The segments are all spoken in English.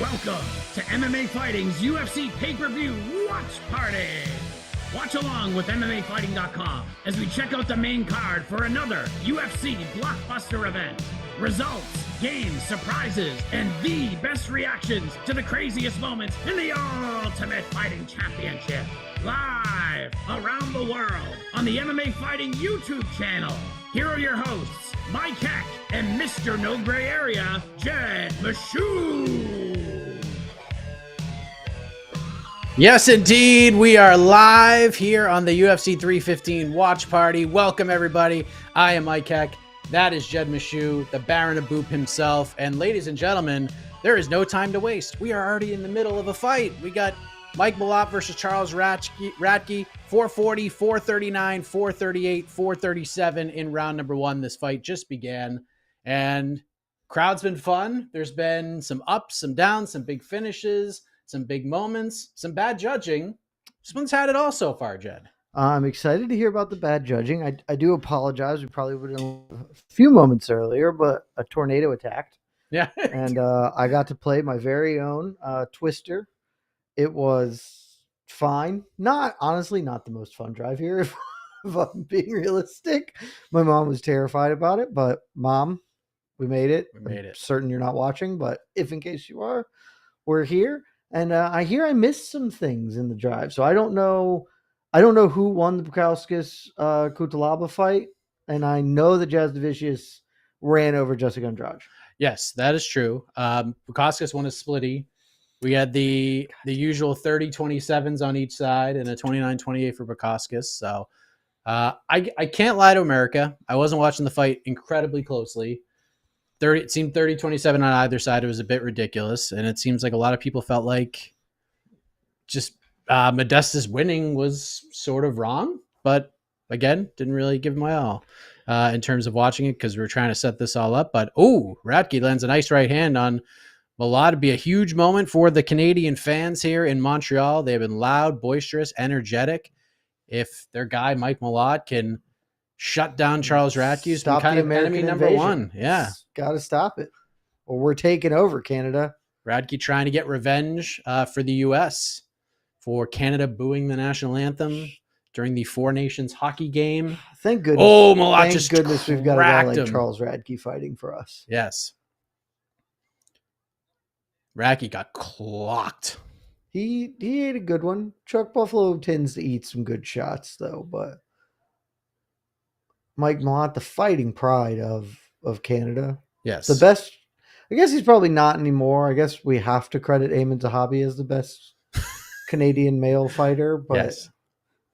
Welcome to MMA Fighting's UFC pay-per-view watch party. Watch along with MMAfighting.com as we check out the main card for another UFC blockbuster event. Results, games, surprises, and the best reactions to the craziest moments in the Ultimate Fighting Championship. Live around the world on the MMA Fighting YouTube channel. Here are your hosts, Mike Heck and Mr. No Gray Area, Jed Meshew. Yes, indeed. We are live here on the UFC 315 watch party. Welcome, everybody. I am Mike Heck. That is Jed Meshew, the Baron of Boop himself. And ladies and gentlemen, there is no time to waste. We are already in the middle of a fight. We got Mike Malott versus Charles Radtke, 440, 439, 438, 437 in round number one. This fight just began, and crowd's been fun. There's been some ups, some downs, some big finishes, some big moments, some bad judging. This one's had it all so far, Jed. I'm excited to hear about the bad judging. I do apologize. We probably would have a few moments earlier, but a tornado attacked. Yeah. And I got to play my very own Twister. It was fine. Honestly, not the most fun drive here, if I'm being realistic. My mom was terrified about it, but Mom, we made it. We made it. I'm certain you're not watching, but if in case you are, we're here. And I hear I missed some things in the drive. So I don't know who won the Bukauskas-Kutalaba fight. And I know that Jasdavicius ran over Jessica Andrade. Yes, that is true. Bukauskas won a splitty. We had the usual 30-27s on each side and a 29-28 for Bukauskas. So I can't lie to America. I wasn't watching the fight incredibly closely. It seemed 30-27 on either side. It was a bit ridiculous. And it seems like a lot of people felt like just Modesta's winning was sort of wrong. But again, didn't really give my all in terms of watching it because we were trying to set this all up. But, Radtke lands a nice right hand on Malott. It'd be a huge moment for the Canadian fans here in Montreal. They've been loud, boisterous, energetic. If their guy, Mike Malott, can shut down Charles Radtke, who's been kind of enemy number one. Yeah. Got to stop it. Or we're taking over Canada. Radtke trying to get revenge for the U.S. for Canada booing the national anthem during the Four Nations hockey game. Thank goodness. Oh, Malott Thank just goodness we've got a guy like him. Charles Radtke fighting for us. Yes. Radtke got clocked. He ate a good one. Chuck Buffalo tends to eat some good shots, though. But Mike Malott, the fighting pride of Canada. Yes. The best. I guess he's probably not anymore. I guess we have to credit Eamon Zahabi as the best Canadian male fighter. But yes.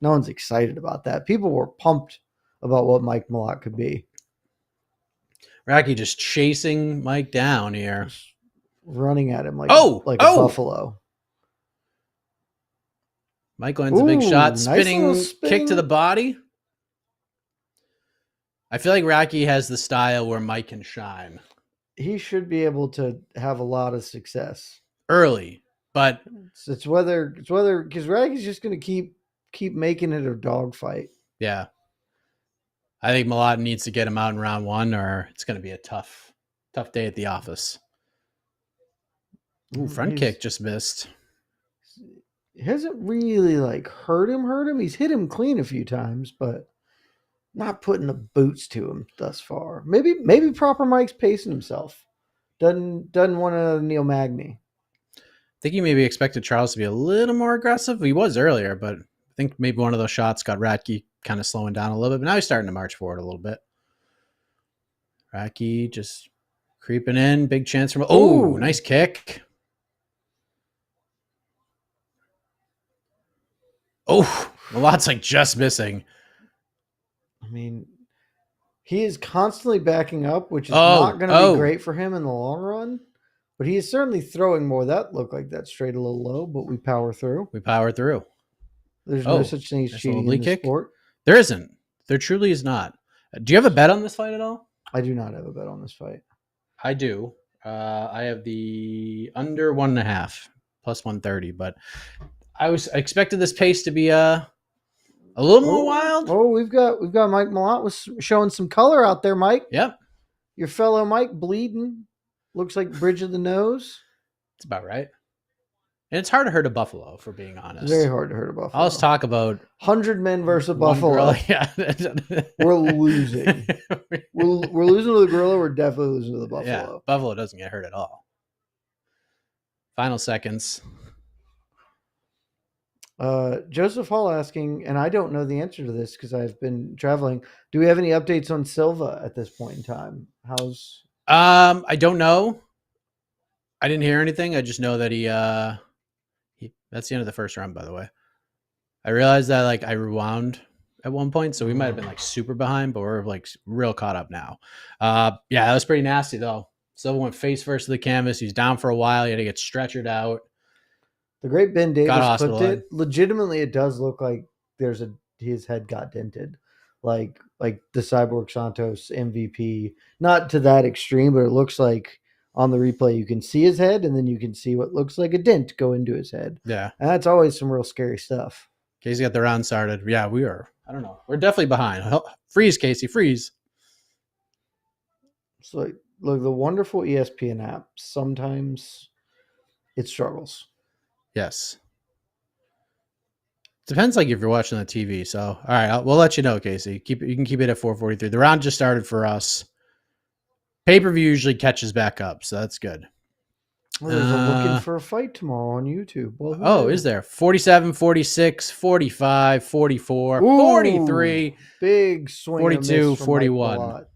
No one's excited about that. People were pumped about what Mike Malott could be. Radtke just chasing Mike down here. Running at him like a buffalo. Mike lands a big shot. Nice Spinning kick to the body. I feel like Radtke has the style where Mike can shine. He should be able to have a lot of success early, but it's whether because Radtke's just going to keep making it a dogfight. Yeah, I think Malott needs to get him out in round one, or it's going to be a tough day at the office. Ooh, front kick just missed. It hasn't really hurt him. He's hit him clean a few times, but not putting the boots to him thus far. Maybe Proper Mike's pacing himself. Doesn't want to Neil Magny. I think he maybe expected Charles to be a little more aggressive. He was earlier, but I think maybe one of those shots got Radtke kind of slowing down a little bit. But now he's starting to march forward a little bit. Radtke just creeping in. Big chance from... Oh, nice kick. Oh, Malott's just missing. I mean, he is constantly backing up, which is not going to be great for him in the long run. But he is certainly throwing more. That looked like that straight a little low, but we power through. There's no such thing as cheating in the sport. There isn't. There truly is not. Do you have a bet on this fight at all? I do not have a bet on this fight. I do. I have the under 1.5 plus 130, but I expected this pace to be a little more wild. Oh, we've got Mike Malott was showing some color out there, Mike. Yep. Your fellow Mike bleeding. Looks like bridge of the nose. It's about right. And it's hard to hurt a buffalo, if we're being honest. It's very hard to hurt a buffalo. Let's talk about 100 men versus a one buffalo. gorilla. Yeah. We're losing. We're losing to the gorilla. We're definitely losing to the buffalo. Yeah, buffalo doesn't get hurt at all. Final seconds. Joseph Hall asking, and I don't know the answer to this because I've been traveling. Do we have any updates on Silva at this point in time? How's? I don't know. I didn't hear anything. I just know that he that's the end of the first round, by the way. I realized that like I rewound at one point, so we might have been like super behind, but we're like real caught up now. Yeah, that was pretty nasty though. Silva went face first to the canvas. He was down for a while. He had to get stretchered out. The great Ben Davis clipped hospitalized. it. Legitimately, it does look like his head got dented, like the Cyborg Santos MVP. Not to that extreme, but it looks like on the replay you can see his head, and then you can see what looks like a dent go into his head. Yeah, and that's always some real scary stuff. Casey got the round started. Yeah, we are. I don't know. We're definitely behind. Freeze, Casey. Freeze. So look, the wonderful ESPN app. Sometimes it struggles. Yes. Depends like if you're watching the TV. So, all right, we'll let you know, Casey. You can keep it at 4:43. The round just started for us. Pay-per-view usually catches back up, so that's good. Well, there's a looking for a fight tomorrow on YouTube. Well, is there? 47, 46, 45, 44, 43. Big swing. 42, 41.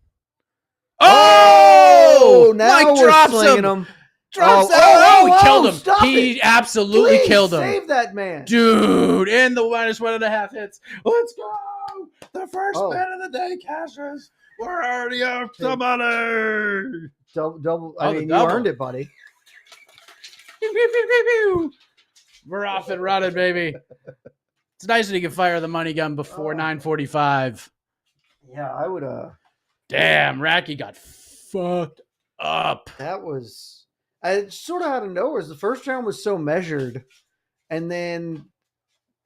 Oh! Now Mike we're drops slinging him. him. Drops he killed him. He absolutely killed him. Save that man. Dude, and the -1.5 hits. Let's go. The first bet of the day, cashers. We're already up the money. Double. Oh, I mean, double. you earned it, buddy. Pew, pew, pew, pew, pew. We're off and running, baby. It's nice that you can fire the money gun before 9:45. Yeah, I would. Damn, Radtke got fucked up. That was. I sort of out of nowhere. The first round was so measured, and then,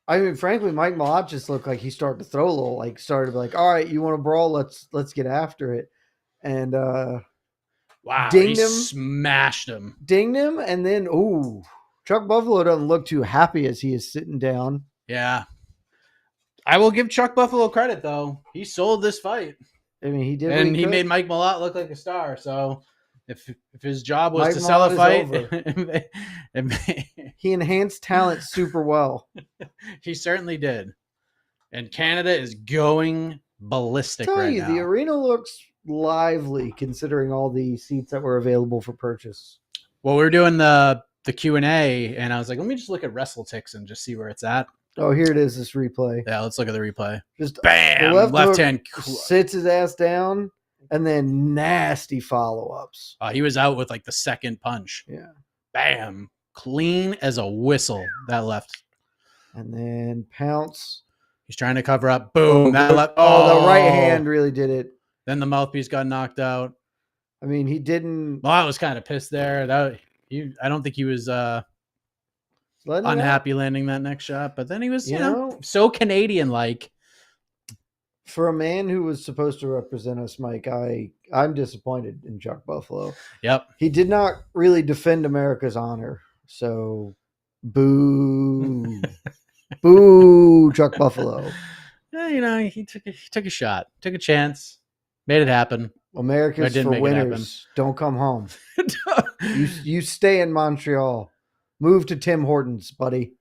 I mean, frankly, Mike Malott just looked like he started to throw a little. Like started to be like, all right, you want to brawl? Let's get after it. And wow, dinged him, smashed him, and then Chuck Buffalo doesn't look too happy as he is sitting down. Yeah, I will give Chuck Buffalo credit though. He sold this fight. I mean, he did, and he made Mike Malott look like a star. So if his job was Mike to sell a fight, he enhanced talent super well. He certainly did. And Canada is going ballistic right now. The arena looks lively considering all the seats that were available for purchase. Well, we were doing the Q&A, and I was like, let me just look at WrestleTix and just see where it's at. Oh, here it is, this replay. Yeah, let's look at the replay. Just bam, left hand sits his ass down, and then nasty follow-ups. He was out with like the second punch. Yeah. Bam. Clean as a whistle, that left. And then pounce. He's trying to cover up. Boom. That left. The right hand really did it. Then the mouthpiece got knocked out. I mean, he didn't. Well, I was kind of pissed there. I don't think he was unhappy landing that next shot, but then he was, you know, so Canadian-like. For a man who was supposed to represent us, Mike, I'm disappointed in Chuck Buffalo. Yep. He did not really defend America's honor. So, boo. Boo, Chuck Buffalo. Yeah, you know, he took a shot, took a chance, made it happen. America's for winners. Don't come home. You stay in Montreal. Move to Tim Hortons, buddy.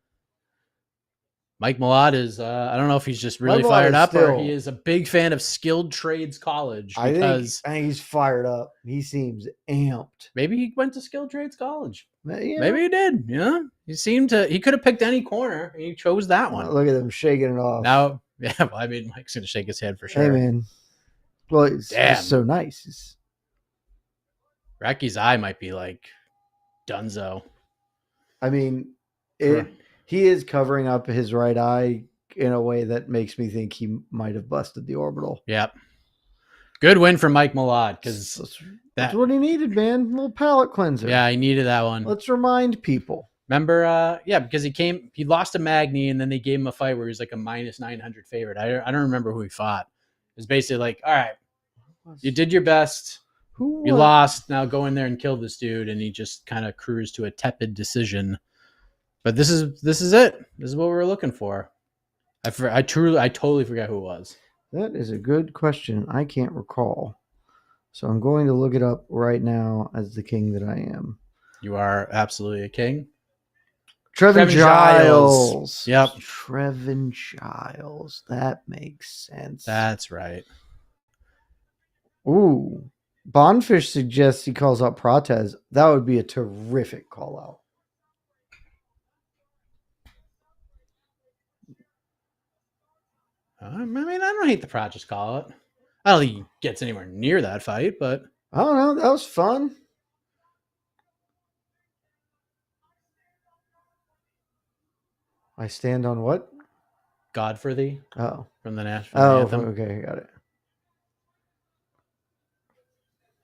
Mike Malott is, I don't know if he's just really fired up or he is a big fan of Skilled Trades College. I think he's fired up. He seems amped. Maybe he went to Skilled Trades College. Yeah. Maybe he did. Yeah. He could have picked any corner. He chose that one. Look at him shaking it off. Now, yeah, well, I mean, Mike's going to shake his head for sure. Hey, man. Well, it's so nice. Radtke's eye might be like Dunzo. I mean, he is covering up his right eye in a way that makes me think he might have busted the orbital. Yep. Good win for Mike Malott because that's what he needed, man. A little palate cleanser. Yeah, he needed that one. Let's remind people. Remember, because he lost to Magny and then they gave him a fight where he was like a -900 favorite. I don't remember who he fought. It was basically like, all right, you did your best. You lost. Now go in there and kill this dude, and he just kind of cruised to a tepid decision. But this is it. This is what we were looking for. I totally forgot who it was. That is a good question. I can't recall. So I'm going to look it up right now as the king that I am. You are absolutely a king. Trevin Giles. Yep. Trevin Giles. That makes sense. That's right. Ooh. Bondfish suggests he calls out Protez. That would be a terrific call out. I mean, I don't hate the Protez call out. I don't think he gets anywhere near that fight, but I don't know. That was fun. I stand on what? God for thee. Oh. From the national anthem. Okay, got it.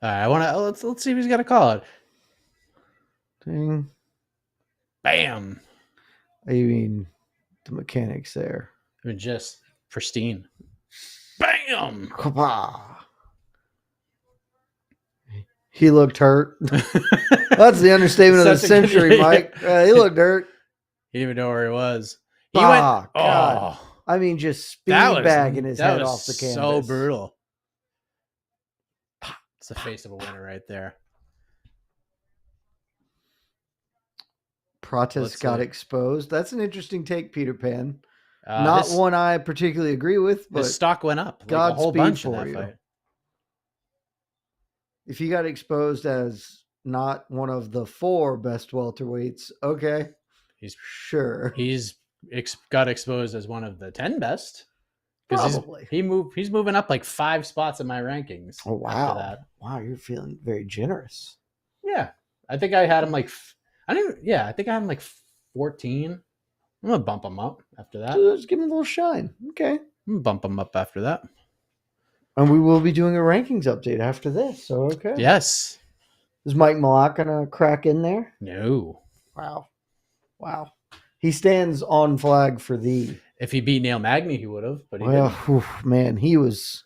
All right, I want to let's see if he's got a call out. Ding. Bam. I mean, the mechanics there. I mean, just pristine. Bam. Kapah. He looked hurt. That's the understatement of the century, Mike. He looked hurt. He didn't even know where he was. He God. I mean, just speed bagging his head off the canvas. So brutal. It's the face of a winner right there. Protez got exposed. That's an interesting take, Peter Pan. Not one I particularly agree with, but his stock went up. Like a whole bunch in that fight. If he got exposed as not one of the 4 best welterweights, okay, he's sure. He's got exposed as one of the 10 best. Probably. He's moving up like 5 spots in my rankings. Oh wow! Wow, you're feeling very generous. Yeah, I think I had him like I think I had him like 14. I'm gonna bump him up after that. So just give him a little shine. Okay. I'm gonna bump him up after that. And we will be doing a rankings update after this. So okay. Yes. Is Mike Malott gonna crack in there? No. Wow. He stands on flag for thee. If he beat Neil Magny, he would have. But he didn't. Man, he was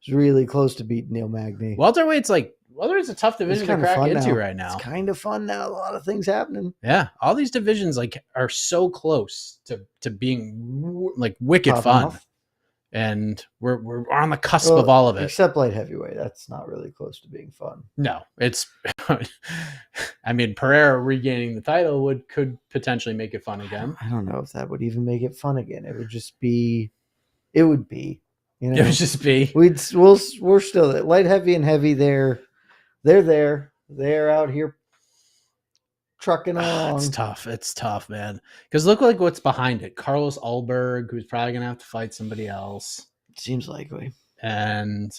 really close to beating Neil Magny. Welterweight's a tough division to crack into right now. It's kind of fun now. A lot of things happening. Yeah, all these divisions are so close to being like wicked fun, off. And we're on the cusp of all of it. Except light heavyweight, that's not really close to being fun. No, it's. I mean, Pereira regaining the title could potentially make it fun again. I don't know if that would even make it fun again. It would just be. It would be. You know, it would just be. We're still there. Light heavy and heavy. They're there. They're out here trucking along. It's tough, man. Because look like what's behind it. Carlos Ulberg, who's probably gonna have to fight somebody else. Seems likely. And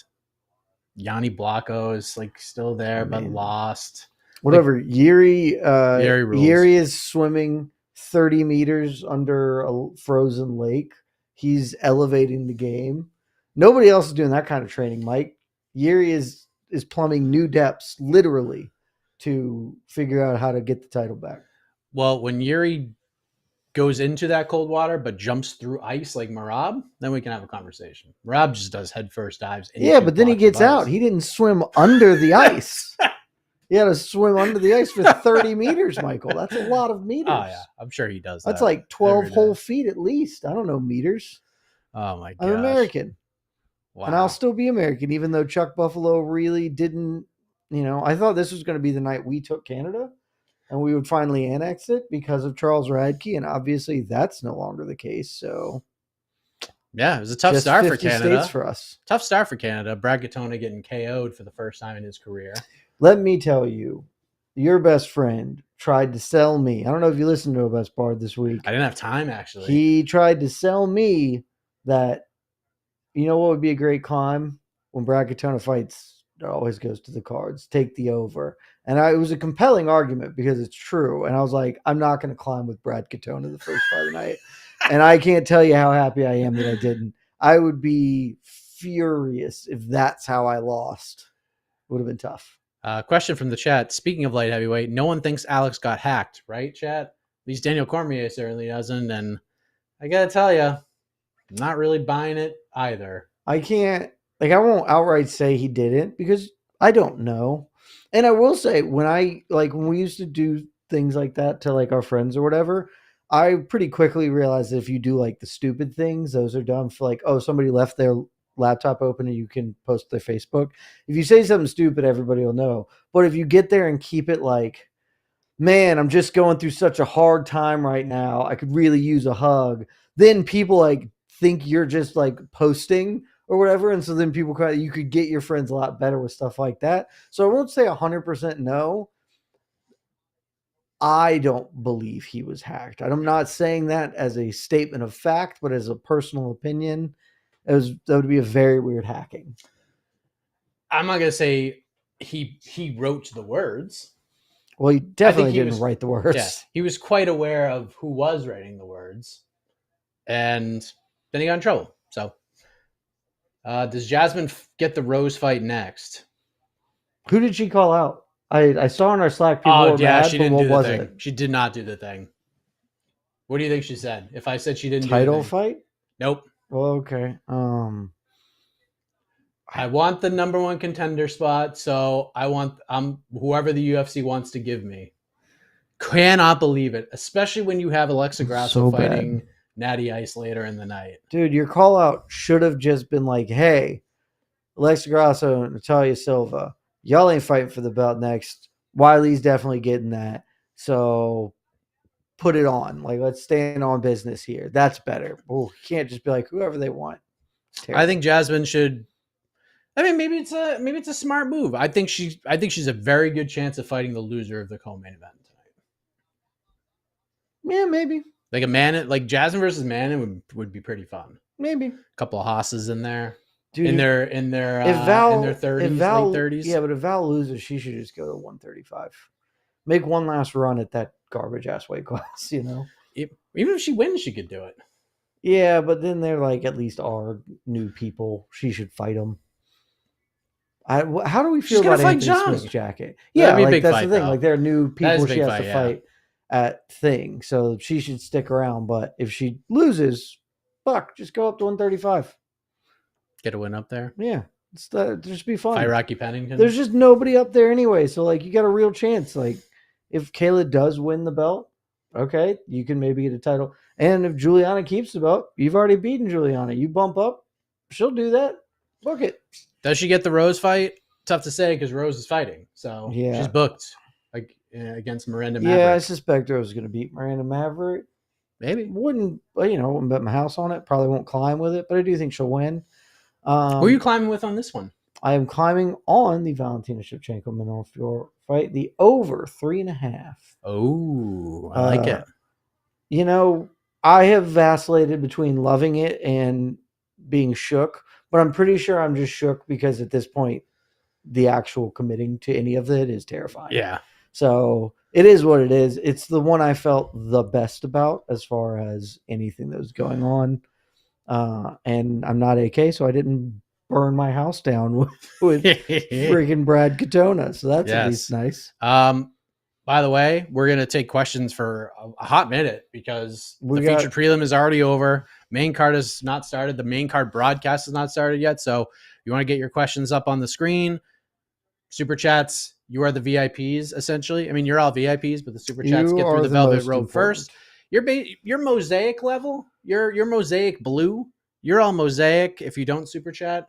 Yanni Blanco is like still there, but lost. Whatever. Like, Yuri is swimming 30 meters under a frozen lake. He's elevating the game. Nobody else is doing that kind of training, Mike. Yuri is plumbing new depths, literally, to figure out how to get the title back. Well, when Yuri goes into that cold water but jumps through ice like Merab, then we can have a conversation. Merab just does headfirst dives. Yeah, but then he gets out. He didn't swim under the ice. He had to swim under the ice for 30 meters, Michael. That's a lot of meters. Oh, yeah. I'm sure he does that. That's like 12 whole feet at least. I don't know meters. Oh, my God. I'm American. Wow. And I'll still be American, even though Chuck Buffalo really didn't, I thought this was going to be the night we took Canada and we would finally annex it because of Charles Radtke. And obviously that's no longer the case. So, yeah, it was a tough start for Canada. States for us. Tough start for Canada. Brad Katona getting KO'd for the first time in his career. Let me tell you, your best friend tried to sell me. I don't know if you listened to Best Bard this week. I didn't have time, actually. He tried to sell me that, what would be a great climb when Brad Katona fights? It always goes to the cards. Take the over. And it was a compelling argument because it's true. And I was like, I'm not going to climb with Brad Katona the first fight of the night. And I can't tell you how happy I am that I didn't. I would be furious if that's how I lost. Would have been tough. Question from the chat. Speaking of light heavyweight, no one thinks Alex got hacked, right, chat? At least Daniel Cormier certainly doesn't. And I got to tell you, I'm not really buying it either. I won't outright say he didn't because I don't know. And I will say, when we used to do things like that to like our friends or whatever, I pretty quickly realized that if you do like the stupid things, those are done for like, oh, somebody left their laptop open and you can post their Facebook. If you say something stupid, everybody will know. But if you get there and keep it like, man, I'm just going through such a hard time right now, I could really use a hug, then people like think you're just like posting or whatever. And so then people cry, you could get your friends a lot better with stuff like that. So I won't say 100% no. I don't believe he was hacked. I'm not saying that as a statement of fact, but as a personal opinion, that would be a very weird hacking. I'm not gonna say he wrote the words. Well, he definitely didn't write the words. Yeah, he was quite aware of who was writing the words, and then he got in trouble. So, does Jasmine get the Rose fight next? Who did she call out? I saw in our Slack people were mad, she but didn't what do the was thing. it? She did not do the thing. What do you think she said? If I said she didn't title do the fight? Nope. Well, okay. I want the number one contender spot, so I want whoever the UFC wants to give me. Cannot believe it, especially when you have Alexa Grasso fighting Natty Ice later in the night. Dude, your call out should have just been like, hey, Alexa Grasso and Natalia Silva, y'all ain't fighting for the belt next. Wiley's definitely getting that. So put it on. Like, let's stand on business here. That's better. Oh, you can't just be like whoever they want. I think Jasmine should. I mean, maybe it's a smart move. I think she's a very good chance of fighting the loser of the co-main event tonight. Yeah, maybe. Like Jasmine versus Manon would be pretty fun. Maybe. A couple of hosses in there. Dude, in their 30s, late 30s. Yeah, but if Val loses, she should just go to 135. Make one last run at that garbage ass weight class, you know? Even if she wins, she could do it. Yeah, but then they're like at least our new people. She should fight them. How do we feel about Anthony Smith's jacket? Yeah, like that's the thing. Like they're new people she has to fight at thing, so she should stick around. But if she loses, fuck, just go up to 135. Get a win up there. Yeah, just be fun. Fight Rocky Pennington. There's just nobody up there anyway, so like you got a real chance. Like if Kayla does win the belt, okay, you can maybe get a title. And if Juliana keeps the belt, you've already beaten Juliana. You bump up, she'll do that. Book it. Does she get the Rose fight? Tough to say because Rose is fighting, so she's booked against Miranda Maverick. Yeah, I suspect Rose is going to beat Miranda Maverick. Maybe wouldn't bet my house on it. Probably won't climb with it, but I do think she'll win. Who are you climbing with on this one? I am climbing on the Valentina Shevchenko Manon Fiorot fight, the over 3.5. Oh, I like it. You know, I have vacillated between loving it and being shook, but I'm pretty sure I'm just shook because at this point, the actual committing to any of it is terrifying. Yeah. So it is what it is. It's the one I felt the best about as far as anything that was going on. And I'm not AK, so I didn't burn my house down with freaking Brad Katona. So that's at least nice. By the way, we're going to take questions for a hot minute because the featured prelim is already over. Main card has not started. The main card broadcast has not started yet. So you want to get your questions up on the screen. Super chats, you are the VIPs, essentially. I mean, you're all VIPs, but the super chats get through the velvet rope first. Your mosaic level, you're mosaic blue. You're all mosaic if you don't super chat.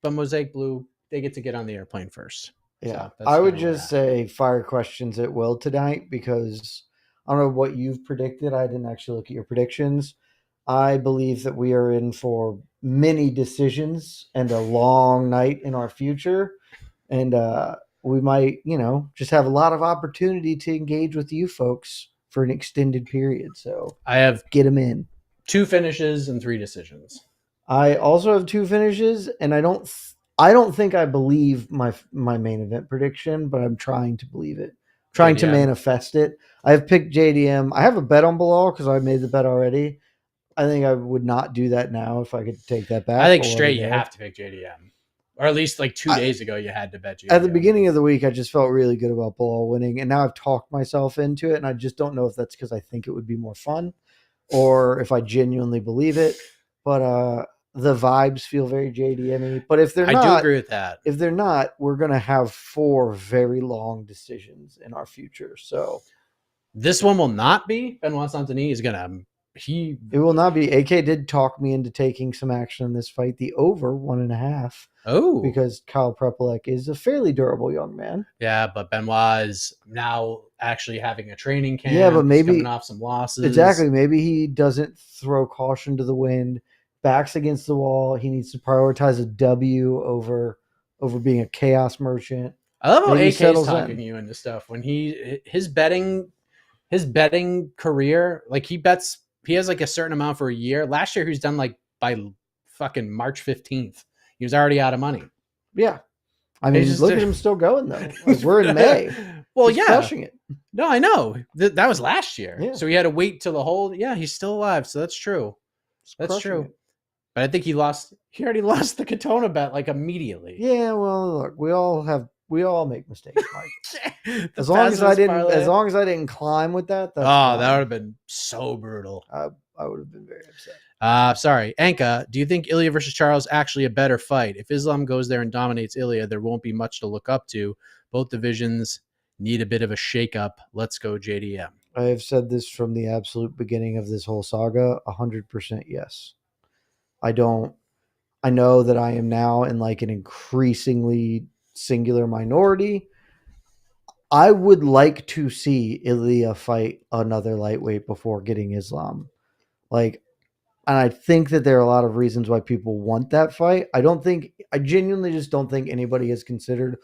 But mosaic blue, they get to get on the airplane first. Yeah, so I would just say fire questions at will tonight because I don't know what you've predicted. I didn't actually look at your predictions. I believe that we are in for many decisions and a long night in our future. And we might, just have a lot of opportunity to engage with you folks for an extended period. So I have get them in. 2 finishes and 3 decisions. I also have 2 finishes, and I don't think I believe my main event prediction, but I'm trying to believe it. Trying to manifest it. I've picked JDM. I have a bet on Belal because I made the bet already. I think I would not do that now if I could take that back. I think straight you have to pick JDM. Or at least like 2 days ago you had to bet JDM. At the beginning of the week, I just felt really good about Belal winning, and now I've talked myself into it, and I just don't know if that's because I think it would be more fun or if I genuinely believe it. But the vibes feel very JDM-y. But if they're I not, do agree with that. If they're not, we're gonna have 4 very long decisions in our future. So this one will not be. Benoit Saint-Denis is gonna. It will not be. AK did talk me into taking some action in this fight. The over 1.5. Oh, because Kyle Prepolec is a fairly durable young man. Yeah, but Benoit is now actually having a training camp. Yeah, but maybe he's coming off some losses. Exactly. Maybe he doesn't throw caution to the wind. Backs against the wall. He needs to prioritize a W over being a chaos merchant. I love how Maybe AK's talking you into stuff when his betting career, like he has like a certain amount for a year. Last year he was done like by fucking March 15th. He was already out of money. Yeah. I mean, look at him still going though. Like, we're in May. Well, He's crushing it. No, I know. That was last year. Yeah. So he had to wait till the whole he's still alive. So that's true. That's true. It. But I think he already lost the Katona bet like immediately. Yeah, well, look, we all make mistakes, Mike. as long as I didn't climb with that. That would have been so brutal. I would have been very upset. Sorry. Anka, do you think Ilya versus Charles actually a better fight? If Islam goes there and dominates Ilya, there won't be much to look up to. Both divisions need a bit of a shakeup. Let's go JDM. I have said this from the absolute beginning of this whole saga, 100% yes. I know that I am now in like an increasingly singular minority. I would like to see Ilya fight another lightweight before getting Islam. And I think that there are a lot of reasons why people want that fight. I genuinely just don't think anybody has considered,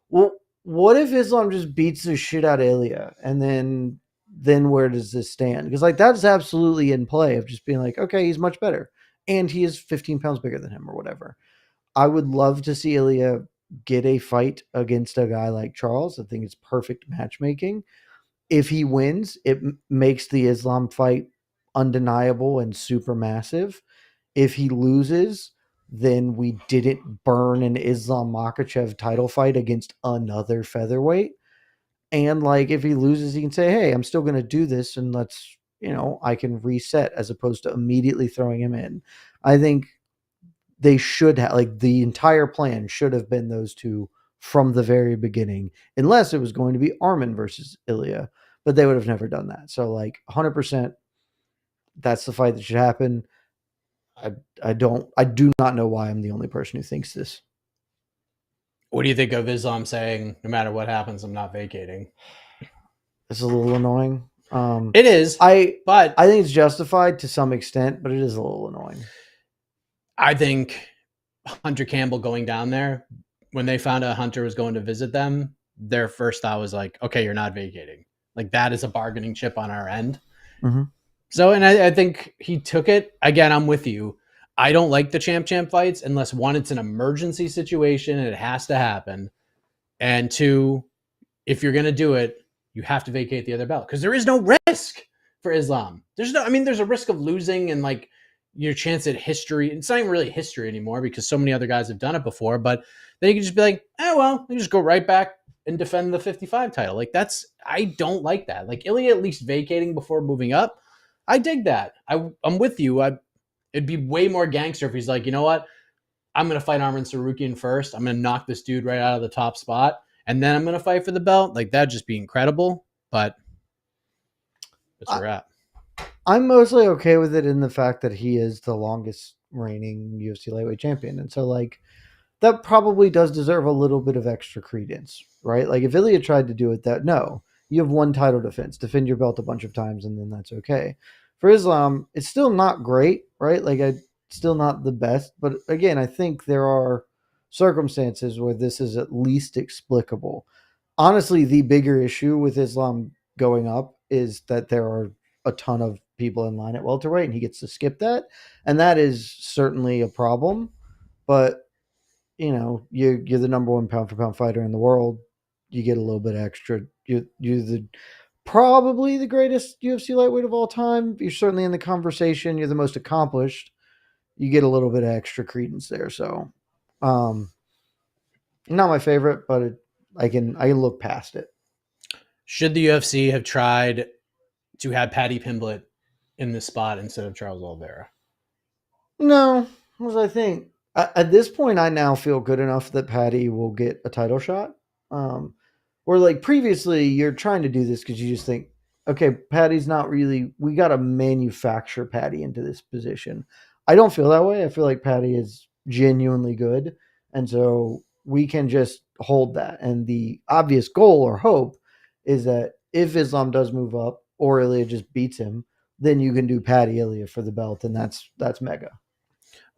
well, what if Islam just beats the shit out of Ilya? And then where does this stand? Because like that's absolutely in play of just being like, okay, he's much better. And he is 15 pounds bigger than him or whatever. I would love to see Ilya get a fight against a guy like Charles. I think it's perfect matchmaking. If he wins, it makes the Islam fight undeniable and super massive. If he loses, then we didn't burn an Islam Makhachev title fight against another featherweight. And like if he loses, he can say, hey, I'm still going to do this and I can reset as opposed to immediately throwing him in. I think they should have, the entire plan should have been those two from the very beginning, unless it was going to be Arman versus Ilya, but they would have never done that. So 100%, that's the fight that should happen. I do not know why I'm the only person who thinks this. What do you think of Islam saying, no matter what happens, I'm not vacating? It's a little annoying. It is. But I think it's justified to some extent, but it is a little annoying. I think Hunter Campbell going down there, when they found out Hunter was going to visit them, their first thought was like, okay, you're not vacating. Like that is a bargaining chip on our end. Mm-hmm. So, and I think he took it. Again, I'm with you. I don't like the champ fights unless one, it's an emergency situation and it has to happen. And two, if you're going to do it, you have to vacate the other belt because there is no risk for Islam. There's a risk of losing and like your chance at history. It's not even really history anymore because so many other guys have done it before, but then you can just be like, you just go right back and defend the 55 title. Like I don't like that. Like Ilya at least vacating before moving up. I dig that. I'm with you. It'd be way more gangster if he's like, you know what? I'm going to fight Arman Tsarukyan first. I'm going to knock this dude right out of the top spot. And then I'm going to fight for the belt. Like that'd just be incredible. But that's where we're at. I'm mostly okay with it in the fact that he is the longest reigning UFC lightweight champion. And so that probably does deserve a little bit of extra credence, right? Like if Ilya tried to do it no, you have one title defend your belt a bunch of times and then that's okay. For Islam, it's still not great, right? Still not the best. But again, I think there are circumstances where this is at least explicable. Honestly, the bigger issue with Islam going up is that there are a ton of people in line at welterweight and he gets to skip that. And that is certainly a problem. But, you're the number one pound for pound fighter in the world. You get a little bit extra. You're probably the greatest UFC lightweight of all time. You're certainly in the conversation. You're the most accomplished. You get a little bit of extra credence there. So, not my favorite, but I can look past it. Should the UFC have tried to have Paddy Pimblett in this spot instead of Charles Oliveira? No, What was I think? At this point, I now feel good enough that Patty will get a title shot. Or like previously, you're trying to do this because you just think, okay, Patty's not really. We got to manufacture Patty into this position. I don't feel that way. I feel like Patty is genuinely good, and so we can just hold that. And the obvious goal or hope is that if Islam does move up or Ilya just beats him, then you can do Patty Ilya for the belt, and that's mega.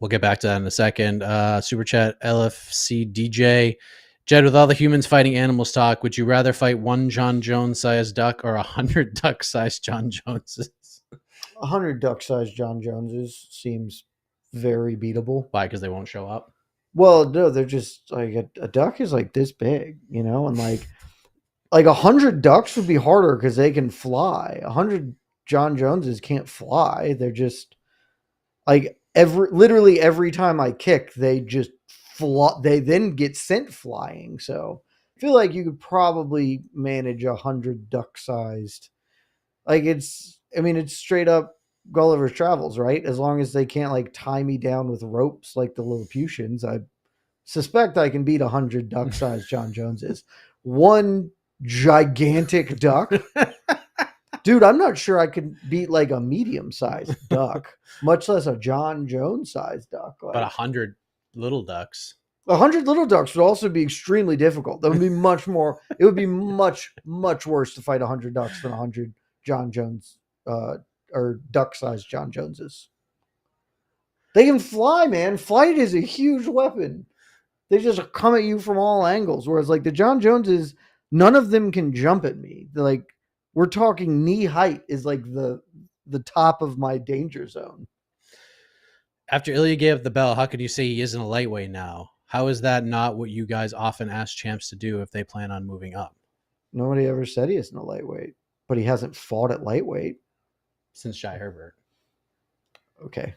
We'll get back to that in a second. Super chat LFC DJ. Jed, with all the humans fighting animals talk, would you rather fight one John Jones-sized duck or 100 duck-sized John Joneses? 100 duck-sized John Joneses seems very beatable. Why? Because they won't show up? Well, no, they're just like a duck is like this big, and like 100 ducks would be harder because they can fly. 100 John Joneses can't fly. They're just like literally every time I kick, they just fly. They then get sent flying. So I feel like you could probably manage 100 duck-sized. Like it's straight up Gulliver's Travels, right? As long as they can't like tie me down with ropes like the Lilliputians, I suspect I can beat 100 duck-sized John Joneses. One gigantic duck. Dude, I'm not sure I could beat like a medium-sized duck, much less a John Jones-sized duck. But 100 little ducks. 100 little ducks would also be extremely difficult. That would be much more. It would be much, much worse to fight 100 ducks than 100 John Jones or duck-sized John Joneses. They can fly, man. Flight is a huge weapon. They just come at you from all angles. Whereas like the John Joneses, none of them can jump at me. They're like, we're talking knee height is like the top of my danger zone. After Ilya gave up the belt, how could you say he isn't a lightweight now? How is that not what you guys often ask champs to do if they plan on moving up? Nobody ever said he isn't a lightweight, but he hasn't fought at lightweight. Since Shai Herbert. Okay.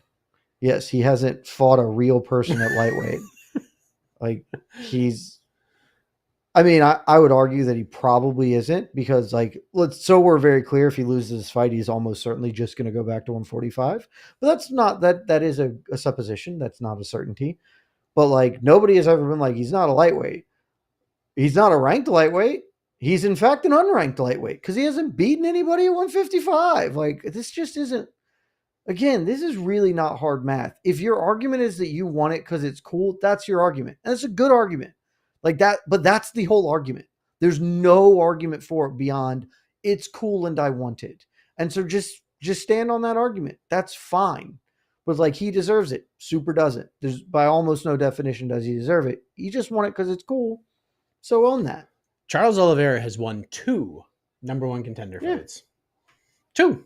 Yes, he hasn't fought a real person at lightweight. Like I would argue that he probably isn't because we're very clear, if he loses this fight, he's almost certainly just going to go back to 145. But that's not, that is a supposition. That's not a certainty. But like nobody has ever been like, he's not a lightweight. He's not a ranked lightweight. He's in fact an unranked lightweight because he hasn't beaten anybody at 155. Like this just isn't. Again, this is really not hard math. If your argument is that you want it because it's cool, that's your argument. And it's a good argument. Like that, but that's the whole argument. There's no argument for it beyond it's cool and I want it. And so just stand on that argument. That's fine. But like he deserves it. Super doesn't. There's by almost no definition does he deserve it. You just want it because it's cool. So own that. Charles Oliveira has won 2 number 1 contender fights. 2.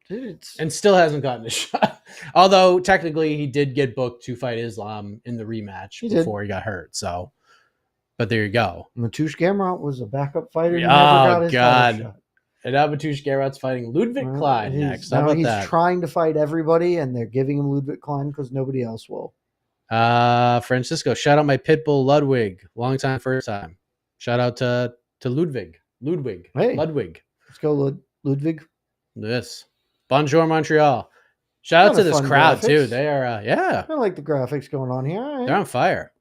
Dude, and still hasn't gotten a shot. Although technically he did get booked to fight Islam in the rematch before he got hurt. So, but there you go. Mateusz Gamrot was a backup fighter. Oh God! And now Mateusz Gamrot's fighting Ludwig Klein next. How about he's that? Trying to fight everybody, and they're giving him Ludwig Klein because nobody else will. Francisco, shout out my pitbull Ludwig, long time, first time. Shout out to Ludwig. Hey, Ludwig. Let's go, Ludwig. Yes. Bonjour, Montreal. Shout out to this crowd, graphics. Too. They are, I like the graphics going on here. Right. They're on fire.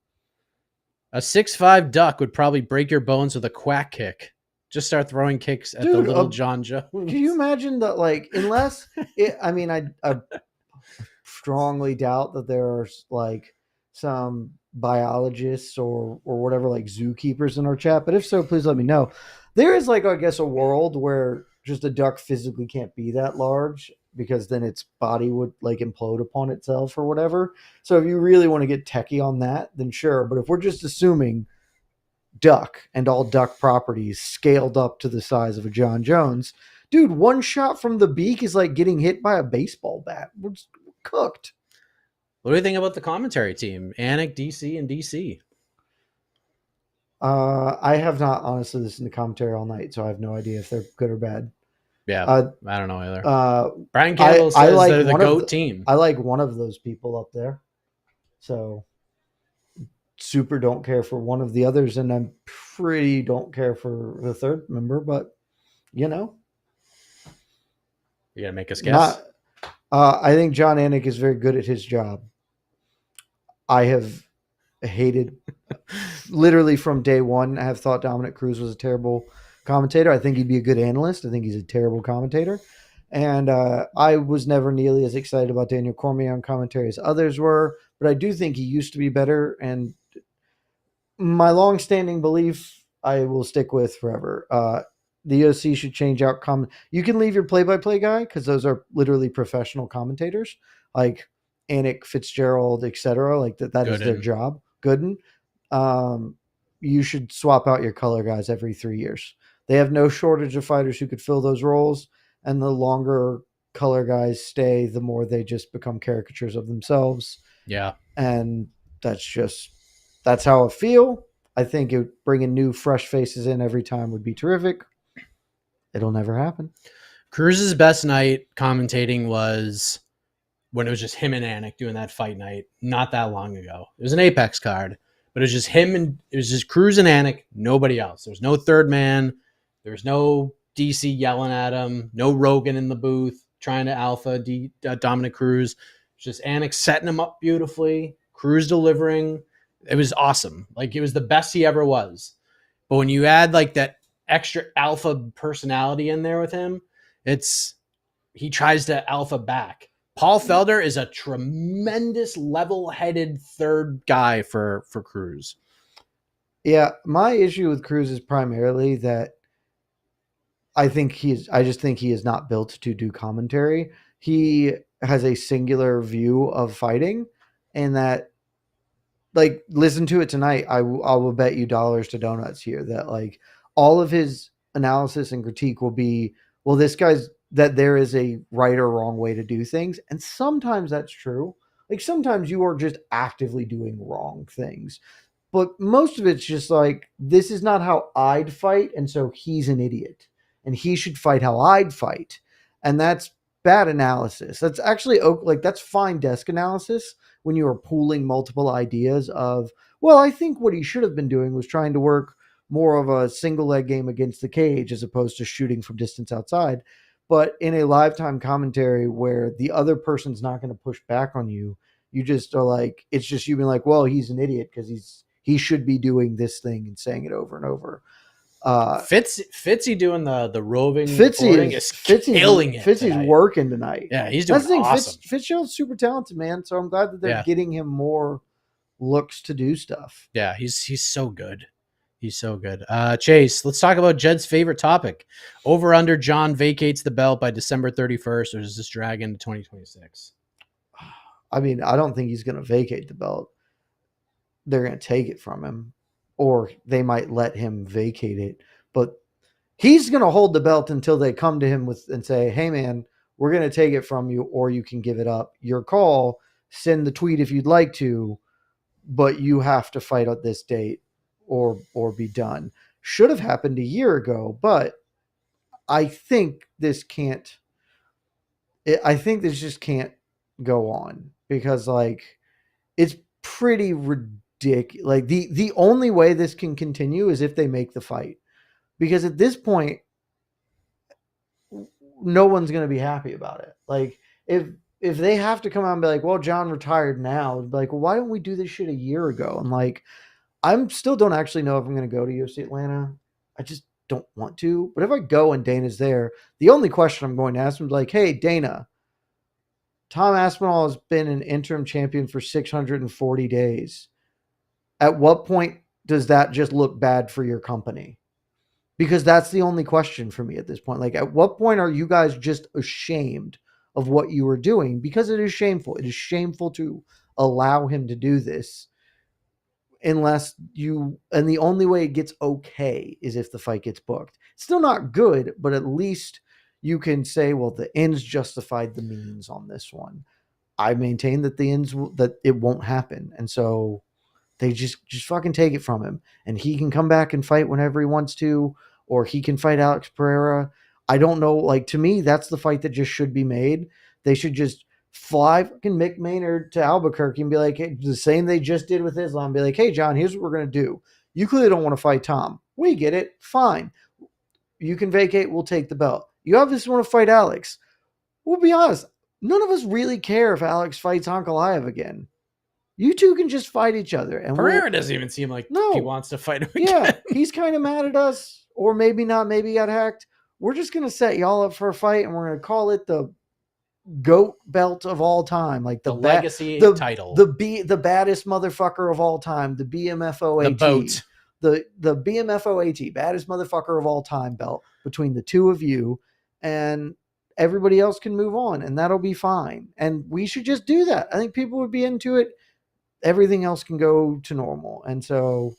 A 6'5" duck would probably break your bones with a quack kick. Just start throwing kicks at the little John Jones. Can you imagine that, like, unless, I strongly doubt that there's, like, some biologists or whatever, like, zookeepers in our chat. But if so, please let me know. There is, like, I guess, a world where just a duck physically can't be that large because then its body would like implode upon itself or whatever. So if you really want to get techie on that, then sure. But if we're just assuming duck and all duck properties scaled up to the size of a John Jones, dude, one shot from the beak is like getting hit by a baseball bat. We're cooked. What do you think about the commentary team? Anik, DC, and DC? I have not honestly listened to commentary all night, so I have no idea if they're good or bad. Yeah, I don't know either. Brian Campbell says I like they're the GOAT team. I like one of those people up there. So super don't care for one of the others, and I'm pretty don't care for the third member, but you know. You gotta make us guess. I think John Anik is very good at his job. I have hated literally from day one. I have thought Dominic Cruz was a terrible commentator. I think he'd be a good analyst. I think he's a terrible commentator. And I was never nearly as excited about Daniel Cormier on commentary as others were, but I do think he used to be better. And my long-standing belief, I will stick with forever. The UFC should change out You can leave your play-by-play guy because those are literally professional commentators, like Anik Fitzgerald, etc. Like that is their job. Gooden. You should swap out your color guys every 3 years. They have no shortage of fighters who could fill those roles, and the longer color guys stay, the more they just become caricatures of themselves. Yeah. And that's how I feel. I think bringing new, fresh faces in every time would be terrific. It'll never happen. Cruz's best night commentating was when it was just him and Anik doing that fight night not that long ago. It was an Apex card, but it was just him and it was just Cruz and Anik, nobody else. There was no third man. There was no DC yelling at him, no Rogan in the booth trying to alpha Dominic Cruz. Just Anik setting him up beautifully, Cruz delivering. It was awesome. Like, it was the best he ever was. But when you add like that extra alpha personality in there with him, he tries to alpha back. Paul Felder is a tremendous level-headed third guy for Cruz. Yeah, my issue with Cruz is primarily that I just think he is not built to do commentary. He has a singular view of fighting, and that, like, listen to it tonight. I will bet you dollars to donuts here that like all of his analysis and critique will be, well, that there is a right or wrong way to do things. And sometimes that's true. Like, sometimes you are just actively doing wrong things. But most of it's just like, this is not how I'd fight, and so he's an idiot. And he should fight how I'd fight. And that's bad analysis. That's actually, like, that's fine desk analysis when you are pooling multiple ideas of, well, I think what he should have been doing was trying to work more of a single leg game against the cage as opposed to shooting from distance outside. But in a live time commentary where the other person's not going to push back on you, you just are like, it's just you being like, well, he's an idiot because he should be doing this thing and saying it over and over. Fitzy doing the roving Fitzy is killing it. Fitzy's working tonight. Yeah, he's doing awesome. Fitzgerald's super talented, man. So I'm glad that they're getting him more looks to do stuff. Yeah, he's so good. He's so good. Chase, let's talk about Jed's favorite topic. Over under John vacates the belt by December 31st, or does this drag into 2026? I mean, I don't think he's going to vacate the belt. They're going to take it from him, or they might let him vacate it. But he's going to hold the belt until they come to him and say, hey, man, we're going to take it from you, or you can give it up. Your call. Send the tweet if you'd like to, but you have to fight at this date or be done. Should have happened a year ago, but I think this just can't go on because, like, it's pretty ridiculous. Like, the only way this can continue is if they make the fight, because at this point, no one's going to be happy about it. Like, if they have to come out and be like, well, John retired now, it'd be like, well, why don't we do this shit a year ago? And like, still don't actually know if I'm going to go to UFC Atlanta. I just don't want to. But if I go and Dana's there, the only question I'm going to ask him is like, hey, Dana, Tom Aspinall has been an interim champion for 640 days. At what point does that just look bad for your company? Because that's the only question for me at this point. Like, at what point are you guys just ashamed of what you were doing? Because it is shameful. It is shameful to allow him to do this. And the only way it gets okay is if the fight gets booked. It's still not good, but at least you can say, well, the ends justified the means on this one. I maintain that that it won't happen. And so they just fucking take it from him. And he can come back and fight whenever he wants to, or he can fight Alex Pereira. I don't know. Like, to me, that's the fight that just should be made. They should just fly fucking Mick Maynard to Albuquerque and be like, hey, the same they just did with Islam. Be like, hey, John, here's what we're going to do. You clearly don't want to fight Tom. We get it. Fine. You can vacate. We'll take the belt. You obviously want to fight Alex. We'll be honest. None of us really care if Alex fights Ankalaev again. You two can just fight each other. And Pereira doesn't even seem like he wants to fight him again. Yeah, he's kind of mad at us, or maybe not. Maybe he got hacked. We're just gonna set y'all up for a fight, and we're gonna call it the GOAT belt of all time, like the legacy title, the baddest motherfucker of all time, the BMFOAT, the boat, the BMFOAT, baddest motherfucker of all time belt between the two of you, and everybody else can move on, and that'll be fine. And we should just do that. I think people would be into it. Everything else can go to normal. And so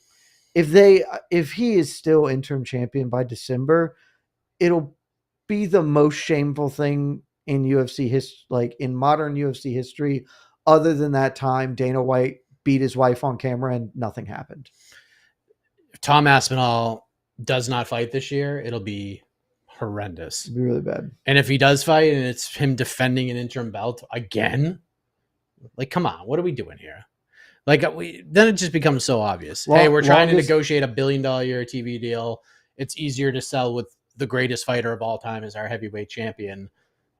if he is still interim champion by December, it'll be the most shameful thing in UFC history, like in modern UFC history, other than that time Dana White beat his wife on camera and nothing happened. If Tom Aspinall does not fight this year, it'll be horrendous. It'll be really bad. And if he does fight and it's him defending an interim belt again, like, come on, what are we doing here? Like, then it just becomes so obvious. Hey, we're trying to negotiate $1 billion a year TV deal. It's easier to sell with the greatest fighter of all time as our heavyweight champion.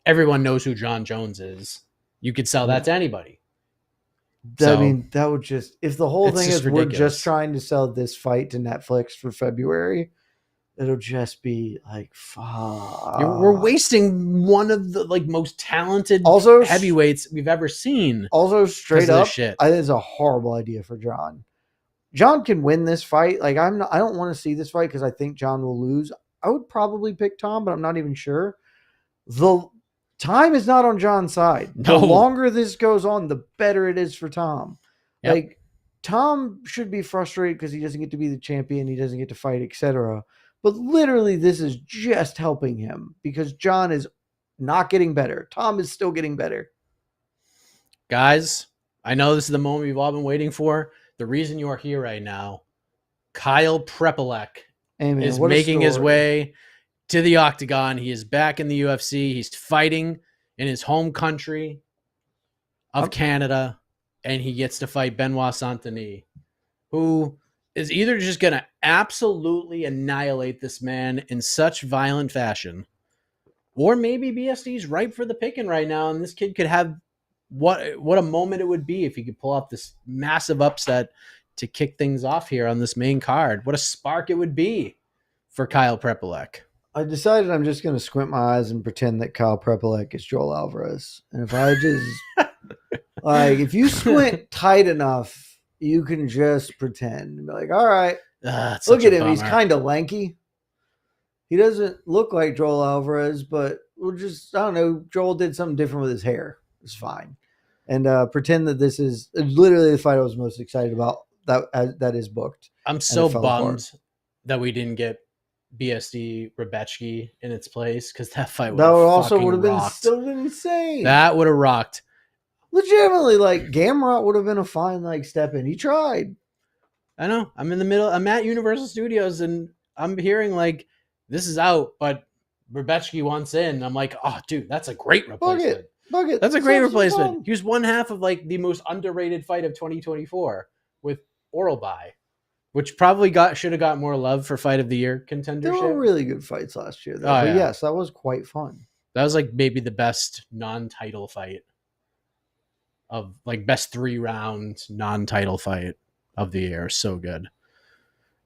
Everyone knows who John Jones is. You could sell that to anybody. I mean, that would just, if the whole thing is ridiculous. We're just trying to sell this fight to Netflix for February, it'll just be like, fuck. We're wasting one of the most talented heavyweights we've ever seen. Also, straight up, I think it's a horrible idea for John. John can win this fight. Like, I don't want to see this fight because I think John will lose. I would probably pick Tom, but I'm not even sure. The time is not on John's side. No. The longer this goes on, the better it is for Tom. Yep. Like, Tom should be frustrated because he doesn't get to be the champion, he doesn't get to fight, etc. But literally, this is just helping him because John is not getting better. Tom is still getting better. Guys, I know this is the moment we've all been waiting for. The reason you are here right now, Kyle Prepolec is making his way to the octagon. He is back in the UFC. He's fighting in his home country of Canada, and he gets to fight Benoit Saint-Denis, who is either just going to absolutely annihilate this man in such violent fashion, or maybe BSD's ripe for the picking right now, and this kid could have what a moment it would be if he could pull off this massive upset to kick things off here on this main card. What a spark it would be for Kyle Prepolec. I decided I'm just going to squint my eyes and pretend that Kyle Prepolec is Joel Alvarez. And if I just, if you squint tight enough, you can just pretend and be like, all right, look at him. He's kind of lanky. He doesn't look like Joel Alvarez, but we'll just, I don't know, Joel did something different with his hair. It's fine. And pretend that this is literally the fight I was most excited about that is booked. I'm so bummed that we didn't get BSD Radtke in its place because that fight would have been still insane. That would have rocked. Legitimately, Gamrot would have been a fine step in. He tried. I know. I'm in the middle. I'm at Universal Studios and I'm hearing this is out, but Radtke wants in. I'm like, oh, dude, that's a great replacement. Bucket. That's a great replacement. He was one half of the most underrated fight of 2024 with Oralby, which probably should have got more love for Fight of the Year contendership. There were really good fights last year, though. But yes, that was quite fun. That was maybe the best non-title fight of best 3-round non-title fight of the year. So good.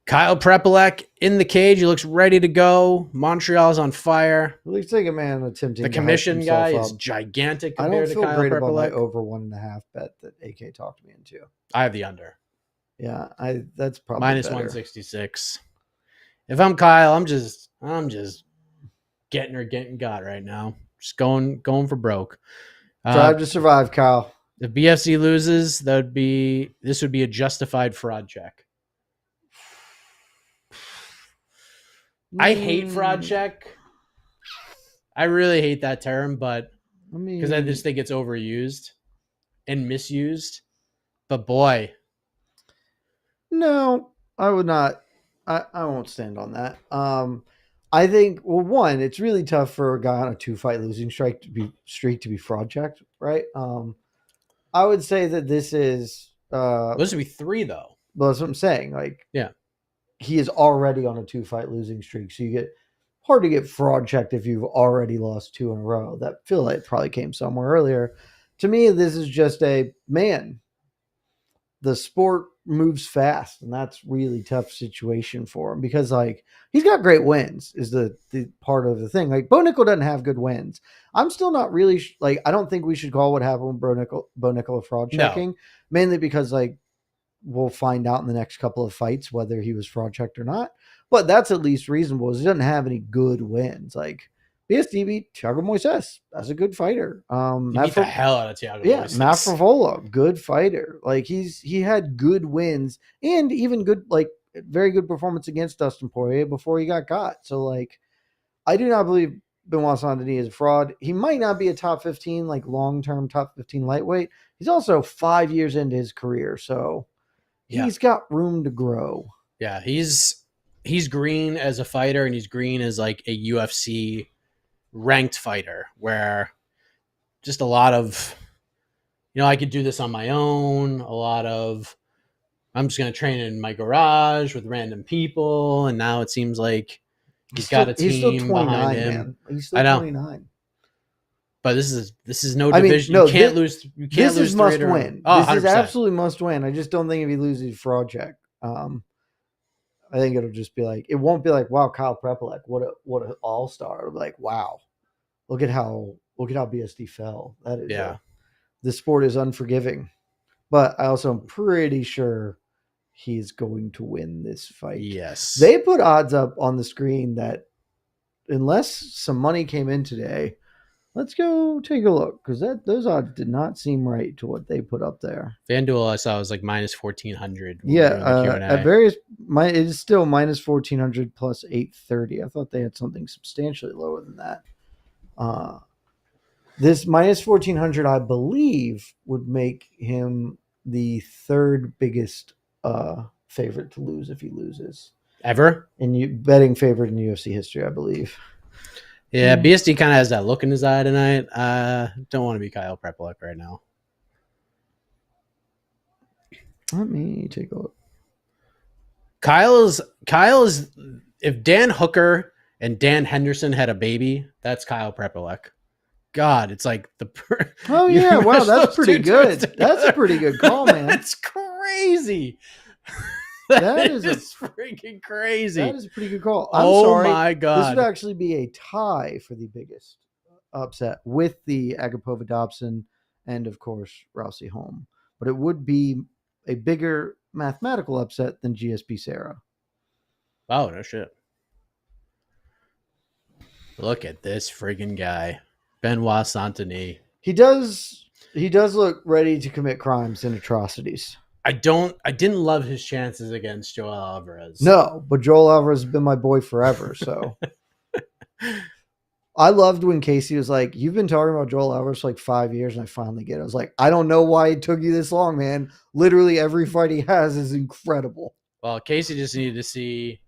Kyle Prepolec in the cage. He looks ready to go. Montreal's on fire. It looks like a man attempting. The commission guy is gigantic compared to Kyle Prepolec. I don't feel great about my over 1.5 bet that AK talked me into. I have the under. Yeah, that's probably minus better. 166. If I'm Kyle, I'm just getting got right now. Just going for broke. Drive to survive, Kyle. If BFC loses, this would be a justified fraud check. I hate fraud check. I really hate that term, but because I just think it's overused and misused. But boy. No, I would not. I won't stand on that. I think, well, one, it's really tough for a guy on a 2-fight losing streak to be fraud checked, right? I would say that this is those would be 3 though. Well, that's what I'm saying. Yeah, he is already on a 2-fight losing streak, so you get hard to get fraud checked if you've already lost 2 in a row. That feel like it probably came somewhere earlier. To me, this is just a man. the sport moves fast, and that's really tough situation for him because like he's got great wins is the part of the thing. Like Bo Nickel doesn't have good wins. I'm still not really like I don't think we should call what happened with Bo Nickel a fraud checking, mainly because like we'll find out in the next couple of fights whether he was fraud checked or not. But that's at least reasonable. He doesn't have any good wins. Like BSD beat Thiago Moises. That's a good fighter. He beat the hell out of Thiago Moises. Matt Frivola, good fighter. Like he had good wins and even good, like very good performance against Dustin Poirier before he got got. So like, I do not believe Benoit Saint-Denis is a fraud. He might not be a top 15, like long-term top 15 lightweight. He's also 5 years into his career. So he's got room to grow. Yeah. He's green as a fighter and he's green as like a UFC ranked fighter where just a lot of, I could do this on my own. A lot of, I'm just going to train in my garage with random people. And now it seems like he's got a team he's still 29, behind him. Man. He's still 29. But this is no division. You can't lose. You can't lose. This is must win. Oh, this 100%. is absolutely must win. I just don't think if he loses fraud check, I think it'll just be like, it won't be like, wow, Kyle Prepolec, what an all-star. It'll be like, wow, look at how BSD fell. That is the sport is unforgiving. But I also am pretty sure he's going to win this fight. Yes. They put odds up on the screen that unless some money came in today, let's go take a look because those odds did not seem right to what they put up there. FanDuel I saw was like minus 1,400. At various, it is still minus 1,400 plus 830. I thought they had something substantially lower than that. This minus 1,400, I believe, would make him the third biggest favorite to lose if he loses ever. And betting favorite in UFC history, I believe. Yeah, BSD kind of has that look in his eye tonight. Don't want to be Kyle Prepolec right now. Let me take a look. Kyle's if Dan Hooker and Dan Henderson had a baby, that's Kyle Prepolec. God, it's like oh yeah, wow, that's pretty good. That's a pretty good call, man. That's crazy. That is freaking crazy. That is a pretty good call. I'm sorry. My God. This would actually be a tie for the biggest upset with the Agapova Dobson and, of course, Rousey Holm. But it would be a bigger mathematical upset than GSP Sarah. Oh, no shit. Look at this friggin' guy. Benoit Saint-Denis. He does look ready to commit crimes and atrocities. I didn't love his chances against Joel Alvarez. No, but Joel Alvarez has been my boy forever. So I loved when Casey was like, you've been talking about Joel Alvarez for like 5 years, and I finally get it. I was like, I don't know why it took you this long, man. Literally every fight he has is incredible. Well, Casey just needed to see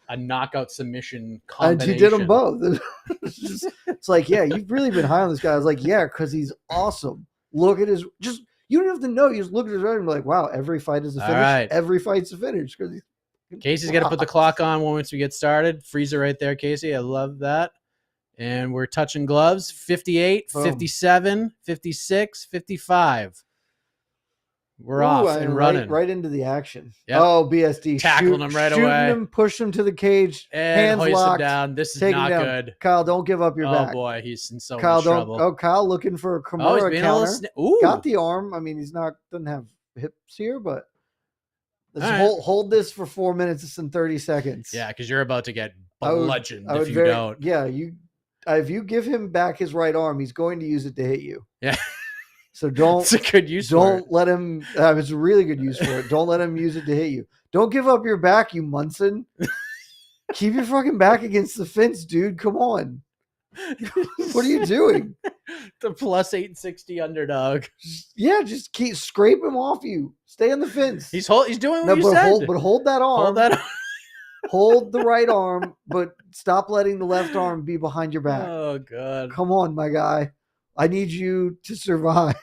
a knockout submission combination. And he did them both. It's like, yeah, you've really been high on this guy. I was like, yeah, because he's awesome. Look at his you don't have to know. You just look at his record and be like, wow, every fight is a finish. Right. Every fight's a finish. Casey's got to put the clock on once we get started. Freezer right there, Casey. I love that. And we're touching gloves. 58, Boom. 57, 56, 55. We're off and running. Right into the action. Yep. Oh, BSD. Tackling him right shooting away. Him, push him to the cage. And hands hoist locked. him down. This is not good. Kyle, don't give up your back. Oh, boy. He's in so much trouble. Oh, Kyle looking for a Kimura counter. Ooh. Got the arm. I mean, doesn't have hips here, but let's right. hold this for 4 minutes and 30 seconds. Yeah, because you're about to get bludgeoned if you don't. Yeah, if you give him back his right arm, he's going to use it to hit you. Yeah. So don't. It's a good use for it. Don't let him. It's a really good use for it. Don't let him use it to hit you. Don't give up your back, you Munson. Keep your fucking back against the fence, dude. Come on. What are you doing? The plus 860 underdog. Yeah, just scrape him off you. Stay on the fence. He's doing what you said. But hold that arm. Hold that arm. Hold the right arm, but stop letting the left arm be behind your back. Oh, God. Come on, my guy. I need you to survive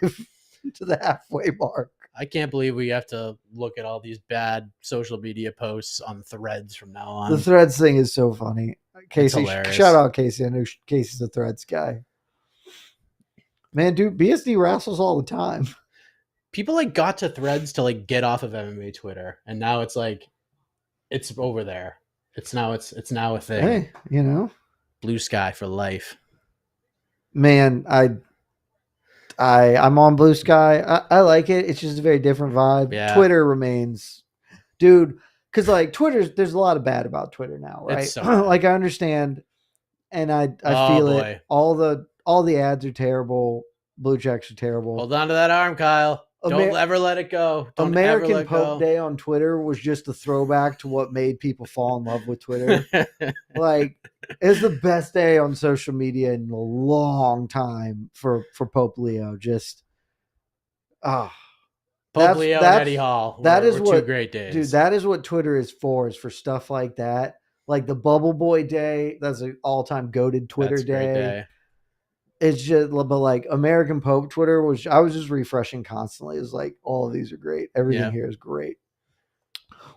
to the halfway mark. I can't believe we have to look at all these bad social media posts on threads from now on. The threads thing is so funny. Casey, shout out Casey. I know Casey's a threads guy. Man, dude, BSD wrestles all the time. people like got to Threads to like get off of MMA Twitter, and now it's like it's over there. It's now a thing. Hey, you know, blue sky for life. Man, I'm on Blue Sky. I like it. It's just a very different vibe. Yeah. Twitter remains, dude, because like there's a lot of bad about Twitter now, right? It's so bad. Like I understand, and I feel it. All the ads are terrible. Blue checks are terrible. Hold on to that arm, Kyle. Don't ever let it go. Don't American ever let Pope go. Day on Twitter was just a throwback to what made people fall in love with Twitter. Like, it's the best day on social media in a long time for Pope Leo. Just Pope Leo and Eddie Hall. That is two great days, dude. That is what Twitter is for stuff like that. Like the Bubble Boy Day. That's an all-time goated Twitter day. It's just, but like American Pope Twitter I was just refreshing constantly. It's like all of these are great. Everything here is great.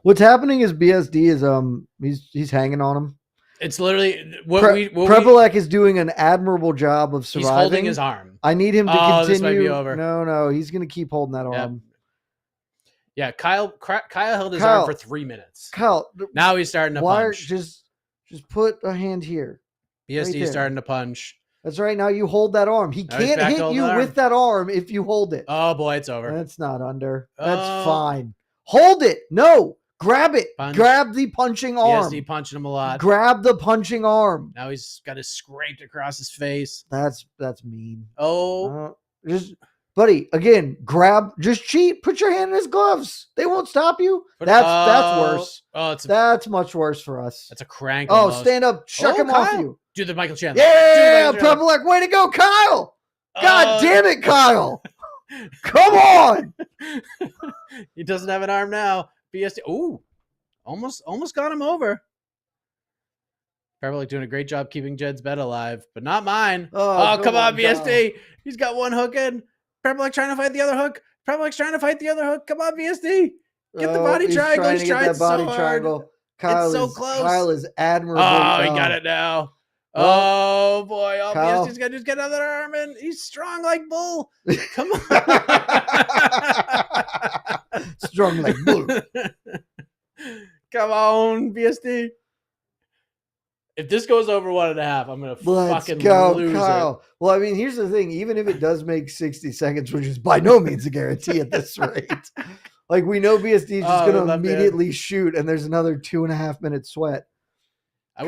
What's happening is BSD is he's hanging on him. It's literally Prepolec is doing an admirable job of surviving. He's holding his arm. I need him to continue. This might be over. No, he's gonna keep holding that arm. Yeah, Kyle held his arm for 3 minutes. Kyle, now he's starting to punch. Just put a hand here. BSD is starting to punch. That's right. Now you hold that arm. He can't hit you with that arm if you hold it. Oh boy, it's over. That's not under. That's fine. Hold it. No. Grab it. Punch. Grab the punching arm. BSD punching him a lot. Grab the punching arm. Now he's got it scraped across his face. That's mean. Oh. Just buddy, again, just cheat. Put your hand in his gloves. They won't stop you. That's worse. That's much worse for us. That's a crank. Oh, almost. Stand up. Shuck him off you. Do the Michael Chandler. Yeah, Prepolec. Way to go, Kyle. God damn it, Kyle. Come on. He doesn't have an arm now. BSD. Ooh. Almost got him over. Prepolec doing a great job keeping Jed's bed alive, but not mine. Oh come on, BSD. He's got one hook in. Prepolec trying to fight the other hook. Prepolec's trying to fight the other hook. Come on, BSD. Get the body triangle. He's trying that body triangle. Kyle it's so close. Kyle is admirable. Oh, he got it now. Oh boy! Oh, BSD's got to just get another arm in. He's strong like bull. Come on, strong like bull. Come on, BSD. If this goes over 1.5, I'm gonna fucking lose Kyle. It. Well, I mean, here's the thing. Even if it does make 60 seconds, which is by no means a guarantee at this rate, like we know BSD is just gonna immediately shoot, and there's another 2.5 minute sweat. I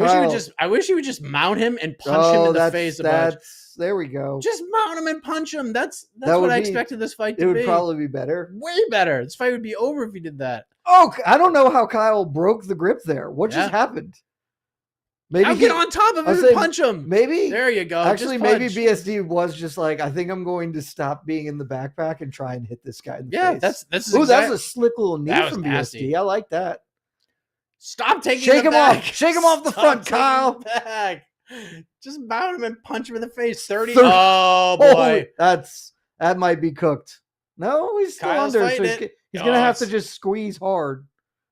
wish he would just mount him and punch him in the face a bunch. There we go. Just mount him and punch him. That's what I expected this fight to be. It would probably be better. Way better. This fight would be over if he did that. Oh, I don't know how Kyle broke the grip there. What just happened? Maybe I'll get on top of him and punch him. Maybe. There you go. Actually, maybe BSD was just like, I think I'm going to stop being in the backpack and try and hit this guy in the face. That's that was a slick little knee from BSD. Nasty. I like that. Stop taking Shake him back. off. Shake him off the front, Kyle. Back. Just mount him and punch him in the face. 30. Oh boy. That might be cooked. No, he's still Kyle's under. So he's gonna have to just squeeze hard.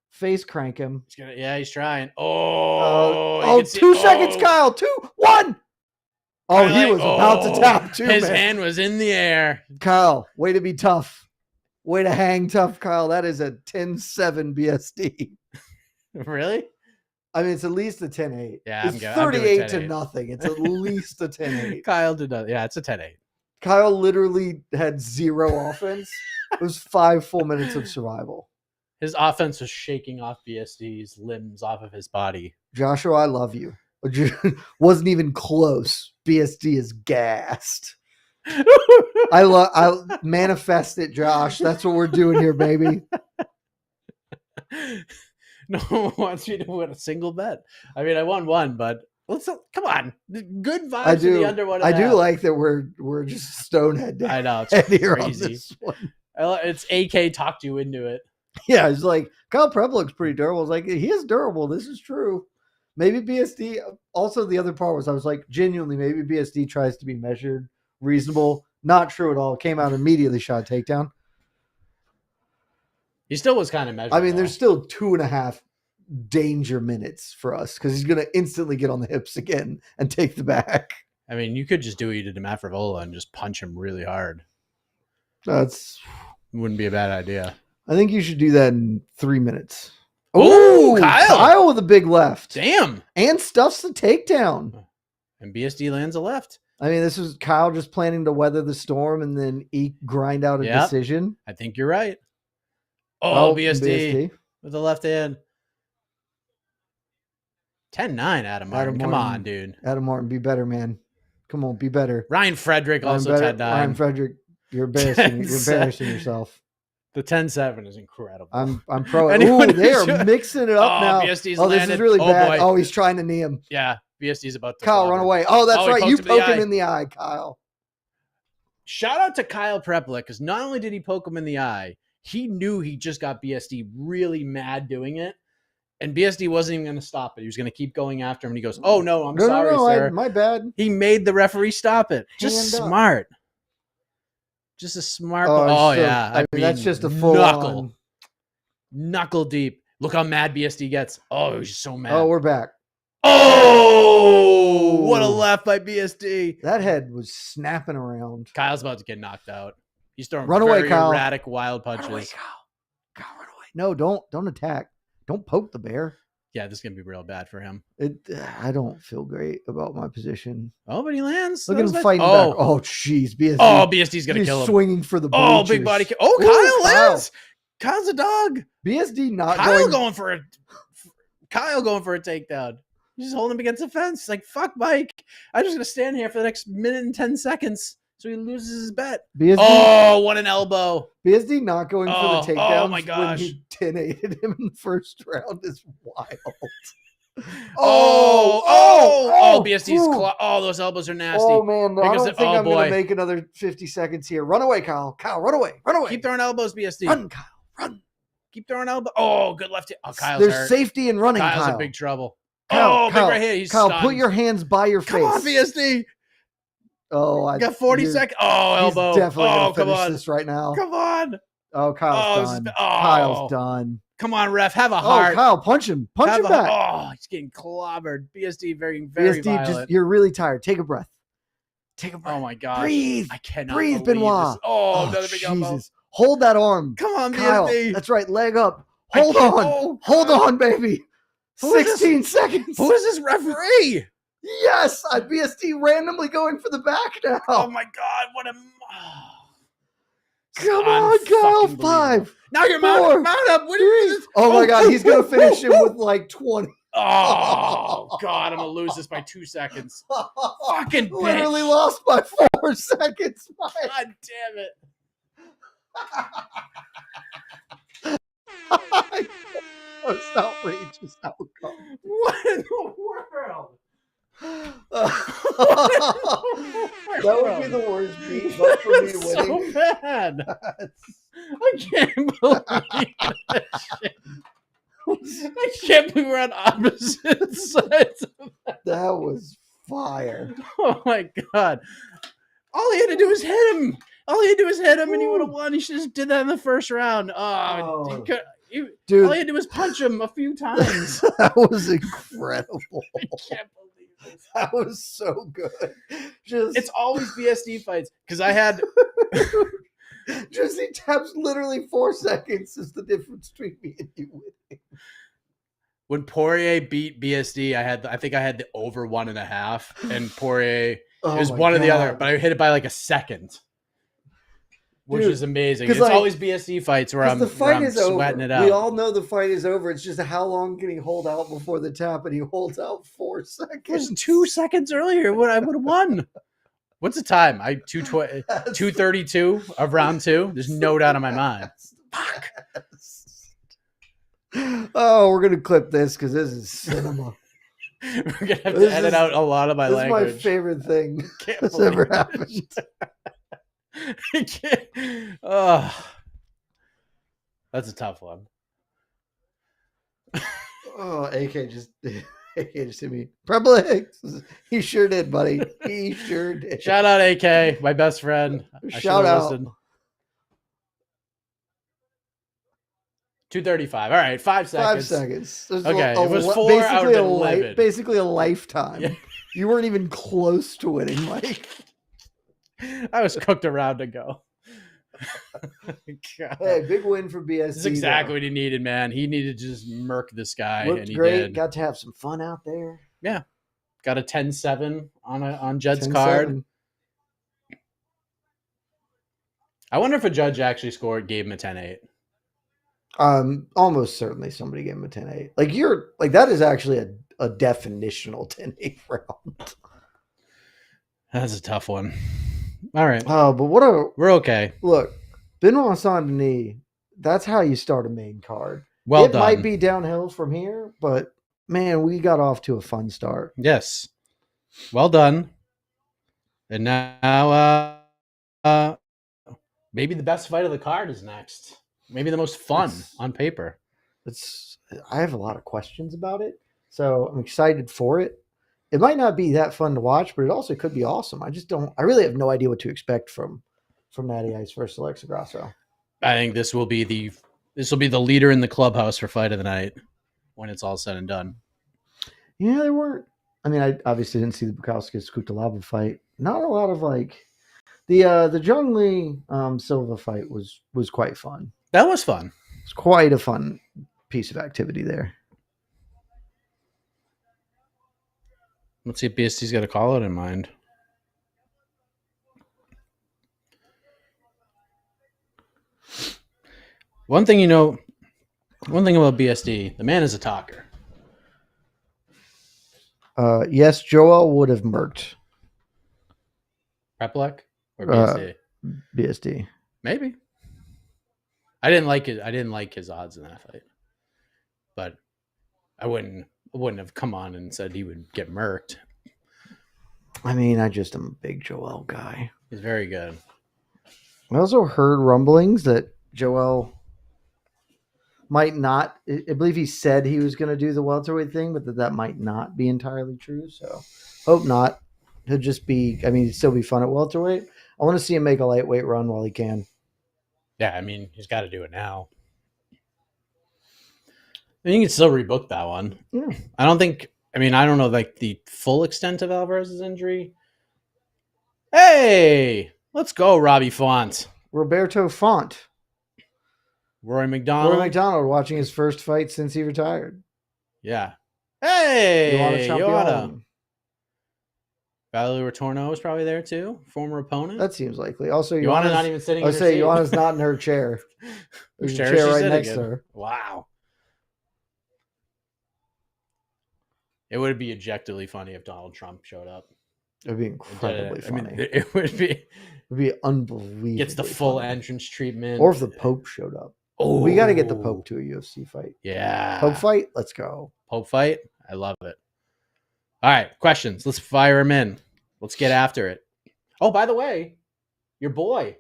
Face crank him. He's trying. Oh, 2 seconds, Kyle. 2, 1. Oh, he was about to tap too. His hand was in the air. Kyle, way to be tough. Way to hang tough, Kyle. That is a 10-7 BSD. Really? I mean, it's at least a 10-8. Yeah, it's 38 to nothing. It's at least a 10-8. Kyle did not. Yeah, it's a 10-8. Kyle literally had 0 offense. It was 5 full minutes of survival. His offense was shaking off BSD's limbs off of his body. Joshua, I love you. Wasn't even close. BSD is gassed. I manifest it, Josh. That's what we're doing here, baby. No one wants me to win a single bet. I mean, I won one, but come on. Good vibes to the under 1.5. I do like that we're just stonehead down. I know, it's crazy. It's AK talked you into it. Yeah, it's like Kyle Prepolec's pretty durable. It's like he is durable. This is true. Maybe BSD. Also, the other part was I was like, genuinely, maybe BSD tries to be measured, reasonable. Not true at all. Came out immediately, shot a takedown. He still was kind of measured. I mean, there's still 2.5 danger minutes for us because he's going to instantly get on the hips again and take the back. I mean, you could just do what you did to Matt Frivola and just punch him really hard. Wouldn't be a bad idea. I think you should do that in 3 minutes. Ooh, Kyle. Kyle with a big left. Damn. And stuffs the takedown. And BSD lands a left. I mean, this was Kyle just planning to weather the storm and then grind out a decision. I think you're right. Oh, BSD with the left hand. 10-9, Adam Martin. Come on, dude. Adam Martin, be better, man. Come on, be better. Ryan Frederick also 10-9. Ryan Frederick, you're embarrassing. You're embarrassing yourself. The 10-7 is incredible. I'm pro. Ooh, they are mixing it up now. BSD's this landed. is really bad. Boy. Oh, he's trying to knee him. Yeah, BSD's about to Kyle, run away. Oh, that's right. You poked him in the eye, Kyle. Shout out to Kyle Prepolec, because not only did he poke him in the eye, he knew he just got BSD really mad doing it. And BSD wasn't even going to stop it. He was going to keep going after him. And he goes, "Oh, no, I'm sorry, sir. My bad." He made the referee stop it. Just smart. Just a smart. Yeah. I mean, that's just a full knuckle deep. Look how mad BSD gets. Oh, he's so mad. Oh, we're back. Oh, what a left by BSD. That head was snapping around. Kyle's about to get knocked out. He's throwing erratic, wild punches. Run away, Kyle. Kyle, run away. No, don't attack. Don't poke the bear. Yeah, this is going to be real bad for him. I don't feel great about my position. Oh, but he lands. Look at him fighting back. Oh, jeez. BSD. Oh, BSD's going to kill him. Swinging for the bleachers. Oh, big body kick. Oh, Kyle lands. Kyle's a dog. BSD not Kyle going for a takedown. He's just holding him against the fence. He's like, fuck, Mike. I'm just going to stand here for the next minute and 10 seconds so he loses his bet. What an elbow. BSD not going for the takedown. Oh, my gosh. When he 10-8'd him in the first round is wild. BSD's those elbows are nasty. Oh, man. I don't think I'm going to make another 50 seconds here. Run away, Kyle. Kyle, run away. Run away. Keep throwing elbows, BSD. Run, Kyle. Run. Keep throwing elbows. Oh, good left. Oh, Kyle's There's hurt. safety in running, Kyle's Kyle. in big trouble. Kyle, big right here. He's stunned. put your hands by your face. Come on, BSD. Oh, I got 40 seconds. Oh, elbow. He's definitely going to finish this right now. Come on. Oh, Kyle's done. Kyle's done. Come on, ref. Have a heart. Oh, Kyle, punch him. Punch him back. Oh, he's getting clobbered. BSD very, very violent. You're really tired. Take a breath. Take a breath. Oh, my God. Breathe. I cannot breathe, Benoit. Oh, another big elbow. Hold that arm. Come on, Kyle. BSD. That's right. Leg up. Hold on. Hold on, baby. 16 seconds. Who is this referee? Yes, BSD randomly going for the back now. Oh my God! What a come on, Kyle. 5. Now you're mount up. What is this? Oh my God, he's gonna finish him with like 20. Oh God, I'm gonna lose this by 2 seconds. Fucking bitch. Literally lost by 4 seconds. God damn it. It's outrageous outcome. What in the world? That would be the worst beat, but for me winning. So bad. I can't believe that shit. I can't believe we're on opposite sides of that. That was fire. Oh my God. All he had to do was hit him. And he would have won. He should have just did that in the first round. Dude, all he had to do was punch him a few times. That was incredible. I can't believe this. That was so good. It's always BSD fights because I had. Just he taps literally 4 seconds is the difference between me and you winning. When Poirier beat BSD, I think I had the over 1.5, and Poirier was one or the other, but I hit it by like a second. Which is amazing. It's always BSD fights where I'm sweating it out. We all know the fight is over. It's just how long can he hold out before the tap, and he holds out 4 seconds. It was 2 seconds earlier. I would have won. What's the time? 2:32 of round 2. There's no doubt in my mind. Fuck. Oh, we're gonna clip this because this is cinema. We're gonna have to edit out a lot of my language. This is my favorite thing that's ever happened. I can't. Oh, that's a tough one. Oh, AK just hit me. Prepolec. He sure did, buddy. He sure did. Shout out AK, my best friend. Shout out. Listened. 2:35. All right, 5 seconds. 5 seconds. Okay, it was 4 out of 11. Basically a lifetime. Yeah. You weren't even close to winning, Mike. I was cooked a round ago. Hey, big win for BSD. This is exactly what he needed, man. He needed to just murk this guy. Looked and he great. Did. Got to have some fun out there. Yeah. Got a 10-7 on Jed's 10-7. card. I wonder if a judge actually gave him a 10-8. Almost certainly somebody gave him a 10-8. Like that is actually a definitional 10-8 round. That's a tough one. All right. Oh, but we're okay. Look, Benoit Saint-Denis, that's how you start a main card. Well it done. might be downhill from here, but man, we got off to a fun start. Yes. Well done. And now maybe the best fight of the card is next. Maybe the most fun on paper. I have a lot of questions about it, so I'm excited for it. It might not be that fun to watch, but it also could be awesome. I really have no idea what to expect from Natty Ice versus Alexa Grasso. I think this will be the leader in the clubhouse for fight of the night when it's all said and done. Yeah, there weren't. I mean, I obviously didn't see the Bukowskis Kutalaba fight. Not a lot of the Jung Lee Silva fight was quite fun. That was fun. It's quite a fun piece of activity there. Let's see if BST's got a call out in mind. One thing about BSD, the man is a talker. Yes, Joel would have murked. Prepolec or BSD? BSD. Maybe. I didn't like his odds in that fight. But I wouldn't have come on and said he would get murked. I mean, I just am a big Joel guy. He's very good. I also heard rumblings that Joel might not. I believe he said he was going to do the welterweight thing, but that might not be entirely true. So, hope not. He'll just be. I mean, he'd still be fun at welterweight. I want to see him make a lightweight run while he can. Yeah, I mean, he's got to do it now. And you can still rebook that one. Yeah. I don't know the full extent of Alvarez's injury. Hey, let's go, Robbie Font. Roberto Font. Roy McDonald. Roy McDonald watching his first fight since he retired. Yeah. Hey, Joanna. Valerie Retorno is probably there too. Former opponent. That seems likely. Also, Joanna's not even sitting. I would say Joanna's not in her chair. There's a chair right next to her. Wow. It would be objectively funny if Donald Trump showed up. It would be incredibly funny. I mean, it would be. It would be unbelievable. Gets the full entrance treatment. Or if the Pope showed up. Oh, we got to get the Pope to a UFC fight. Yeah. Pope fight. Let's go. Pope fight. I love it. All right, questions. Let's fire him in. Let's get after it. Oh, by the way, your boy,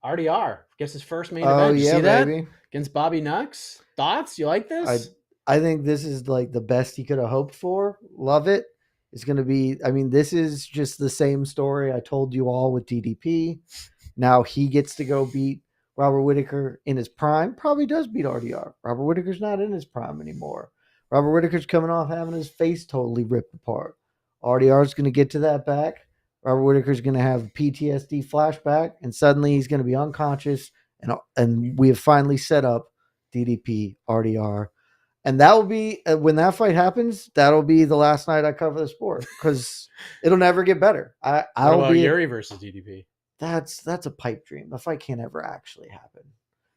RDR, gets his first main event. You see that? Baby. Against Bobby Nux. Thoughts? You like this? I think this is like the best he could have hoped for. Love it. It's going to be, I mean, this is just the same story I told you all with DDP. Now he gets to go beat Robert Whittaker in his prime. Probably does beat RDR. Robert Whittaker's not in his prime anymore. Robert Whittaker's coming off having his face totally ripped apart. RDR's going to get to that back. Robert Whittaker's going to have a PTSD flashback, and suddenly he's going to be unconscious, and we have finally set up DDP, RDR. And that will be, when that fight happens, that'll be the last night I cover the sport, because it'll never get better. I'll be Yuri versus DDP. That's a pipe dream. The fight can't ever actually happen.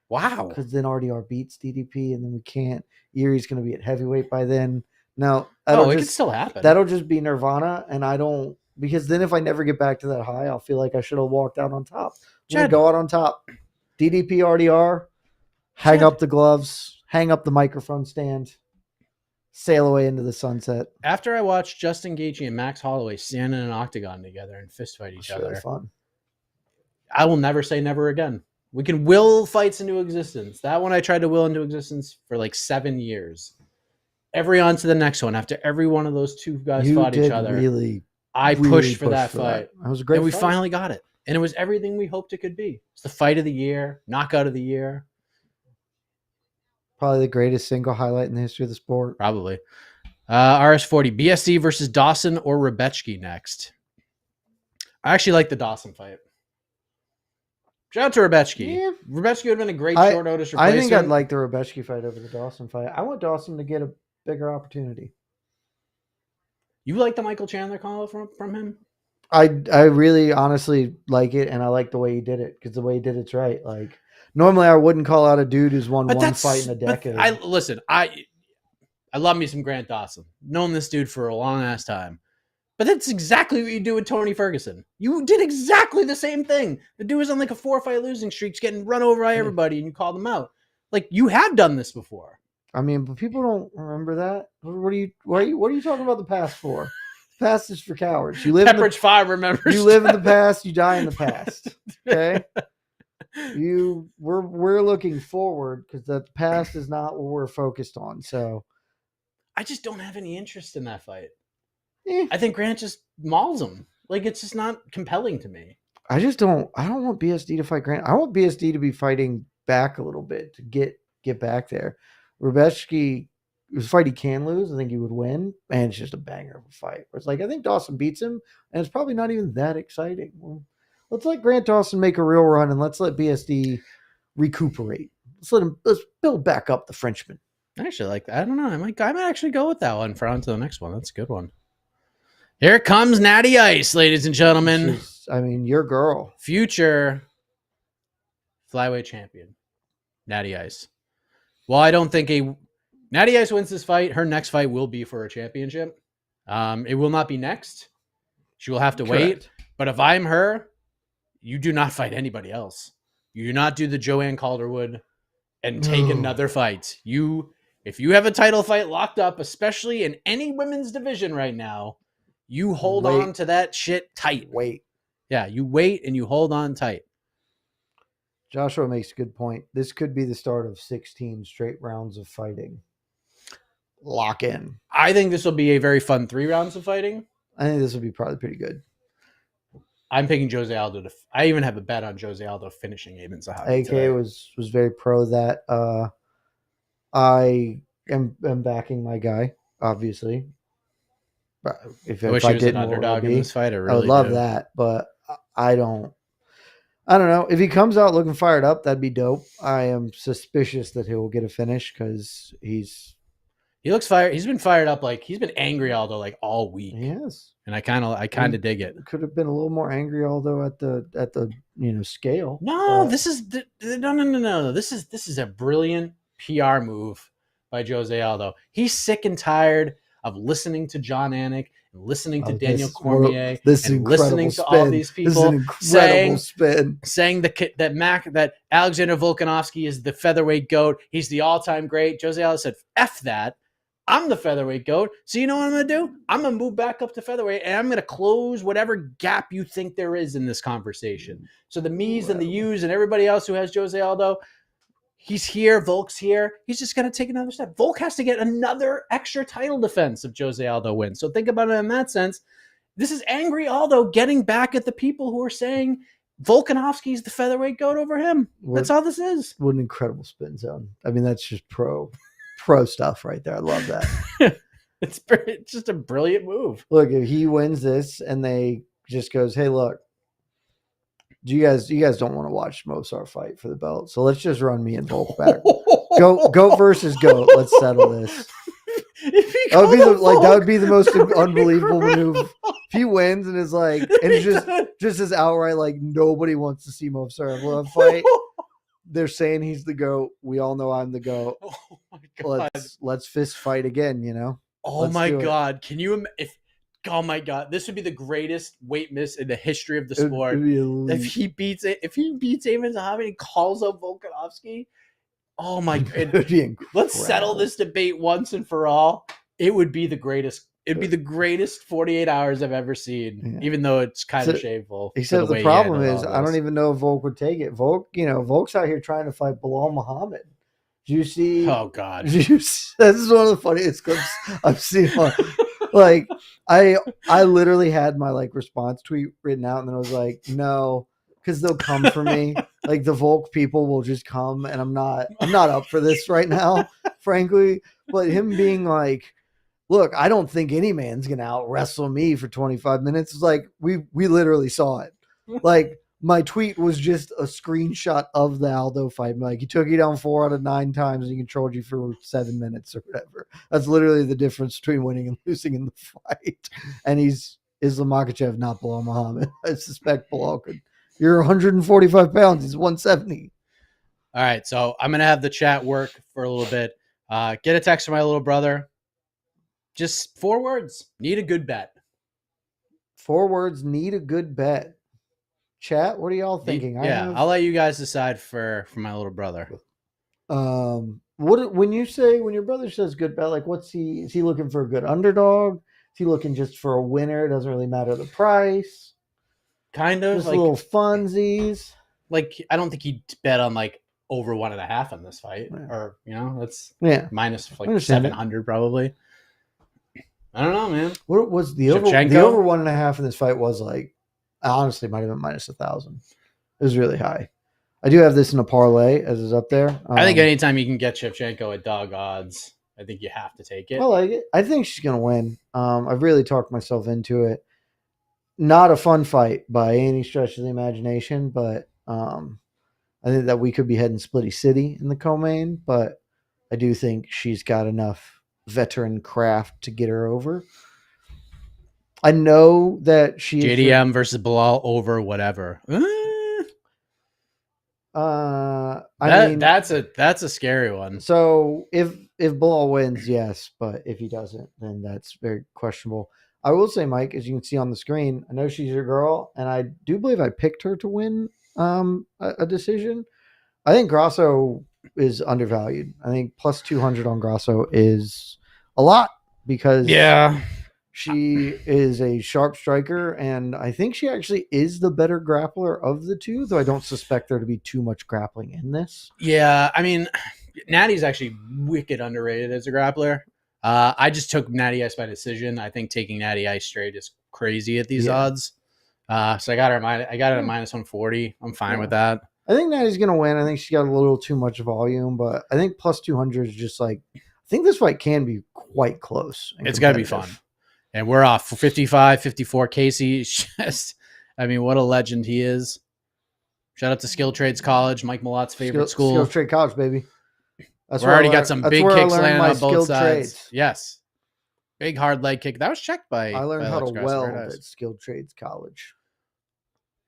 Wow. Because then RDR beats DDP, and then we can't. Yuri's going to be at heavyweight by then. Now, it can still happen. That'll just be Nirvana, and I don't, because then if I never get back to that high, I'll feel like I should have walked out on top. I'm going to go out on top. DDP, RDR, hang up the gloves, hang up the microphone stand, sail away into the sunset. After I watched Justin Gaethje and Max Holloway stand in an octagon together and fist fight each other, really fun. I will never say never again. We can will fights into existence. That one I tried to will into existence for like 7 years. On to the next one. After every one of those two guys fought each other, I pushed for that fight. That was a great fight. And we fight. finally got it. And it was everything we hoped it could be. It's the fight of the year, knockout of the year. Probably the greatest single highlight in the history of the sport. Probably. RS40, BSD versus Dawson or Rebetchke next. I actually like the Dawson fight. Shout out to Radtke. Yeah. Radtke would have been a great short notice replacement. I think I'd like the Radtke fight over the Dawson fight. I want Dawson to get a bigger opportunity. You like the Michael Chandler call from him? I really honestly like it, and I like the way he did it because the way he did it's right. Like normally I wouldn't call out a dude who's won one fight in a decade. I love me some Grant Dawson. Known this dude for a long ass time. But that's exactly what you do with Tony Ferguson. You did exactly the same thing. The dude was on like a 4-fight losing streak, getting run over by everybody, and you called him out. Like you have done this before. I mean, but people don't remember that. What are you talking about the past for? The past is for cowards. You live Pepperidge Farm remembers. You live in the past, you die in the past. Okay? We're looking forward because the past is not what we're focused on. So I just don't have any interest in that fight. Eh. I think Grant just mauls him. Like it's just not compelling to me. I don't want BSD to fight Grant. I want BSD to be fighting back a little bit to get back there. Radtke, it was a fight he can lose. I think he would win. And it's just a banger of a fight. It's like I think Dawson beats him, and it's probably not even that exciting. Well, let's let Grant Dawson make a real run, and let's let BSD recuperate. Let's build back up the Frenchman. Actually, like I don't know. I might actually go with that one for on to the next one. That's a good one. Here comes Natty Ice, ladies and gentlemen. Your girl. Future flyweight champion, Natty Ice. Well, I don't think Natty Ice wins this fight. Her next fight will be for a championship. It will not be next. She will have to wait. But if I'm her, you do not fight anybody else. You do not do the Joanne Calderwood and take another fight. If you have a title fight locked up, especially in any women's division right now, you hold on to that shit tight. Wait. Yeah, you wait and you hold on tight. Joshua makes a good point. This could be the start of 16 straight rounds of fighting. Lock in. I think this will be a very fun 3 rounds of fighting. I think this will be probably pretty good. I'm picking Jose Aldo. I even have a bet on Jose Aldo finishing Aben Zahabi. AK was very pro that. I am backing my guy, obviously. But if I wish he was an underdog in this fight. I would love that, but I don't know. If he comes out looking fired up, that'd be dope. I am suspicious that he will get a finish because he looks fired. He's been fired up, like he's been angry Aldo like all week. Yes, and I kind of dig it. Could have been a little more angry Aldo at the scale. No, this is no. This is a brilliant PR move by Jose Aldo. He's sick and tired of listening to John Anik and listening to Daniel Cormier and listening to all these people saying that Alexander Volkanovski is the featherweight GOAT. He's the all-time great. Jose Aldo said, F that. I'm the featherweight GOAT. So you know what I'm going to do? I'm going to move back up to featherweight, and I'm going to close whatever gap you think there is in this conversation. So the me's and the you's and everybody else who has Jose Aldo, he's here. Volk's here. He's just got to take another step. Volk has to get another extra title defense if Jose Aldo wins. So think about it in that sense. This is angry Aldo getting back at the people who are saying Volkanovski is the featherweight GOAT over him. That's all this is. What an incredible spin zone. I mean, that's just pro stuff right there. I love that. It's just a brilliant move. Look, if he wins this and they just goes, hey, look, you guys don't want to watch Mozart fight for the belt, so let's just run me and Volk back. Goat versus goat. Let's settle this. That would be the most unbelievable move. If he wins and is like, and just as outright like nobody wants to see Mozart fight. They're saying he's the GOAT. We all know I'm the GOAT. Oh my god! Let's fist fight again. Oh my god! Can you? Oh my god! This would be the greatest weight miss in the history of the sport. If he beats Aben Zahabi and calls out Volkanovski. Oh my god! Let's settle this debate once and for all. It would be the greatest. It'd be the greatest 48 hours I've ever seen, even though it's kind of shameful. Except the problem is, I don't even know if Volk would take it. Volk's out here trying to fight Belal Muhammad. Do you see? Oh God! This is one of the funniest clips I've seen. Like, I literally had my response tweet written out, and then I was like, no, because they'll come for me. Like the Volk people will just come, and I'm not up for this right now, frankly. But him being like, look, I don't think any man's gonna out wrestle me for 25 minutes. It's like we literally saw it. Like my tweet was just a screenshot of the Aldo fight. Like, he took you down 4 out of 9 times and he controlled you for 7 minutes or whatever. That's literally the difference between winning and losing in the fight. And he's Islam Makhachev, not Belal Muhammad. I suspect Belal could. You're 145 pounds. He's 170. All right, so I'm going to have the chat work for a little bit. Get a text from my little brother. Just 4 words. Need a good bet. 4 words. Need a good bet. Chat, what are y'all thinking? I'll let you guys decide for my little brother. When your brother says good bet, like, is he looking for a good underdog? Is he looking just for a winner? It doesn't really matter the price. Kind of just like little funsies. Like, I don't think he'd bet on like over 1.5 on this fight, or that's minus like 700 probably. I don't know, man. What was the over? The over 1.5 in this fight was like, honestly, might have been minus 1,000. It was really high. I do have this in a parlay as is up there. I think anytime you can get Shevchenko at dog odds, I think you have to take it. I like it. I think she's gonna win. I've really talked myself into it. Not a fun fight by any stretch of the imagination, but I think that we could be heading Splitty City in the co-main, but I do think she's got enough veteran craft to get her over. I know that JDM versus Belal over whatever. I mean, that's a scary one. So if Belal wins, yes, but if he doesn't, then that's very questionable. I will say, Mike, as you can see on the screen, I know she's your girl, and I do believe I picked her to win a decision. I think Grasso is undervalued. I think plus 200 on Grasso is a lot because she is a sharp striker, and I think she actually is the better grappler of the two, though I don't suspect there to be too much grappling in this. Yeah, I mean, Natty's actually wicked underrated as a grappler. I just took Natty Ice by decision. I think taking Natty Ice straight is crazy at these odds. So I got her at minus 140. I'm fine with that. I think Natty's going to win. I think she got a little too much volume, but I think plus 200 is just like, I think this fight can be quite close. It's got to be fun. And we're off for 55, 54. Casey, just, I mean, what a legend he is. Shout out to Skill Trades College, Mike Malott's favorite school. Skill Trade College, baby. We already got some big kicks landing on both sides. Trades. Yes. Big hard leg kick. That was checked by. I learned how to weld at Skilled Trades College.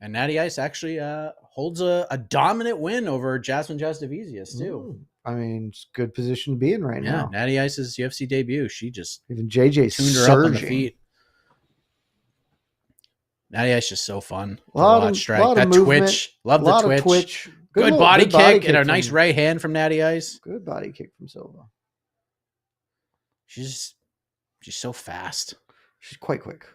And Natty Ice actually holds a dominant win over Jasmine Jasudavicius, too. I mean, it's a good position to be in right now. Natty Ice's UFC debut. She just even JJ tuned her up on the feet. Natty Ice just so fun to watch strike. That twitch. Love the twitch. Good body kick and a nice right hand from Natty Ice. Good body kick from Silva. She's so fast. She's quite quick.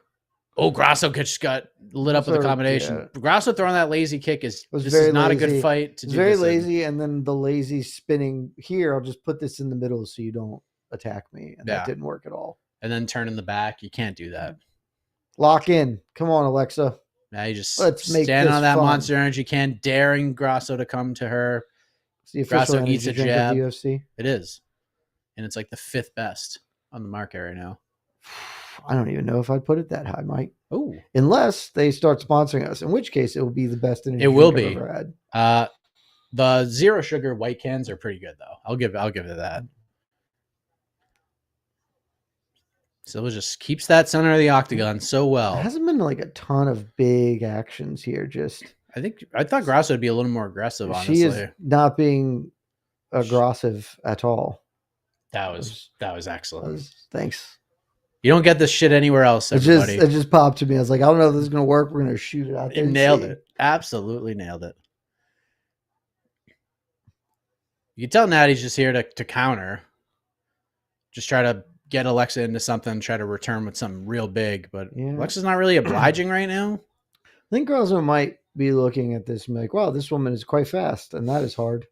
Oh, Grasso just got lit up with the combination. Yeah. Grasso throwing that lazy kick is not a good fight. It's very lazy, and then the lazy spinning here. I'll just put this in the middle so you don't attack me, and that didn't work at all. And then turn in the back. You can't do that. Lock in. Come on, Alexa. Now you just stand on that Monster Energy can, daring Grasso to come to her. It's the official Grasso eats a jab. UFC. It is. And it's like the 5th best on the market right now. I don't even know if I'd put it that high, Mike. Oh, unless they start sponsoring us, in which case it will be the best energy drink I've ever had. The zero sugar white cans are pretty good though. I'll give it that. So it just keeps that center of the octagon so well. There hasn't been like a ton of big actions here. I thought Grasso would be a little more aggressive. Honestly, she is not being aggressive at all. That was excellent. Thanks. You don't get this shit anywhere else, everybody. It just popped to me. I was like, I don't know if this is going to work. We're going to shoot it out there. Nailed it. Absolutely nailed it. You can tell Natty's just here to counter. Just try to get Alexa into something, try to return with something real big. But Alexa's not really obliging right now. I think Grasso might be looking at this and be like, wow, this woman is quite fast. And that is hard.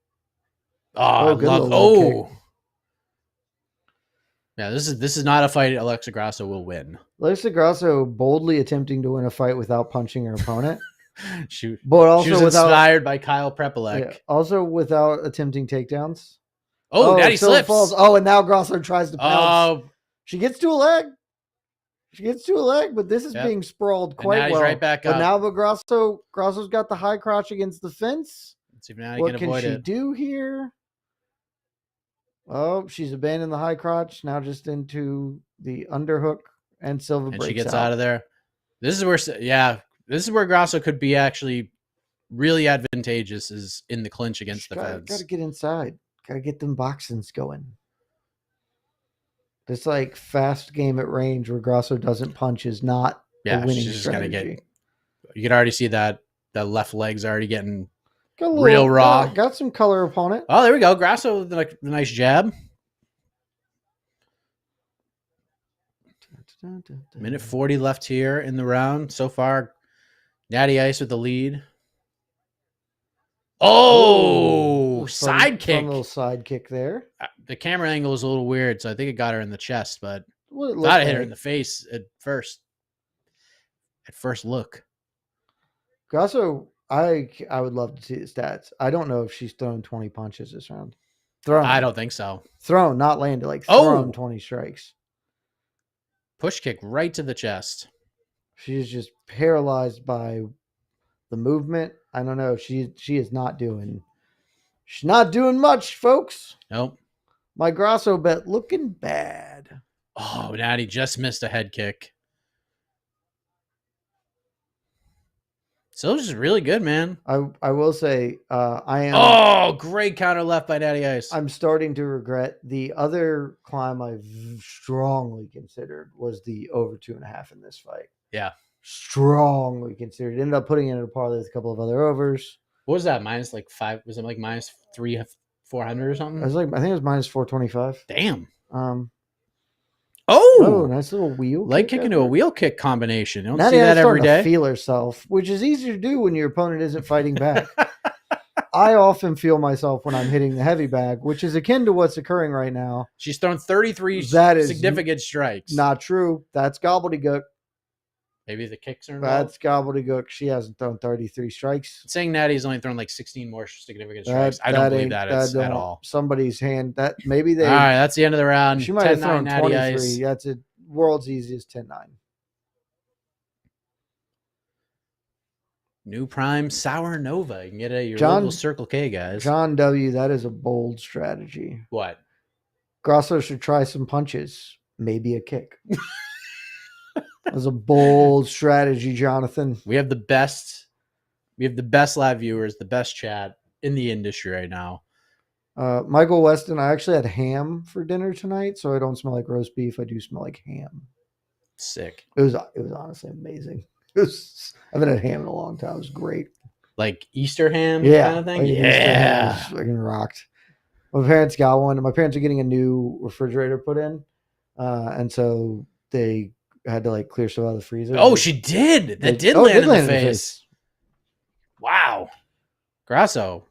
Yeah, this is not a fight Alexa Grasso will win. Alexa Grasso boldly attempting to win a fight without punching her opponent. she was inspired by Kyle Prepolec. Yeah, also without attempting takedowns. Natty slips. Falls. Oh, and now Grasso tries to pounce. She gets to a leg. She gets to a leg, but this is being sprawled quite now well. He's right back but up. now Grasso's got the high crotch against the fence. Let's see if now he What can can avoid she it. do here? Oh, she's abandoned the high crotch. Now just into the underhook, and Silva breaks out. And she gets out of there. This is where Grasso could be actually really advantageous, is in the clinch against the fence. Got to get inside. Got to get them boxings going. This like fast game at range where Grasso doesn't punch is not a winning she's just strategy. Gonna get. You can already see that the left leg's already getting real raw. Got some color upon it. Oh, there we go. Grasso with the nice jab. Minute 40 left here in the round. So far, Natty Ice with the lead. Oh, side kick. Little side kick there. The camera angle is a little weird, so I think it got her in the chest, but thought it hit her in the face at first. At first look. Grasso, I would love to see the stats. I don't know if she's thrown 20 punches this round. Thrown. I don't think so. Thrown, not landed. Like thrown 20 strikes. Push kick right to the chest. She's just paralyzed by the movement. I don't know. She is not doing. She's not doing much, folks. Nope. My Grasso bet looking bad. Oh, Natty just missed a head kick. So this is really good, man. I will say I am. Oh, great counter left by Natty Ice. I'm starting to regret the other climb I've strongly considered was the over 2.5 in this fight. Yeah. Strongly considered. Ended up putting it in a parlay with a couple of other overs. What was that? Minus like 5? Was it like minus 400 or something? I think it was minus 425. Damn. Oh, nice little wheel. Leg kick into a wheel kick combination. You don't Natty see that every day. To feel herself, which is easy to do when your opponent isn't fighting back. I often feel myself when I'm hitting the heavy bag, which is akin to what's occurring right now. She's thrown 33 significant strikes. Not true. That's gobbledygook. Maybe the kicks are involved. That's gobbledygook. She hasn't thrown 33 strikes. Saying Natty's only thrown like 16 more significant strikes. I don't believe that at all. Somebody's hand. That maybe they. All right, that's the end of the round. She might have thrown Natty 23. Ice. That's a world's easiest 10-9. New Prime Sour Nova. You can get it at your local Circle K, guys. John W., that is a bold strategy. What? Grasso should try some punches. Maybe a kick. That's a bold strategy, Jonathan. We have the best live viewers, the best chat in the industry right now. Michael Weston, I actually had ham for dinner tonight, so I don't smell like roast beef. I do smell like ham. Sick. It was honestly amazing. I haven't had ham in a long time. It was great. Like Easter ham kind of thing? Like yeah. It was fucking rocked. My parents got one, and my parents are getting a new refrigerator put in. And so they had to like clear stuff out of the freezer. Oh, she did. That did land in the face. Wow. Grasso.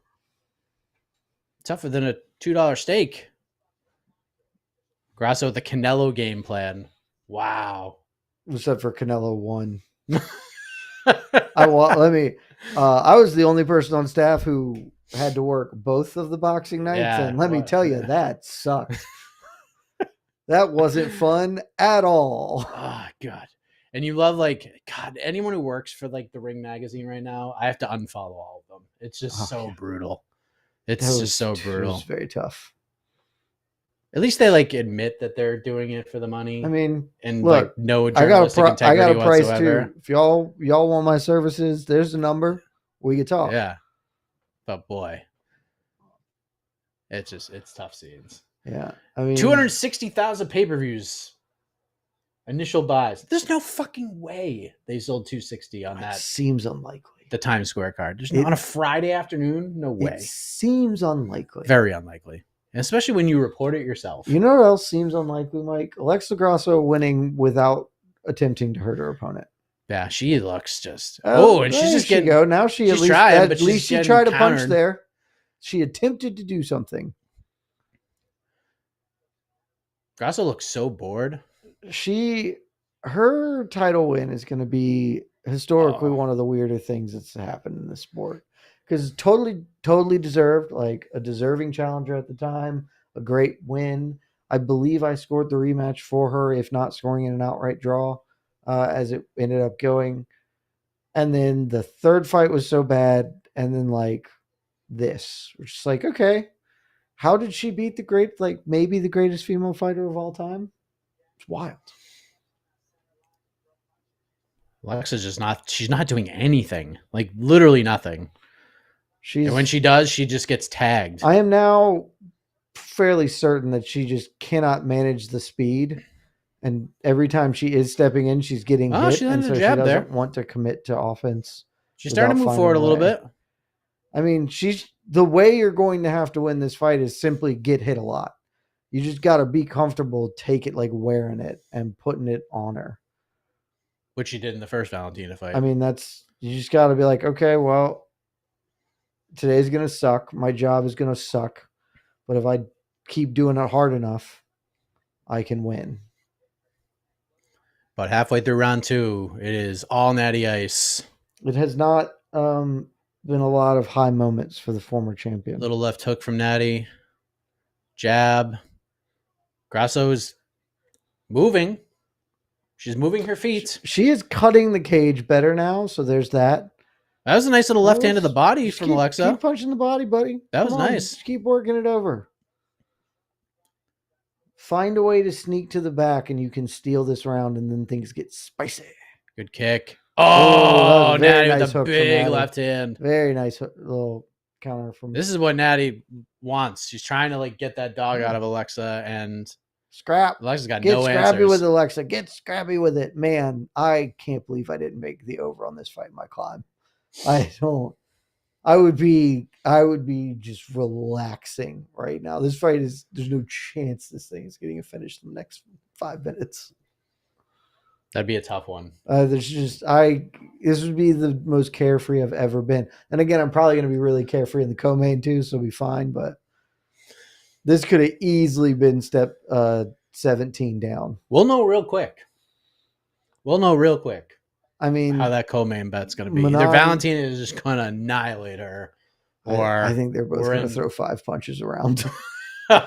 Tougher than a $2 steak. Grasso with the Canelo game plan. Wow. Except for Canelo won. I was the only person on staff who had to work both of the boxing nights, and let me tell you, that sucked. That wasn't fun at all. Oh, God. And you love, like, God, anyone who works for, like, the Ring magazine right now, I have to unfollow all of them. It's just so brutal. It's just so brutal. It's very tough. At least they, like, admit that they're doing it for the money. I mean, and, look, like, no journalistic integrity I got a price, whatsoever. too. If y'all want my services, there's the number. We can talk. Yeah. But, boy. It's tough scenes. Yeah, I mean, 260,000 pay-per-views, initial buys. There's no fucking way they sold 260 on that. Seems unlikely. The Times Square card. There's on a Friday afternoon. No way. It seems unlikely. Very unlikely, and especially when you report it yourself. You know what else seems unlikely, Mike? Alexa Grasso winning without attempting to hurt her opponent. Yeah, she looks just. And she's just getting. Go now. She at least she tried to punch there. She attempted to do something. Grasso looks so bored. Her title win is going to be historically one of the weirder things that's happened in the sport, because totally deserved, like a deserving challenger at the time, a great win. I believe I scored the rematch for her, if not scoring in an outright draw. as it ended up going. And then the third fight was so bad. And then like this, which is like, okay, how did she beat maybe the greatest female fighter of all time? It's wild. Alexa's she's not doing anything. Like literally nothing. And when she does, she just gets tagged. I am now fairly certain that she just cannot manage the speed. And every time she is stepping in, she's getting hit. And so she doesn't want to commit to offense. She's starting to move forward a little bit. I mean, the way you're going to have to win this fight is simply get hit a lot. You just got to be comfortable, take it like wearing it and putting it on her. Which she did in the first Valentina fight. I mean, you just got to be like, okay, well, today's going to suck. My job is going to suck. But if I keep doing it hard enough, I can win. But halfway through round 2, it is all natty ice. It has not been a lot of high moments for the former champion. Little left hook from Natty. Jab. Grasso is moving. She's moving her feet. She is cutting the cage better now, so there's that. That was a nice little left hand to the body from Alexa. Keep punching the body, buddy. That was nice. Just keep working it over. Find a way to sneak to the back, and you can steal this round, and then things get spicy. Good kick. Oh, Natty nice with a big left hand. Very nice little counter from. This is what Natty wants. She's trying to get that dog out of Alexa, and scrap. Alexa's got no answers. Get scrappy with Alexa. Get scrappy with it, man. I can't believe I didn't make the over on this fight in my climb. I don't. I would be just relaxing right now. This fight there's no chance this thing is getting a finish in the next 5 minutes. That'd be a tough one. This would be the most carefree I've ever been. And again, I'm probably going to be really carefree in the co-main too, so it'll be fine. But this could have easily been step 17 down. We'll know real quick. I mean, how that co-main bet's going to be. Either Valentina is just going to annihilate her, or I think they're both going to throw 5 punches around.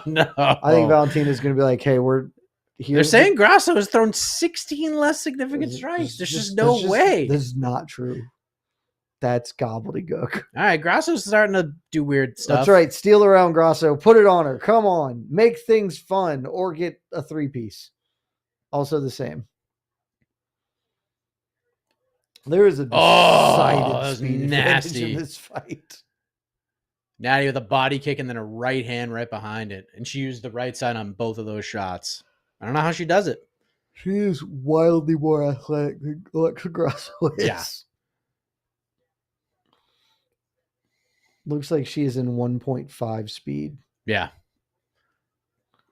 No, I think Valentina's going to be like, "Hey, we're here." They're saying Grasso has thrown 16 less significant strikes. There's just no way. This is not true. That's gobbledygook. All right, Grasso's starting to do weird stuff. That's right. Steal around Grasso. Put it on her. Come on. Make things fun, or get a 3-piece. Also the same. There is a decided speed nasty in this fight. Natty with a body kick and then a right hand right behind it. And she used the right side on both of those shots. I don't know how she does it. She is wildly more athletic than Alexa Grasso is. Yeah. Looks like she is in 1.5 speed. Yeah.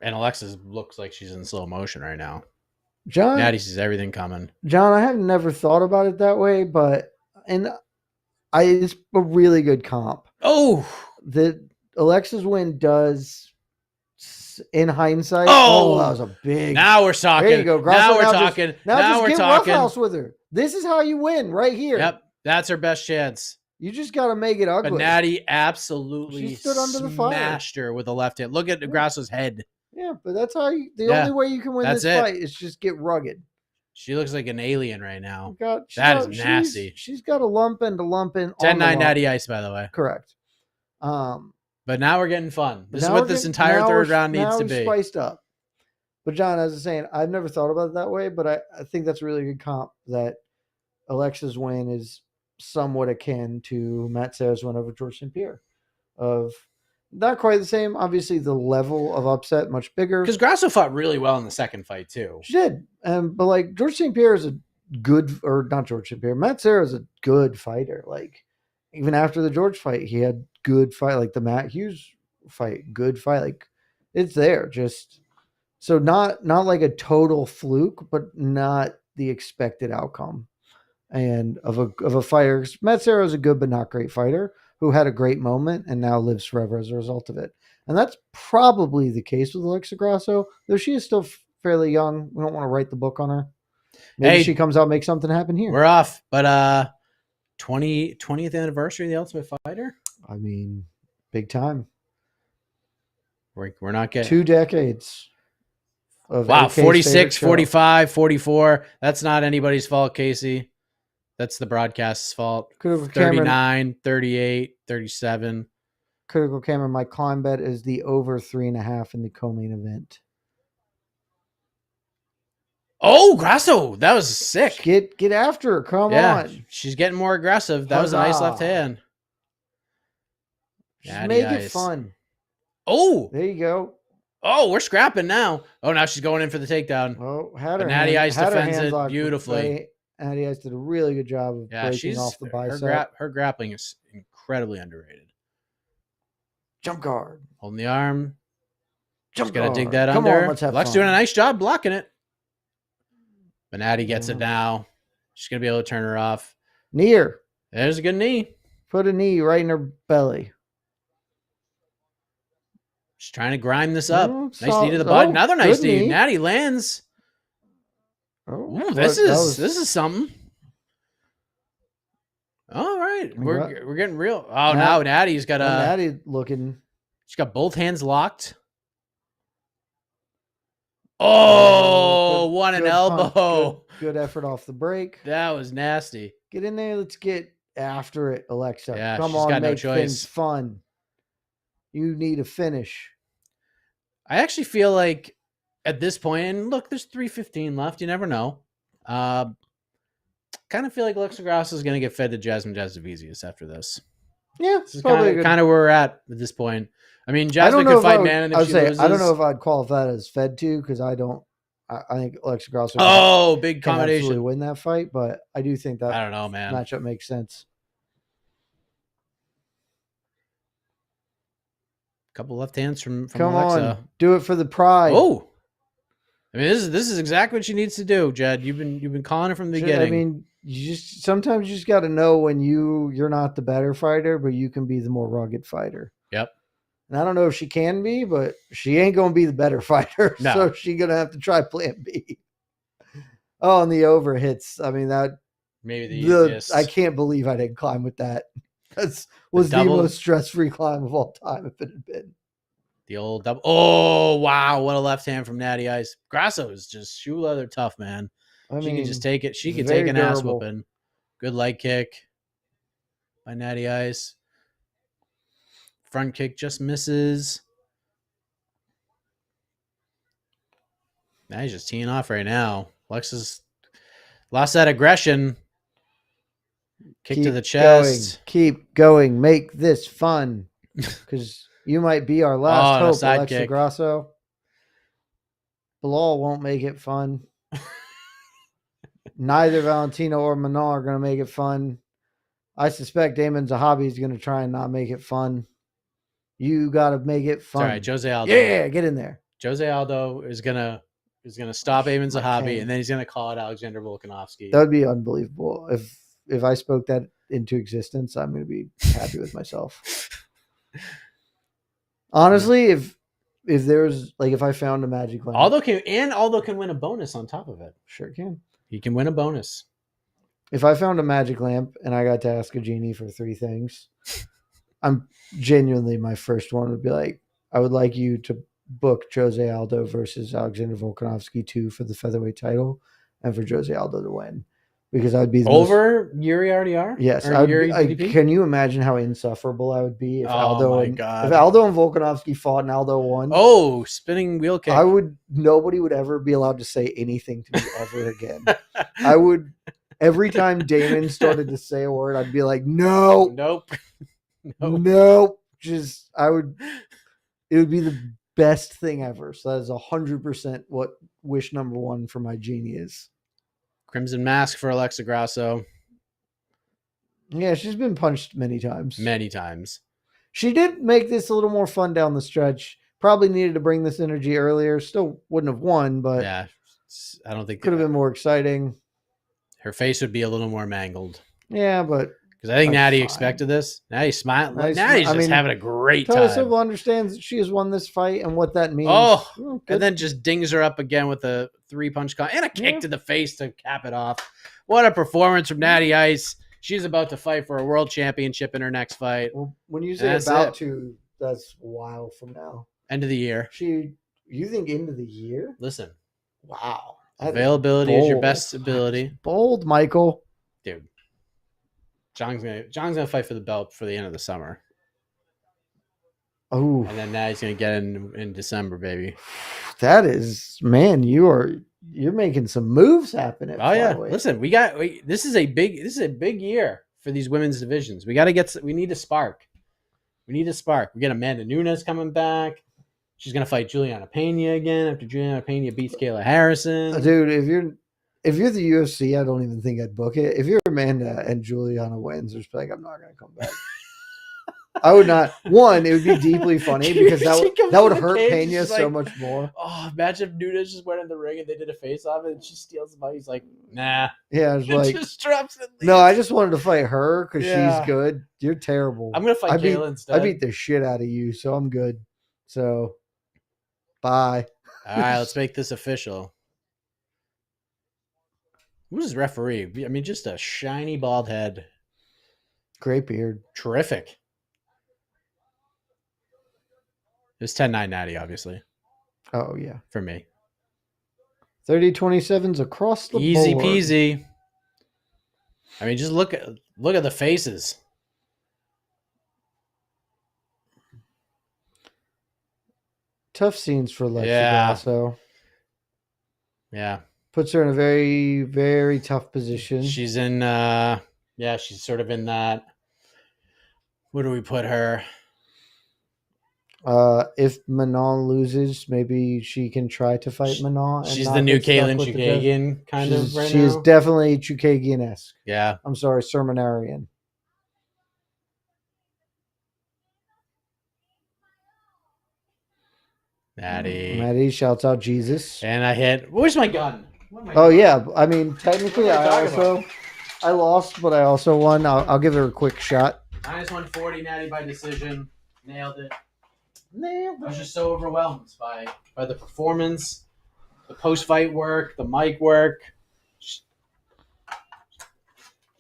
And Alexa looks like she's in slow motion right now. John, Natty sees everything coming. John, I have never thought about it that way, but it's a really good comp. Oh, the Alexa's win does, in hindsight. Oh, that was a big. Now we're talking. There you go. Now we're talking. Now we're talking. Roughhouse with her. This is how you win, right here. Yep, that's her best chance. You just got to make it ugly. But Natty absolutely she stood under the fire. Smashed her with the left hand. Look at Grasso's head. Yeah, but that's how the only way you can win this fight is just get rugged. She looks like an alien right now. That is nasty. She's got a lump in. 10-9 Natty Ice, by the way. Correct. But now we're getting fun. This is what this entire third round needs to be. Spiced up. But John, as I was saying, I've never thought about it that way, but I think that's a really good comp that Alexa's win is somewhat akin to Matt Serra's win over George St. Pierre. Of not quite the same. Obviously, the level of upset much bigger. Because Grasso fought really well in the second fight, too. She did. But George St. Pierre is a good, or not George St. Pierre, Matt Serra is a good fighter. Even after the George fight, he had good fight. The Matt Hughes fight, good fight. It's there. Just so not like a total fluke, but not the expected outcome. And of a fighter, Matt Serra is a good but not great fighter who had a great moment and now lives forever as a result of it. And that's probably the case with Alexa Grasso, though she is still fairly young. We don't want to write the book on her. Maybe she comes out and makes something happen here. We're off, but 20th anniversary of The Ultimate Fighter? I mean, big time. We're not getting 2 decades. Wow, AK's 46, favorite show. 45, 44. That's not anybody's fault, Casey. That's the broadcast's fault. Critical 39, Cameron, 38, 37. Critical Cameron, my climb bet is the over 3.5 in the co-main event. Oh, Grasso. That was sick. Get after her. Come on. She's getting more aggressive. That was a nice left hand. Just make it fun. Oh. There you go. Oh, we're scrapping now. Oh, now she's going in for the takedown. Oh, had her Natty Ice defends it locked beautifully. Natty Ice did a really good job of breaking off the bicep. Her grappling is incredibly underrated. Jump guard. Holding the arm. Jump guard. Got to dig that Come under. on, let's have Luck's fun. doing a nice job blocking it. But Natty gets it now. She's going to be able to turn her off. Knee her. There's a good knee. Put a knee right in her belly. She's trying to grind this up. Nice knee to the oh, butt. Another nice knee. knee. Natty lands. Oh, Ooh, this is something. All right. We're getting real. Oh, now Natty's got Natty looking. She's got both hands locked. Oh, one an elbow. Good effort off the break. That was nasty. Get in there. Let's get after it, Alexa. Yeah, Come she's on, got no make choice. things fun. You need a finish. I actually feel like at this point, and look, there's 3:15 left. You never know. Kind of feel like Alexa Grasso is going to get fed to Jasmine Jasudavicius after this. Yeah, this is kind of where we're at this point. I mean, Jasmine could fight Manon if she loses. I don't know if I'd qualify that as fed to because I don't. I think Alexa Grasso. Big can combination. absolutely win that fight, but I do think that I don't know, man. Matchup makes sense. Couple left hands from Come Alexa. On, do it for the pride. Oh, I mean, this is exactly what she needs to do, Jed. You've been calling it from the beginning. I mean, sometimes you just got to know when you're not the better fighter, but you can be the more rugged fighter. Yep. And I don't know if she can be, but she ain't going to be the better fighter. No. So she's going to have to try plan B. Oh, and the over hits. I mean, that maybe the easiest. I can't believe I didn't climb with that. That was the most stress-free climb of all time if it had been. The old double. Oh, wow. What a left hand from Natty Ice. Grasso is just shoe leather tough, man. She can just take it. She can take an ass whooping. Good leg kick by Natty Ice. Front kick just misses. Now he's just teeing off right now. Alexa's lost that aggression. Kick to the chest. Keep going. Make this fun. Because you might be our last hope, Alexa Grasso. Belal won't make it fun. Neither Valentina or Manon are going to make it fun. I suspect Damon Zahabi is going to try and not make it fun. You got to make it fun. All right, Jose Aldo. Yeah, get in there. Jose Aldo is gonna stop Damon Zahabi, and then he's gonna call it Alexander Volkanovski. That would be unbelievable. If I spoke that into existence, I'm going to be happy with myself. Honestly, if there's if I found a magic lamp, Aldo can win a bonus on top of it. Sure can. He can win a bonus. If I found a magic lamp and I got to ask a genie for 3 things, I'm genuinely my first one would be like, I would like you to book Jose Aldo versus Alexander Volkanovski 2 for the featherweight title, and for Jose Aldo to win. Because I would be over Yuri RDR. Yes, can you imagine how insufferable I would be if Aldo and Volkanovski fought and Aldo won? Oh, spinning wheel kick! Nobody would ever be allowed to say anything to me ever again. I would every time Damon started to say a word, I'd be like, nope. Just it would be the best thing ever. So that is 100% what wish number 1 for my genie is. Crimson Mask for Alexa Grasso. Yeah, she's been punched many times. Many times. She did make this a little more fun down the stretch. Probably needed to bring this energy earlier. Still wouldn't have won, but yeah, I don't think could have been more exciting. Her face would be a little more mangled. Yeah, but because I think Natty expected this. Natty's smiling. Natty's just having a great time. Taylor understands that she has won this fight and what that means. Oh, and then just dings her up again with a 3-punch and a kick to the face to cap it off. What a performance from Natty Ice. She's about to fight for a world championship in her next fight. Well, when you say about to, that's a while from now. End of the year. You think end of the year? Listen, Wow. Availability is your best ability. Bold, Michael. Dude. John's gonna fight for the belt for the end of the summer. Oh. And then now he's gonna get in December, baby. That is, man, you're making some moves happen at flyweight. Listen, this is a big year for these women's divisions. We need a spark. We get Amanda Nunes coming back. She's gonna fight Juliana Pena again after Juliana Pena beats Kayla Harrison. Dude, if you're the UFC, I don't even think I'd book it. If you're Amanda and Juliana wins, there's like, I'm not gonna come back. I would not. One, it would be deeply funny because that would hurt Pena so much more. Oh, imagine if Nunes just went in the ring and they did a face off and she steals the money. He's like, nah. Yeah, it's like just drops it. No, I just wanted to fight her because she's good. You're terrible. I'm gonna fight Kayla instead. I beat the shit out of you, so I'm good. So, bye. All right, let's make this official. Who's his referee? I mean, just a shiny bald head. Great beard. Terrific. It's 10-9 natty, obviously. Oh, yeah. For me. 30-27s across the Easy board. peasy. I mean, just look at the faces. Tough scenes for Lexi Grasso. Yeah. Puts her in a very, very tough position. She's in, she's sort of in that. Where do we put her? If Manon loses, maybe she can try to fight Manon. She's the new Kaylin Chukagian kind of right now. She's definitely Chukagian-esque. Yeah. I'm sorry, Sermonarian. Maddie shouts out Jesus. And I hit. Where's my gun? Yeah. I mean, technically, I lost, but I also won. I'll give her a quick shot. -140 natty by decision. Nailed it. I was just so overwhelmed by the performance, the post-fight work, the mic work.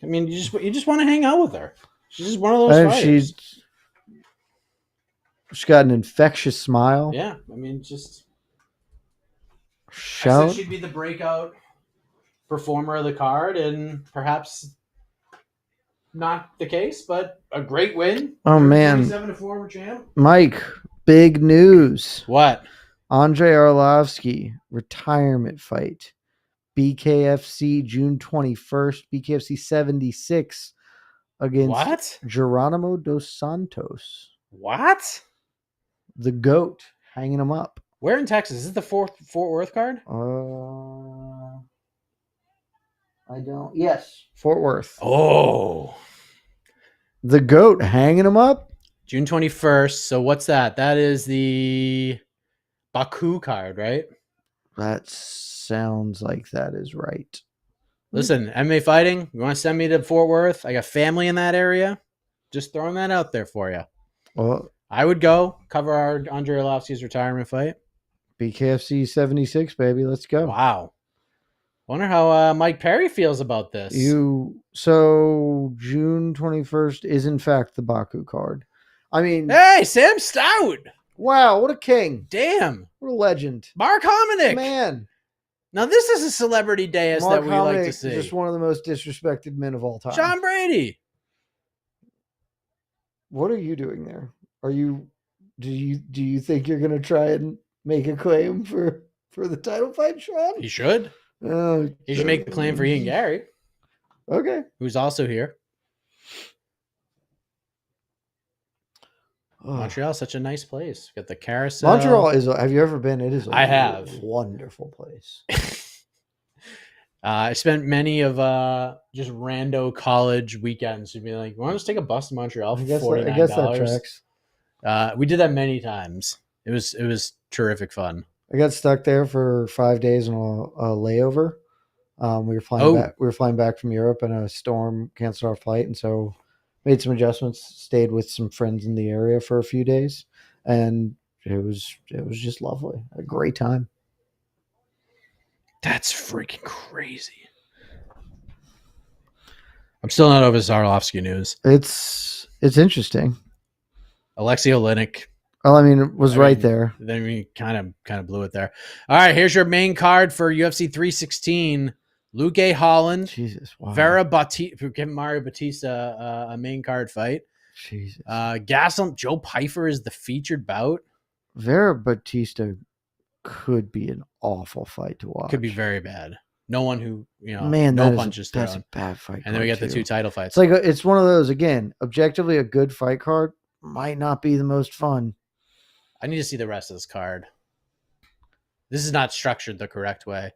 I mean, you just want to hang out with her. She's just one of those fighters. She's got an infectious smile. Yeah, I mean, just shout. I said she'd be the breakout performer of the card, and perhaps not the case, but a great win. Oh man, 27-4 champ. Mike, big news. What? Andrei Arlovsky retirement fight. BKFC June 21st. BKFC 76 against Geronimo dos Santos. What? The GOAT, hanging him up. Where in Texas? Is it the Fort Worth card? I don't. Yes, Fort Worth. Oh. The GOAT, hanging him up. June 21st. So what's that? That is the Baku card, right? That sounds like that is right. Listen, MMA Fighting, you want to send me to Fort Worth? I got family in that area. Just throwing that out there for you. Well, I would go cover our Andrei Arlovsky's retirement fight. BKFC 76, baby. Let's go. Wow. Wonder how Mike Perry feels about this. So June 21st is in fact the Baku card. I mean, hey, Sam Stout. Wow, what a king. Damn. What a legend. Mark Hominick. Man. Now this is a celebrity dais that we like to see. Just one of the most disrespected men of all time. John Brady. What are you doing there? Do you think you're gonna try and make a claim for the title fight, Sean? He should. He should make a claim for Ian Gary. Okay. Who's also here. Montreal, such a nice place. Got the carousel. Montreal is. Have you ever been? It is. I have. Wonderful place. I spent many of just rando college weekends to be like, "Want to just take a bus to Montreal for $49?" I guess that tracks. We did that many times. It was terrific fun. I got stuck there for 5 days on a layover. We were flying back. We were flying back from Europe, and a storm canceled our flight, and so made some adjustments. Stayed with some friends in the area for a few days, and it was just lovely. A great time. That's freaking crazy. I'm still not over this Arlovsky news. It's interesting. Alexei Oleinik Well, I mean, it was right there. Then we kind of blew it there. All right, here's your main card for UFC 316. Luke A. Holland, Jesus, wow. Vera Batista, give Mario Batista a main card fight. Jesus. Gaslam, Joe Pyfer is the featured bout. Vera Batista could be an awful fight to watch. Could be very bad. No one who, Man, no punches thrown. That's a bad fight. And then we get the 2 title fights. It's like it's one of those, again, objectively a good fight card might not be the most fun. I need to see the rest of this card. This is not structured the correct way.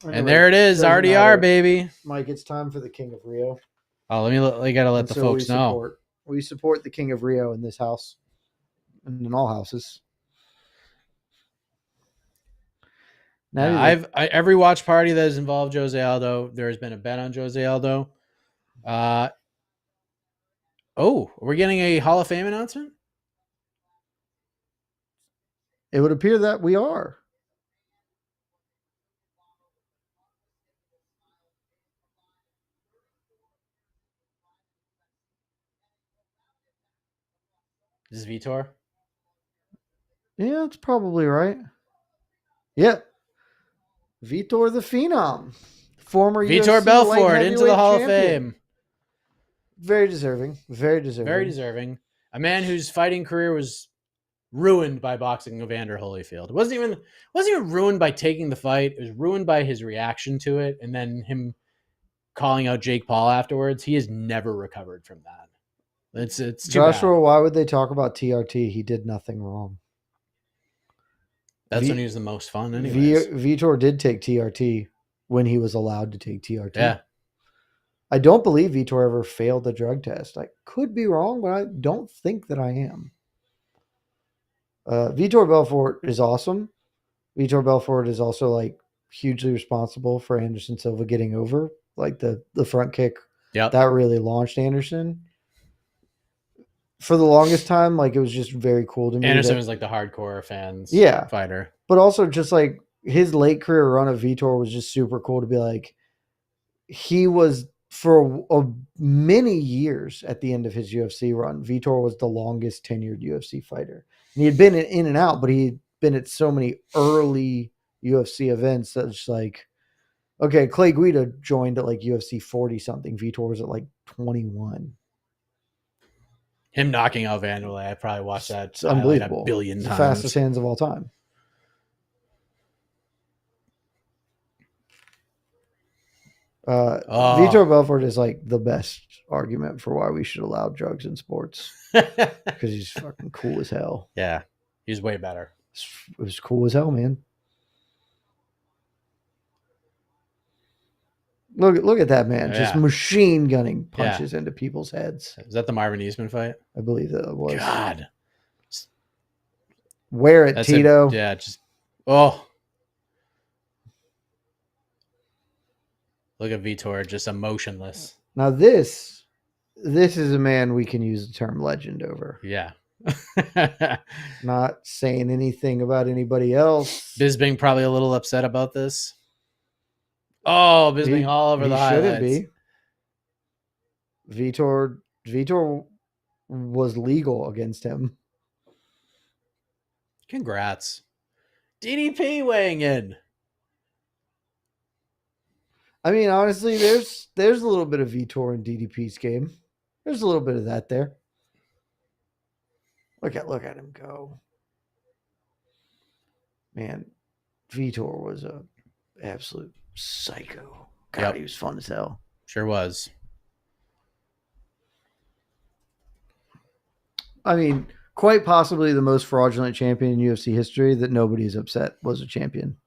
Anyway, and there it is, RDR, baby. Mike, it's time for the King of Rio. Oh, I gotta let the folks know. We support the King of Rio in this house and in all houses. Now, every watch party that has involved Jose Aldo, there has been a bet on Jose Aldo. We're getting a Hall of Fame announcement? It would appear that we are. Is this Vitor? Yeah, it's probably right. Yep. Vitor the Phenom. Former Vitor UFC Belfort into the Hall of Fame. Very deserving. Very deserving. Very deserving. A man whose fighting career was ruined by boxing Evander Holyfield. It wasn't even ruined by taking the fight. It was ruined by his reaction to it and then him calling out Jake Paul afterwards. He has never recovered from that. It's too Joshua, bad. why would they talk about TRT? He did nothing wrong. That's when he was the most fun anyways. Vitor did take TRT when he was allowed to take TRT. Yeah. I don't believe Vitor ever failed the drug test. I could be wrong, but I don't think that I am. Vitor Belfort is awesome. Vitor Belfort is also like hugely responsible for Anderson Silva getting over, like the front kick. Yep. That really launched Anderson. For the longest time, like it was just very cool to me. Anderson was like the hardcore fans fighter. But also just like his late career run of Vitor was just super cool to be like, he was for many years at the end of his UFC run, Vitor was the longest tenured UFC fighter. And he had been in and out, but he'd been at so many early UFC events that it's like, okay, Clay Guida joined at like UFC 40 something. Vitor was at like 21. Him knocking out Vanderlei, I probably watched that it's unbelievable. A billion times. The fastest hands of all time. Vitor Belfort is like the best argument for why we should allow drugs in sports because he's fucking cool as hell. Yeah, he's way better. It was cool as hell, man. Look at that man, just machine gunning punches into people's heads. Is that the Marvin Eastman fight? I believe that it was. God, wear it, Tito. Look at Vitor, just emotionless. Now this is a man we can use the term legend over. Yeah. Not saying anything about anybody else. Bisping probably a little upset about this. Oh, Bisping all over the highlights. Shouldn't be. Vitor was legal against him. Congrats. DDP weighing in. I mean, honestly, there's a little bit of Vitor in DDP's game. There's a little bit of that there. Look at him go. Man, Vitor was a absolute psycho. God, He was fun as hell. Sure was. I mean, quite possibly the most fraudulent champion in UFC history that nobody's upset was a champion.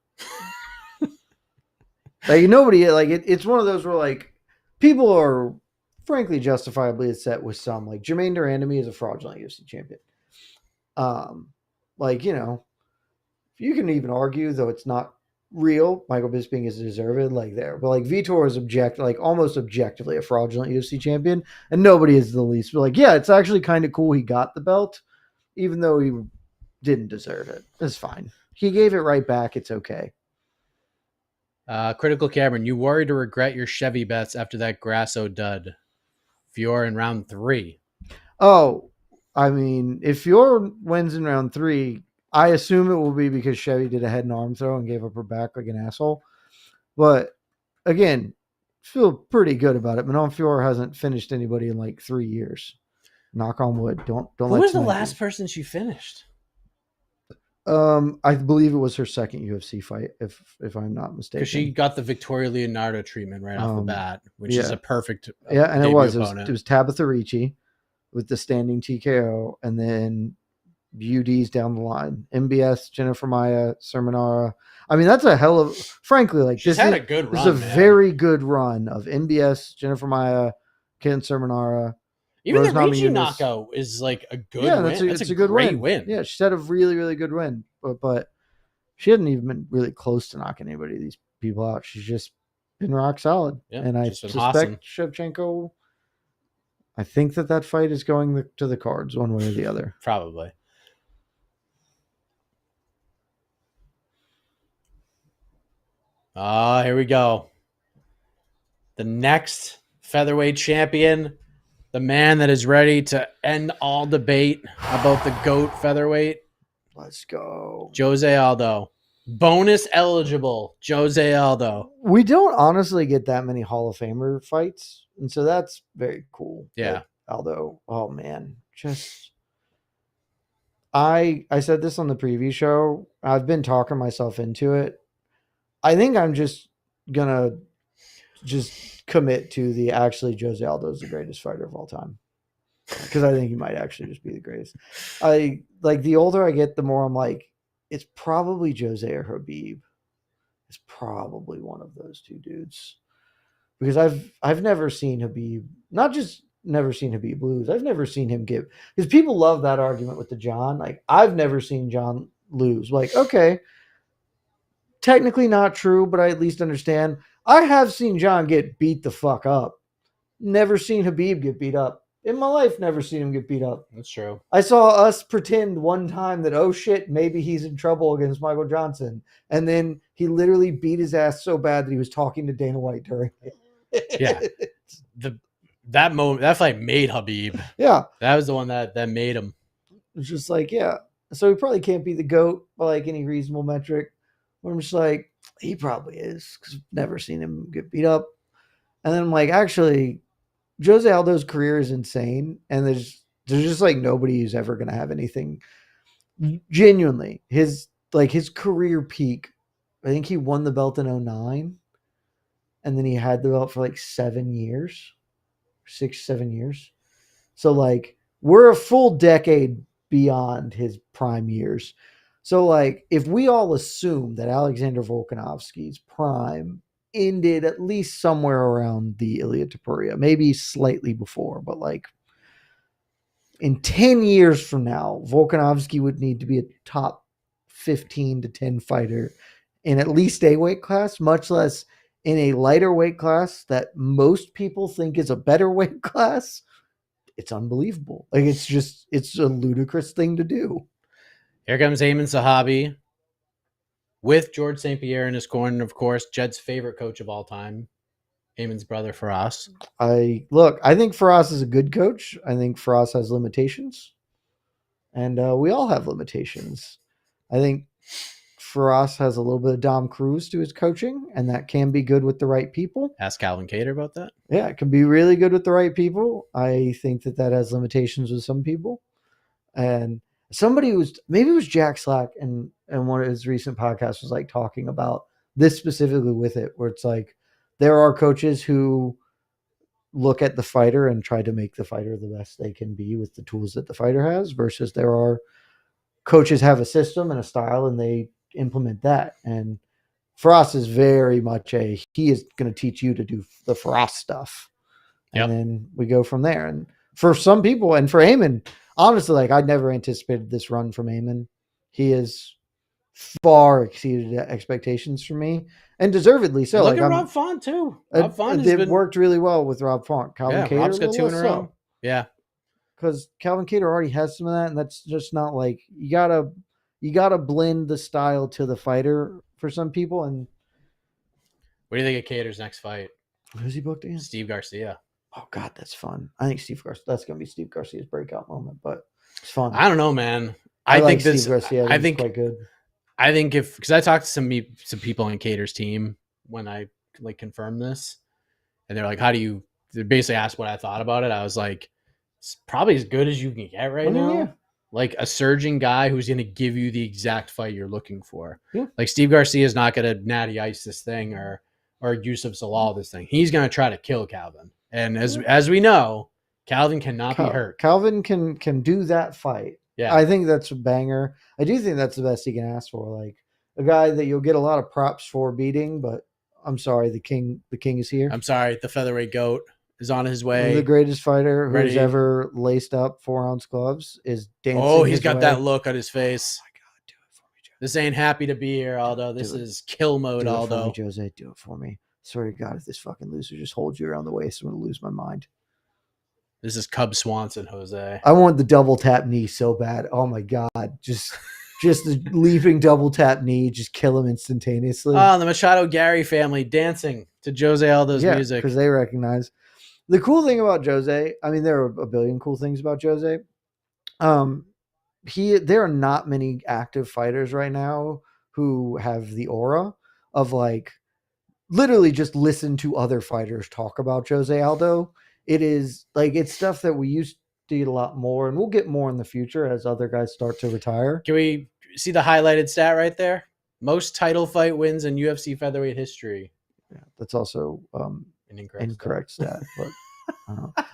Like nobody, like it's one of those where like people are frankly justifiably upset with some. Like Jermaine Durand is a fraudulent UFC champion. Like, you know, you can even argue, though it's not real, Michael Bisping is deserved like there. But like Vitor is almost objectively a fraudulent UFC champion, and nobody is the least. But like, yeah, it's actually kind of cool he got the belt, even though he didn't deserve it. It's fine. He gave it right back. It's okay. Critical Cameron, you worry to regret your Chevy bets after that Grasso dud. Fior in round 3. Oh, I mean, if Fiorot wins in round 3, I assume it will be because Chevy did a head and arm throw and gave up her back like an asshole. But again, feel pretty good about it. Manon Fiorot hasn't finished anybody in like 3 years. Knock on wood. Don't Who let was the tonight last be. person she finished? I believe it was her second UFC fight, if I'm not mistaken. Because she got the Victoria Leonardo treatment right off the bat, which is a perfect and debut it was Tabitha Ricci with the standing TKO, and then UDs down the line. MBS, Jennifer Maya, Sermonara. I mean, that's a hell of, frankly, like she's had a good run. This is a very good run of MBS, Jennifer Maya, Ken Sermonara. Even the Ricci knockout is like a good win. It's a good great win. Yeah, she's had a really, really good win. But she hadn't even been really close to knocking anybody of these people out. She's just been rock solid. Yeah, and I suspect Shevchenko, I think that fight is going to the cards one way or the other. Probably. Here we go. The next featherweight champion, the man that is ready to end all debate about the GOAT featherweight. Let's go. Jose Aldo. Bonus eligible Jose Aldo. We don't honestly get that many Hall of Famer fights, and so that's very cool. Yeah. Aldo. Oh, man. Just... I said this on the preview show. I've been talking myself into it. I think I'm just gonna commit to the actually Jose Aldo is the greatest fighter of all time, because I think he might actually just be the greatest. I like, the older I get, the more I'm like, it's probably Jose or Khabib. It's probably one of those two dudes, because I've never seen Khabib, not just never seen Khabib lose. I've never seen him give, because people love that argument with the John. Like, I've never seen John lose. Like, okay, technically not true, but I at least understand. I have seen John get beat the fuck up. Never seen Khabib get beat up. In my life, never seen him get beat up. That's true. I saw us pretend one time that, oh shit, maybe he's in trouble against Michael Johnson. And then he literally beat his ass so bad that he was talking to Dana White during it. Yeah. That moment, that fight made Khabib. Yeah. That was the one that made him. It's just like, yeah. So he probably can't be the GOAT by like any reasonable metric. But I'm just like, he probably is, because I've never seen him get beat up. And then I'm like, actually, Jose Aldo's career is insane, and there's just like nobody who's ever going to have anything. Genuinely, his career peak, I think he won the belt in 2009, and then he had the belt for like 7 years, 6-7 years. So like, we're a full decade beyond his prime years. So, like, if we all assume that Alexander Volkanovski's prime ended at least somewhere around the Ilia Topuria, maybe slightly before, but like in 10 years from now, Volkanovski would need to be a top 15 to 10 fighter in at least a weight class, much less in a lighter weight class that most people think is a better weight class. It's unbelievable. Like, it's a ludicrous thing to do. Here comes Ayman Sahabi with George St. Pierre in his corner, of course, Jed's favorite coach of all time, Ayman's brother Firas. I think Firas is a good coach. I think Firas has limitations, and we all have limitations. I think Firas has a little bit of Dom Cruz to his coaching, and that can be good with the right people. Ask Calvin Kattar about that. Yeah, it can be really good with the right people. I think that has limitations with some people, and maybe it was Jack Slack, and one of his recent podcasts was like talking about this specifically with it, where it's like, there are coaches who look at the fighter and try to make the fighter the best they can be with the tools that the fighter has, versus there are coaches have a system and a style and they implement that. And Firas is very much he is going to teach you to do the Firas stuff. And then we go from there. And for some people, and for Ayman, honestly, like, I never anticipated this run from Ayman. He has far exceeded expectations for me, and deservedly so. Look at Rob Font too. Rob Font has worked really well with Rob Font. Calvin Kattar, Rob's got 2 in a row. Yeah, because Calvin Kattar already has some of that, and that's just not like, you gotta blend the style to the fighter for some people. And what do you think of Kattar's next fight? Who's he booked against? Steve Garcia. Oh God, that's fun. I think that's going to be Steve Garcia's breakout moment, but it's fun. I don't know, man. I think like this. Steve Garcia. I think he's quite good. I think because I talked to some people on Cater's team when I like confirmed this, and they're like, "How do you?" They basically asked what I thought about it. I was like, "It's probably as good as you can get right now." Yeah. Like a surging guy who's going to give you the exact fight you're looking for. Yeah. Like Steve Garcia is not going to natty ice this thing or Yusuf Zalal this thing. He's going to try to kill Calvin. And as we know, Calvin cannot be hurt. Calvin can do that fight. Yeah. I think that's a banger. I do think that's the best he can ask for. Like a guy that you'll get a lot of props for beating, but I'm sorry, the king is here. I'm sorry, the featherweight goat is on his way. The greatest fighter who's ever laced up 4-ounce gloves is dancing. Oh, he's got that look on his face. Oh my God, do it for me, Joe. This ain't happy to be here, Aldo. This is kill mode, Aldo. Do it for me, Jose. Do it for me. Swear to God, if this fucking loser just holds you around the waist, I'm going to lose my mind. This is Cub Swanson, Jose. I want the double tap knee so bad. Oh my God. Just the leaping double tap knee, just kill him instantaneously. Oh, the Machado Gary family dancing to Jose Aldo's music. Because they recognize. The cool thing about Jose, I mean, there are a billion cool things about Jose. There are not many active fighters right now who have the aura of like literally just listen to other fighters talk about Jose Aldo. It is like it's stuff that we used to get a lot more, and we'll get more in the future as other guys start to retire. Can we see the highlighted stat right there? Most title fight wins in UFC featherweight history. Yeah, that's also an incorrect stat. But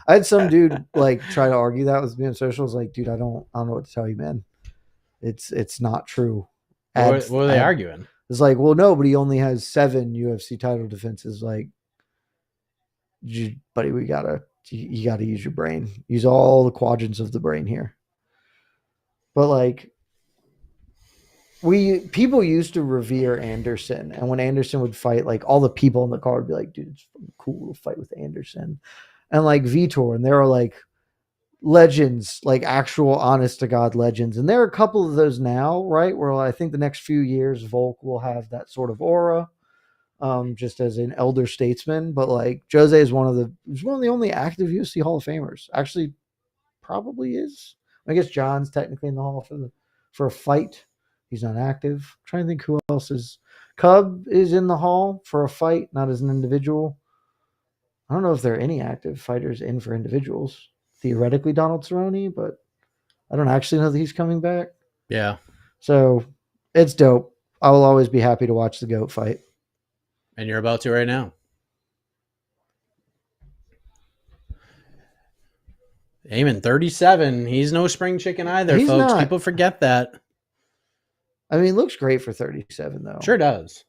I had some dude like try to argue that with me on socials. Like, dude, I don't know what to tell you, man. It's not true. What were they arguing? It's like, well, no, but he only has 7 UFC title defenses. Like, buddy, you gotta use your brain. Use all the quadrants of the brain here. But like, people used to revere Anderson, and when Anderson would fight, like all the people in the card would be like, dude, it's cool to fight with Anderson, and like Vitor, and there are like legends, like actual honest to God legends. And there are a couple of those now, right? Where I think the next few years Volk will have that sort of aura, just as an elder statesman. But like Jose is one of the only active UFC Hall of Famers. Actually, probably is. I guess John's technically in the Hall for a fight. He's not active. I'm trying to think who else is. Cub is in the Hall for a fight, not as an individual. I don't know if there are any active fighters in for individuals. Theoretically Donald Cerrone, but I don't actually know that he's coming back. Yeah. So it's dope. I will always be happy to watch the GOAT fight. And you're about to right now. Eamon, 37. He's no spring chicken either, folks. Not. People forget that. I mean, looks great for 37, though. Sure does.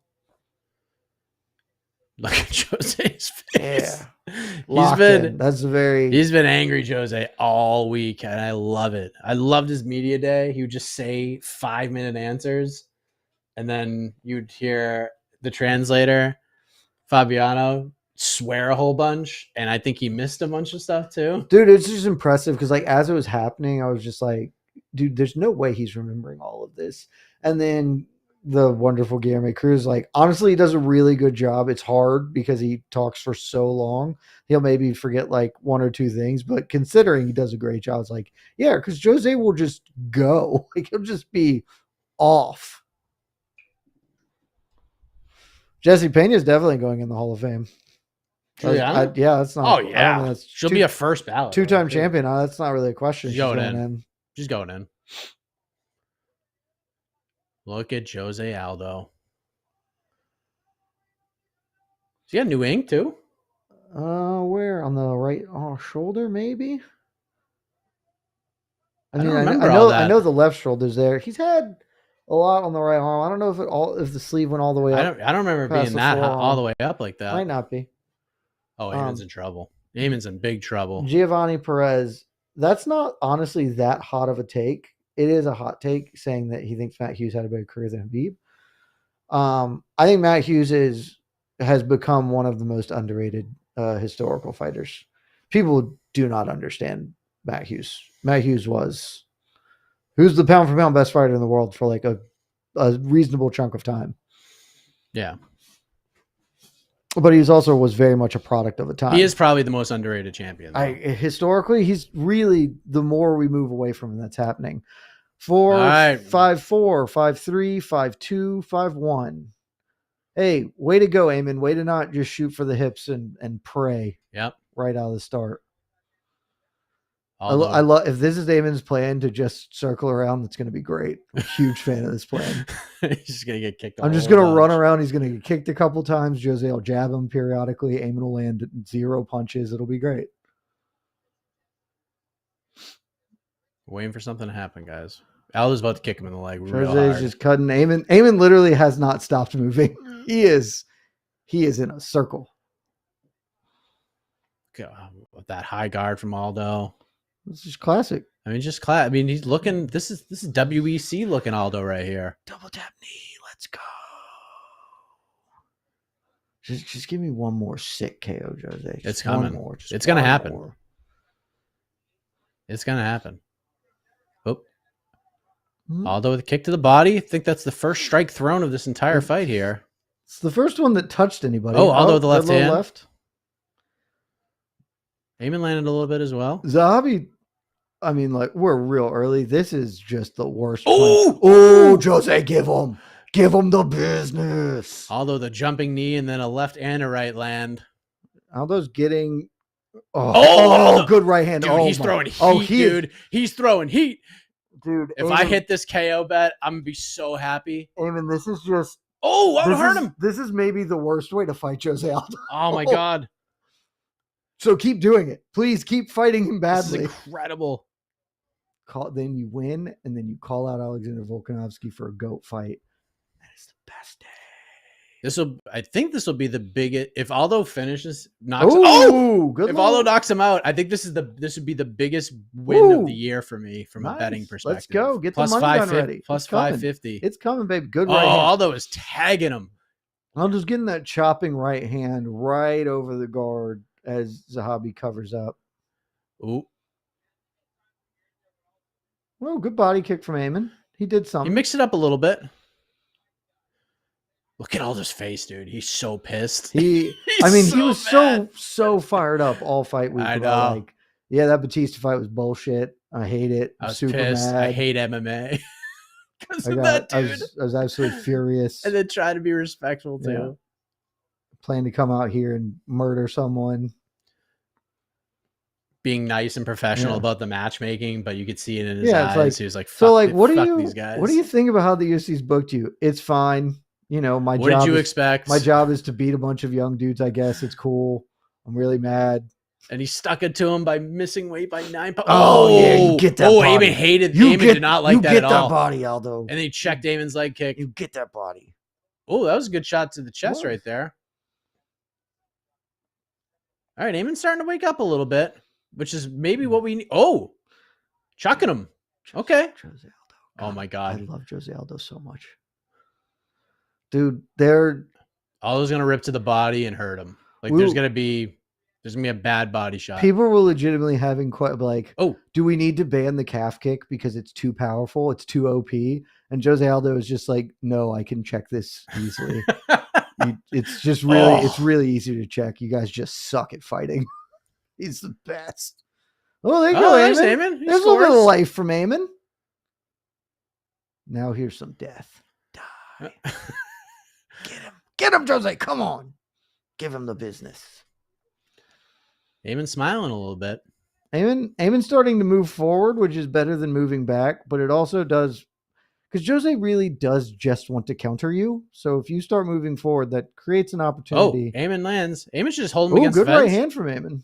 Look at Jose's face. Yeah. He's been angry, Jose, all week, and I love it. I loved his media day. He would just say 5-minute answers, and then you'd hear the translator, Fabiano, swear a whole bunch, and I think he missed a bunch of stuff too. Dude, it's just impressive because like as it was happening, I was just like, dude, there's no way he's remembering all of this. And then the wonderful Guilherme Cruz, like, honestly, he does a really good job. It's hard because he talks for so long. He'll maybe forget like 1 or 2 things, but considering he does a great job, it's like, yeah, because Jose will just go. Like, he'll just be off. Jesse Pena is definitely going in the Hall of Fame. Yeah, that's not. Oh, yeah. She'll be a first ballot. 2-time champion. That's not really a question. She's going in. She's going in. Look at Jose Aldo. She got new ink too. Where on the right shoulder, maybe? I know the left shoulder's there. He's had a lot on the right arm. I don't know if the sleeve went all the way up. I don't remember being that all the way up like that. Might not be. Oh, Eamon's in trouble. Eamon's in big trouble. Giovanni Perez. That's not honestly that hot of a take. It is a hot take saying that he thinks Matt Hughes had a better career than Habib. I think Matt Hughes has become one of the most underrated historical fighters. People do not understand Matt Hughes. Matt Hughes who's the pound for pound best fighter in the world for like a reasonable chunk of time. Yeah. But he was very much a product of a time. He is probably the most underrated champion. Historically, he's really, the more we move away from him, that's happening. 4, right. 5-4, 5-3, 5-2, 5-1. Hey, way to go, Eamon. Way to not just shoot for the hips and pray. Yep. Right out of the start. Aldo. I love, if this is Eamon's plan to just circle around, that's going to be great. I'm a huge fan of this plan. He's just going to get kicked. I'm just going to run around. He's going to get kicked a couple times. Jose will jab him periodically. Eamon will land 0 punches. It'll be great. Waiting for something to happen, guys. Aldo's about to kick him in the leg. Jose's just cutting. Eamon literally has not stopped moving. He is in a circle. God, with that high guard from Aldo. This is classic. I mean, just class. I mean, he's looking. This is WEC looking Aldo right here. Double tap knee. Let's go. Just give me one more sick KO, Jose. It's coming. It's gonna happen. It's gonna happen. Oh, Aldo with a kick to the body. I think that's the first strike thrown of this entire fight here. It's the first one that touched anybody. Oh, Aldo with the left hand. Left. Eamon landed a little bit as well. Zahabi, I mean, like, we're real early. This is just the worst. Oh, Jose, give him the business. Aldo, the jumping knee, and then a left and a right land. Aldo's getting. Oh, good right hand. Dude, he's throwing heat, dude. He's throwing heat. Dude, if I hit this KO bet, I'm going to be so happy. Eamon, this is just. Oh, I hurt him. This is maybe the worst way to fight Jose Aldo. Oh, my God. So keep doing it. Please keep fighting him badly. This is incredible. Then you win, and then you call out Alexander Volkanovski for a GOAT fight. That is the best day. I think this will be the biggest. If Aldo finishes, knocks. If Aldo knocks him out, I think this would be the biggest win of the year for me from a betting perspective. Let's go. Get plus the money gun ready. Plus 550. It's coming, baby. Good right hand. Aldo is tagging him. Aldo's getting that chopping right hand right over the guard as Zahabi covers up. Ooh. Oh, good body kick from Eamon. He did something. He mixed it up a little bit. Look at Aldo's face, dude. He's so pissed. He was so fired up all fight week. I know. Like, yeah, that Batista fight was bullshit. I hate it. I was super pissed. mad. I hate MMA because of that, dude. I was absolutely furious. And then try to be respectful too. Yeah. Plan to come out here and murder someone. Being nice and professional about the matchmaking, but you could see it in his eyes. Like, he was like, fuck, so like, fuck these guys. What do you think about how the UFC's booked you? It's fine. You know, what did you expect? My job is to beat a bunch of young dudes, I guess. It's cool. I'm really mad. And he stuck it to him by missing weight by 9 pounds. Oh, yeah, you get that body. Eamon did not like that at all. You get that body, Aldo. And then he checked Eamon's leg kick. You get that body. Oh, that was a good shot to the chest right there. All right, Eamon's starting to wake up a little bit, which is maybe what we need. Oh, chucking him. Okay. Jose Aldo. Oh, my God. I love Jose Aldo so much. Dude, Aldo's going to rip to the body and hurt him. Like, there's going to be a bad body shot. People were legitimately having quite like, oh, do we need to ban the calf kick because it's too powerful? It's too OP. And Jose Aldo is just like, no, I can check this easily. It's just really, it's really easy to check. You guys just suck at fighting. He's the best. Oh, there you go, there's Eamon. Eamon. There's a little bit of life from Eamon. Now here's some death. Die. Get him, Jose. Come on. Give him the business. Eamon's smiling a little bit. Eamon's starting to move forward, which is better than moving back, but it also does, because Jose really does just want to counter you. So if you start moving forward, that creates an opportunity. Oh, Eamon lands. Eamon's just holding him against good the fence. right hand from Eamon.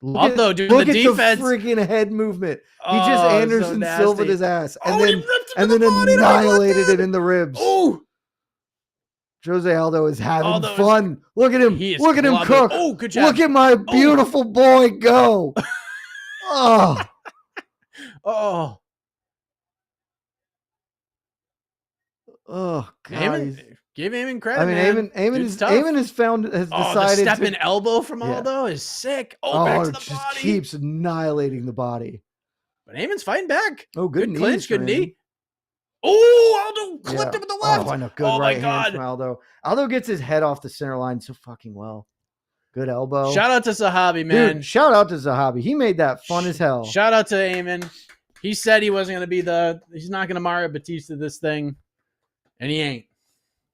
Although doing the defense, the freaking head movement. He just Anderson Silva'd his ass and then annihilated it in the ribs. Oh, Jose Aldo is having fun. Look at him. Look at him cook. Oh, good job. Look at my beautiful boy go. Oh. Oh. Oh, God. Give Eamon credit. I mean, Eamon has decided. The stepping elbow from Aldo is sick. Back to the just body. Keeps annihilating the body. But Eamon's fighting back. Oh, good clinch, good knee. Oh, Aldo clipped him with the left. Oh, I know. Good Oh, my right hand God. from Aldo. Aldo gets his head off the center line so fucking well. Good elbow. Shout out to Zahabi, man. Dude, shout out to Zahabi. He made that fun as hell. Shout out to Eamon. He said he wasn't going to be he's not going to Mario Batista this thing. And he ain't.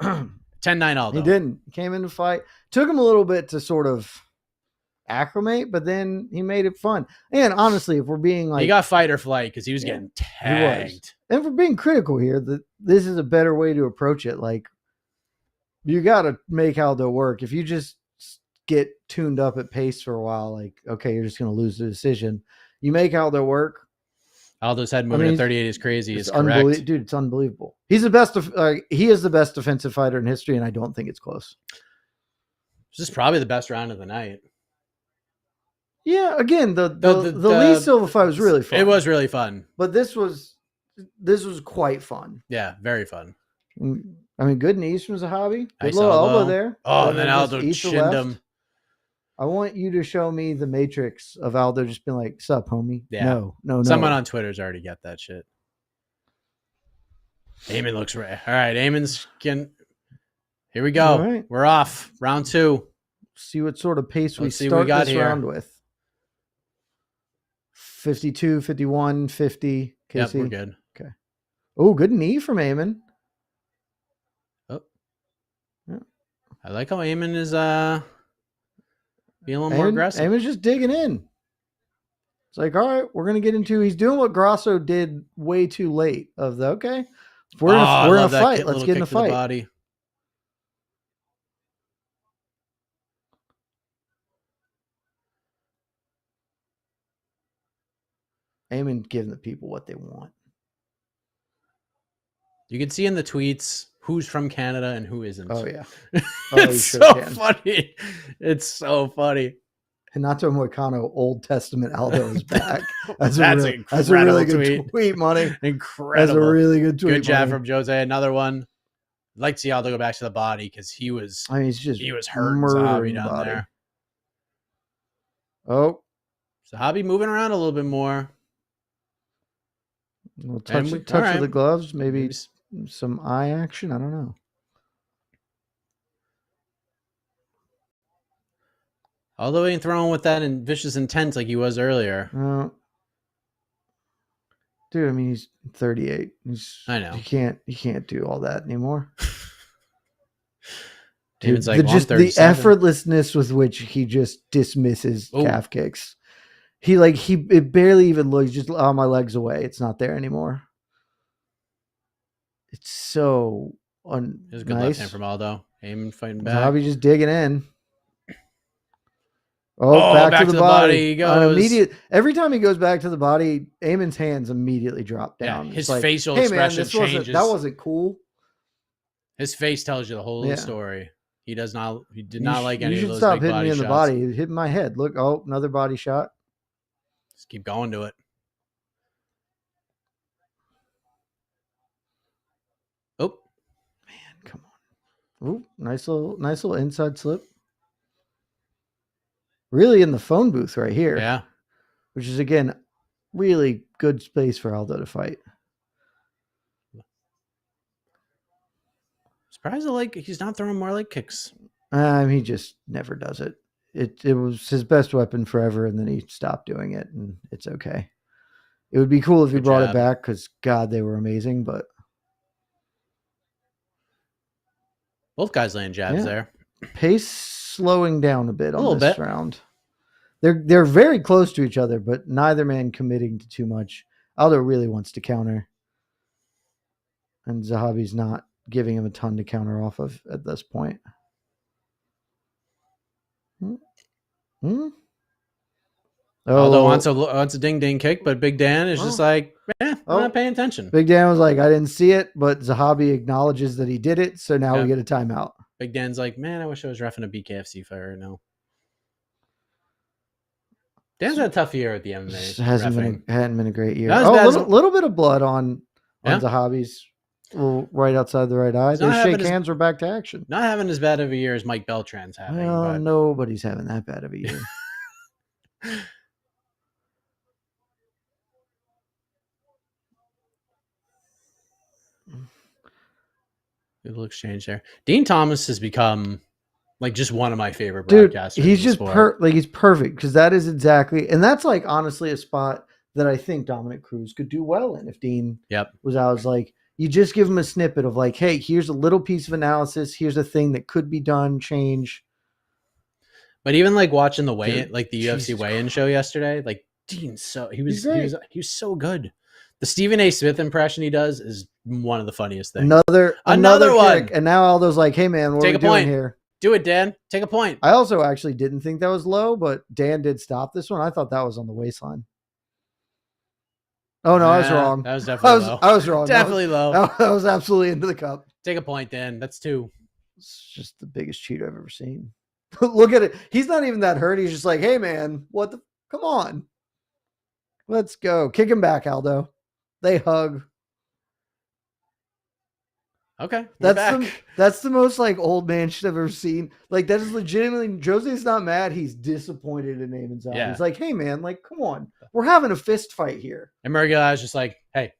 10-9 Aldo. He didn't. He came in to fight. Took him a little bit to sort of acclimate, but then he made it fun. And honestly, if we're being like... He got fight or flight because he was getting tagged. And if we're being critical here, that this is a better way to approach it. Like, you got to make Aldo work. If you just get tuned up at pace for a while, like, okay, you're just going to lose the decision. You make Aldo work. Aldo's head moving at 38 is crazy. Is correct. Dude, it's unbelievable. He's the best. He is the best defensive fighter in history, and I don't think it's close. This is probably the best round of the night. Yeah, again, the Lee Silva fight was really fun. It was really fun. But this was quite fun. Yeah, very fun. I mean, good knees from Zahabi. Good Nice little elbow there. Oh, and then Aldo shinned him. I want you to show me the matrix of Aldo just being like, "Sup, homie?" Yeah. No. Someone on Twitter's already got that shit. Eamon looks right. All right, Eamon's getting... Here we go. All right. We're off. Round 2. See what sort of pace Let's we see start what we got this here. round with. 52, 51, 50. Yep, we're good. Okay. Oh, good knee from Eamon. Oh. Yeah. I like how Eamon is being a little more aggressive. Eamon's just digging in. It's like, all right, we're gonna get into. He's doing what Grasso did way too late. Okay, we're in a fight. Let's get in a fight. Body. Eamon giving the people what they want. You can see in the tweets who's from Canada and who isn't. Oh yeah, it's so funny. It's so funny. Hinato Moicano, Old Testament Aldo is back. That's a really good tweet, Money. Incredible. That's a really good tweet. Good jab from Jose. Another one. I'd like to see Aldo go back to the body because he was. I mean, he was hurting Zahabi down there. Oh, Zahabi moving around a little bit more. We'll touch of the gloves, maybe some eye action. I don't know. Although he ain't throwing with that vicious intent like he was earlier. Dude, I mean, he's 38. I know. You can't do all that anymore. Dude, like the effortlessness with which he just dismisses calf kicks. It barely even looks, just my legs away. It's not there anymore. It's so There's a good left hand from Aldo. Eamon fighting back. Bobby just digging in. Oh, back to the body. He goes. Every time he goes back to the body, Eamon's hands immediately drop down. Yeah, his facial expression changes. That wasn't cool. His face tells you the whole story. He did not like any of those big body shots. You should stop hitting me in the body. It hit my head. Look, another body shot. Just keep going to it. Oh, man, come on. Ooh, nice little inside slip. Really in the phone booth right here. Yeah. Which is, again, really good space for Aldo to fight. Surprised he's not throwing more leg kicks. He just never does it. It was his best weapon forever, and then he stopped doing it, and it's okay. It would be cool if he brought it back because, God, they were amazing, but... Both guys laying jabs there. Pace slowing down a bit on this round. They're very close to each other, but neither man committing to too much. Aldo really wants to counter, and Zahabi's not giving him a ton to counter off of at this point. Aldo wants a ding kick, but Big Dan is just like, I'm not paying attention. Big Dan was like, I didn't see it, but Zahabi acknowledges that he did it, so now we get a timeout. Big Dan's like, man, I wish I was reffing a BKFC fight right now. Dan's had a tough year at the MMA. Hadn't been a great year. Little bit of blood on Zahabi's right outside the right eye. They shake hands. We're back to action. Not having as bad of a year as Mike Beltran's having. Well, nobody's having that bad of a year. Good little exchange there. Dean Thomas has become like just one of my favorite Dude, broadcasters. he's just he's perfect because that is exactly, and that's like honestly a spot that I think Dominic Cruz could do well in if Dean was out. It's like you just give him a snippet of like, hey, here's a little piece of analysis. Here's a thing that could be done, change. But even like watching the weigh-in, like the UFC weigh-in show yesterday, like Dean's he was so good. The Stephen A. Smith impression he does is one of the funniest things. Another one. And now Aldo's like, hey man, what are we doing here? Do it, Dan. Take a point. I also actually didn't think that was low, but Dan did stop this one. I thought that was on the waistline. Oh no, I was wrong. That was definitely low. I was wrong. Definitely low. That was absolutely into the cup. Take a point, Dan. That's 2. It's just the biggest cheat I've ever seen. Look at it. He's not even that hurt. He's just like, hey man, come on. Let's go. Kick him back, Aldo. They hug. Okay. That's the most like old man shit I've ever seen. Like that is legitimately Jose's not mad. He's disappointed in Naaman's out. He's like, hey man, like, come on. We're having a fist fight here. And Murgil's just like, hey,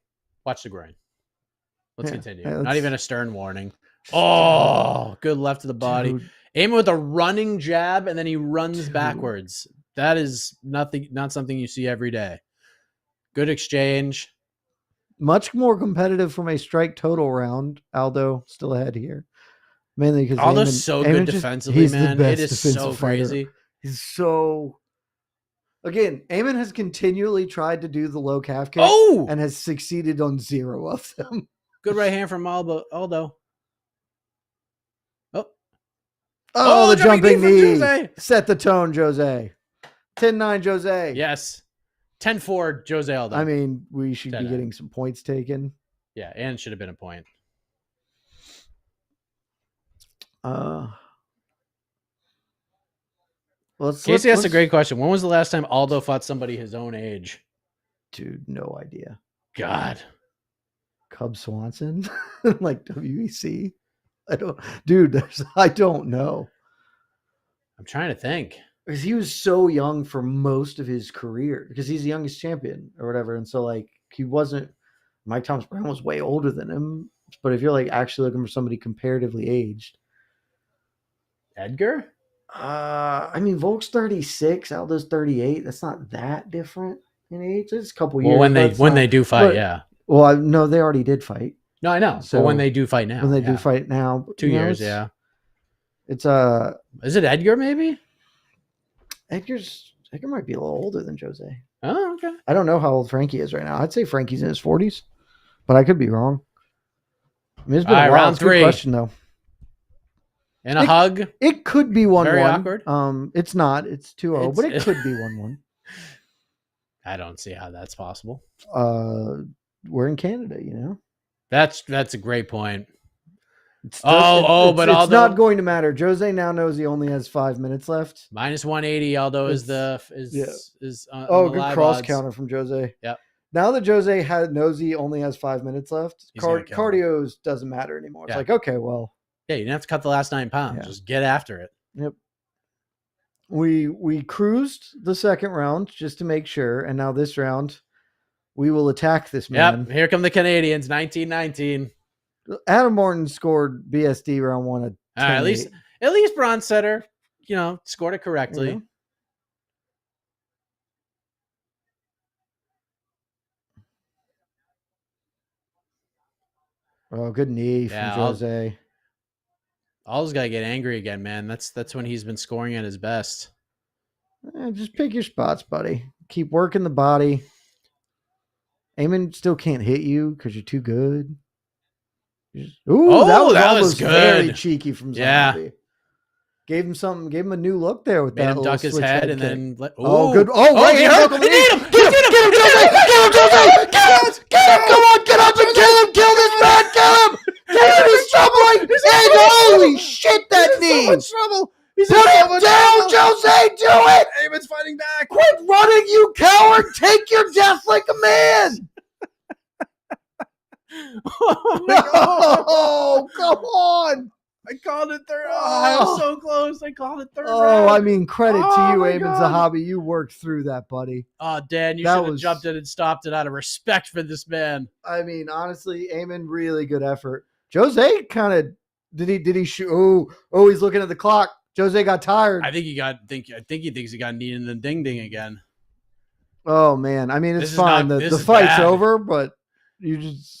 watch the groin. Let's continue. Not even a stern warning. Oh, good left to the body. Dude. Aiming with a running jab, and then he runs backwards. That is not something you see every day. Good exchange. Much more competitive from a strike total round. Aldo still ahead here. Mainly because Aldo's so good defensively, man. It is so crazy. He's so... Again, Amin has continually tried to do the low calf kick and has succeeded on 0 of them. Good right hand from Aldo. Oh, the jumping knee. Set the tone, Jose. 10-9, Jose. Yes. 10-4, Jose Aldo. I mean, we should be getting some points taken. Yeah, and should have been a point. Casey asked a great question. When was the last time Aldo fought somebody his own age? Dude, no idea. God. Cub Swanson? Like WEC? I don't know. I'm trying to think. Because he was so young for most of his career. Because he's the youngest champion or whatever. And so, like, he wasn't... Mike Thomas Brown was way older than him. But if you're, like, actually looking for somebody comparatively aged... Edgar? I mean, Volk's 36. Aldo's 38. That's not that different in age. It's a couple years. Well, when they do fight, yeah. Well, no, they already did fight. No, I know. So but when they do fight now. When they do fight now. 2 years, yeah. It's Is it Edgar maybe? Edgar might be a little older than Jose. Oh, okay. I don't know how old Frankie is right now. I'd say Frankie's in his 40s, but I could be wrong. I mean, it's been a while. Round 3. Good question though. And a hug. It could be 1-1. Very awkward. It's not. It's 2-0, but it could be 1-1. I don't see how that's possible. We're in Canada, you know. That's a great point. It's not going to matter. Jose now knows he only has 5 minutes left. Minus 180. Aldo is good cross odds. Counter from Jose. Yep. Now that Jose knows he only has 5 minutes left, cardio doesn't matter anymore. It's like, okay, well. Yeah, you didn't have to cut the last 9 pounds. Yeah. Just get after it. Yep. We cruised the second round just to make sure, and now this round we will attack this man. Yep, here come the Canadians, 19-19. Adam Morton scored BSD round 1 at 10. At least Bronstetter, scored it correctly. Yeah. Oh, good knee from Jose. Aldo's got to get angry again, man. That's when he's been scoring at his best. Just pick your spots, buddy. Keep working the body. Eamon still can't hit you because you're too good. That was good. Very cheeky from Zombie. Yeah. Gave him something. Gave him a new look there with that. Made him duck his head and then. Good. Right here. Get him! Get him, Jose! Get him! Come on, get up and kill him! Kill this man! Kill him! Get him! He's troubling! Holy shit, that knee! So much trouble. Put him down, Jose! Do it! Eamon's fighting back. Quit running, you coward! Take your death like a man! No! Come on! I called it third. Oh, I was so close. I called it third round. Oh, I mean, credit to you, my Eamon God. Zahabi. You worked through that, buddy. Oh, Dan, you should have jumped in and stopped it out of respect for this man. I mean, honestly, Eamon, really good effort. Jose kind of did he shoot? Oh, he's looking at the clock. Jose got tired. I think he thinks he got knee in the ding ding again. Oh man, I mean, it's This is fine. not- The this is fight's bad. over, but you just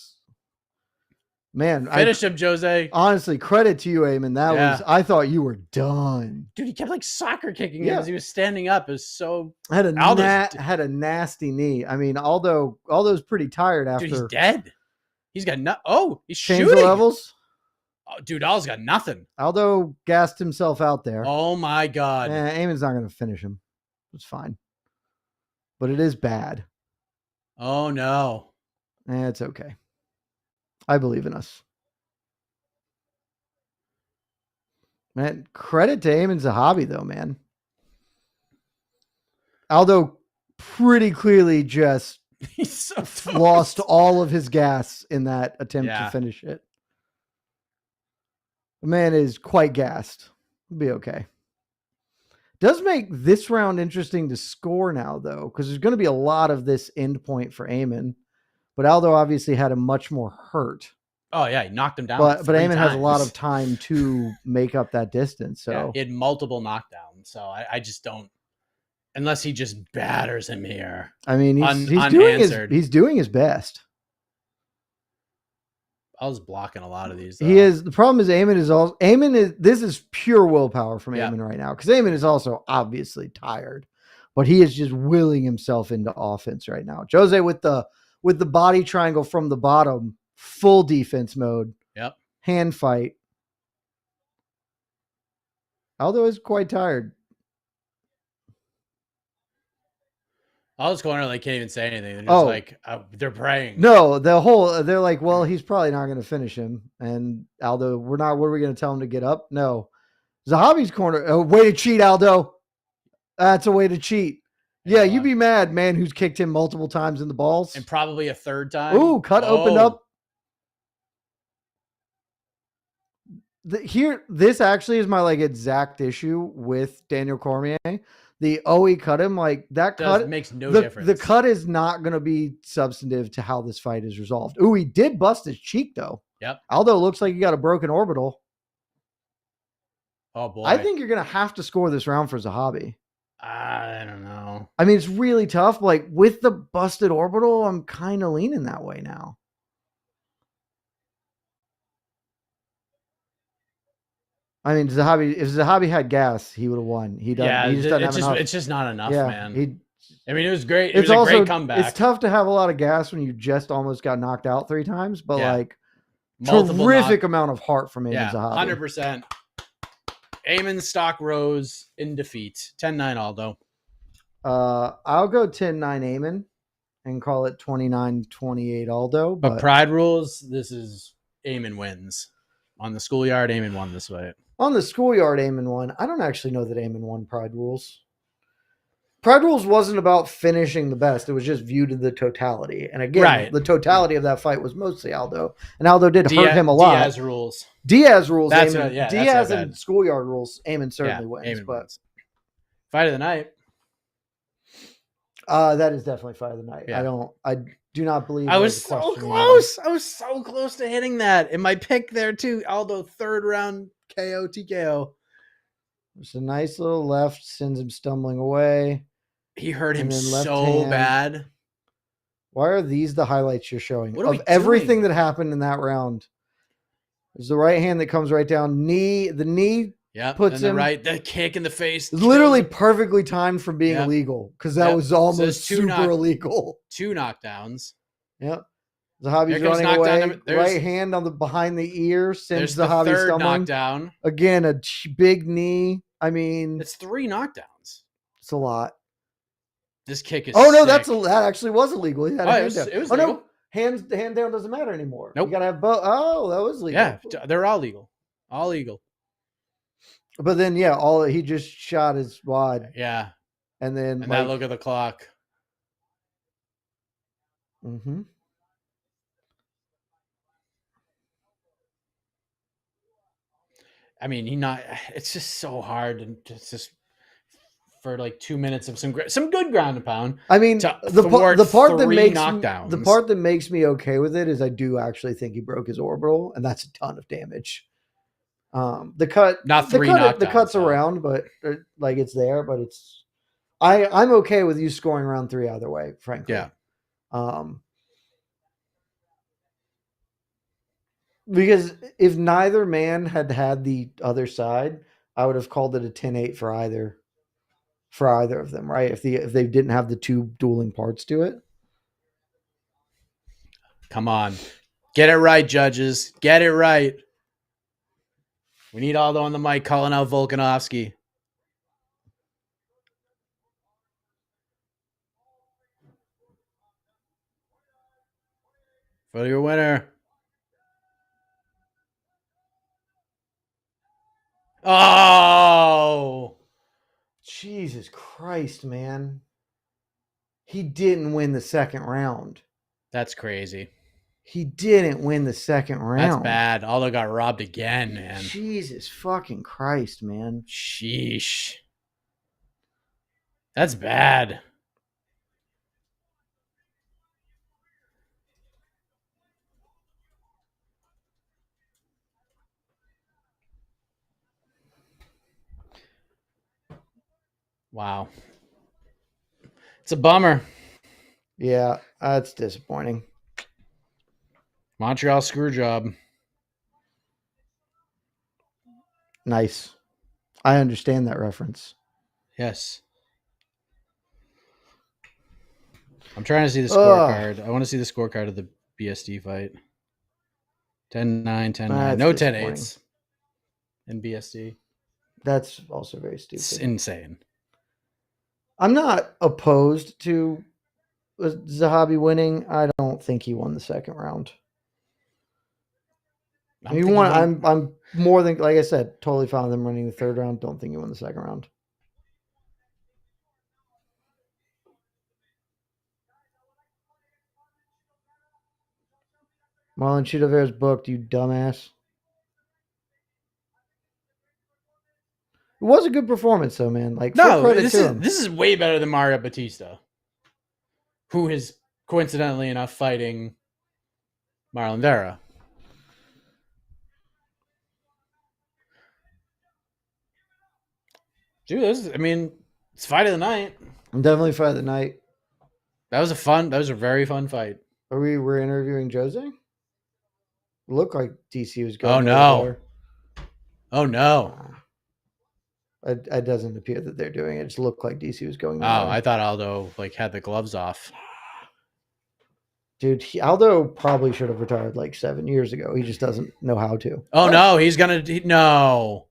Finish him, Jose. honestly, credit to you, Eamon. That was I thought you were done. Dude, he kept like soccer kicking him as he was standing up. It was so Had a nasty knee. I mean, Aldo's pretty tired after. Dude, he's dead. He's got no. Oh, he's Change shooting. the levels. Oh, dude, Aldo's got nothing. Aldo gassed himself out there. Oh my God. Eamon's not going to finish him. It's fine, but it is bad. Oh no. It's okay. I believe in us. Man, credit to Eamon Zahabi, though, man. Aldo pretty clearly just He's so lost all of his gas in that attempt to finish it. The man is quite gassed. It'll be okay. Does make this round interesting to score now, though, because there's going to be a lot of this end point for Eamon. But Aldo obviously had him much more hurt. Oh, yeah, he knocked him down. But Eamon has a lot of time to make up that distance. So he had multiple knockdowns. So I just don't, unless he just batters him here. I mean, he's doing his best. I was blocking a lot of these. Though. He is. The problem is this is pure willpower from Eamon right now, because Eamon is also obviously tired, but he is just willing himself into offense right now. Jose with the body triangle from the bottom, full defense mode. Yep. Hand fight. Aldo is quite tired. Aldo's corner like can't even say anything. They're just like they're praying. No, they're like, well, he's probably not going to finish him. And Aldo, what are we going to tell him to get up? No. Zahabi's corner. Way to cheat, Aldo. That's a way to cheat. Yeah, you be mad, man, who's kicked him multiple times in the balls. And probably a third time. Ooh, cut opened up. This actually is my exact issue with Daniel Cormier. He cut him like that. Cut makes no difference. The cut is not going to be substantive to how this fight is resolved. Ooh, he did bust his cheek though. Yep. Aldo looks like he got a broken orbital. Oh boy. I think you're going to have to score this round for Zahabi. I don't know. I mean, it's really tough. Like with the busted orbital, I'm kind of leaning that way now. I mean, if Zahabi had gas, he would have won. He doesn't. Yeah, he just doesn't have enough. It's just not enough, man. It was great. It was a great comeback. It's tough to have a lot of gas when you just almost got knocked out 3 times, but multiple terrific amount of heart from Eamon Zahabi. 100%. Eamon's stock rose in defeat. 10-9 Aldo. I'll go 10-9 Eamon and call it 29-28 Aldo. But pride rules, this is Eamon wins. On the schoolyard, Eamon won this fight. On the schoolyard, Eamon won. I don't actually know that Eamon won pride rules. Pride rules wasn't about finishing the best. It was just viewed in the totality. And again, the totality of that fight was mostly Aldo. And Aldo did hurt him a lot. Diaz rules. Diaz rules. That's Eamon. Diaz and schoolyard rules. Eamon certainly wins. Eamon wins. Fight of the night. That is definitely fight of the night. Yeah. I do not believe I was so close. I was so close to hitting that. And my pick there too. Aldo, 3rd round KO, TKO. It's a nice little left, sends him stumbling away. He hurt him so bad. Why are these the highlights you're showing? Of everything that happened in that round. There's the right hand that comes right down. The knee puts him. The kick in the face. Literally perfectly timed for being illegal, because that was almost super illegal. 2 knockdowns. Yep. Zahabi's running away. Right hand on the behind the ear sends Zahabi the 3rd stumbling. knockdown. Again, a big knee. I mean, it's 3 knockdowns. It's a lot. This kick is. Oh no, sick. that actually was illegal. He had a hand down. It was legal. No, hand down doesn't matter anymore. Nope. You gotta have both. Oh, that was legal. Yeah, they're all legal. All legal. But then, he just shot his wad. Yeah. And then that look at the clock. Mm-hmm. I mean, it's just so hard, and just for like 2 minutes of some good ground and pound. I mean, the part that makes me okay with it is I do actually think he broke his orbital, and that's a ton of damage. The cut's around, but like it's there, but it's I'm okay with you scoring round 3 either way, frankly. Yeah. Because if neither man had the other side, I would have called it a 10-8 for either of them, right? If they didn't have the two dueling parts to it. Come on. Get it right, judges. Get it right. We need Aldo on the mic calling out Volkanovski. For your winner. Oh! Jesus Christ, man. He didn't win the second round. That's crazy. He didn't win the second round. That's bad. Aldo got robbed again, man. Jesus fucking Christ, man. Sheesh. That's bad. Wow. It's a bummer. Yeah, that's disappointing. Montreal screw job. Nice. I understand that reference. Yes. I'm trying to see the scorecard. I want to see the scorecard of the BSD fight. 10-9, 10-9. No 10-8s in BSD. That's also very stupid. It's insane. I'm not opposed to Zahabi winning. I don't think he won the second round. I'm more than, like I said, totally fine with him running the third round. Don't think he won the second round. Marlon Chidovere's booked, you dumbass. It was a good performance, though, man. Like, this is way better than Mario Batista, who is coincidentally enough fighting Marlon Vera. Dude, it's fight of the night. Definitely fight of the night. That was a very fun fight. We're interviewing Jose? It looked like DC was going. Oh no. Oh no. It doesn't appear that they're doing it. It just looked like DC was going. I thought Aldo had the gloves off. Dude, Aldo probably should have retired like 7 years ago. He just doesn't know how to. Oh no, he's gonna no.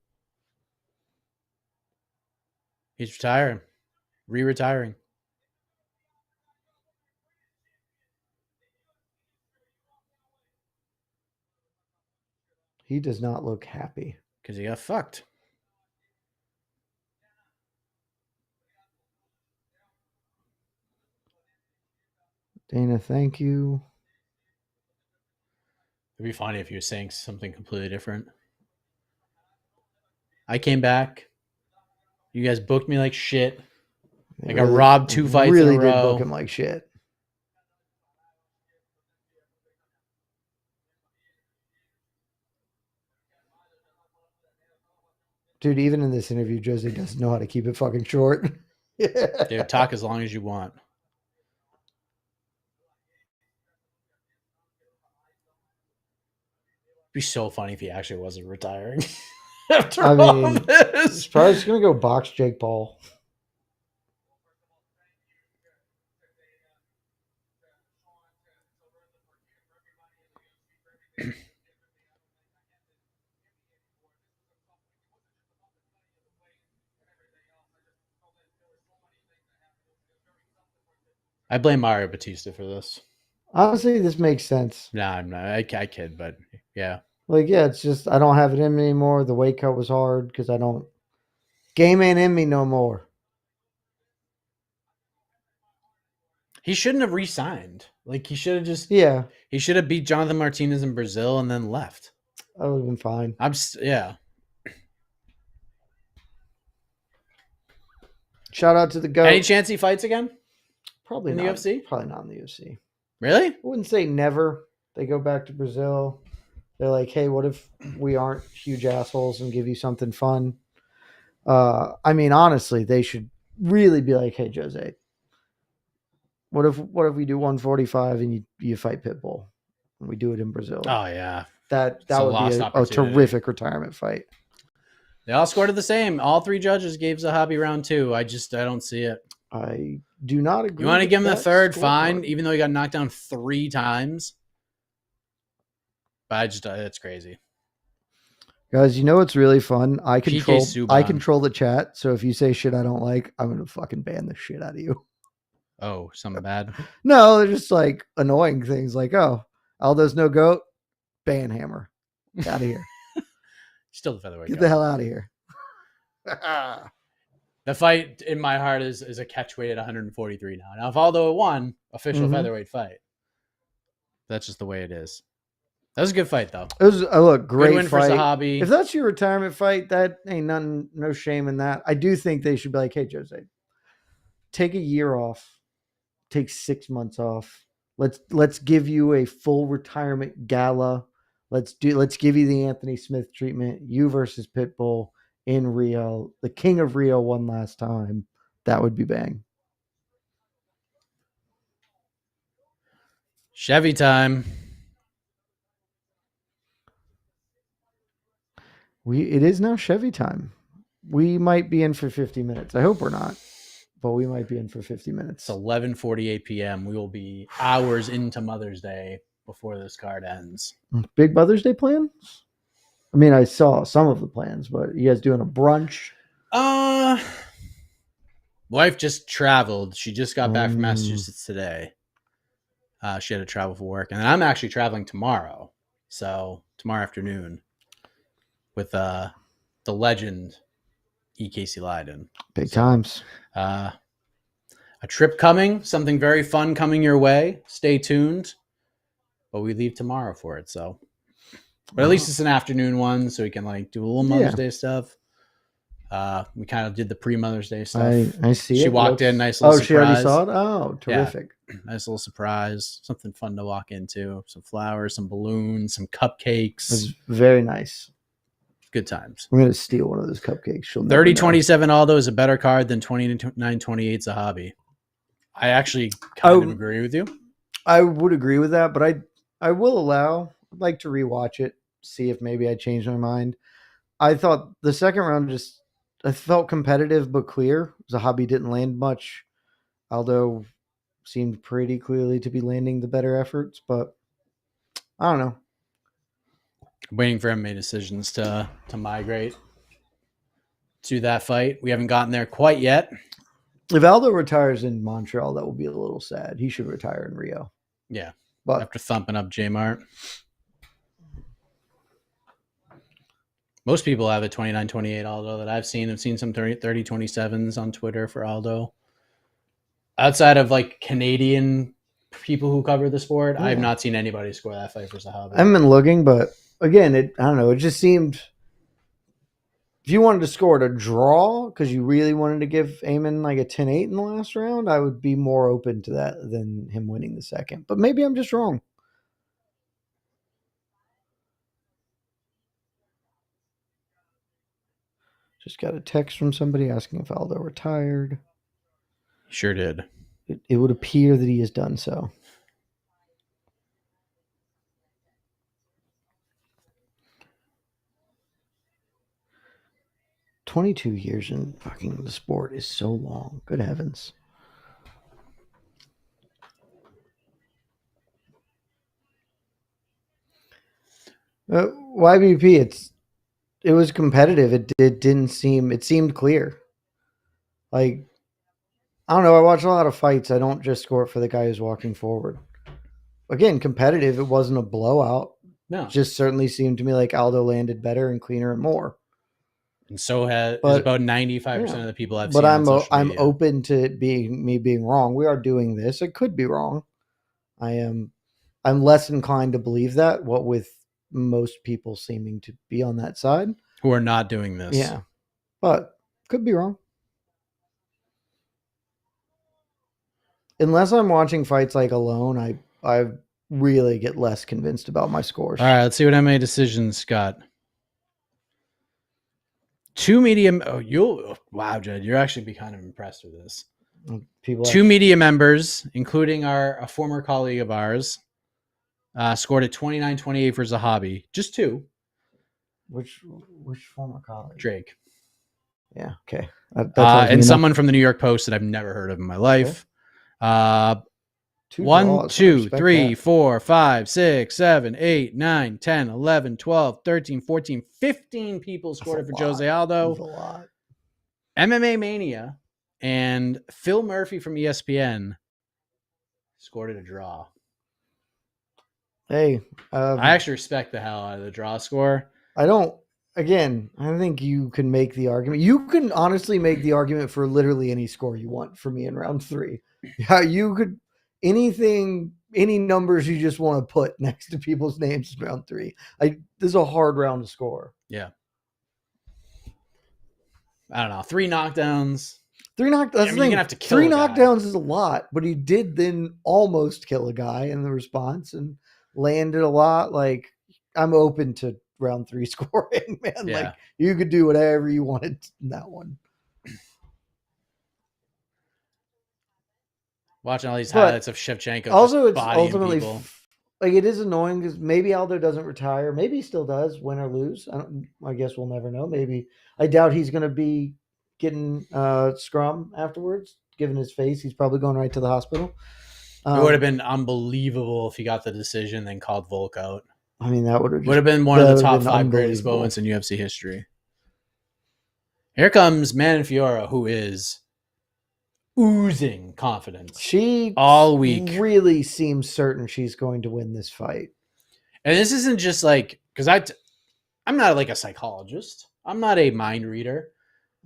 He's retiring, re-retiring. He does not look happy because he got fucked. Dana, thank you. It'd be funny if he was saying something completely different. I came back. You guys booked me like shit. I got robbed 2 fights in a row. Really did book him like shit. Dude, even in this interview, Jose doesn't know how to keep it fucking short. Dude, talk as long as you want. It'd be so funny if he actually wasn't retiring. After all this. He's probably just going to go box Jake Paul. I blame Mario Batista for this. Honestly, this makes sense. Nah, I'm not. I kid, but yeah. Like, yeah, it's just I don't have it in me anymore. The weight cut was hard because I don't. Game ain't in me no more. He shouldn't have re-signed. Like, he should have just. Yeah. He should have beat Jonathan Martinez in Brazil and then left. That would have been fine. Yeah. Shout out to the GOAT. Any chance he fights again? Probably in not, the UFC? Probably not in the UFC. Really? I wouldn't say never. They go back to Brazil. They're like, hey, what if we aren't huge assholes and give you something fun? I mean, honestly, they should really be like, hey, Jose, what if we do 145 and you fight Pitbull and we do it in Brazil? Oh yeah, that a would be a terrific retirement fight. They all scored the same. All 3 judges gave Zahabi round 2. I don't see it. I do not agree. You want to give him the third, fine, scorecard. even though he got knocked down 3 times. But it's crazy. Guys, you know what's really fun? I control the chat. So if you say shit I don't like, I'm gonna fucking ban the shit out of you. Oh, something bad? No, they're just like annoying things like, oh, Aldo's no GOAT, ban hammer. Out of here. Still the featherweight. Get the hell out of here. The fight in my heart is a catchweight at 143 now. Now, if Aldo won, official featherweight fight. That's just the way it is. That was a good fight, though. It was great good win fight. For Zahabi. If that's your retirement fight, that ain't nothing, no shame in that. I do think they should be like, hey, Jose, take a year off, take 6 months off. Let's give you a full retirement gala. Let's give you the Anthony Smith treatment. You versus Pitbull in Rio. The King of Rio one last time. That would be bang. Chevy time. It is now Chevy time. We might be in for 50 minutes. I hope we're not, but we might be in for 50 minutes. It's 11:48 p.m. We will be hours into Mother's Day before this card ends. Big Mother's Day plans? I mean, I saw some of the plans, but you guys doing a brunch? Wife just traveled. She just got back from Massachusetts today. She had to travel for work, and then I'm actually traveling tomorrow. So tomorrow afternoon with the legend E.K.C. Leiden. Big times. A trip coming, something very fun coming your way. Stay tuned. But we leave tomorrow for it, so. But at least it's an afternoon one, so we can do a little Mother's Day stuff. We kind of did the pre-Mother's Day stuff. I see. She walked in, nice little surprise. She already saw it. Oh, terrific! Yeah. Nice little surprise, something fun to walk into. Some flowers, some balloons, some cupcakes. It was very nice. Good times. I'm gonna steal one of those cupcakes. 30-27 Aldo is a better card than 29-28 Zahabi. I actually kind of agree with you. I would agree with that, but I will allow. I'd like to rewatch it, see if maybe I changed my mind. I thought the second round I felt competitive but clear. Zahabi didn't land much. Aldo seemed pretty clearly to be landing the better efforts, but I don't know. Waiting for MMA decisions to migrate to that fight. We haven't gotten there quite yet. If Aldo retires in Montreal, that will be a little sad. He should retire in Rio. Yeah. But after thumping up J-Mart. Most people have a 29-28 Aldo that I've seen. I've seen some 30-27s on Twitter for Aldo. Outside of Canadian people who cover the sport, I have not seen anybody score that fight for Zahabi. I haven't been looking, but again, I don't know. It just seemed if you wanted to score it a draw because you really wanted to give Amon a 10-8 in the last round, I would be more open to that than him winning the second. But maybe I'm just wrong. Just got a text from somebody asking if Aldo retired. Sure did. It would appear that he has done so. "22 years in fucking the sport is so long. Good heavens." YBP, it was competitive. It seemed clear. I don't know. I watch a lot of fights. I don't just score it for the guy who's walking forward. Again, competitive. It wasn't a blowout. No. It just certainly seemed to me like Aldo landed better and cleaner and more. And so is about 95% of the people I've seen. But I'm open to being wrong. We are doing this. It could be wrong. I'm less inclined to believe that. What with most people seeming to be on that side who are not doing this. Yeah, but could be wrong. unless I'm watching fights like alone, I really get less convinced about my scores. All right, let's see what MMA decisions got. 2 medium. Wow, Jed, you'll actually be kind of impressed with this. People 2 media members, including a former colleague of ours, scored at 29-28 for Zahabi. Just 2. Which former colleague? Drake. Yeah. Okay. And someone from the New York Post that I've never heard of in my life. Okay. 1, 2, 3, 4, 5, 6, 7, 8, 9, 10, 11, 12, 13, 14, 15 people scored it for Jose Aldo. That's a lot. MMA Mania and Phil Murphy from ESPN scored it a draw. Hey, I actually respect the hell out of the draw score. I think you can make the argument. You can honestly make the argument for literally any score you want for me in round 3. Yeah, you could any numbers you just want to put next to people's names in round 3. This is a hard round to score. Yeah. I don't know. 3 knockdowns. 3 knockdowns. That's the thing. You're gonna have to kill 3 a guy. knockdowns is a lot, but he did then almost kill a guy in the response and landed a lot. Like, I'm open to round 3 scoring, man. Yeah. Like, you could do whatever you wanted in that one. Watching all these highlights of Shevchenko. Also, it's bodying ultimately people. like, it is annoying because maybe Aldo doesn't retire. Maybe he still does, win or lose. I guess we'll never know. Maybe. I doubt he's going to be getting scrum afterwards. Given his face, he's probably going right to the hospital. It would have been unbelievable if he got the decision, then called Volk out. I mean, that would have been one of the top 5 greatest moments in UFC history. Here comes Manon Fiorot, who is oozing confidence. She all week really seems certain she's going to win this fight. And this isn't just like, because I'm not like a psychologist. I'm not a mind reader.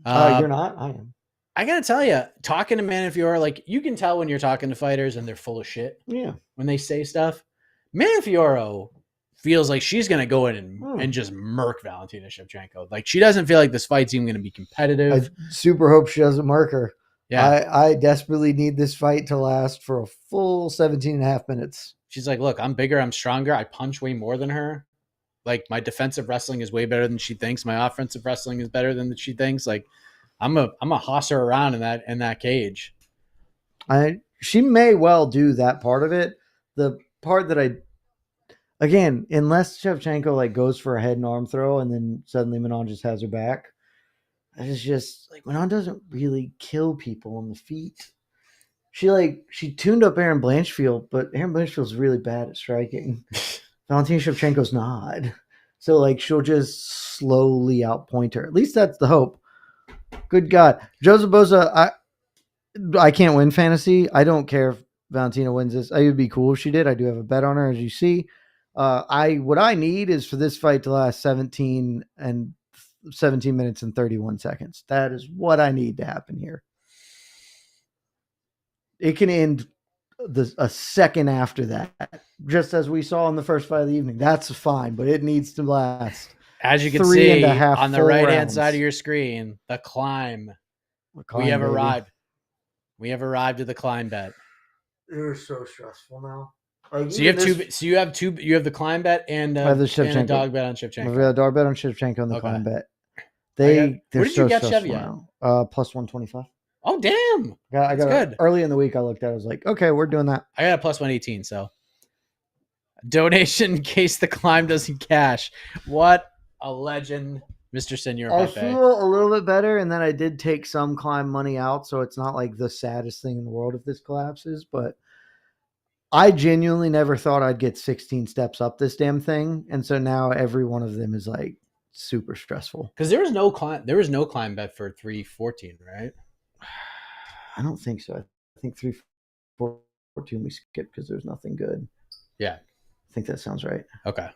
You're not? I am. I gotta tell you, talking to Manon Fiorot, like, you can tell when you're talking to fighters and they're full of shit. Yeah. When they say stuff. Manon Fiorot feels like she's gonna go in and just murk Valentina Shevchenko. Like, she doesn't feel like this fight's even gonna be competitive. I super hope she doesn't murk her. Yeah. I desperately need this fight to last for a full 17 and a half minutes. She's like, look, I'm bigger, I'm stronger, I punch way more than her. Like, my defensive wrestling is way better than she thinks. My offensive wrestling is better than she thinks. Like, I'm a hoss her around in that cage. She may well do that part of it. The part that again, unless Shevchenko like goes for a head and arm throw and then suddenly Manon just has her back. It's just like, Manon doesn't really kill people on the feet. She tuned up Erin Blanchfield, but Erin Blanchfield's really bad at striking. Valentina Shevchenko's not. So like, she'll just slowly outpoint her. At least that's the hope. Good God. Joseph Boza, I can't win fantasy. I don't care if Valentina wins this. It would be cool if she did. I do have a bet on her, as you see. What I need is for this fight to last 17 minutes and 31 seconds. That is what I need to happen here. It can end a second after that, just as we saw in the first fight of the evening. That's fine, but it needs to last. As you can see on the right-hand side of your screen, the climb. We have arrived. We have arrived at the climb bet. They're so stressful now. So you have two. You have the climb bet and I have the and a dog bet on Shevchenko. I have a dog bet on Shevchenko and the climb bet. Where did you get Chevy at? Plus 125. Oh, damn. I got good. Early in the week, I looked at it. I was like, okay, we're doing that. I got a plus 118. So donation in case the climb doesn't cash. What a legend, Mr. Senor Pepe. I feel a little bit better, and then I did take some climb money out, so it's not like the saddest thing in the world if this collapses, but I genuinely never thought I'd get 16 steps up this damn thing, and so now every one of them is like super stressful. Because there was no climb bet for 314, right? I don't think so. I think 314 we skipped because there's nothing good. Yeah. I think that sounds right. Okay.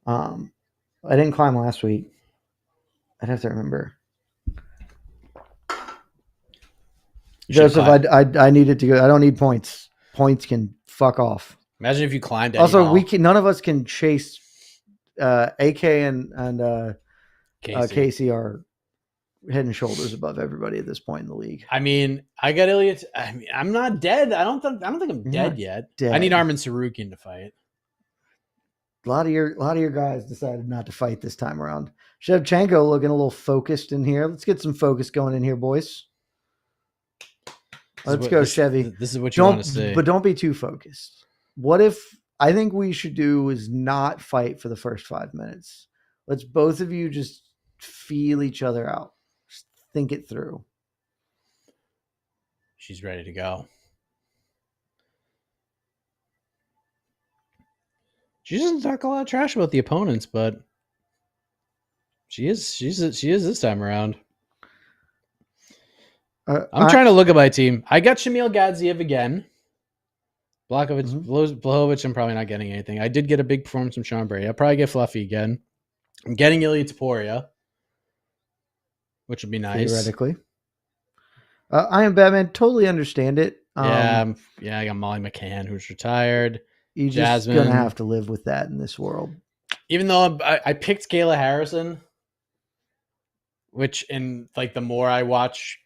I didn't climb last week. I'd have to remember. Joseph, I needed to go. I don't need points. Points can fuck off. Imagine if you climbed. Also, none of us can chase. AK and Casey are head and shoulders above everybody at this point in the league. I mean, I got Ilyich. I mean, I'm not dead. I don't think I'm dead yet. Dead. I need Arman Sarukian to fight. A lot of your guys decided not to fight this time around. Shevchenko looking a little focused in here. Let's get some focus going in here, boys. Let's go, Chevy. This is what you want to see. But don't be too focused. What if I think we should do is not fight for the first 5 minutes. Let's both of you just feel each other out. Just think it through. She's ready to go. She doesn't talk a lot of trash about the opponents, but she is this time around. I'm trying to look at my team. I got Shamil Gadziev again. Blachowicz, Blachowicz, I'm probably not getting anything. I did get a big performance from Sean Brady. I'll probably get Fluffy again. I'm getting Ilya Taporia, which would be nice. Theoretically. I am Batman. Totally understand it. I got Molly McCann, who's retired. You're just going to have to live with that in this world. Even though I picked Kayla Harrison, which like the more I watch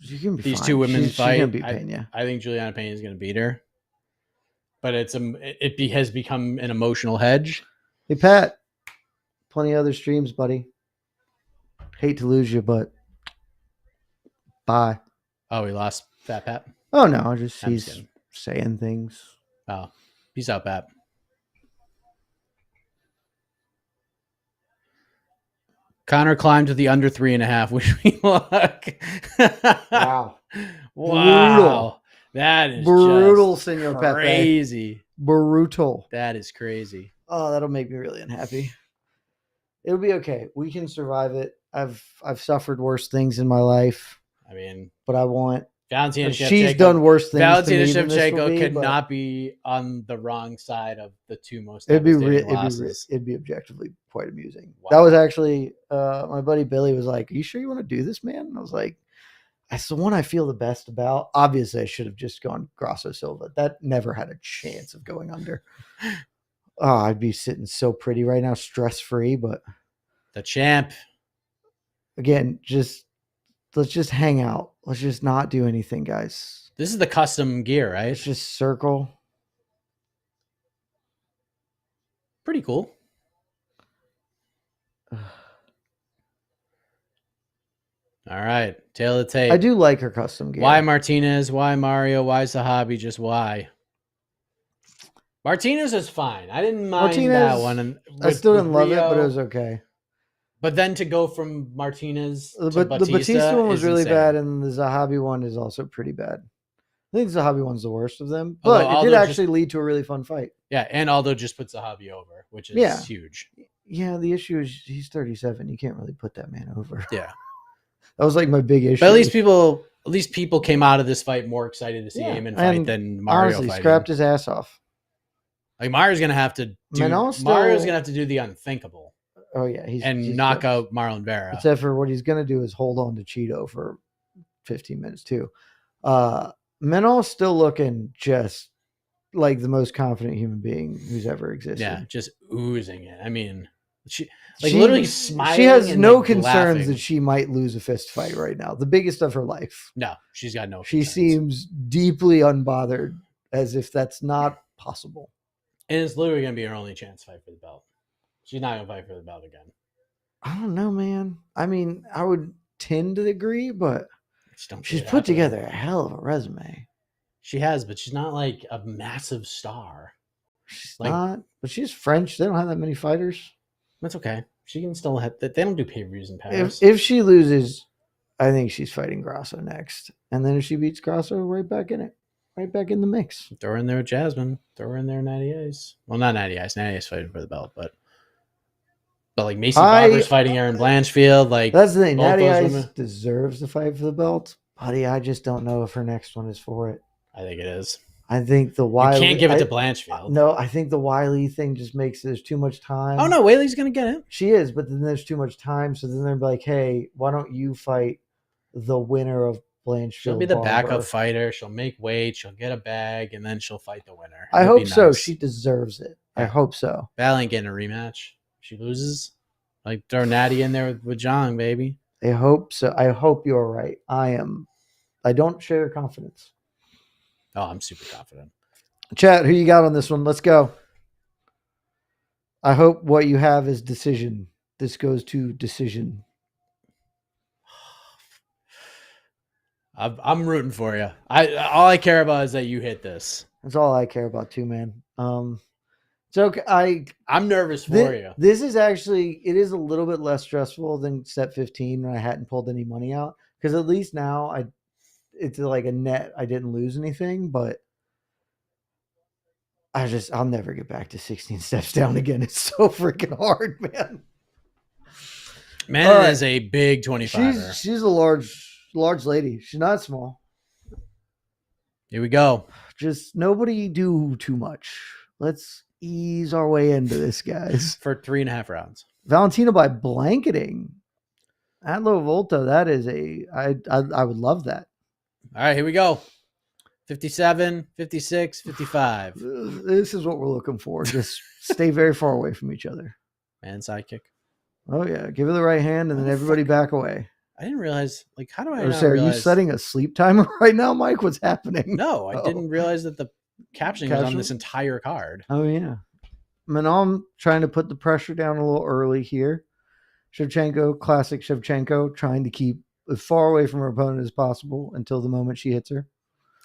these two women fight, I think Juliana Pena is going to beat her. But it has become an emotional hedge. Hey, Pat. Plenty of other streams, buddy. Hate to lose you, but bye. Oh, we lost Fat Pat? Oh, no. He's saying things. Oh, peace out, Pat. Connor climbed to the under 3.5. Wish me luck. Wow. Wow. That is brutal, just Senor crazy. Pepe. Brutal. That is crazy. Oh, that'll make me really unhappy. It'll be okay. We can survive it. I've suffered worse things in my life. I mean, but I want Valentina Shevchenko. She's done worse things. Valentina Shevchenko could not be on the wrong side of the two most devastating losses. It'd be objectively quite amusing. Wow. That was actually my buddy Billy was like, "Are you sure you want to do this, man?" And I was like, "That's the one I feel the best about." Obviously, I should have just gone Grasso Silva. That never had a chance of going under. Oh, I'd be sitting so pretty right now, stress free. But the champ. Again, let's just hang out. Let's just not do anything, guys. This is the custom gear, right? Let's just circle. Pretty cool. All right. Tail of the tape. I do like her custom gear. Why Martinez? Why Mario? Why Zahabi? Just why? Martinez is fine. I didn't mind that one. I still didn't love it, but it was okay. But then to go from Martinez to Batista, the Batista one was really bad, and the Zahabi one is also pretty bad. I think the Zahabi one's the worst of them, but it did actually lead to a really fun fight. Yeah, and Aldo just put Zahabi over, which is huge. Yeah, the issue is he's 37. You can't really put that man over. Yeah. That was like my big issue. But at least people came out of this fight more excited to see Eamon fight than Mario honestly, scrapped his ass off. Like Mario's gonna have to do the unthinkable. Oh yeah, he's knock out Marlon Vera. Except for what he's gonna do is hold on to Cheeto for 15 minutes too. Manon's still looking just like the most confident human being who's ever existed. Yeah, just oozing it. I mean, she literally smiling. She has and no concerns laughing. that she might lose a fist fight right now. The biggest of her life. No, she's got no. She concerns. seems deeply unbothered, as if that's not possible. And it's literally going to be her only chance to fight for the belt. She's not going to fight for the belt again. I don't know, man. I mean, I would tend to agree, but she's put together a hell of a resume. She has, but she's not like a massive star. She's not, but she's French. They don't have that many fighters. That's okay. She can still have that. They don't do pay-per-views in Paris. If she loses, I think she's fighting Grasso next. And then if she beats Grasso, right back in it. Right back in the mix. Throw her in there with Jasmine. Throw her in there, Natty Ice. Well, not Natty Ice. Natty Ice fighting for the belt, but like Macy Barber's fighting Erin Blanchfield. Like that's the thing. Natty Ice deserves to fight for the belt, buddy. I just don't know if her next one is for it. I think it is. I think the Wiley. You can't give it to Blanchfield. No, I think the Wiley thing just makes there's too much time. Oh no, Wiley's gonna get it. She is, but then there's too much time. So then they're like, hey, why don't you fight the winner of Blanchfield? She'll be the backup fighter. She'll make weight. She'll get a bag, and then she'll fight the winner. I hope so. She deserves it. I hope so. Val ain't getting a rematch. She loses. Like throw Natty in there with Zhang, baby. I hope so. I hope you're right. I am. I don't share your confidence. Oh, I'm super confident. Chat, who you got on this one? Let's go. I hope what you have is decision. This goes to decision. I'm rooting for you. All I care about is that you hit this. That's all I care about too, man. It's okay. I'm nervous for you. This is actually, it is a little bit less stressful than step 15 when I hadn't pulled any money out, because at least now it's like a net. I didn't lose anything, but I'll never get back to 16 steps down again. It's so freaking hard, man. Manon is a big 25er. She's a large lady. She's not small. Here we go. Just nobody do too much. Let's ease our way into this, guys. For 3.5 rounds. Valentina by blanketing. Aldo Volta, that is I would love that. All right, here we go. 57, 56, 55. This is what we're looking for. Just stay very far away from each other. And sidekick. Oh, yeah. Give her the right hand and then everybody back away. I didn't realize, like, how do I not realize? Are you setting a sleep timer right now, Mike? What's happening? No, I didn't realize that the captioning was on this entire card. Oh, yeah. Manon trying to put the pressure down a little early here. Shevchenko, classic Shevchenko, trying to keep as far away from her opponent as possible until the moment she hits her.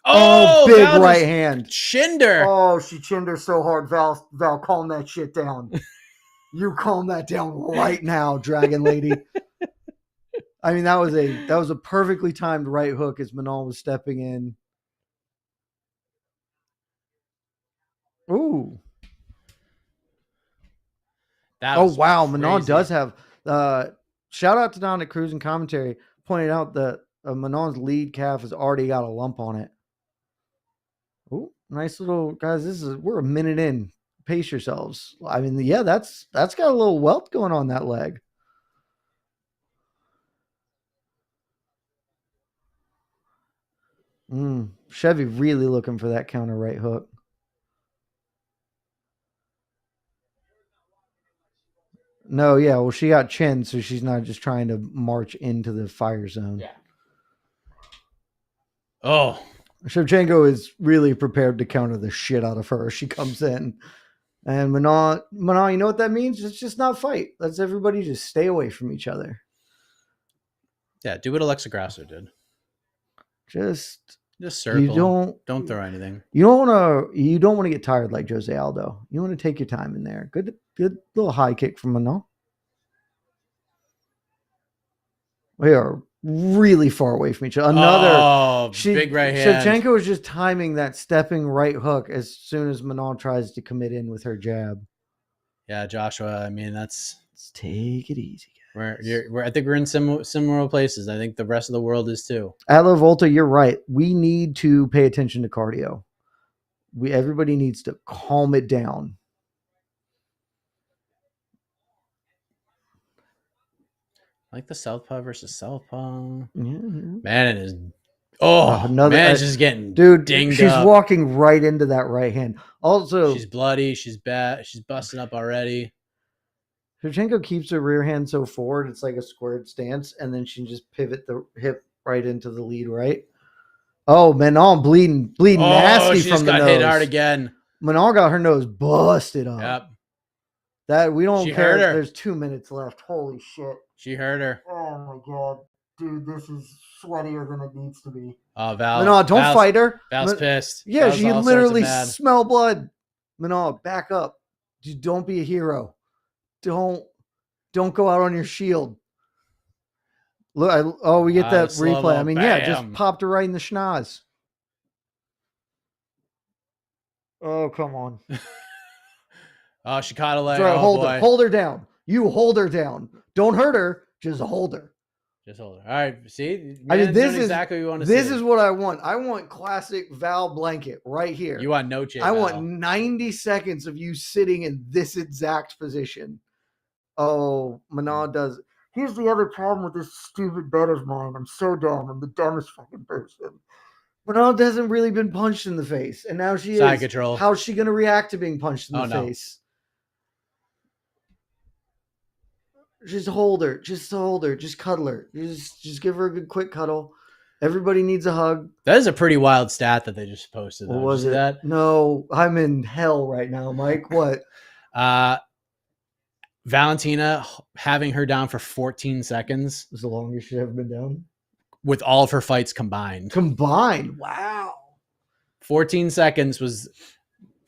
Oh, big right hand. Chinned her. Oh, she chinned her so hard. Val, calm that shit down. You calm that down right now, Dragon Lady. I mean, that was a perfectly timed right hook as Manon was stepping in. Ooh. Wow. Crazy. Manon does have shout out to Don at Cruise and Commentary, pointed out that Manon's lead calf has already got a lump on it. Oh, nice little guys. We're a minute in. Pace yourselves. I mean, yeah, that's got a little welt going on that leg. Chevy really looking for that counter right hook. No, yeah, well, she got chin, so she's not just trying to march into the fire zone. Yeah. Oh. Shevchenko is really prepared to counter the shit out of her. She comes in. And Manon, you know what that means? It's just not fight. Let's everybody just stay away from each other. Yeah, do what Alexa Grasso did. Just circle. You don't throw anything. You don't want to get tired like Jose Aldo. You want to take your time in there. Good little high kick from Manon. We are really far away from each other. Big right hand. Shevchenko is just timing that stepping right hook as soon as Manon tries to commit in with her jab. Yeah, Joshua. I mean, let's take it easy, guys. I think we're in similar places. I think the rest of the world is too. Aldo Volta, you're right. We need to pay attention to cardio. Everybody needs to calm it down. I like the southpaw versus southpaw. Mm-hmm. Manon is Manon's just getting dinged she's up. Walking right into that right hand. Also, she's bloody. She's bad. She's busting up already. Shevchenko keeps her rear hand so forward, it's like a squared stance, and then she just pivot the hip right into the lead right. Oh, Manon bleeding nasty from the nose. Hit hard again. Manon got her nose busted up. Yep. That we don't care. Hurt her. There's 2 minutes left. Holy shit. She hurt her. Oh my god, dude, this is sweatier than it needs to be. Oh, Val. Manon, don't fight her. Val's pissed. Yeah, Val's she literally smell blood. Manon, back up. Just don't be a hero. Don't go out on your shield. Look, we get that replay. I mean, yeah, just popped her right in the schnoz. Oh, come on. Oh, she caught a leg. Right, hold her down. You hold her down. Don't hurt her. Just hold her. Just hold her. All right. See, I mean, this is exactly what you want to see. This is what I want. I want classic Val blanket right here. You want no chase. I want 90 seconds of you sitting in this exact position. Oh, Manon does. Here's the other problem with this stupid bet of mine. I'm so dumb. I'm the dumbest fucking person. Manon hasn't really been punched in the face, and now she Side is. Control. How's she going to react to being punched in the face? Just hold her. Just hold her. Just cuddle her. Just give her a good quick cuddle. Everybody needs a hug. That is a pretty wild stat that they just posted. What though. was Did you see it? that? No, I'm in hell right now, Mike. What? Valentina having her down for 14 seconds. Was the longest she's ever been down? With all of her fights combined. Wow. 14 seconds was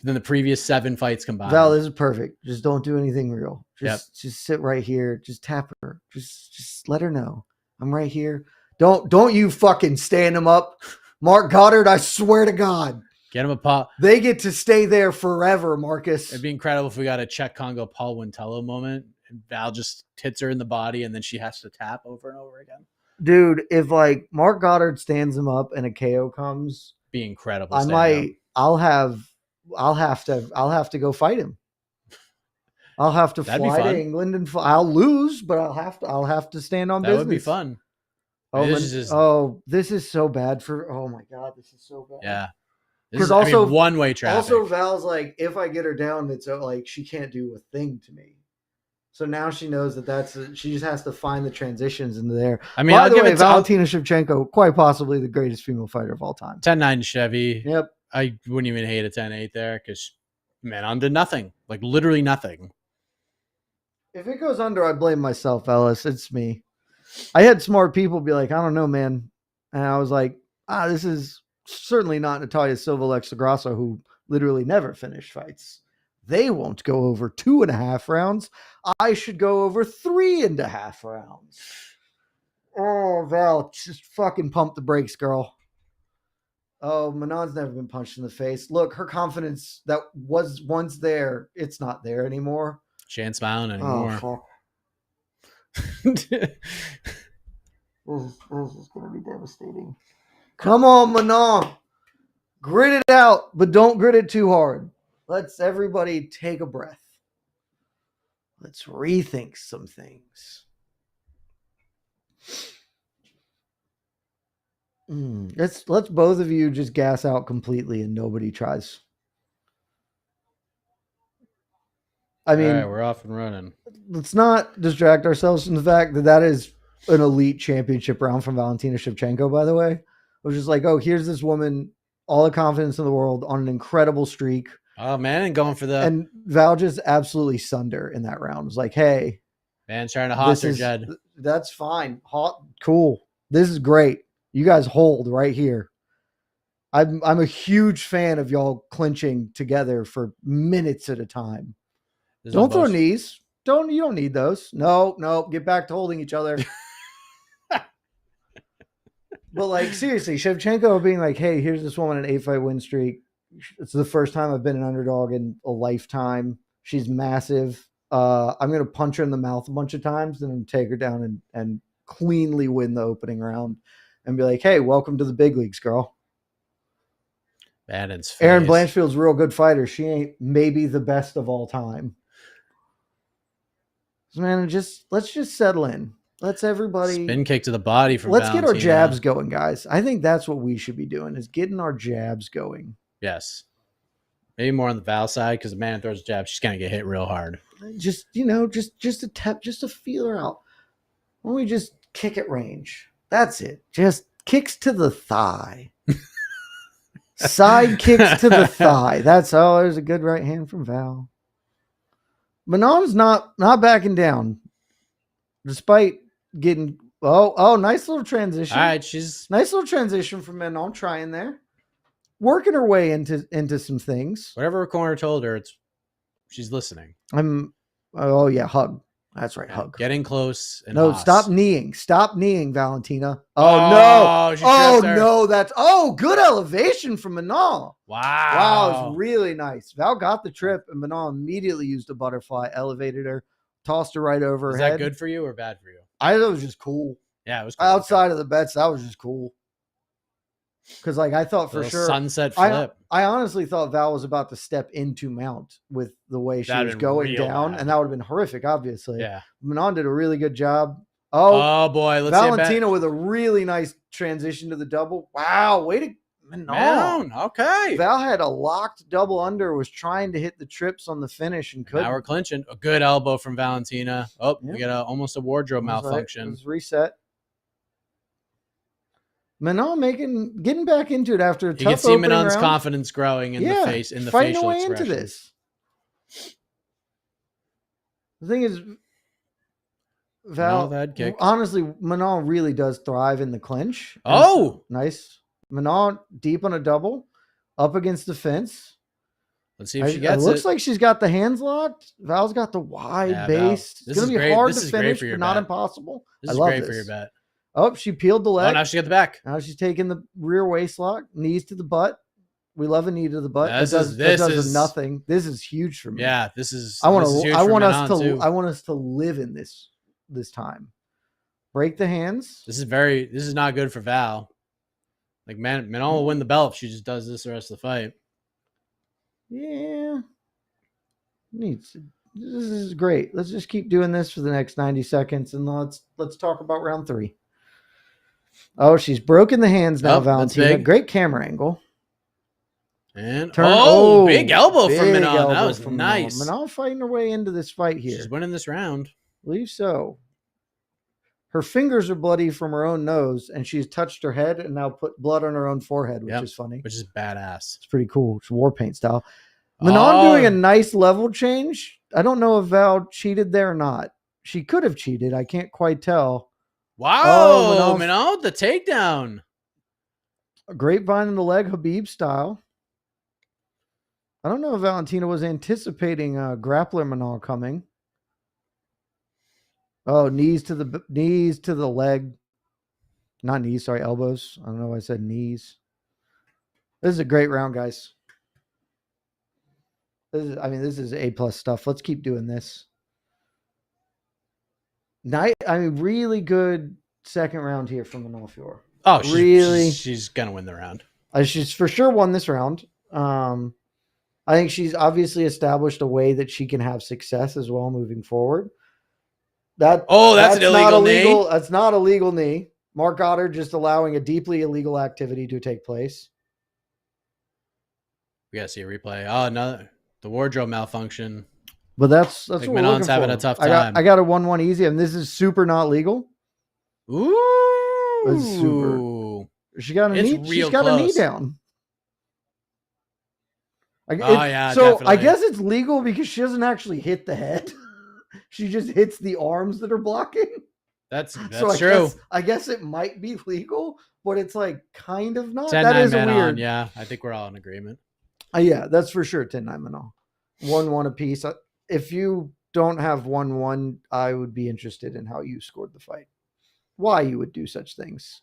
than the previous 7 fights combined. Val, this is perfect. Just don't do anything real. Just sit right here. Just tap her. Just let her know I'm right here. Don't you fucking stand them up. Mark Goddard, I swear to God. Get him a pop. They get to stay there forever, Marcus. It'd be incredible if we got a Czech Congo Paul Wintello moment and Val just hits her in the body and then she has to tap over and over again. Dude, if like Mark Goddard stands him up and a KO comes, be incredible. I'll have to go fight him. I'll have to fly to England and I'll lose, but I'll have to stand on business. That would be fun. This is so bad for. Oh my God, this is so bad. Yeah, because also one-way traffic. Also, Val's like, if I get her down, it's like she can't do a thing to me. So now she knows she just has to find the transitions into there. I mean, by the way, Valentina Shevchenko, quite possibly the greatest female fighter of all time. 10-9 Chevy. Yep. I wouldn't even hate a 10-8 there because Manon did nothing, like literally nothing. If it goes under, I blame myself, Ellis. It's me. I had smart people be like, I don't know, man. And I was like, this is certainly not Natalia Silva Alexa Grasso, who literally never finished fights. They won't go over 2.5 rounds. I should go over 3.5 rounds. Oh, Val, just fucking pump the brakes, girl. Oh, Manon's never been punched in the face. Look, her confidence that was once there, it's not there anymore. She ain't smiling anymore. Oh, fuck. This is going to be devastating. Come on, Manon. Grit it out, but don't grit it too hard. Let's everybody take a breath. Let's rethink some things. Let's both of you just gas out completely and nobody tries. I mean, all right, we're off and running. Let's not distract ourselves from the fact that is an elite championship round from Valentina Shevchenko, by the way. It was just like, oh, here's this woman, all the confidence in the world on an incredible streak. Oh, man, and going for the... And Val just absolutely sunned her in that round. It was like, hey. Man, trying to hot her, Jed. That's fine. Hot, cool. This is great. You guys hold right here. I'm a huge fan of y'all clinching together for minutes at a time. Don't throw knees. You don't need those. No. Get back to holding each other. But like seriously, Shevchenko being like, hey, here's this woman an 8-fight win streak. It's the first time I've been an underdog in a lifetime. She's massive. I'm gonna punch her in the mouth a bunch of times and then take her down and cleanly win the opening round and be like, hey, welcome to the big leagues, girl. Erin Blanchfield's a real good fighter. She ain't maybe the best of all time. Man, let's just settle in. Let's everybody spin kick to the body from Let's Valentina. get our jabs going, guys. I think that's what we should be doing is getting our jabs going. Yes. Maybe more on the Val side because the man throws a jab, she's gonna get hit real hard. Just a tap, just to feel her out. Why don't we just kick at range? That's it. Just kicks to the thigh. Side kicks to the thigh. There's a good right hand from Val. Manon's not backing down, despite getting nice little transition. All right, nice little transition from Manon trying there, working her way into some things. Whatever her corner told her, she's listening. Hug. That's right, hug. Getting close. And stop kneeing, Valentina. No. Good elevation from Manon. Wow, it's really nice. Val got the trip, and Manon immediately used a butterfly, elevated her, tossed her right over her head. Is that good for you or bad for you? I thought it was just cool. Yeah, it was cool. Outside of the bets, that was just cool. Because I thought for sure sunset flip. I honestly thought Val was about to step into mount with the way she was going down, and that would have been horrific, obviously. Yeah. Manon did a really good job. Oh boy, Valentina with a really nice transition to the double. Wow, Manon. Okay. Val had a locked double under, was trying to hit the trips on the finish and couldn't. Now we're clinching. A good elbow from Valentina. Oh, we got almost a wardrobe malfunction. Let's reset. Manon getting back into it after a tough opening round. You can see Manon's confidence growing in the face, in the facial expression. Into this. The thing is, Val, honestly, Manon really does thrive in the clinch. Oh, nice. Manon deep on a double, up against the fence. Let's see if she gets it. It looks like she's got the hands locked. Val's got the wide base. It's going to be hard to finish, but not impossible. This is great for your bet. Oh, she peeled the leg. Oh, now she got the back. Now she's taking the rear waist lock, knees to the butt. We love a knee to the butt. This does nothing. This is huge for me. Yeah, this is. I want us to live in this time. Break the hands. This is not good for Val. Like Manon will win the belt if she just does this the rest of the fight. Yeah. This is great. Let's just keep doing this for the next 90 seconds and let's talk about round 3. Oh, she's broken the hands now, Valentina. Great camera angle. And big elbow from Manon. That was nice. Manon fighting her way into this fight here. She's winning this round. I believe so. Her fingers are bloody from her own nose, and she's touched her head and now put blood on her own forehead, which is funny. Which is badass. It's pretty cool. It's war paint style. Manon doing a nice level change. I don't know if Val cheated there or not. She could have cheated. I can't quite tell. Wow, Manon, the takedown. A grapevine in the leg, Habib style. I don't know if Valentina was anticipating grappler Manon coming. Oh, knees to the leg. Not knees, sorry, elbows. I don't know why I said knees. This is a great round, guys. This is A+ stuff. Let's keep doing this. Really good second round here from Manon Fiorot. Oh, she's gonna win the round. She's for sure won this round. I think she's obviously established a way that she can have success as well moving forward. That's an illegal knee. That's not a legal knee. Mark Goddard just allowing a deeply illegal activity to take place. We gotta see a replay. Oh, no, the wardrobe malfunction. But that's what we're Manon's looking having for. a tough time. I got a 1-1 easy, and this is super not legal. Ooh, that's super. She got a knee. She's got a knee down. Definitely. I guess it's legal because she doesn't actually hit the head. She just hits the arms that are blocking. That's true. I guess it might be legal, but it's like kind of not. 10-9 that is Manon, weird. Yeah, I think we're all in agreement. Yeah, that's for sure. 10-9 Manon. 1-1 apiece. If you don't have 1-1, I would be interested in how you scored the fight. Why you would do such things.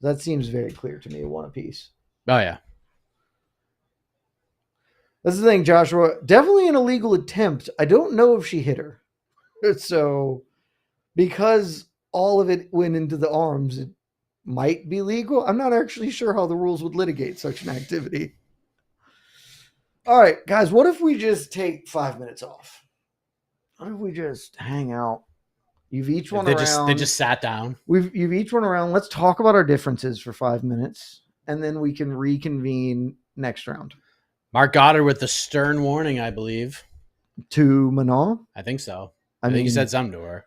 That seems very clear to me. 1 apiece. Oh, yeah. That's the thing, Joshua. Definitely an illegal attempt. I don't know if she hit her. So, because all of it went into the arms, it might be legal. I'm not actually sure how the rules would litigate such an activity. All right, guys, what if we just take 5 minutes off? What if we just hang out? You've each one around. They just sat down. You've each one around. Let's talk about our differences for 5 minutes, and then we can reconvene next round. Mark Goddard with the stern warning, I believe. To Manon? I think so. I think he said something to her.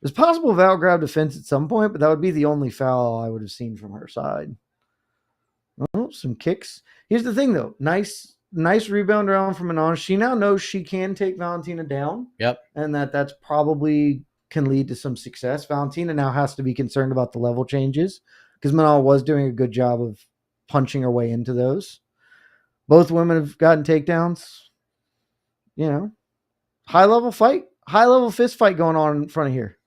It's possible Val grabbed a fence at some point, but that would be the only foul I would have seen from her side. Oh, some kicks. Here's the thing, though. Nice rebound around from Manon. She now knows she can take Valentina down. Yep. And that's probably can lead to some success. Valentina now has to be concerned about the level changes because Manon was doing a good job of punching her way into those. Both women have gotten takedowns. You know, high-level fight. High-level fist fight going on in front of here.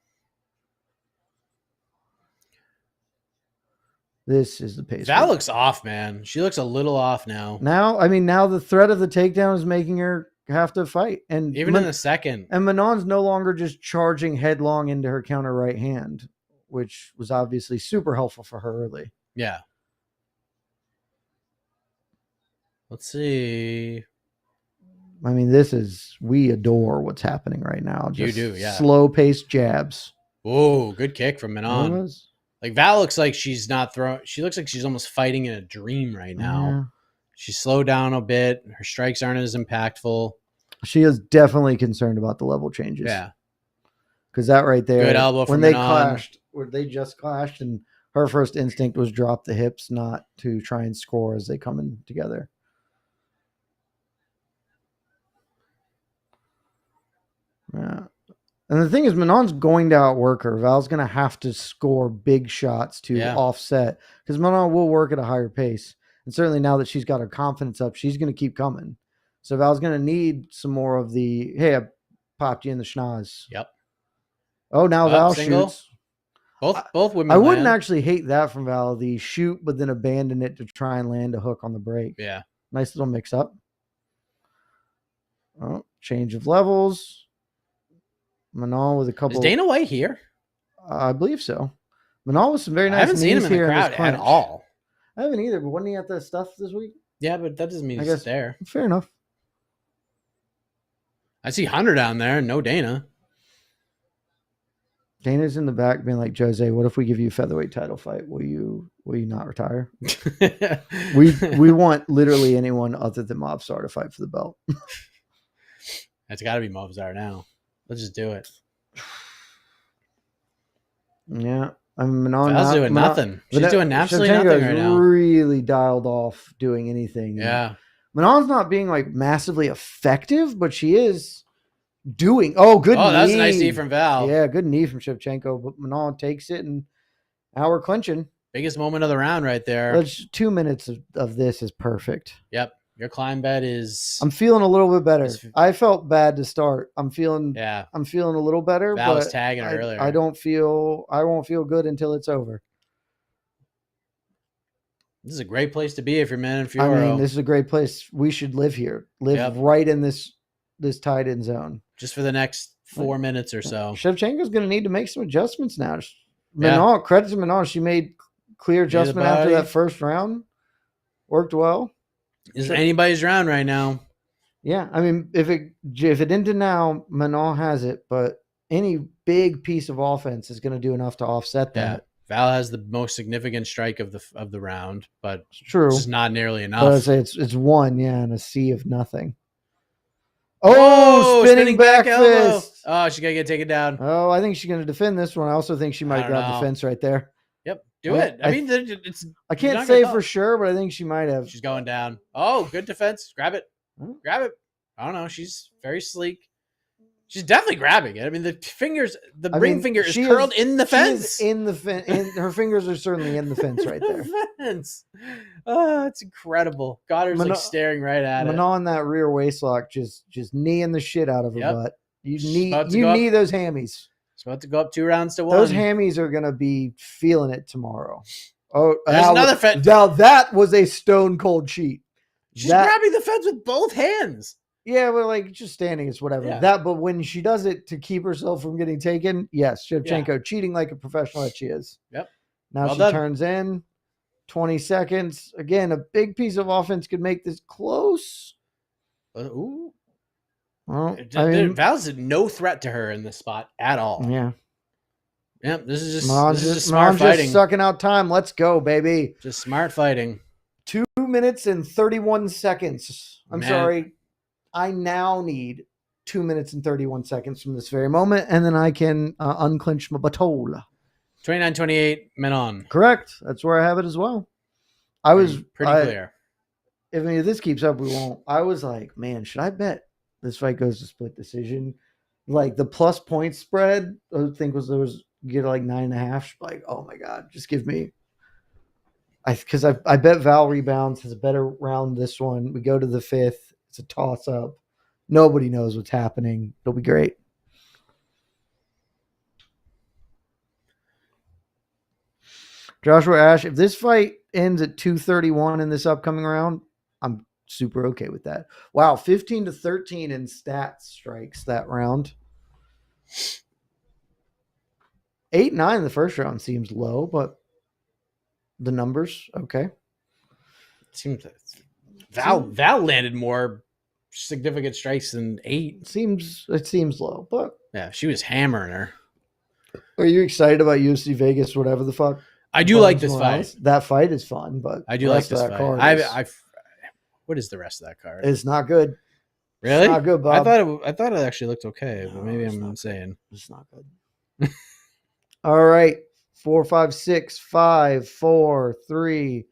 This is the pace. Val looks off, man. She looks a little off now. Now the threat of the takedown is making her have to fight. And even in the second. And Manon's no longer just charging headlong into her counter right hand, which was obviously super helpful for her early. Yeah. Let's see. I mean, we adore what's happening right now. Just you do, yeah. Slow-paced jabs. Oh, good kick from Manon. Like Val looks like she's not throwing. She looks like she's almost fighting in a dream right now. Yeah. She's slowed down a bit. Her strikes aren't as impactful. She is definitely concerned about the level changes. Yeah. Because that right there, Good elbow when from they Manon. clashed, where they just clashed, and her first instinct was drop the hips, not to try and score as they come in together. Yeah. And the thing is, Manon's going to outwork her. Val's going to have to score big shots to offset, because Manon will work at a higher pace. And certainly now that she's got her confidence up, she's going to keep coming. So Val's going to need some more of the, hey, I popped you in the schnoz. Yep. Oh, now Val single. shoots. Both women. I wouldn't actually hate that from Val, the shoot, but then abandon it to try and land a hook on the break. Yeah. Nice little mix up. Oh, change of levels. Manon with a couple. Is Dana White here? I believe so. Manon with some very nice. I haven't seen him in the crowd at all. I haven't either, but wasn't he at the stuff this week? Yeah, but that doesn't mean he's there. Fair enough. I see Hunter down there, no Dana. Dana's in the back being like, Jose, what if we give you a featherweight title fight? Will you not retire? we want literally anyone other than Mobstar to fight for the belt. That's got to be Mobstar now. Let's just do it. Yeah. I mean, Manon Val's doing nothing. She's doing absolutely Shevchenko nothing right now. Really dialed off doing anything. Yeah. Manon's not being like massively effective, but she is doing. Oh, good knee. Oh, that's a nice knee from Val. Yeah, good knee from Shevchenko. But Manon takes it, and now we're clinching. Biggest moment of the round right there. That's 2 minutes of this is perfect. Yep. Your climb bet is. I'm feeling a little bit better. I felt bad to start. I'm feeling a little better. Val was tagging earlier. I won't feel good until it's over. This is a great place to be if you're Manon Fiorot. I mean, this is a great place. We should live here. Live right in this tight end zone. Just for the next 4 minutes or so. Shevchenko's going to need to make some adjustments now. Manon, credit to Manon. She made clear adjustment after that first round. Worked well. This is anybody's round right now. Yeah, I mean, if it ended now, Manon has it, but any big piece of offense is going to do enough to offset that. Yeah. Val has the most significant strike of the round, but it's true. It's not nearly enough. But I'd say it's one, and a sea of nothing. Oh, spinning back fist. Oh, she's got to get taken down. Oh, I think she's going to defend this one. I also think she might grab the fence right there. Yep, do it. I mean, it's. I can't say for sure, but I think she might have. She's going down. Oh, good defense. Grab it. Grab it. I don't know. She's very sleek. She's definitely grabbing it. I mean, the ring finger is curled in the fence. In the fence. Her fingers are certainly in the fence right there. Fence. Oh, it's incredible. Goddard's like staring right at it. Manon, that rear waistlock, just kneeing the shit out of her butt. You need those hammies. It's about to go up 2 rounds to 1. Those hammies are going to be feeling it tomorrow. Oh, there's another fence. Now that was a stone cold cheat. She's grabbing the fence with both hands. Yeah, well, like just standing is whatever. Yeah. But when she does it to keep herself from getting taken, yes, Shevchenko cheating like a professional that she is. Yep. Now she turns in 20 seconds. Again, a big piece of offense could make this close. Ooh. Well, I mean, Val's no threat to her in this spot at all. Yeah. Yep. This is just smart fighting. Just sucking out time. Let's go, baby. Just smart fighting. 2 minutes and 31 seconds. I'm sorry. I now need 2 minutes and 31 seconds from this very moment, and then I can unclench my batole. 29-28, Manon. Correct. That's where I have it as well. I was pretty clear. If this keeps up, we won't. I was like, man, should I bet this fight goes to split decision? Like the plus point spread, I think was get like 9.5. Like, oh my god, just give me. Because I bet Val rebounds, has a better round this one. We go to the 5th. It's a toss up. Nobody knows what's happening. It'll be great. Joshua Ash, if this fight ends at 231 in this upcoming round, I'm super okay with that. Wow, 15-13 in stats strikes that round. 8-9 in the first round seems low, but the numbers, okay. Seems Val landed more significant strikes than 8. It seems low, but yeah, she was hammering her. Are you excited about UFC Vegas, whatever the fuck? I do like this fight. That fight is fun, but I do like this fight. What is the rest of that card? It's not good. Really? It's not good, Bob. I thought it actually looked okay, but maybe I'm insane. It's not good. All right. 4, 5, 6, 5, 4, 3.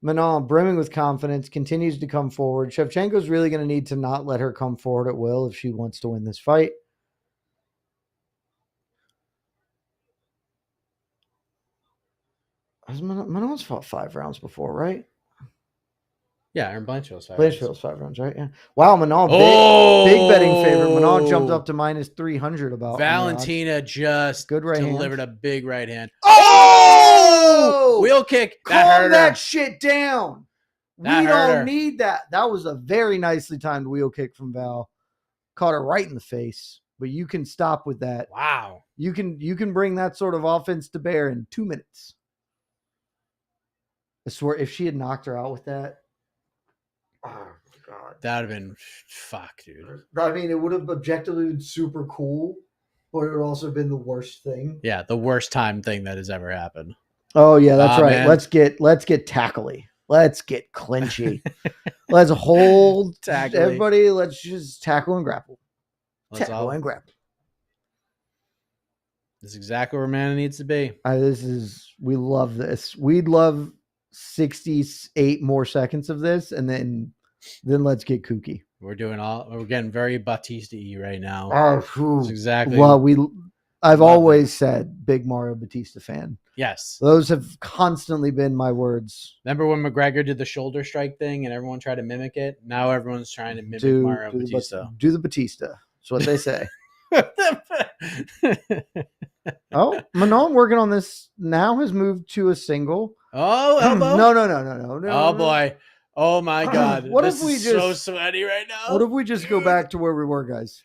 Manon, brimming with confidence, continues to come forward. Shevchenko's really going to need to not let her come forward at will if she wants to win this fight. Manon's fought 5 rounds before, right? Yeah, Aaron Blanchfield's 5 rounds. 5 rounds, right? Yeah. Wow, Manon, big betting favorite. Manon jumped up to minus 300 about. Valentina just good right delivered a big right hand. Oh! Wheel kick. Calm that shit down. We don't need that. That was a very nicely timed wheel kick from Val. Caught her right in the face, but you can stop with that. Wow. You can bring that sort of offense to bear in 2 minutes. I swear, if she had knocked her out with that, oh God, that would have been fuck, dude. I mean, it would have objectively been super cool, but it would also been the worst thing. Yeah, the worst time thing that has ever happened. Oh yeah, that's right. Man. Let's get tackly. Let's get clinchy. Let's hold tackly. Everybody. Let's just tackle and grapple. And grapple. This is exactly where Manon needs to be. We love this. We'd love 68 more seconds of this, and then let's get kooky. We're getting very Batista-y right now. That's exactly. Well, I've always said big Mario Batista fan. Yes. Those have constantly been my words. Remember when McGregor did the shoulder strike thing and everyone tried to mimic it? Now everyone's trying to mimic Mario Batista. Do the Batista. That's what they say. Oh, Manon working on this now has moved to a single. Oh, elbow. No. Oh boy. Oh my God. What this if we is just so sweaty right now? What if we just go back to where we were, guys?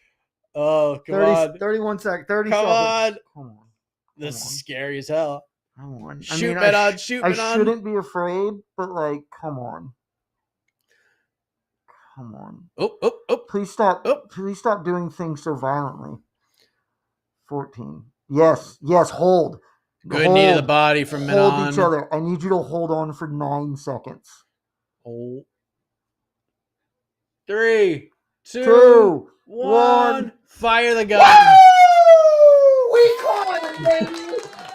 Oh, come on. 31 seconds. 30 come seconds. on. This is scary as hell. Come on. Shoot Manon. I shouldn't be afraid, but come on. Come on. Oh. Please stop. Oh. Please stop doing things so violently. 14. Yes. Hold. Good knee to the body from Manon. Hold each other. I need you to hold on for 9 seconds. Oh. 3, 2, 1. Fire the gun. Woo! We caught it, baby.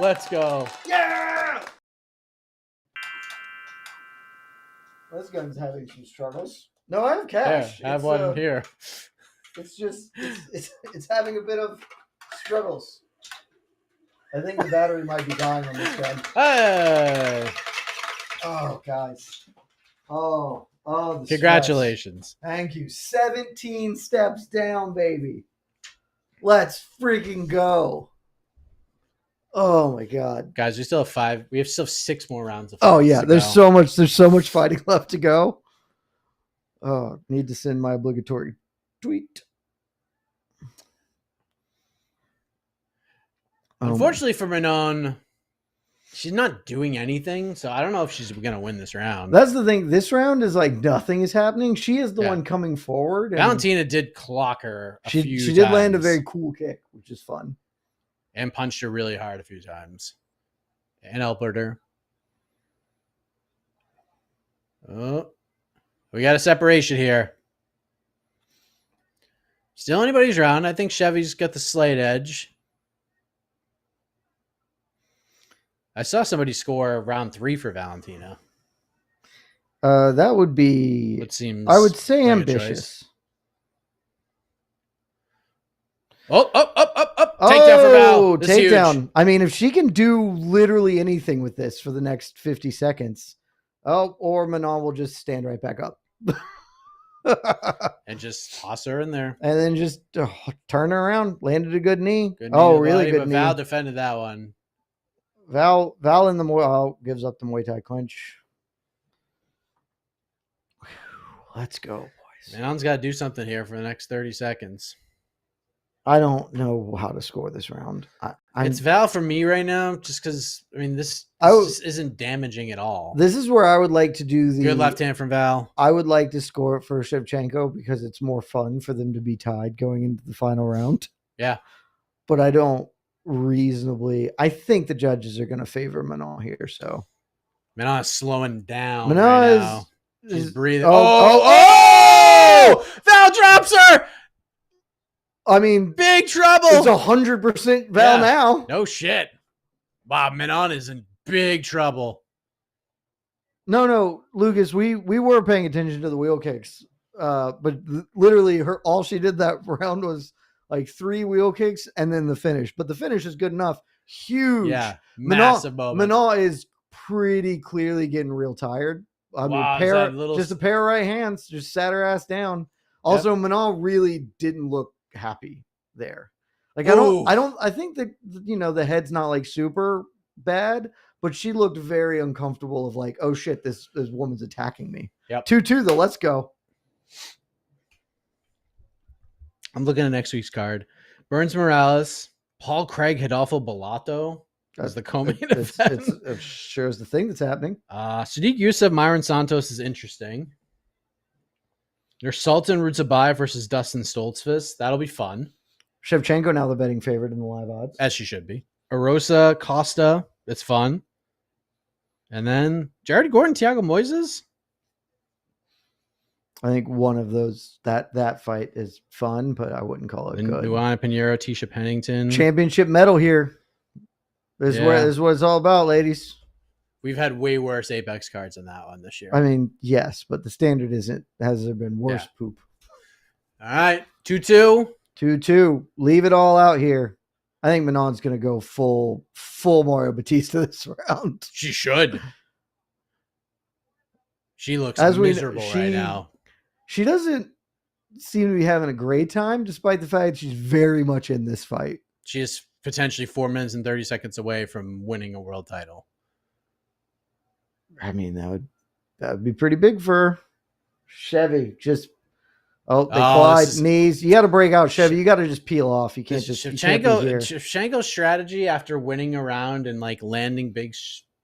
Let's go. Yeah. This gun's having some struggles. No, I have cash. Yeah, I have one here. It's just it's having a bit of struggles. I think the battery might be dying on this gun. Hey! Oh, guys. Oh. Congratulations. Stress. Thank you. 17 steps down, baby. Let's freaking go. Oh my God. Guys, we still have 5. We have still 6 more rounds of fighting. Oh yeah, there's so much fighting left to go. Oh, need to send my obligatory tweet. Unfortunately for Manon, she's not doing anything, so I don't know if she's going to win this round. That's the thing. This round is like nothing is happening. She is the one coming forward. Valentina did clock her a few times. She did land a very cool kick, which is fun. And punched her really hard a few times. And elbowed her. Oh. We got a separation here. Still anybody's round. I think Chevy's got the slight edge. I saw somebody score round 3 for Valentina. That would be. It seems. I would say like ambitious. Up. Takedown for Val. Takedown. Huge. I mean, if she can do literally anything with this for the next 50 seconds, or Manon will just stand right back up. And just toss her in there. And then just turn her around. Landed a good knee. Good knee really body, good knee. Val defended that one. Val in the gives up the Muay Thai clinch. Let's go, boys. Manon's got to do something here for the next 30 seconds. I don't know how to score this round. It's Val for me right now, just because, I mean, this just isn't damaging at all. This is where I would like to do the... Good left hand from Val. I would like to score it for Shevchenko because it's more fun for them to be tied going into the final round. Yeah. But I don't reasonably. I think the judges are going to favor Manon here. So Manon is slowing down Manon right is, now. She's is breathing. oh! Val drops her. I mean, Big trouble. it's 100% Val now. No shit. Wow, Manon is in big trouble. No, Lucas, we were paying attention to the wheel kicks. But literally all she did that round was like 3 wheel kicks and then the finish. But the finish is good enough. Huge. Yeah, massive moment. Manon is pretty clearly getting real tired. I mean, just a pair of right hands just sat her ass down. Also, Manon really didn't look happy there. Like I think that, the head's not like super bad, but she looked very uncomfortable of like, oh shit, this woman's attacking me. Yep. 2-2 though. Let's go. I'm looking at next week's card. Burns Morales, Paul Craig, Hidalgo Bellato as the co-main event. It sure is the thing that's happening. Sadiq Youssef, Myron Santos is interesting. There's Sultan Rutsabayev versus Dustin Stoltzfus. That'll be fun. Shevchenko now the betting favorite in the live odds. As she should be. Arosa Costa. It's fun. And then Jared Gordon, Thiago Moises. I think one of those that fight is fun, but I wouldn't call it good. Luana Pinheiro, Tisha Pennington. Championship medal here. This is what it's all about, ladies. We've had way worse Apex cards than that one this year. I mean, yes, but the standard isn't. Has there been worse poop? All right, 2-2. 2-2. Leave it all out here. I think Manon's going to go full Mario Batista this round. She should. She looks miserable right now. She doesn't seem to be having a great time, despite the fact she's very much in this fight. She is potentially 4 minutes and 30 seconds away from winning a world title. I mean, that would be pretty big for her. Chevy. Just they collide knees. You got to break out, Chevy. You got to just peel off. You can't just Shevchenko's strategy after winning a round and like landing big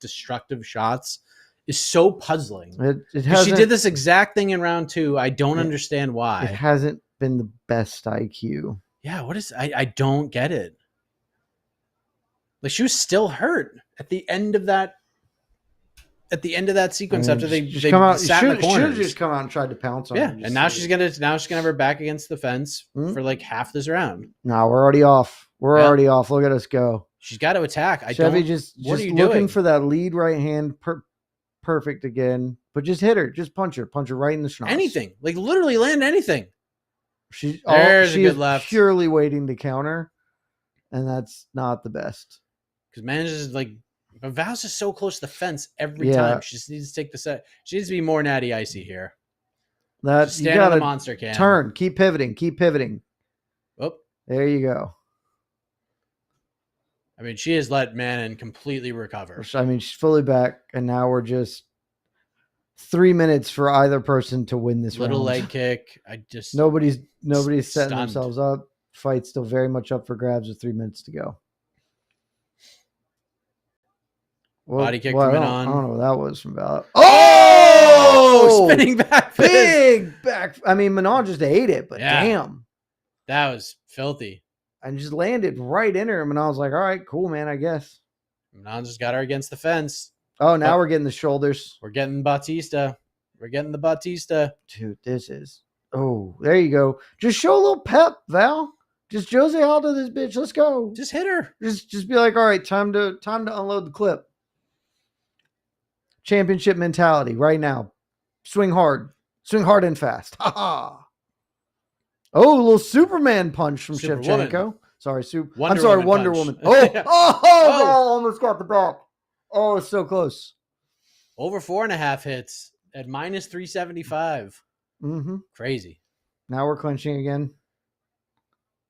destructive shots is so puzzling. She did this exact thing in round 2. I don't understand why. It hasn't been the best IQ. Yeah, what is I don't get it. Like she was still hurt at the end of that sequence after they come out, sat in the corners. Should have just come out and tried to pounce on her. Yeah, and now she's gonna have her back against the fence for like half this round. No, we're already off. Already off. Look at us go. She's got to attack. Chevy just looking for that lead right hand. Perfect again, but just hit her. Just punch her right in the schnoz. Anything, like literally land anything. She's a good left. Purely waiting to counter, and that's not the best. Because manages but Val's just so close to the fence every time. She just needs to take the set. She needs to be more Natty Icy here. That you got the monster can turn. Keep pivoting. Oh, there you go. I mean, she has let Manon completely recover. I mean, she's fully back, and now we're just 3 minutes for either person to win this round. Little leg kick. Nobody's setting themselves up. Fight's still very much up for grabs with 3 minutes to go. Body kick from Manon. I don't know what that was from Belal. Oh! Spinning back fist. Big back. I mean, Manon just ate it, but damn. That was filthy. And just landed right in her. And I was like, all right, cool, man, I guess. Manon just got her against the fence. Oh, now we're getting the shoulders. We're getting Batista. We're getting the Batista. Dude, this is... Oh, there you go. Just show a little pep, Val. Just Jose Aldo this bitch. Let's go. Just hit her. Just be like, all right, time to unload the clip. Championship mentality right now. Swing hard and fast. Ha ha. Oh, a little Superman punch from Shevchenko. Sorry, Wonder Woman. Oh, almost got the back. Oh, it's so close. Over 4.5 hits at minus 375. Mm-hmm. Crazy. Now we're clinching again.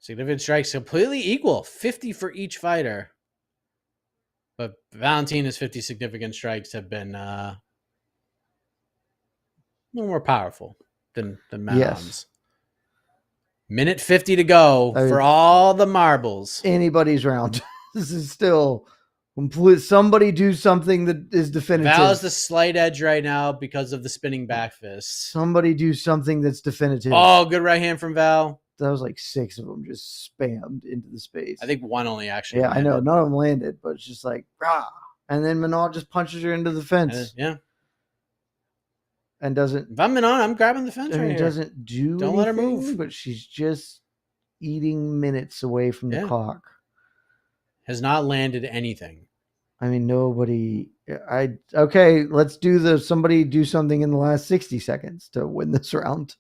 Significant strikes completely equal. 50 for each fighter. But Valentina's 50 significant strikes have been a little more powerful than Manon's. Yes. Minute 50 to go for all the marbles. Anybody's round. This is still complete. Somebody do something that is definitive. Val is the slight edge right now because of the spinning back fist. Somebody do something that's definitive. Oh, good right hand from Val. that was like 6 of them just spammed into the space. I think one only actually. Yeah, landed. I know. None of them landed, but it's just like, rah. And then Manon just punches her into the fence. And doesn't. If I'm Manon, I'm grabbing the fence. And right doesn't do. Don't anything, let her move. But she's just eating minutes away from the clock. Has not landed anything. I mean, nobody. Okay. Let's do somebody do something in the last 60 seconds to win this round.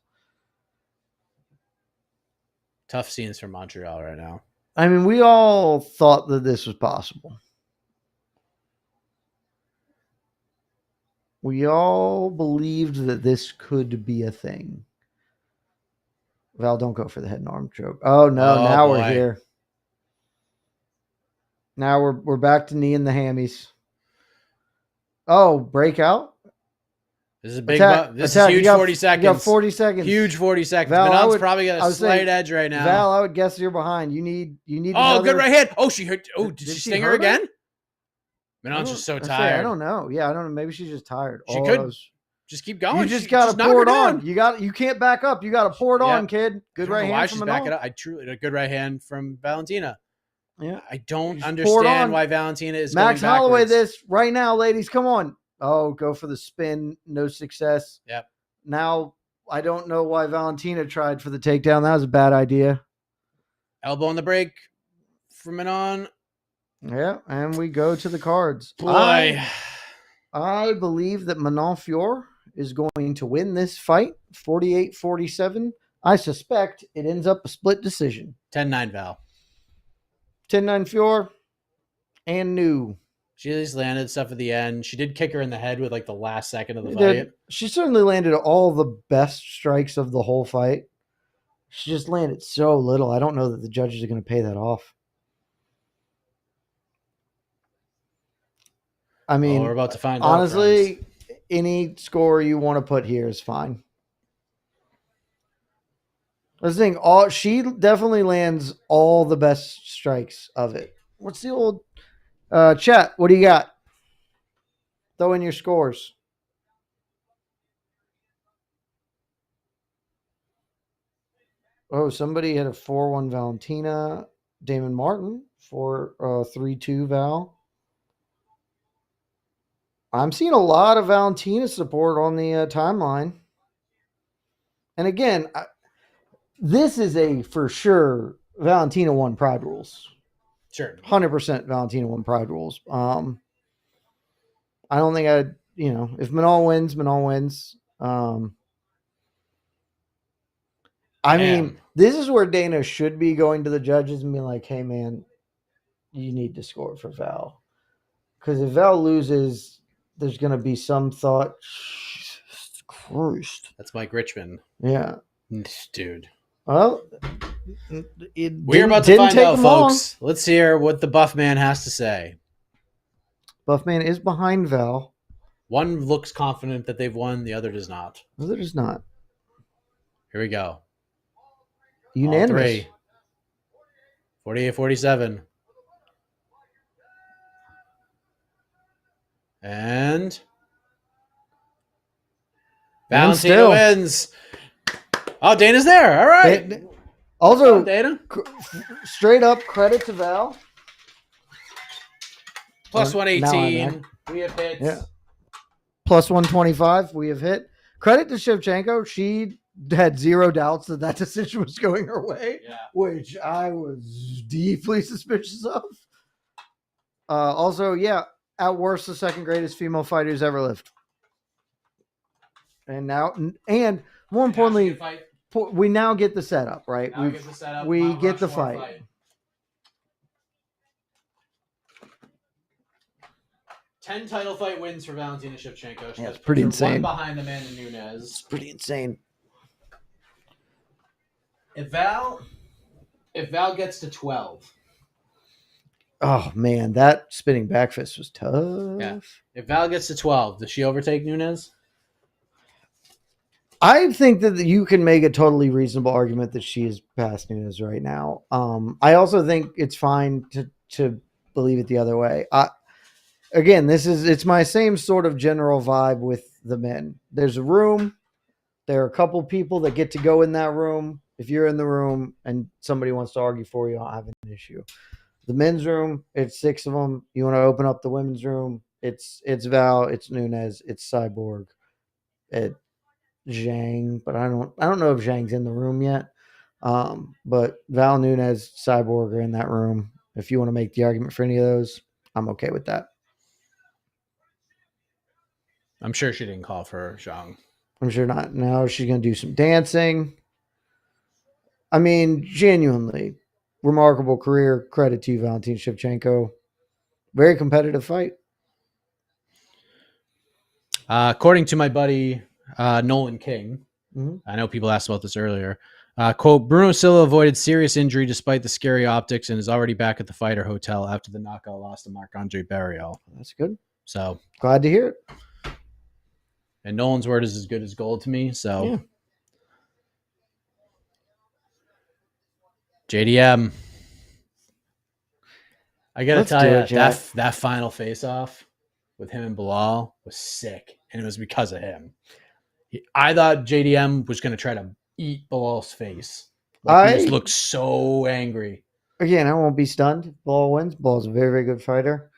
Tough scenes from Montreal right now. I mean, we all thought that this was possible. We all believed that this could be a thing. Val, don't go for the head and arm choke. Oh no! Now we're here. Now we're back to knee in the hammies. Oh, breakout. This is a big. This is huge. 40 seconds. You got 40 seconds. Huge 40 seconds. Val, Manon's probably got a slight edge right now. Val, I would guess you're behind. You need. Oh, good right hand. Oh, she hurt. Oh, did she sting her again? Manon's just so tired. I don't know. Yeah, I don't know. Maybe she's just tired. She could just keep going. You just got to pour it on. You can't back up. You got to pour it on, kid. Good right hand. Why she's backing up? I truly a good right hand from Valentina. Yeah, I don't understand why Valentina is Max going Holloway backwards. this right now, ladies. Come on. Oh, go for the spin. No success. Yep. Now I don't know why Valentina tried for the takedown. That was a bad idea. Elbow on the break for Manon. Yeah, and we go to the cards. Boy, I believe that Manon Fiorot is going to win this fight 48-47. I suspect it ends up a split decision. 10-9 Val. 10-9 Fiorot and new. She at least landed stuff at the end. She did kick her in the head with like the last second of the fight. She certainly landed all the best strikes of the whole fight. She just landed so little. I don't know that the judges are going to pay that off. I mean, we're about to find out. Honestly, any score you want to put here is fine. This thing, she definitely lands all the best strikes of it. What's the old chat? What do you got? Throw in your scores. Oh, somebody had a 4-1 Valentina. Damon Martin for 3-2 Val. I'm seeing a lot of Valentina support on the timeline. And again, this is a for sure Valentina won Pride Rules. Sure. 100% Valentina won Pride Rules. I don't think if Manon wins, Manon wins. I mean, this is where Dana should be going to the judges and being like, hey, man, you need to score for Val. Because if Val loses, there's going to be some thought, Jesus Christ. That's Mike Richmond. Yeah. Dude. Well, we're about to find out, folks. Let's hear what the Buff Man has to say. Buff Man is behind Val. One looks confident that they've won. The other does not. The other does not. Here we go. Unanimous. 48-47. And Valentina wins. Oh, Dana's there. All right. Also, Dana. Straight up credit to Val. Plus 118. We have hits. Yeah. Plus 125. We have hit. Credit to Shevchenko. She had zero doubts that decision was going her way, which I was deeply suspicious of. Also, at worst, the second greatest female fighter who's ever lived. And more importantly, we now get the setup, right? We get the fight. 10 title fight wins for Valentina Shevchenko. That's pretty insane. One behind Amanda Nunes. It's pretty insane. If Val gets to 12. Oh man, that spinning back fist was tough. Yeah. If Val gets to 12, does she overtake Nunes? I think that you can make a totally reasonable argument that she is past Nunes right now. I also think it's fine to believe it the other way. Again, it's my same sort of general vibe with the men. There's a room. There are a couple people that get to go in that room. If you're in the room and somebody wants to argue for you, I don't have an issue. The men's room, it's 6 of them. You want to open up the women's room, it's Val, it's Nunes, it's Cyborg, it's Zhang, but I don't know if Zhang's in the room yet. But Val, Nunes, Cyborg are in that room. If you want to make the argument for any of those, I'm okay with that. I'm sure she didn't call for Zhang. I'm sure not. Now she's going to do some dancing. I mean, genuinely, remarkable career. Credit to you, Valentina Shevchenko. Very competitive fight. According to my buddy Nolan King, I know people asked about this earlier. Quote, Bruno Silva avoided serious injury despite the scary optics and is already back at the Fighter Hotel after the knockout loss to Marc-Andre Barrios. That's good. So glad to hear it. And Nolan's word is as good as gold to me. So yeah. JDM. I gotta tell you, that final face-off with him and Belal was sick, and it was because of him. I thought JDM was gonna try to eat Bilal's face. Like, he just looked so angry. Again, I won't be stunned. Belal wins. Belal's a very, very good fighter.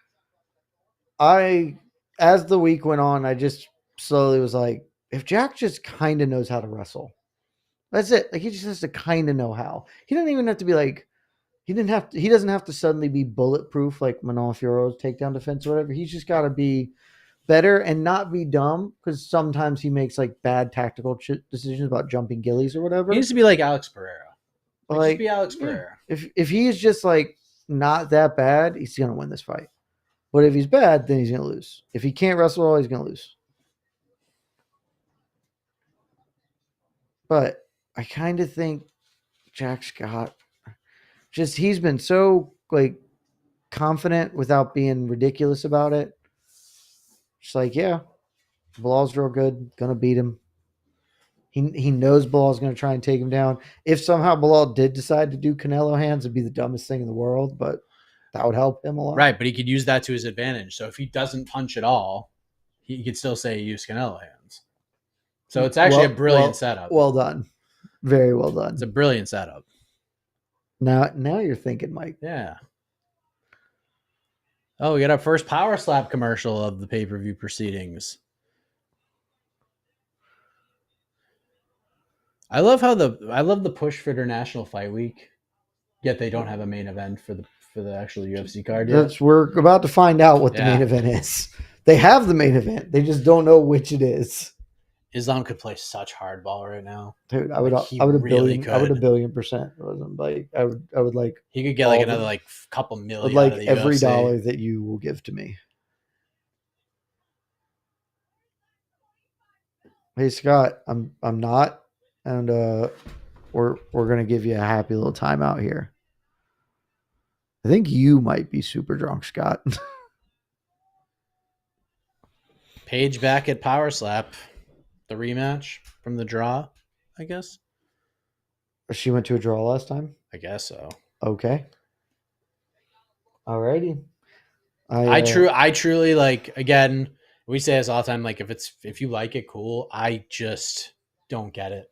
As the week went on, I just slowly was like, if Jack just kind of knows how to wrestle, that's it. Like, he just has to kind of know how. He doesn't even have to be like, he doesn't have to suddenly be bulletproof like Manon Fiorot's takedown defense or whatever. He's just got to be better and not be dumb, because sometimes he makes like bad tactical decisions about jumping gillies or whatever. He needs to be like Alex Pereira. Like, just be Alex Pereira. If he's just like not that bad, he's gonna win this fight. But if he's bad, then he's gonna lose. If he can't wrestle at all, he's gonna lose. But I kind of think Jack Scott, he's been so like confident without being ridiculous about it. Just like, yeah, Bilal's real good, gonna beat him. He knows Bilal's gonna try and take him down. If somehow Belal did decide to do Canelo hands, it'd be the dumbest thing in the world, but that would help him a lot. Right, but he could use that to his advantage. So if he doesn't punch at all, he could still say he used Canelo hands. So it's actually a brilliant setup. Well done. Very well done. It's a brilliant setup. Now you're thinking, Mike. Yeah. Oh, we got our first Power Slap commercial of the pay-per-view proceedings. I love the push for International Fight Week, yet they don't have a main event for the actual UFC card yet. We're about to find out what the main event is. They have the main event. They just don't know which it is. Islam could play such hardball right now, dude. I would a billion %. Like I would like. He could get like another like couple million. Like out of the every UFC. dollar that you will give to me. Hey Scott, I'm not, and we're gonna give you a happy little timeout here. I think you might be super drunk, Scott. Paige back at Power Slap. The rematch from the draw, I guess. She went to a draw last time? I guess so. Okay. Alrighty. I truly like, again, we say this all the time, like if you like it, cool. I just don't get it.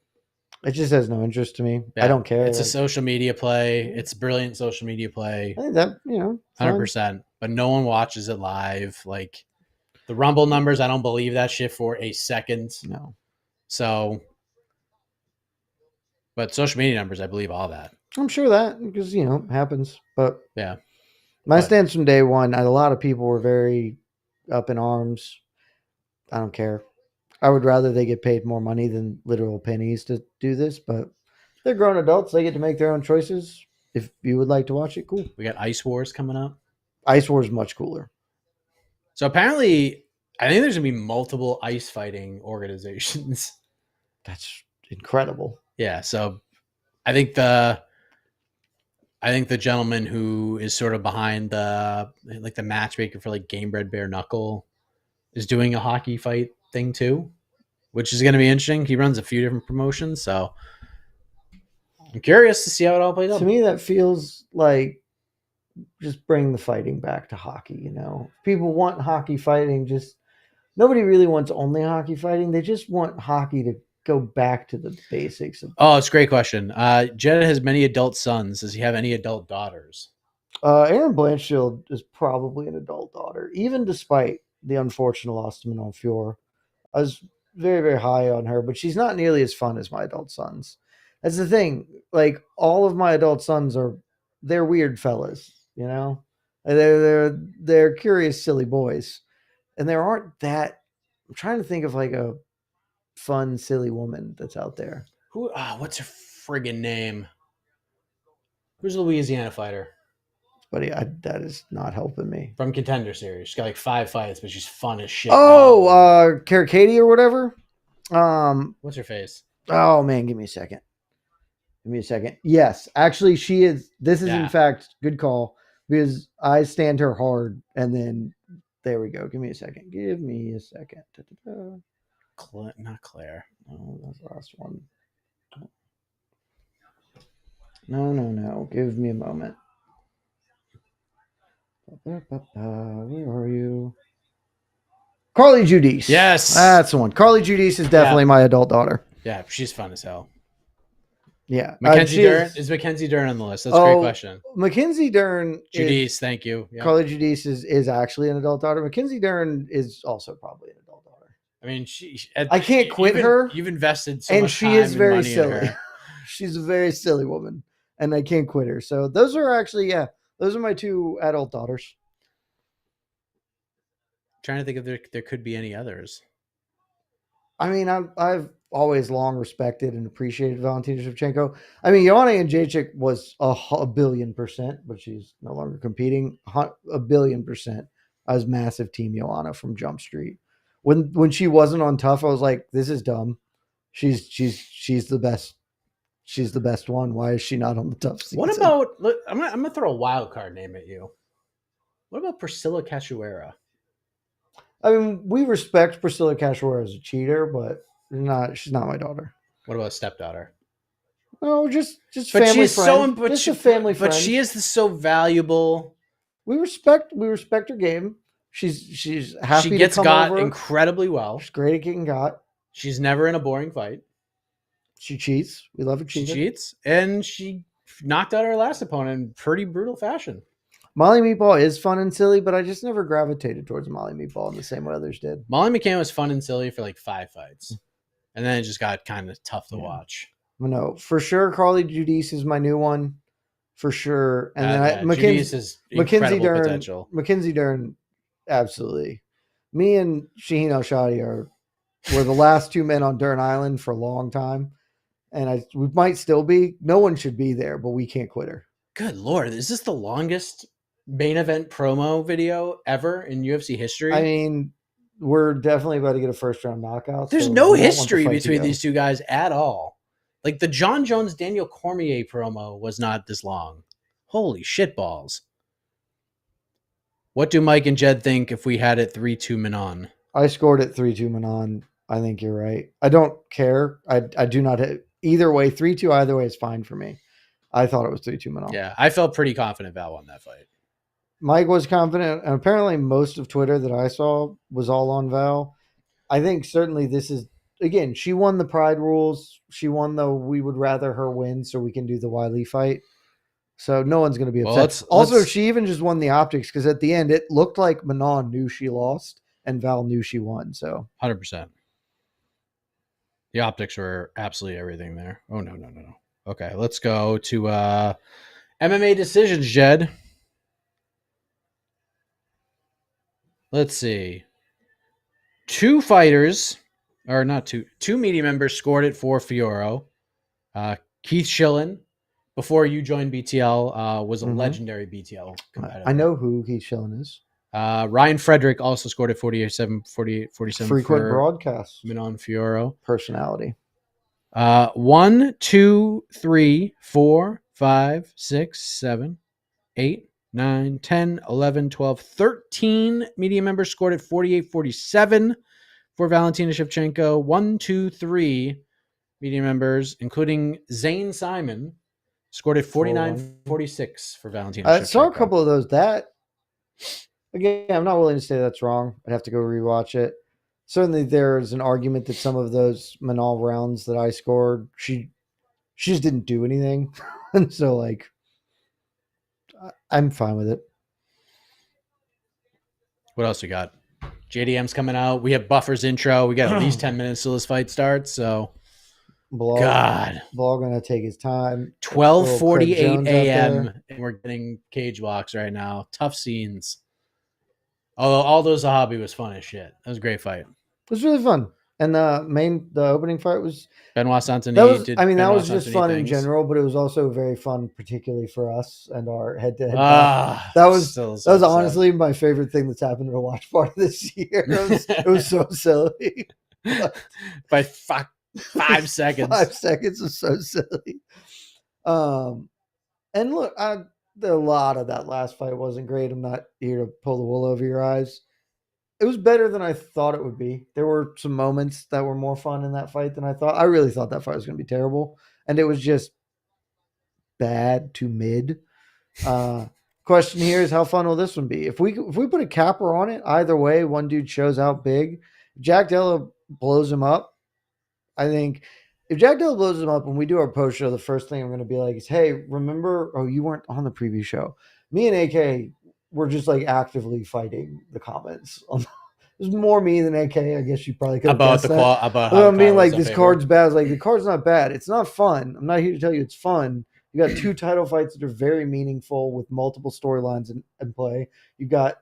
It just has no interest to me. Yeah, I don't care. It's a social media play. It's a brilliant social media play. I think that, 100%. But no one watches it live. Like, the Rumble numbers, I don't believe that shit for a second. No. So, but social media numbers, I believe all that. I'm sure that, because, it happens. But yeah. My stance from day one, a lot of people were very up in arms. I don't care. I would rather they get paid more money than literal pennies to do this, but they're grown adults. They get to make their own choices. If you would like to watch it, cool. We got Ice Wars coming up. Ice Wars is much cooler. So apparently, I think there's going to be multiple ice fighting organizations. That's incredible. Yeah, so I think the gentleman who is sort of behind the matchmaker for like Game Bred Bare Knuckle is doing a hockey fight thing too, which is going to be interesting. He runs a few different promotions, so I'm curious to see how it all plays out. To me, that feels like just bring the fighting back to hockey. People want hockey fighting. Just nobody really wants only hockey fighting. They just want hockey to go back to the basics. Oh, it's a great question. Jed has many adult sons. Does he have any adult daughters? Aaron Blanchfield is probably an adult daughter, even despite the unfortunate loss to Manon Fiorot. I was very, very high on her, but she's not nearly as fun as my adult sons. That's the thing. Like, all of my adult sons they're weird fellas, you know? They're curious, silly boys. And there aren't that. I'm trying to think of like a fun, silly woman that's out there. What's her friggin' name? Who's a Louisiana fighter? Buddy, that is not helping me. From Contender Series. She's got like 5 fights, but she's fun as shit. Oh, Katie or whatever. What's her face? Oh man, give me a second. Yes, actually, she is. This is in fact good call because I stand her hard, and then there we go. Give me a second. Not Claire. Oh, that's the last one. No. Give me a moment. Where are you? Carly Judice. Yes. That's the one. Carly Judice is definitely my adult daughter. Yeah, she's fun as hell. Yeah. Mackenzie Dern. Is Mackenzie Dern on the list? That's a great question. Mackenzie Dern. Judice, thank you. Yeah. Carly Judice is actually an adult daughter. Mackenzie Dern is also probably an adult daughter. I mean, I can't quit her. You've invested so much time. And she is very silly. She's a very silly woman, and I can't quit her. So those are actually, those are my 2 adult daughters. Trying to think if there could be any others. I mean, I've always long respected and appreciated Valentina Shevchenko. I mean, Joanna Jędrzejczyk was a 1,000,000,000%, but she's no longer competing. 1,000,000,000%. I was massive team Joanna from Jump Street. When she wasn't on Tough, I was like, this is dumb. She's the best. She's the best one. Why is she not on the Tough season? What about? Look, I'm gonna throw a wild card name at you. What about Priscilla Cachoeira? I mean, we respect Priscilla Cachoeira as a cheater, but she's not my daughter. What about a stepdaughter? No, just family friend. Just a family friend. But she is so valuable. We respect her game. She's happy. She gets to come got over. incredibly well. She's great at getting got. She's never in a boring fight. She cheats. We love her cheating. She cheats, and she knocked out her last opponent in pretty brutal fashion. Molly Meatball is fun and silly, but I just never gravitated towards Molly Meatball in the same way others did. Molly McCann was fun and silly for like 5 fights, and then it just got kind of tough to watch. No, for sure, Carly Judice is my new one, for sure. And then Mackenzie Dern, potential. Mackenzie Dern, absolutely. Me and Shaheen Al-Shadi were the last 2 men on Dern Island for a long time, and we might still be. No one should be there, but we can't quit her. Good Lord, is this the longest main event promo video ever in UFC history? I mean, we're definitely about to get a first round knockout. There's no history between these 2 guys at all. Like the John Jones Daniel Cormier promo was not this long. Holy shit balls. What do Mike and Jed think if we had it 3-2 Manon? I scored it 3-2 Manon. I think you're right. I don't care. I do not hit either way. 3-2 either way is fine for me. I thought it was 3-2 Manon. Yeah, I felt pretty confident Val won that fight. Mike was confident, and apparently most of Twitter that I saw was all on Val. I think certainly this is, again, she won the Pride rules. She won the we would rather her win so we can do the Wiley fight. So no one's going to be upset. Also, she even just won the optics because at the end it looked like Manon knew she lost and Val knew she won. So 100%. The optics were absolutely everything there. Oh, no. Okay, let's go to MMA decisions, Jed. Let's see. 2 fighters, or not 2 media members scored it for Fiorot. Keith Schillen, before you joined BTL, was a legendary BTL competitor. I know who Keith Schillen is. Ryan Frederick also scored at 48-47. Frequent broadcast. Manon Fiorot. Personality. 1, 2, 3, 4, 5, 6, 7, 8, 9, 10, 11, 12, 13 media members scored at 48-47 for Valentina Shevchenko. 1, 2, 3 media members, including Zane Simon, scored at 49-46 for Valentina Shevchenko. I saw a couple of those. Again, I'm not willing to say that's wrong. I'd have to go rewatch it. certainly there's an argument that some of those Manon rounds that I scored, she just didn't do anything. And so, like, I'm fine with it. What else we got? JDM's coming out. We have Buffer's intro. We got at least 10 minutes till this fight starts. So, God. Belal going to take his time. 12:48 a.m. and we're getting cage walks right now. Tough scenes. Although Aldo Zahabi was fun as shit. That was a great fight. It was really fun. And the opening fight was Benoit Saint-Denis. That was just fun in general, but it was also very fun, particularly for us and our head-to-head. That was honestly my favorite thing that's happened to watch part of this year. It was so silly. By 5 seconds. 5 seconds was so silly. And look, a lot of that last fight wasn't great. I'm not here to pull the wool over your eyes. It was better than I thought it would be. There were some moments that were more fun in that fight than I thought. I really thought that fight was going to be terrible. And it was just bad to mid. Question here is, how fun will this one be? If we put a capper on it, either way, one dude shows out big. If Jack Della blows him up, I think if Jack Della blows him up when we do our post show, the first thing I'm going to be like is, hey, remember, you weren't on the preview show. Me and AK, we're just like actively fighting the comments. There's more me than AK. I guess you probably could about the that. About how I mean, like, this card's bad. Like, the card's not bad. It's not fun. I'm not here to tell you it's fun. You got 2 title fights that are very meaningful with multiple storylines in play. You've got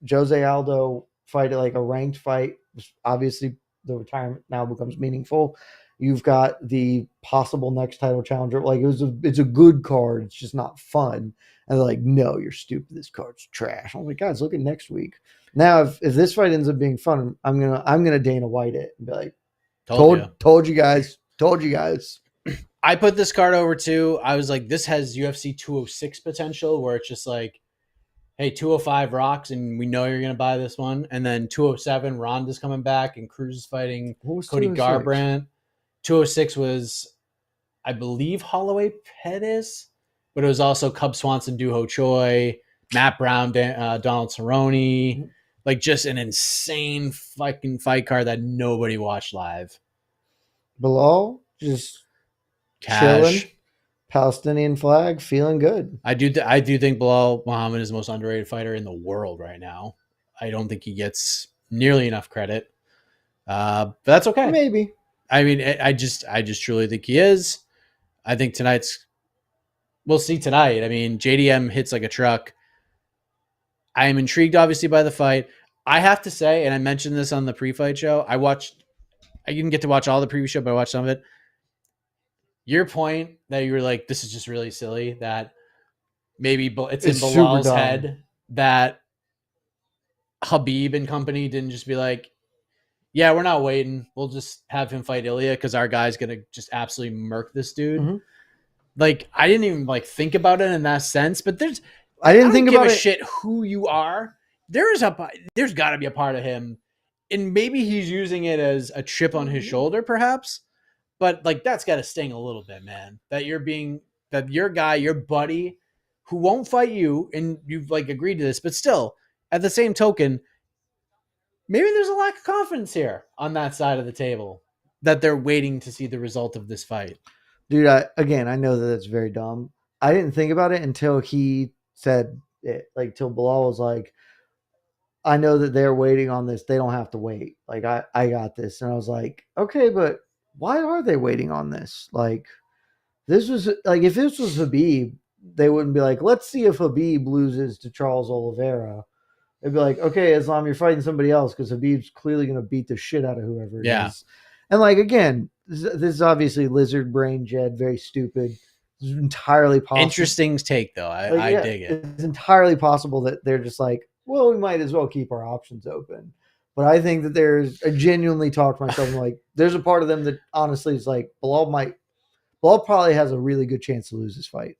Jose Aldo fight like a ranked fight. Obviously, the retirement now becomes meaningful. You've got the possible next title challenger. Like, it's a good card. It's just not fun. And they're like, no, you're stupid. This card's trash. I'm like, guys, look at next week. Now, if this fight ends up being fun, I'm gonna Dana White it and be like, told you guys. I put this card over too. I was like, this has UFC 206 potential, where it's just like, hey, 205 rocks, and we know you're gonna buy this one. And then 207, Ronda's coming back, and Cruz is fighting Cody Garbrandt. 206 was, I believe, Holloway Pettis. But it was also Cub Swanson, Duho Choi, Matt Brown, Donald Cerrone. Like, just an insane fucking fight card that nobody watched live. Belal, just chilling, Palestinian flag, feeling good. I do think Belal Muhammad is the most underrated fighter in the world right now. I don't think he gets nearly enough credit. But that's okay. Maybe. I mean, I just truly think he is. I think we'll see tonight. I mean, JDM hits like a truck. I am intrigued, obviously, by the fight. I have to say, and I mentioned this on the pre-fight show, I didn't get to watch all the preview show, but I watched some of it. Your point that you were like, this is just really silly, that maybe it's in Bilal's head that Habib and company didn't just be like, yeah, we're not waiting. We'll just have him fight Ilya because our guy's going to just absolutely murk this dude. Mm-hmm. Like, I didn't even like think about it in that sense, but I don't give a shit who you are. There's got to be a part of him, and maybe he's using it as a chip on his shoulder, perhaps. But like, that's got to sting a little bit, man. That your guy, your buddy, who won't fight you, and you've like agreed to this, but still, at the same token, maybe there's a lack of confidence here on that side of the table, that they're waiting to see the result of this fight. Dude, I know that it's very dumb. I didn't think about it until he said it. Like, till Belal was like, I know that they're waiting on this. They don't have to wait. Like, I got this. And I was like, okay, but why are they waiting on this? Like, this was like, if this was Habib, they wouldn't be like, let's see if Habib loses to Charles Oliveira. They'd be like, okay, Islam, you're fighting somebody else because Habib's clearly going to beat the shit out of whoever it is. And like, again, this is obviously lizard brain Jed, very stupid. It's entirely possible. Interesting take, though. I dig it. It's entirely possible that they're just like, well, we might as well keep our options open. But I think that I genuinely talk to myself and like, there's a part of them that honestly is like, Belal probably has a really good chance to lose this fight.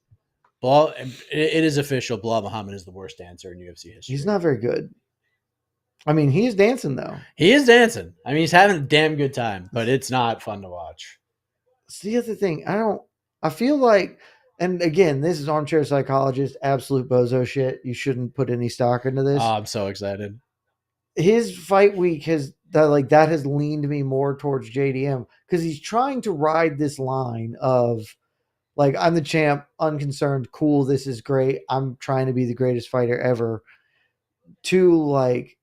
It is official. Belal Muhammad is the worst dancer in UFC history. He's not very good. I mean, he's dancing though. He is dancing. I mean, he's having a damn good time, but it's not fun to watch. It's the other thing. I feel like, and again, this is armchair psychologist, absolute bozo shit. You shouldn't put any stock into this. Oh, I'm so excited. His fight week that has leaned me more towards JDM because he's trying to ride this line of like, I'm the champ, unconcerned, cool, this is great, I'm trying to be the greatest fighter ever, to like,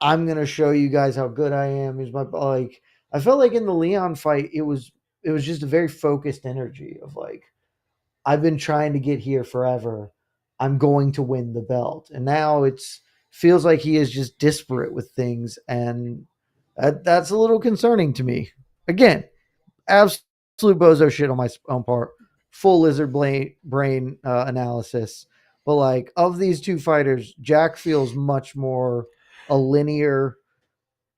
I'm gonna show you guys how good I am. Here's my like. I felt like in the Leon fight, it was just a very focused energy of like, I've been trying to get here forever. I'm going to win the belt, and now it's feels like he is just disparate with things, and that's a little concerning to me. Again, absolute bozo shit on my own part. Full lizard brain analysis, but like of these two fighters, Jack feels much more a linear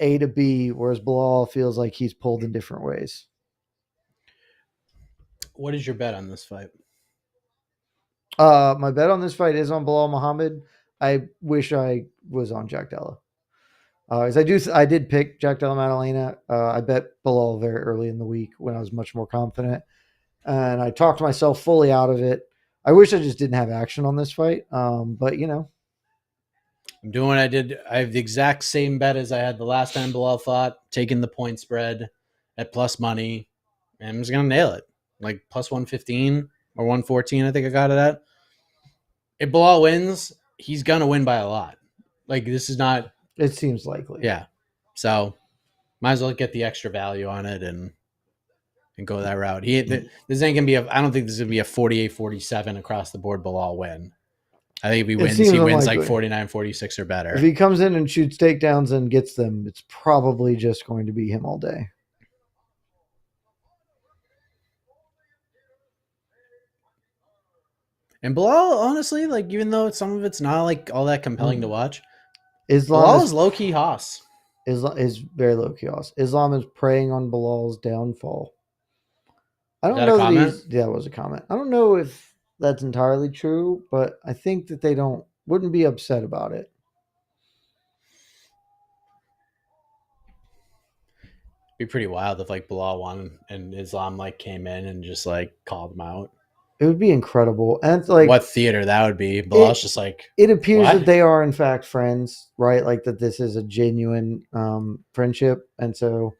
A to B, whereas Belal feels like he's pulled in different ways. What is your bet on this fight? My bet on this fight is on Belal Muhammad. I wish I was on Jack Della. As I did pick Jack Della Maddalena. I bet Belal very early in the week when I was much more confident, and I talked myself fully out of it. I wish I just didn't have action on this fight, but you know, I'm doing what I did. I have the exact same bet as I had the last time Belal fought, taking the point spread at plus money, and I'm just gonna nail it, like plus 115 or 114. I think I got it at. If Belal wins, he's gonna win by a lot. Like this is not. it seems likely. Yeah. So might as well get the extra value on it and go that route. This ain't gonna be I don't think this is gonna be a 48-47 across the board Belal win. I think if he wins, he wins like 49-46 or better. If he comes in and shoots takedowns and gets them, it's probably just going to be him all day. And Belal, honestly, like even though some of it's not like all that compelling to watch, Islam Belal is low key Haas. Islam is very low key Haas. Islam is preying on Bilal's downfall. I don't know that was a comment. I don't know if that's entirely true, but I think that they wouldn't be upset about it. It'd be pretty wild if like Belal won and Islam like came in and just like called him out. It would be incredible. And it's like what theater that would be. Belal's just like it appears what? that they are in fact friends, right? Like that this is a genuine friendship. And so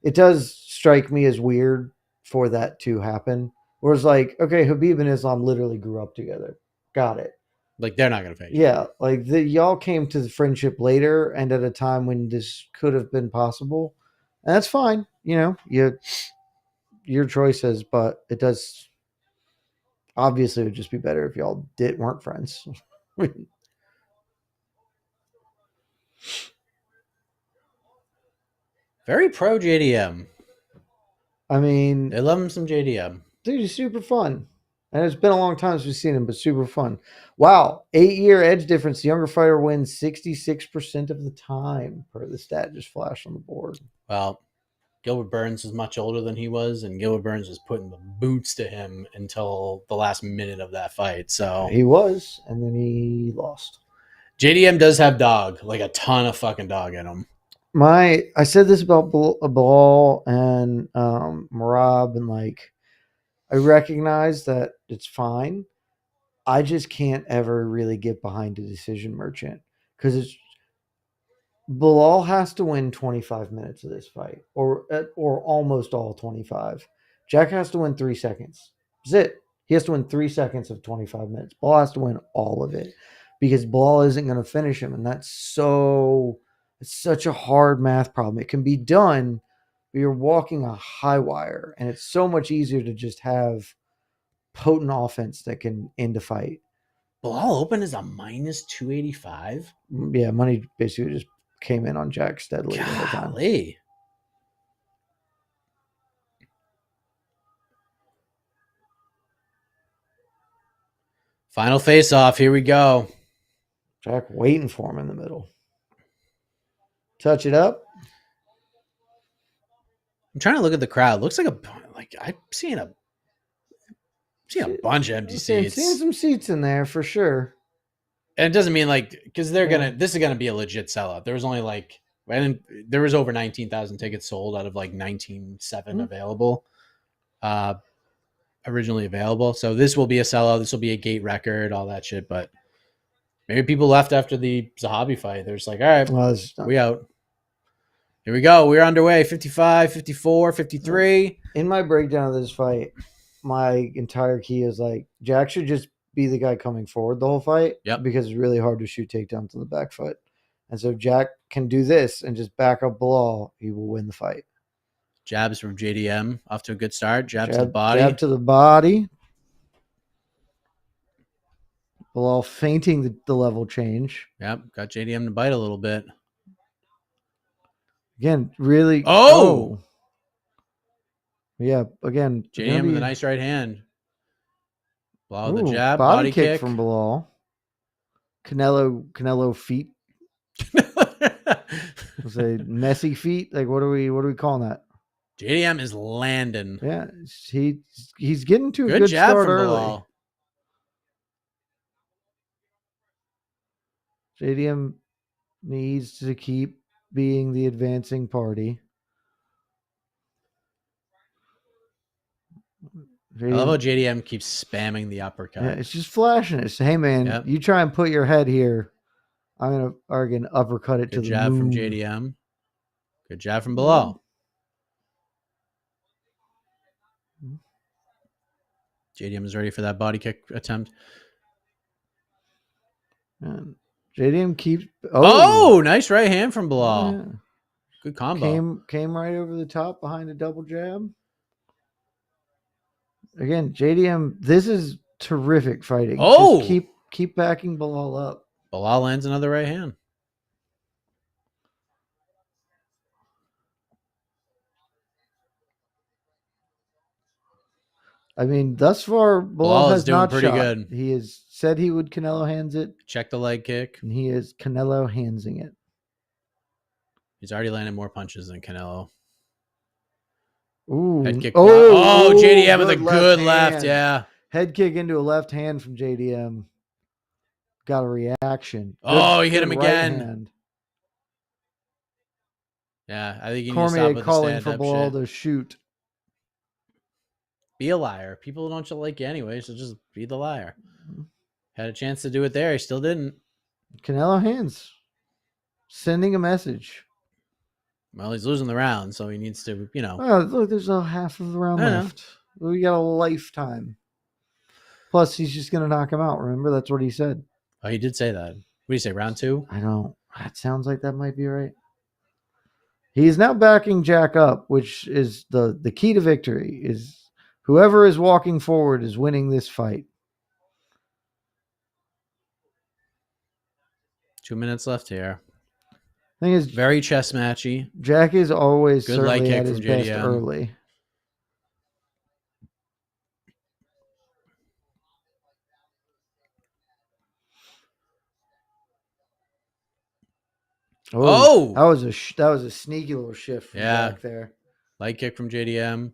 it does strike me as weird for that to happen. Whereas like, okay, Habib and Islam literally grew up together. Got it. Like they're not gonna face. Yeah, like y'all came to the friendship later and at a time when this could have been possible. And that's fine. You know, your choices, but it does obviously it would just be better if y'all weren't friends. Very pro JDM. I mean, they love him some JDM. Dude, he's super fun. And it's been a long time since we've seen him, but super fun. Wow. 8-year edge difference. The younger fighter wins 66% of the time per the stat just flashed on the board. Well, Gilbert Burns was much older than he was, and Gilbert Burns was putting the boots to him until the last minute of that fight. So he was, and then he lost. JDM does have dog, like a ton of fucking dog in him. I said this about Belal and Merab, and like I recognize that it's fine. I just can't ever really get behind a decision merchant because Belal has to win 25 minutes of this fight, or almost all 25. Jack has to win 3 seconds. That's it. He has to win 3 seconds of 25 minutes. Belal has to win all of it because Belal isn't going to finish him, and it's such a hard math problem. It can be done, but you're walking a high wire, and it's so much easier to just have potent offense that can end a fight. Belal open is a minus 285. Yeah, money basically just came in on Jack steadily the whole time. Final face-off. Here we go. Jack waiting for him in the middle. Touch it up. I'm trying to look at the crowd. Looks like I'm seeing a bunch of empty seats. Seeing some seats in there for sure. And it doesn't mean like because this is gonna be a legit sellout. There was only like there was over 19,000 tickets sold out of like 19,700 available, originally available. So this will be a sellout. This will be a gate record, all that shit. But maybe people left after the Zahabi fight. They're just like, all right, we out. Here we go. We're underway. 55, 54, 53. In my breakdown of this fight, my entire key is like Jack should just be the guy coming forward the whole fight. Yep. Because it's really hard to shoot takedowns on the back foot. And so Jack can do this and just back up Belal. He will win the fight. Jabs from JDM. Off to a good start. Jab to the body. Jab to the body. Belal feinting the level change. Yep. Got JDM to bite a little bit. Again, really. Oh! Yeah, again. JDM with a nice right hand. Belal with the jab. Body kick kick from Belal. Canelo feet. Was a messy feet. Like what are we calling that? JDM is landing. Yeah, he's getting to a good good jab start from early. Belal. JDM needs to keep being the advancing party. I love how JDM keeps spamming the uppercut. Yeah, it's just flashing. It's hey man, you try and put your head here. I'm gonna uppercut it to the jab moon. from JDM. Good jab from Belal. JDM is ready for that body kick attempt. And JDM keeps. Oh, nice right hand from Belal. Yeah. Good combo. Came right over the top behind a double jab. Again, JDM, this is terrific fighting. Oh, just keep backing Belal up. Belal lands another right hand. I mean, thus far, Belal has not pretty shot. Good. He has said he would Canelo hands it. Check the leg kick. And he is Canelo handsing it. He's already landed more punches than Canelo. Ooh. Head kick. Oh, JDM with a good left. Yeah. Head kick into a left hand from JDM. Got a reaction. Oh, he hit him again. Hand. Yeah, I think you need to stop with calling the for Belal to shoot. Be a liar. People don't like you anyway, so just be the liar. Had a chance to do it there. He still didn't. Canelo hands. Sending a message. Well, he's losing the round, so he needs to, Oh, look, there's a half of the round left. We got a lifetime. Plus, he's just going to knock him out. Remember, that's what he said. Oh, he did say that. What do you say, round 2? I don't. That sounds like that might be right. He's now backing Jack up, which is the key to victory. Is whoever is walking forward is winning this fight. 2 minutes left here. Thing is, very chess matchy. Jack is always good leg kick at his best early. Oh, that was a sneaky little shift from Jack there. Leg kick from JDM.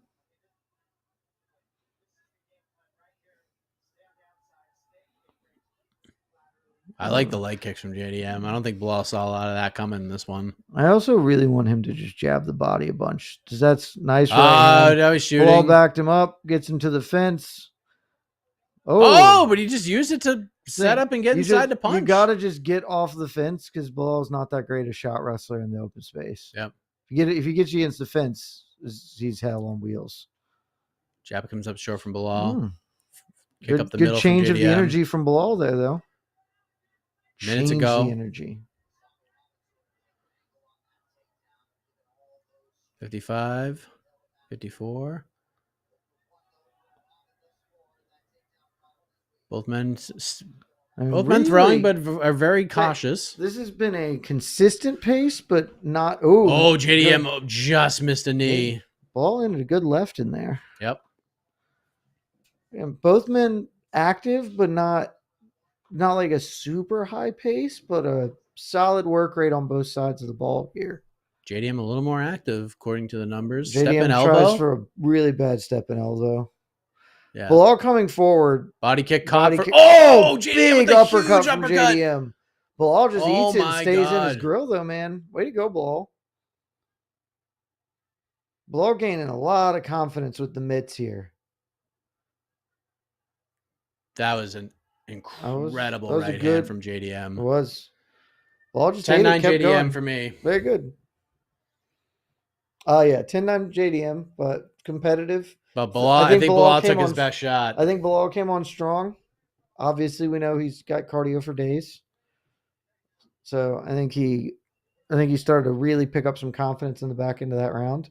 I like the leg kicks from JDM. I don't think Belal saw a lot of that coming in this one. I also really want him to just jab the body a bunch. Because that's nice. Now he's shooting. Belal backed him up, gets him to the fence. Oh, but he just used it to set up and get inside the punch. You got to just get off the fence because Belal's not that great a shot wrestler in the open space. Yep. If he gets you against the fence, he's hell on wheels. Jab comes up short from Belal. Kick up the middle. Good change of the energy from Belal there, though. Minutes ago. The energy. 55, 54. Both men throwing, but are very cautious. This has been a consistent pace, but not. Oh, JDM just missed a knee. Ball and a good left in there. Yep. And both men active, but not like a super high pace, but a solid work rate on both sides of the ball here. JDM a little more active, according to the numbers. JDM step and tries elbow. For a really bad step and elbow. Yeah. Belal coming forward. Body kick caught for... Oh, big uppercut from JDM. Belal just eats it and stays in his grill, though, man. Way to go, Belal. Belal gaining a lot of confidence with the mitts here. That was an incredible right hand from JDM. It was. Belal just 10-9 kept JDM going. for me. Very good. Yeah, 10-9 JDM, but competitive. But Belal, I think Belal took his best shot. I think Belal came on strong. Obviously, we know he's got cardio for days. So I think he started to really pick up some confidence in the back end of that round.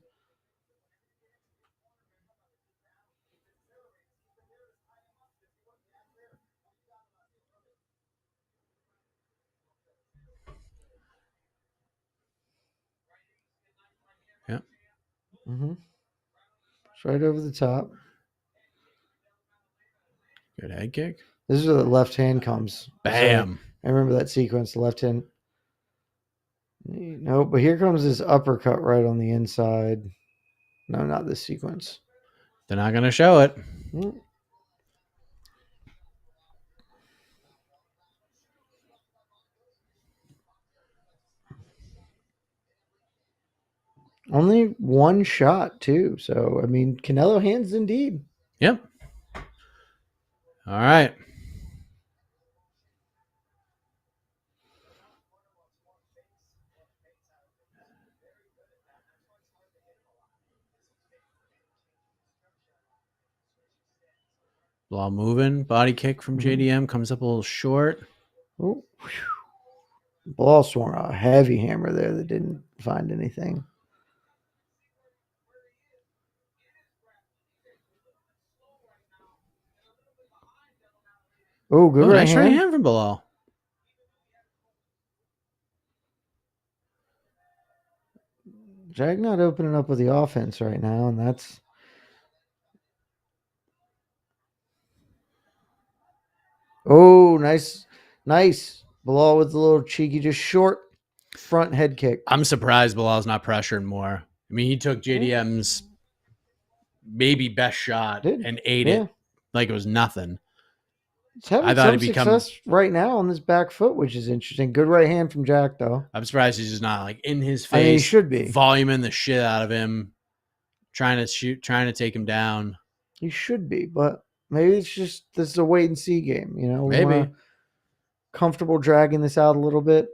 Yeah. It's right over the top. Good head kick. This is where the left hand comes. Bam. So I remember that sequence, the left hand. No, but here comes this uppercut right on the inside. No, not this sequence. They're not going to show it. Only one shot, too. So, I mean, Canelo hands indeed. Yep. All right. Belal moving. Body kick from JDM. Comes up a little short. Oh, Belal swung a heavy hammer there that didn't find anything. Oh, good right nice hand. right hand from Belal. Jack not opening up with the offense right now, and that's... Oh, nice. Belal with a little cheeky, just short front head kick. I'm surprised Belal's not pressuring more. I mean, he took JDM's maybe best shot and ate it like it was nothing. It's having some success right now on this back foot, which is interesting. Good right hand from Jack, though. I'm surprised he's just not like in his face. I mean, he should be voluming the shit out of him, trying to take him down. He should be, but maybe it's just this is a wait and see game. You know, maybe comfortable dragging this out a little bit.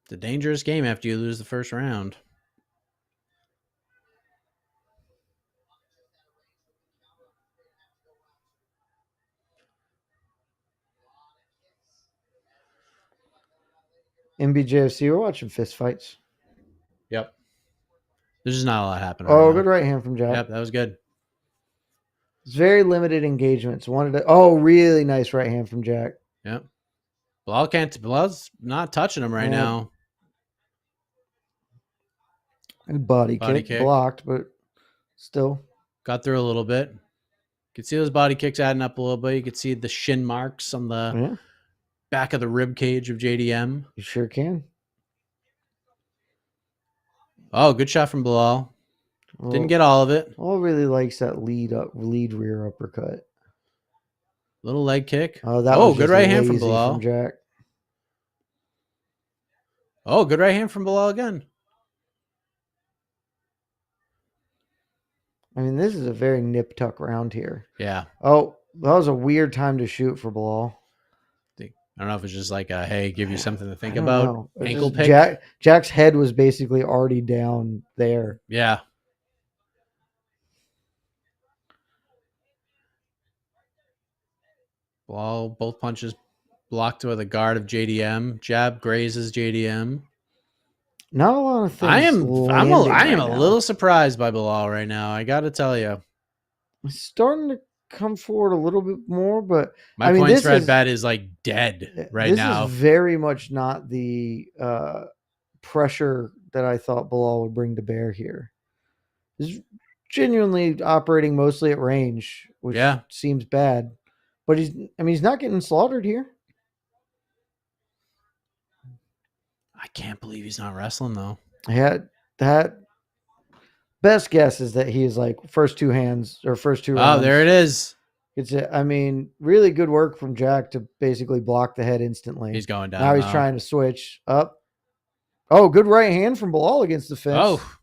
It's a dangerous game after you lose the first round. MBJFC, we're watching fist fights. Yep. There's just not a lot happening. Oh, good right hand from Jack. Yep, that was good. It's very limited engagements. Really nice right hand from Jack. Yep. Belal's not touching him right now. And body kick blocked, but still got through a little bit. You could see those body kicks adding up a little bit. You could see the shin marks on the back of the rib cage of JDM. You sure can. Oh, good shot from Belal. Didn't get all of it. Belal really likes that lead rear uppercut. Little leg kick. Oh, that was good right hand from Belal. From Jack. Oh, good right hand from Belal again. I mean, this is a very nip-tuck round here. Yeah. Oh, that was a weird time to shoot for Belal. I don't know if it's just like hey, give you something to think about. Ankle pick. Jack's head was basically already down there. Yeah. Belal, both punches blocked with a guard of JDM. Jab grazes JDM. Not a lot of things. I am a little surprised by Belal right now. I got to tell you, he's starting to come forward a little bit more, but my point spread bet is like dead right now. This is very much not the pressure that I thought Belal would bring to bear here. He's genuinely operating mostly at range, which seems bad, but he's not getting slaughtered here. I can't believe he's not wrestling though. Yeah, that best guess is that he is like first two rounds. Oh, there it is. I mean, really good work from Jack to basically block the head instantly. He's going down. Now he's trying to switch up. Oh, good right hand from Belal against the fence. Oh.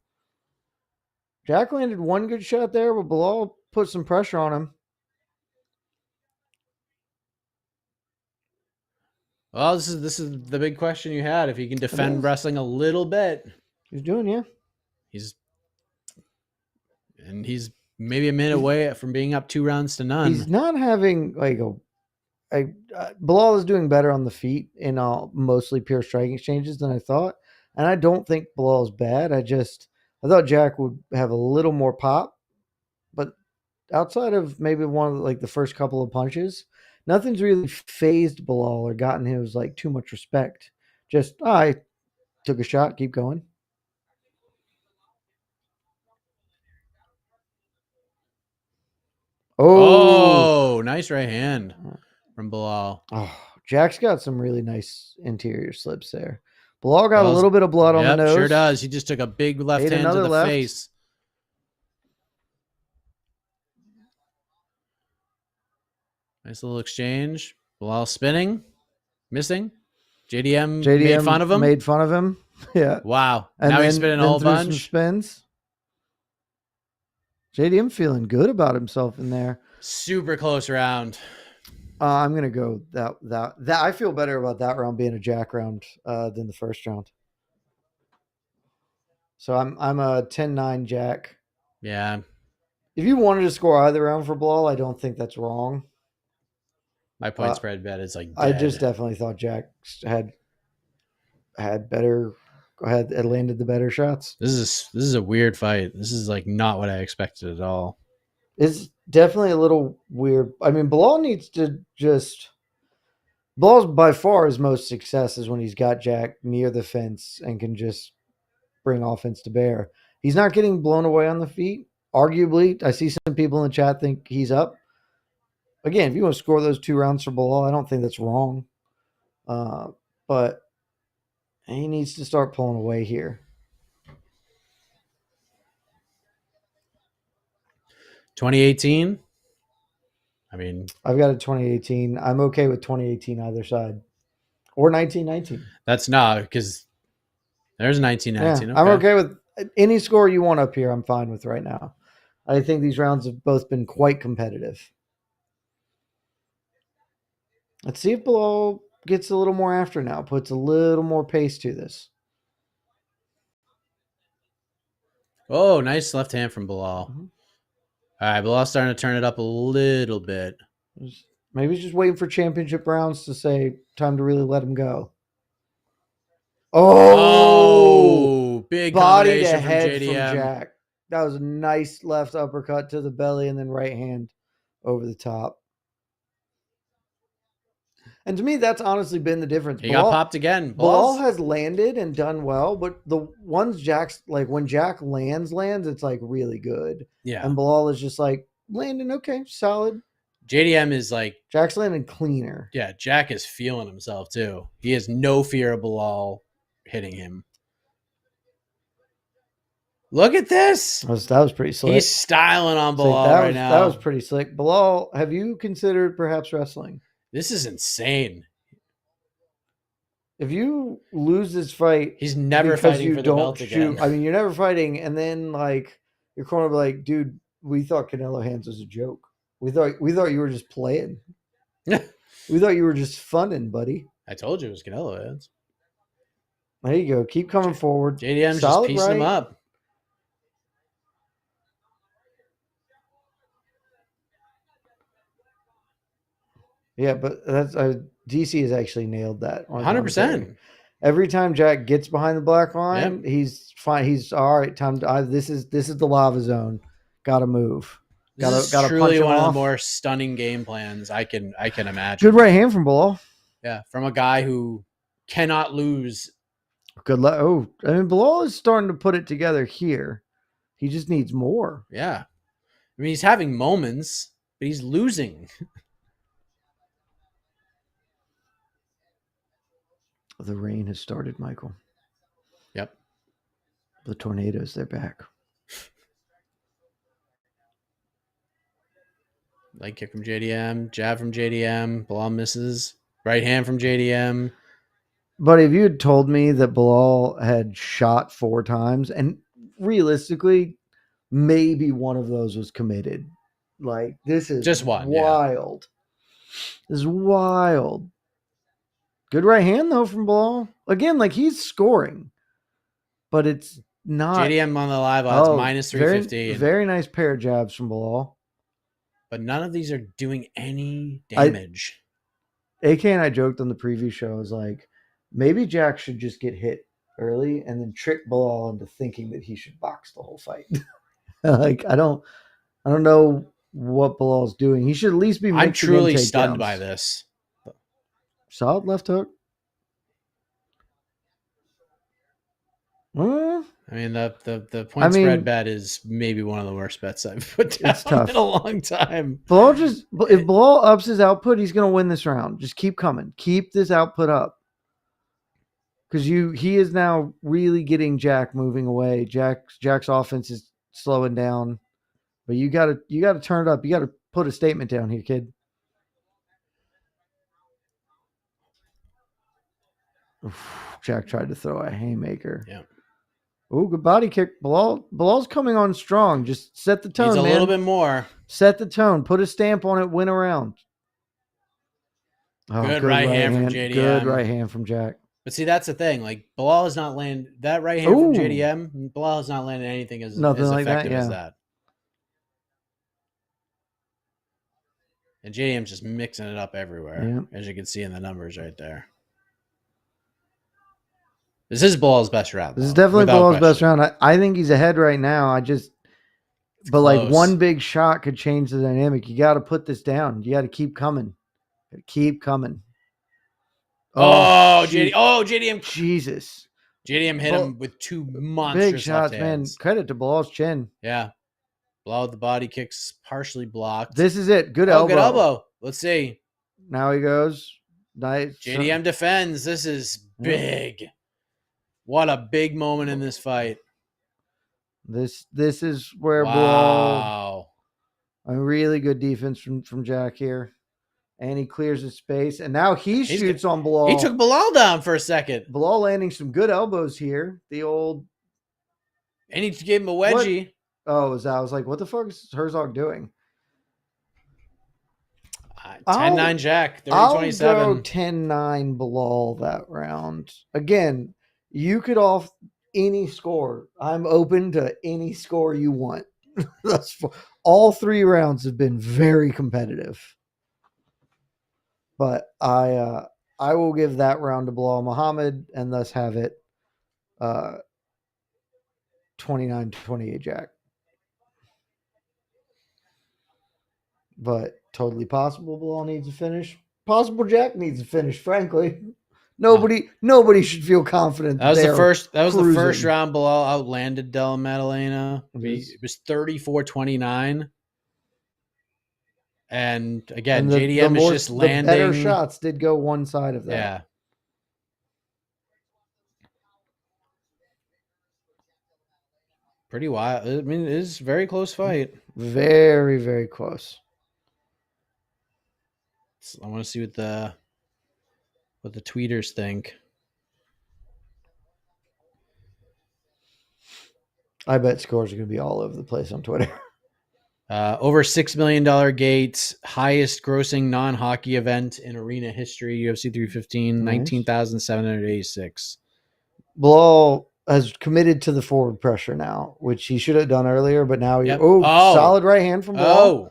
Jack landed one good shot there, but Belal put some pressure on him. Well, this is the big question you had. If he can defend wrestling a little bit, He's doing, yeah. He's maybe a minute away from being up 2-0 He's not having like Belal is doing better on the feet in mostly pure striking exchanges than I thought, and I don't think Belal is bad. I thought Jack would have a little more pop, but outside of maybe one of like the first couple of punches, nothing's really phased Belal or gotten him like too much respect. Just I took a shot, keep going. Oh, nice right hand from Belal. Oh, Jack's got some really nice interior slips there. Belal got a little bit of blood on the nose. Sure does. He just took a big left hand to the face. Nice little exchange. Belal spinning, missing. JDM made fun of him. Made fun of him. Yeah. Wow. And now he's spinning a whole bunch. Some spins. JDM feeling good about himself in there. Super close round. I'm gonna go that. I feel better about that round being a Jack round than the first round. So I'm a 10-9 Jack. Yeah. If you wanted to score either round for Belal, I don't think that's wrong. My point spread bet is like dead. I just definitely thought Jack had landed the better shots. This is a weird fight. This is like not what I expected at all. It's definitely a little weird. I mean, Belal needs to Belal's by far his most success is when he's got Jack near the fence and can just bring offense to bear. He's not getting blown away on the feet. Arguably, I see some people in the chat think he's up. Again, if you want to score those 2 rounds for Belal, I don't think that's wrong. But he needs to start pulling away here. 2018. I mean, I've got a 2018. I'm okay with 2018 either side. Or 1919. That's not because there's 1919. Yeah, okay. I'm okay with any score you want up here. I'm fine with right now. I think these rounds have both been quite competitive. Let's see if Belal gets a little more after now, puts a little more pace to this. Oh, nice left hand from Belal. Mm-hmm. All right, Belal's starting to turn it up a little bit. Maybe he's just waiting for championship rounds to say time to really let him go. Oh, big body to combination head from JDM. From Jack. That was a nice left uppercut to the belly and then right hand over the top. And to me, that's honestly been the difference. He got popped again. Belal has landed and done well, but the ones Jack's like when Jack lands, it's like really good. Yeah. And Belal is just like landing, okay, solid. JDM is like Jack's landing cleaner. Yeah, Jack is feeling himself too. He has no fear of Belal hitting him. Look at this. That was pretty slick. He's styling on Belal right now. That was pretty slick. Belal, have you considered perhaps wrestling? This is insane. If you lose this fight, he's never fighting for the belt again. I mean, you're never fighting, and then like your corner will be like, dude, we thought Canelo hands was a joke. We thought you were just playing. We thought you were just funning, buddy. I told you it was Canelo hands. There you go. Keep coming forward. JDM's just piecing him up. Yeah, but that's DC has actually nailed that. 100%. Every time Jack gets behind the black line, he's fine. He's all right. Time to this is the lava zone. Got to move. Got to truly one of the more stunning game plans I can imagine. Good right hand from Belal. Yeah, from a guy who cannot lose. Good luck. Oh, I mean, Belal is starting to put it together here. He just needs more. Yeah, I mean, he's having moments, but he's losing. The rain has started, Michael. Yep. The tornadoes, they're back. Leg kick from JDM, jab from JDM, Belal misses, right hand from JDM. But if you had told me that Belal had shot 4 times, and realistically, maybe one of those was committed. Like, this is just one. Wild. Yeah. This is wild. Good right hand, though, from Belal. Again, like he's scoring, but it's not. JDM on the live odds, minus 350. Very, very nice pair of jabs from Belal. But none of these are doing any damage. AK and I joked on the preview show, I was like, maybe Jack should just get hit early and then trick Belal into thinking that he should box the whole fight. Like, I don't know what Bilal's doing. He should at least be mixing I'm truly in stunned takedowns. by this. Solid left hook. I mean, the point spread bet is maybe one of the worst bets I've put down in a long time. If Belal ups his output, he's going to win this round. Just keep coming. Keep this output up. Because he is now really getting Jack moving away. Jack's offense is slowing down. But you gotta turn it up. You gotta put a statement down here, kid. Oof, Jack tried to throw a haymaker. Yeah. Ooh, good body kick. Bilal's coming on strong. Just set the tone, Needs a man. little bit more. Set the tone. Put a stamp on it. Win a round. Oh, good right hand from JDM. Good right hand from Jack. But see, that's the thing. Like, Belal is not landing that right hand from JDM. Belal is not landing anything as effective as that. And JDM's just mixing it up everywhere, as you can see in the numbers right there. This is Belal's best round. This is definitely Belal's best round. I think he's ahead right now. Like one big shot could change the dynamic. You got to put this down. You got to keep coming. Keep coming. JDM. Jesus. JDM hit him with two monstrous big shots, man. Credit to Belal's chin. Yeah. Belal with the body kicks partially blocked. This is it. Good elbow. Good elbow. Let's see. Now he goes. Nice. JDM defends. This is big. What a big moment in this fight. This is where Belal. A really good defense from Jack here. And he clears his space. And now he shoots on Belal. He took Belal down for a second. Belal landing some good elbows here. The old. And he gave him a wedgie. I was like, what the fuck is Herzog doing? 10-9 Jack, 30-27. I'll go 10-9 Belal that round. Again, you could off any score. I'm open to any score you want. All 3 rounds have been very competitive. But I will give that round to Belal Muhammad and thus have it 29-28 Jack. But totally possible Belal needs a finish. Possible Jack needs a finish, frankly. Nobody should feel confident. That was the first round Belal outlanded Della Maddalena. It was 34-29. And again, JDM is just landing. The better shots did go one side of that. Yeah. Pretty wild. I mean, it is a very close fight. Very, very close. I want to see what the tweeters think. I bet scores are going to be all over the place on Twitter. Over $6 million gates, highest grossing non-hockey event in arena history, UFC 315, nice. 19,786. Belal has committed to the forward pressure now, which he should have done earlier, but now solid right hand from Belal.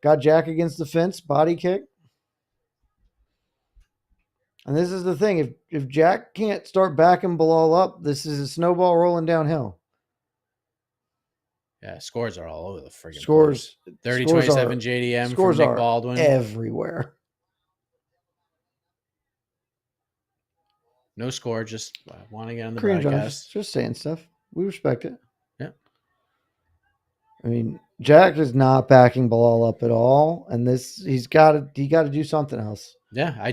Got Jack against the fence, body kick. And this is the thing. If Jack can't start backing Belal up, this is a snowball rolling downhill. Yeah, scores are all over the friggin' scores. 30-27 JDM scores from Nick Baldwin. Everywhere. No score, just want to get on the Korean broadcast. Just saying stuff. We respect it. Yeah. I mean, Jack is not backing Belal up at all, and he got to do something else. Yeah, I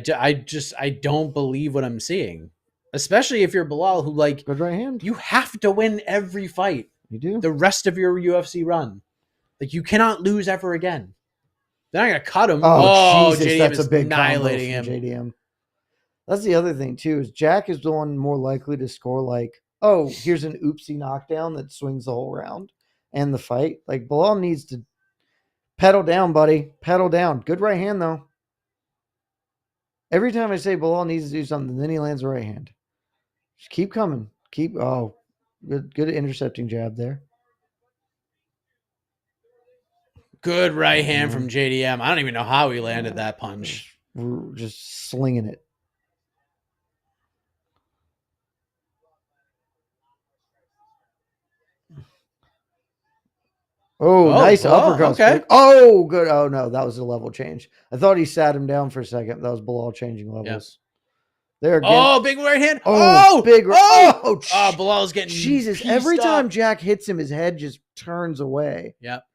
don't believe what I'm seeing, especially if you're Belal, who good right hand. You have to win every fight. You do the rest of your UFC run. You cannot lose ever again. They're not gonna cut him. Oh Jesus, JDM that's is a big annihilating him. JDM. That's the other thing too. Is Jack is the one more likely to score here's an oopsie knockdown that swings the whole round and the fight. Belal needs to pedal down, buddy. Pedal down. Good right hand though. Every time I say Belal needs to do something, then he lands a right hand. Just keep coming. Good intercepting jab there. Good right hand from JDM. I don't even know how he landed that punch. We're just slinging it. Oh, nice uppercut. Okay. Oh, good. Oh, no, that was a level change. I thought he sat him down for a second. That was Belal changing levels. There again. Oh, big right hand. Big. Oh, Belal's getting Jesus. Every time Jack hits him, his head just turns away. Yep.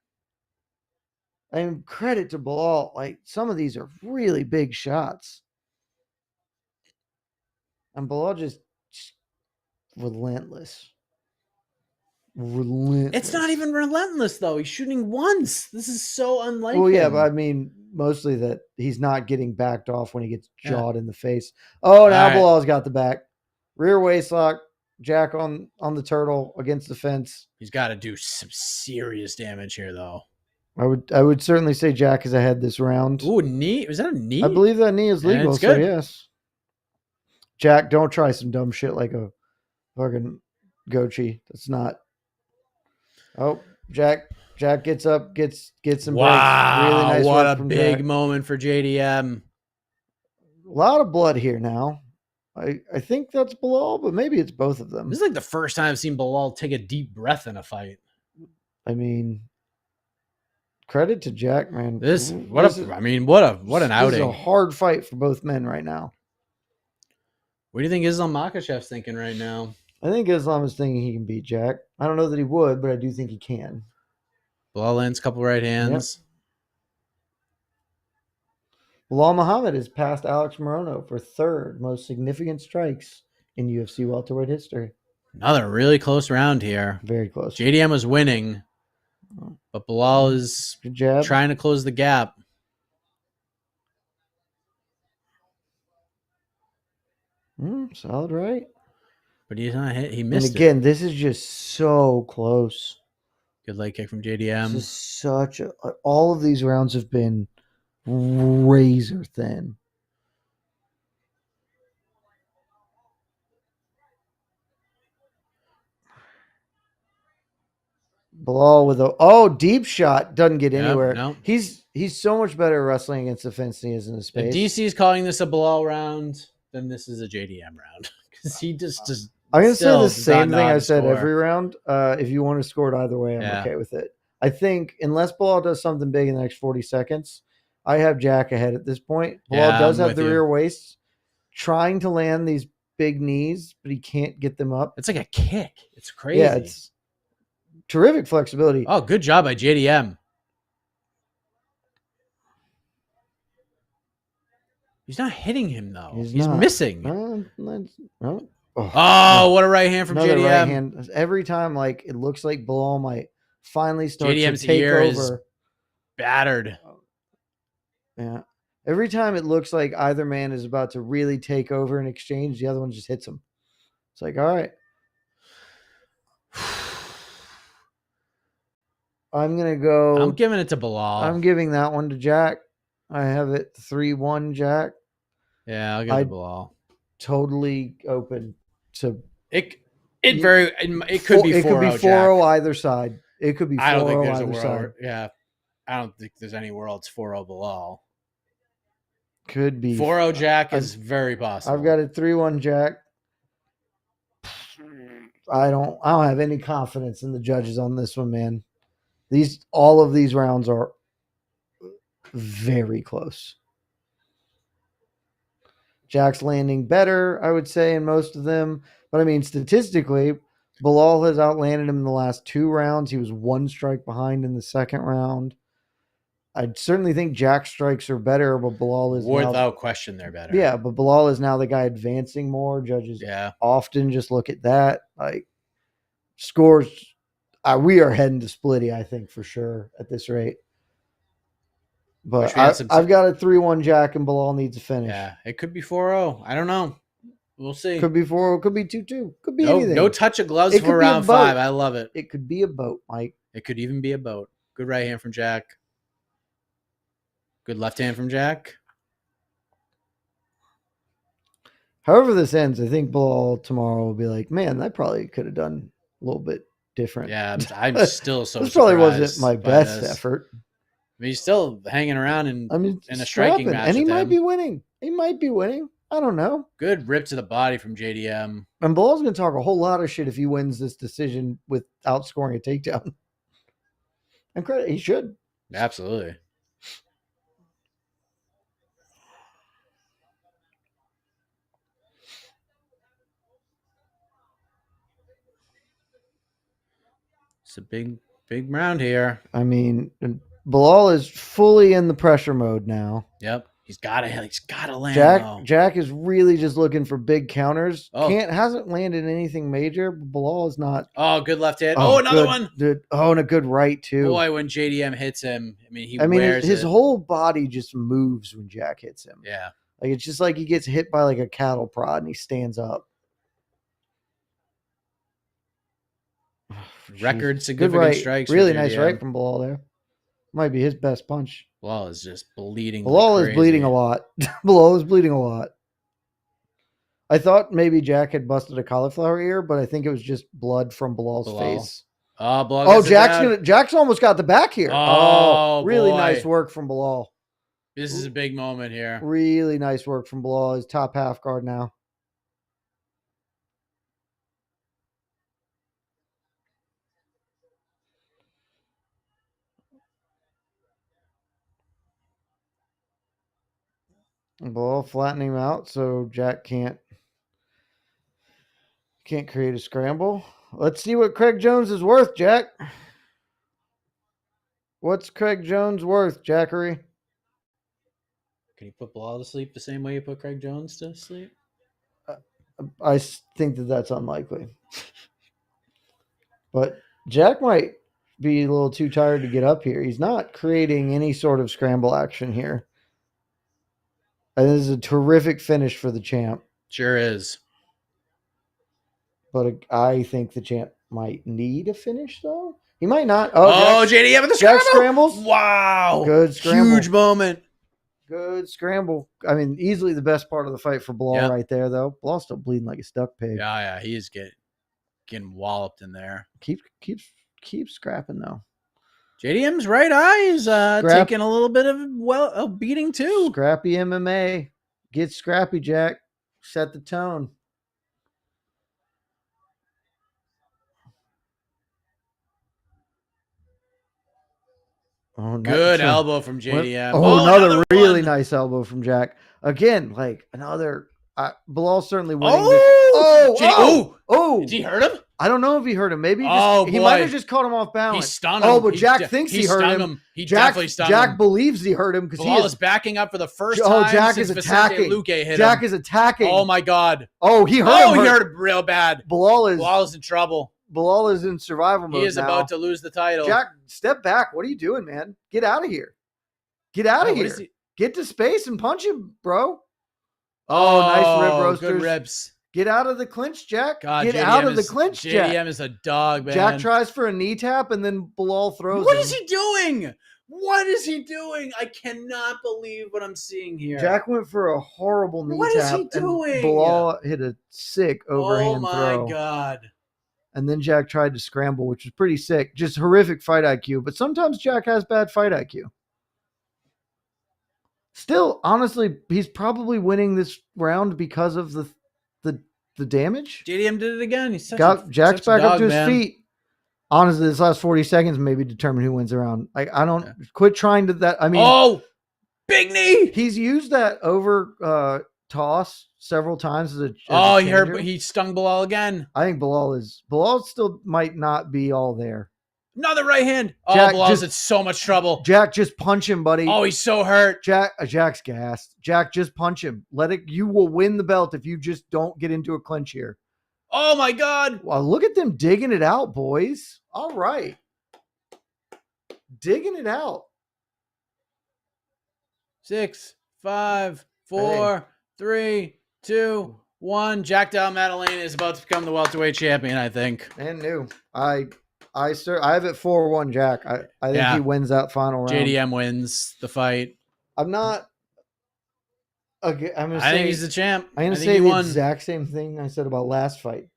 And credit to Belal. Like, some of these are really big shots. And Belal just relentless. It's not even relentless, though. He's shooting once. This is so unlike Well, yeah, him. but I mean, mostly that he's not getting backed off when he gets jawed in the face. Oh, now Belal's got the back. Rear waist lock. Jack on the turtle against the fence. He's got to do some serious damage here, though. I would certainly say Jack is ahead this round. Ooh, knee. Was that a knee? I believe that knee is legal, so yes. Jack, don't try some dumb shit like a fucking Gochi. That's not. Oh, Jack gets up, gets some breaks. Really nice what work a from big Jack. moment for JDM. A lot of blood here now. I think that's Belal, but maybe it's both of them. This is like the first time I've seen Belal take a deep breath in a fight. I mean, credit to Jack, man. What an outing. This is a hard fight for both men right now. What do you think Islam Makhachev's thinking right now? I think Islam is thinking he can beat Jack. I don't know that he would, but I do think he can. Belal lands a couple right hands. Yep. Belal Muhammad has passed Alex Morono for third most significant strikes in UFC welterweight history. Another really close round here. Very close. JDM was winning, but Belal is trying to close the gap. Solid right. But he's not hit. He missed and again, this is just so close. Good leg kick from JDM. This is all of these rounds have been razor thin. Belal with a deep shot doesn't get anywhere. No. He's so much better at wrestling against the fence than he is in the space. If DC is calling this a Belal round, then this is a JDM round because he just I'm gonna say the same thing I said every round. If you want to score it either way, I'm okay with it. I think unless Belal does something big in the next 40 seconds, I have Jack ahead at this point. Belal does have the rear waist, trying to land these big knees, but he can't get them up. It's like a kick. It's crazy. Yeah, it's terrific flexibility. Oh, good job by JDM. He's not hitting him, though. He's missing. What a right hand from JDM. Right hand. Every time, it looks like Belal might finally start JDM's to take ear over. Is battered. Yeah. Every time it looks like either man is about to really take over in exchange, the other one just hits him. It's like, all right. I'm going to go. I'm giving it to Belal. I'm giving that one to Jack. I have it 3-1 Jack. Yeah, I'll give it to Belal. Totally open to it. It could be 4-0. It could be 4-0 either side. It could be 4-0 I don't think there's either a world. side. Yeah, I don't think there's any world it's 4-0 Belal. Could be 4-0 Jack is very possible. I've got it 3-1 Jack. I don't have any confidence in the judges on this one, man. All of these rounds are very close. Jack's landing better, I would say, in most of them. But I mean, statistically, Belal has outlanded him in the last 2 rounds. He was 1 strike behind in the second round. I certainly think Jack's strikes are better, but Belal is without question they're better. Yeah, but Belal is now the guy advancing more. Judges often just look at that. Scores, we are heading to Splitty, I think, for sure at this rate. But I've got a 3-1 Jack, and Belal needs a finish. Yeah, it could be 4-0. I don't know. We'll see. Could be 4-0. Could be 2-2. Could be anything. No touch of gloves for round 5. I love it. It could be a boat, Mike. It could even be a boat. Good right hand from Jack. Good left hand from Jack. However this ends, I think Belal tomorrow will be like, man, I probably could have done a little bit different. Yeah, I'm still so this probably wasn't surprised my by best this. effort. I mean, he's still hanging around in a striking match, and he with might him. be winning. He might be winning. I don't know. Good rip to the body from JDM. And Belal's going to talk a whole lot of shit if he wins this decision without scoring a takedown. And credit, he should. Absolutely. It's a big round here. I mean, Belal is fully in the pressure mode now. Yep. He's gotta land. Jack is really just looking for big counters. Oh. Hasn't landed anything major, but Belal is not. Oh, good left hit. Oh, another one. And a good right too. Boy, when JDM hits him, his whole body just moves when Jack hits him. Yeah. Like it's just like he gets hit by like a cattle prod and he stands up. Record Good significant right. strikes. Really nice right from Belal there. Might be his best punch. Belal is just bleeding. Belal is bleeding a lot. Belal is bleeding a lot. I thought maybe Jack had busted a cauliflower ear, but I think it was just blood from Belal's face. Oh, Jack's almost got the back here. Really boy. Nice work from Belal. This is a big moment here. Really nice work from Belal. His top half guard now. Belal flattening him out so Jack can't create a scramble. Let's see what Craig Jones is worth, Jack. What's Craig Jones worth, Jackery? Can you put Belal to sleep the same way you put Craig Jones to sleep? I think that's unlikely. But Jack might be a little too tired to get up here. He's not creating any sort of scramble action here. And this is a terrific finish for the champ. Sure is. But I think the champ might need a finish, though. He might not. JDM with the scramble. Jack scrambles. Wow. Good scramble. Huge moment. Good scramble. I mean, easily the best part of the fight for Belal right there, though. Belal's still bleeding like a stuck pig. Yeah. He is getting walloped in there. Keep scrapping, though. JDM's right eye is taking a little bit of a beating, too. Scrappy MMA. Get scrappy, Jack. Set the tone. Oh, good elbow from JDM. Another really nice elbow from Jack. Again, like another. Belal certainly winning. Did he hurt him? I don't know if he hurt him. Maybe he might have just caught him off balance. He stunned him. Oh, but Jack thinks he hurt him. He definitely stunned him. Jack believes he hurt him because he is backing up for the first time. Jack is attacking. Jack is attacking. Oh my God. Oh, he hurt him. He hurt him real bad. Belal is in trouble. Belal is in survival mode. He is about to lose the title. Jack, step back. What are you doing, man? Get out of here. Get out of here. Get to space and punch him, bro. Oh, nice rib roasters. Good ribs. Get out of the clinch, Jack. Get out of the clinch, Jack. JDM is a dog, man. Jack tries for a knee tap, and then Belal throws him. What is he doing? What is he doing? I cannot believe what I'm seeing here. Jack went for a horrible knee tap. What is he doing? And Belal hit a sick overhand throw. Oh, my God. And then Jack tried to scramble, which was pretty sick. Just horrific fight IQ. But sometimes Jack has bad fight IQ. Still, honestly, he's probably winning this round because of the damage. JDM did it again. Jack's back up to his feet. Honestly, this last 40 seconds maybe determine who wins the round. I don't quit trying to that. I mean, big knee. He's used that over toss several times as a he stung Belal again. I think Belal still might not be all there. Another right hand. Belal's in so much trouble. Jack, just punch him, buddy. Oh, he's so hurt. Jack's gassed. Jack, just punch him. You will win the belt if you just don't get into a clinch here. Oh my God. Wow, look at them digging it out, boys. All right. Digging it out. 6, 5, 4, 3, 2, 1. Jack Della Maddalena is about to become the welterweight champion, I think. And new. I have it 4-1, Jack. I think he wins that final round. JDM wins the fight. I'm not Okay, I think he's the champ. I'm gonna I think say he the won. exact same thing I said about last fight.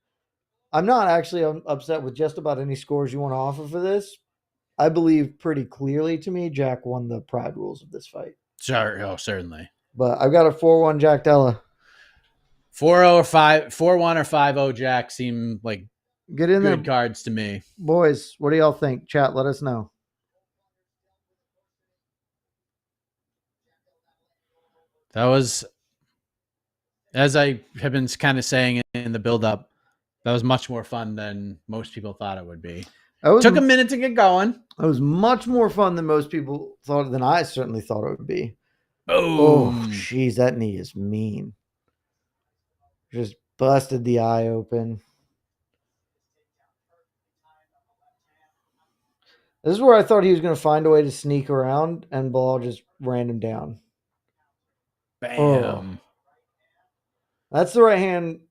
I'm not actually upset with just about any scores you want to offer for this. I believe pretty clearly to me, Jack won the pride rules of this fight. Sure, oh, certainly. But I've got a 4-1 Jack Della. 4-0 or 4-1 or 5-0 Jack seem like Get in good there, cards to me. boys. What do y'all think? Chat, let us know. That was, as I have been kind of saying in the build-up, that was much more fun than most people thought it would be. Took a minute to get going. It was much more fun than most people thought, than I certainly thought it would be. Oh, jeez, that knee is mean. Just busted the eye open. This is where I thought he was going to find a way to sneak around, and Belal just ran him down. Bam. Oh. That's the right hand.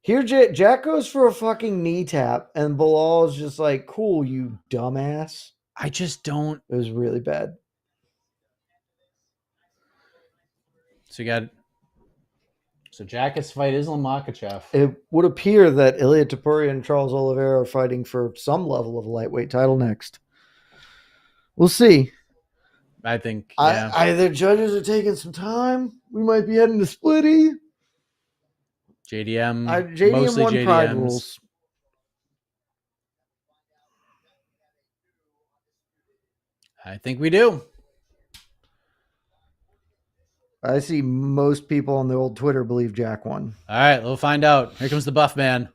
Here, Jack goes for a fucking knee tap, and Belal is just like, cool, you dumbass. I just don't. It was really bad. So Jack is fight Islam Makhachev. It would appear that Ilia Topuria and Charles Oliveira are fighting for some level of a lightweight title next. We'll see. I think, yeah. Either judges are taking some time. We might be heading to Splitty. JDM, JDM won pride rules. I think we do. I see most people on the old Twitter believe Jack won. All right, we'll find out. Here comes the buff man.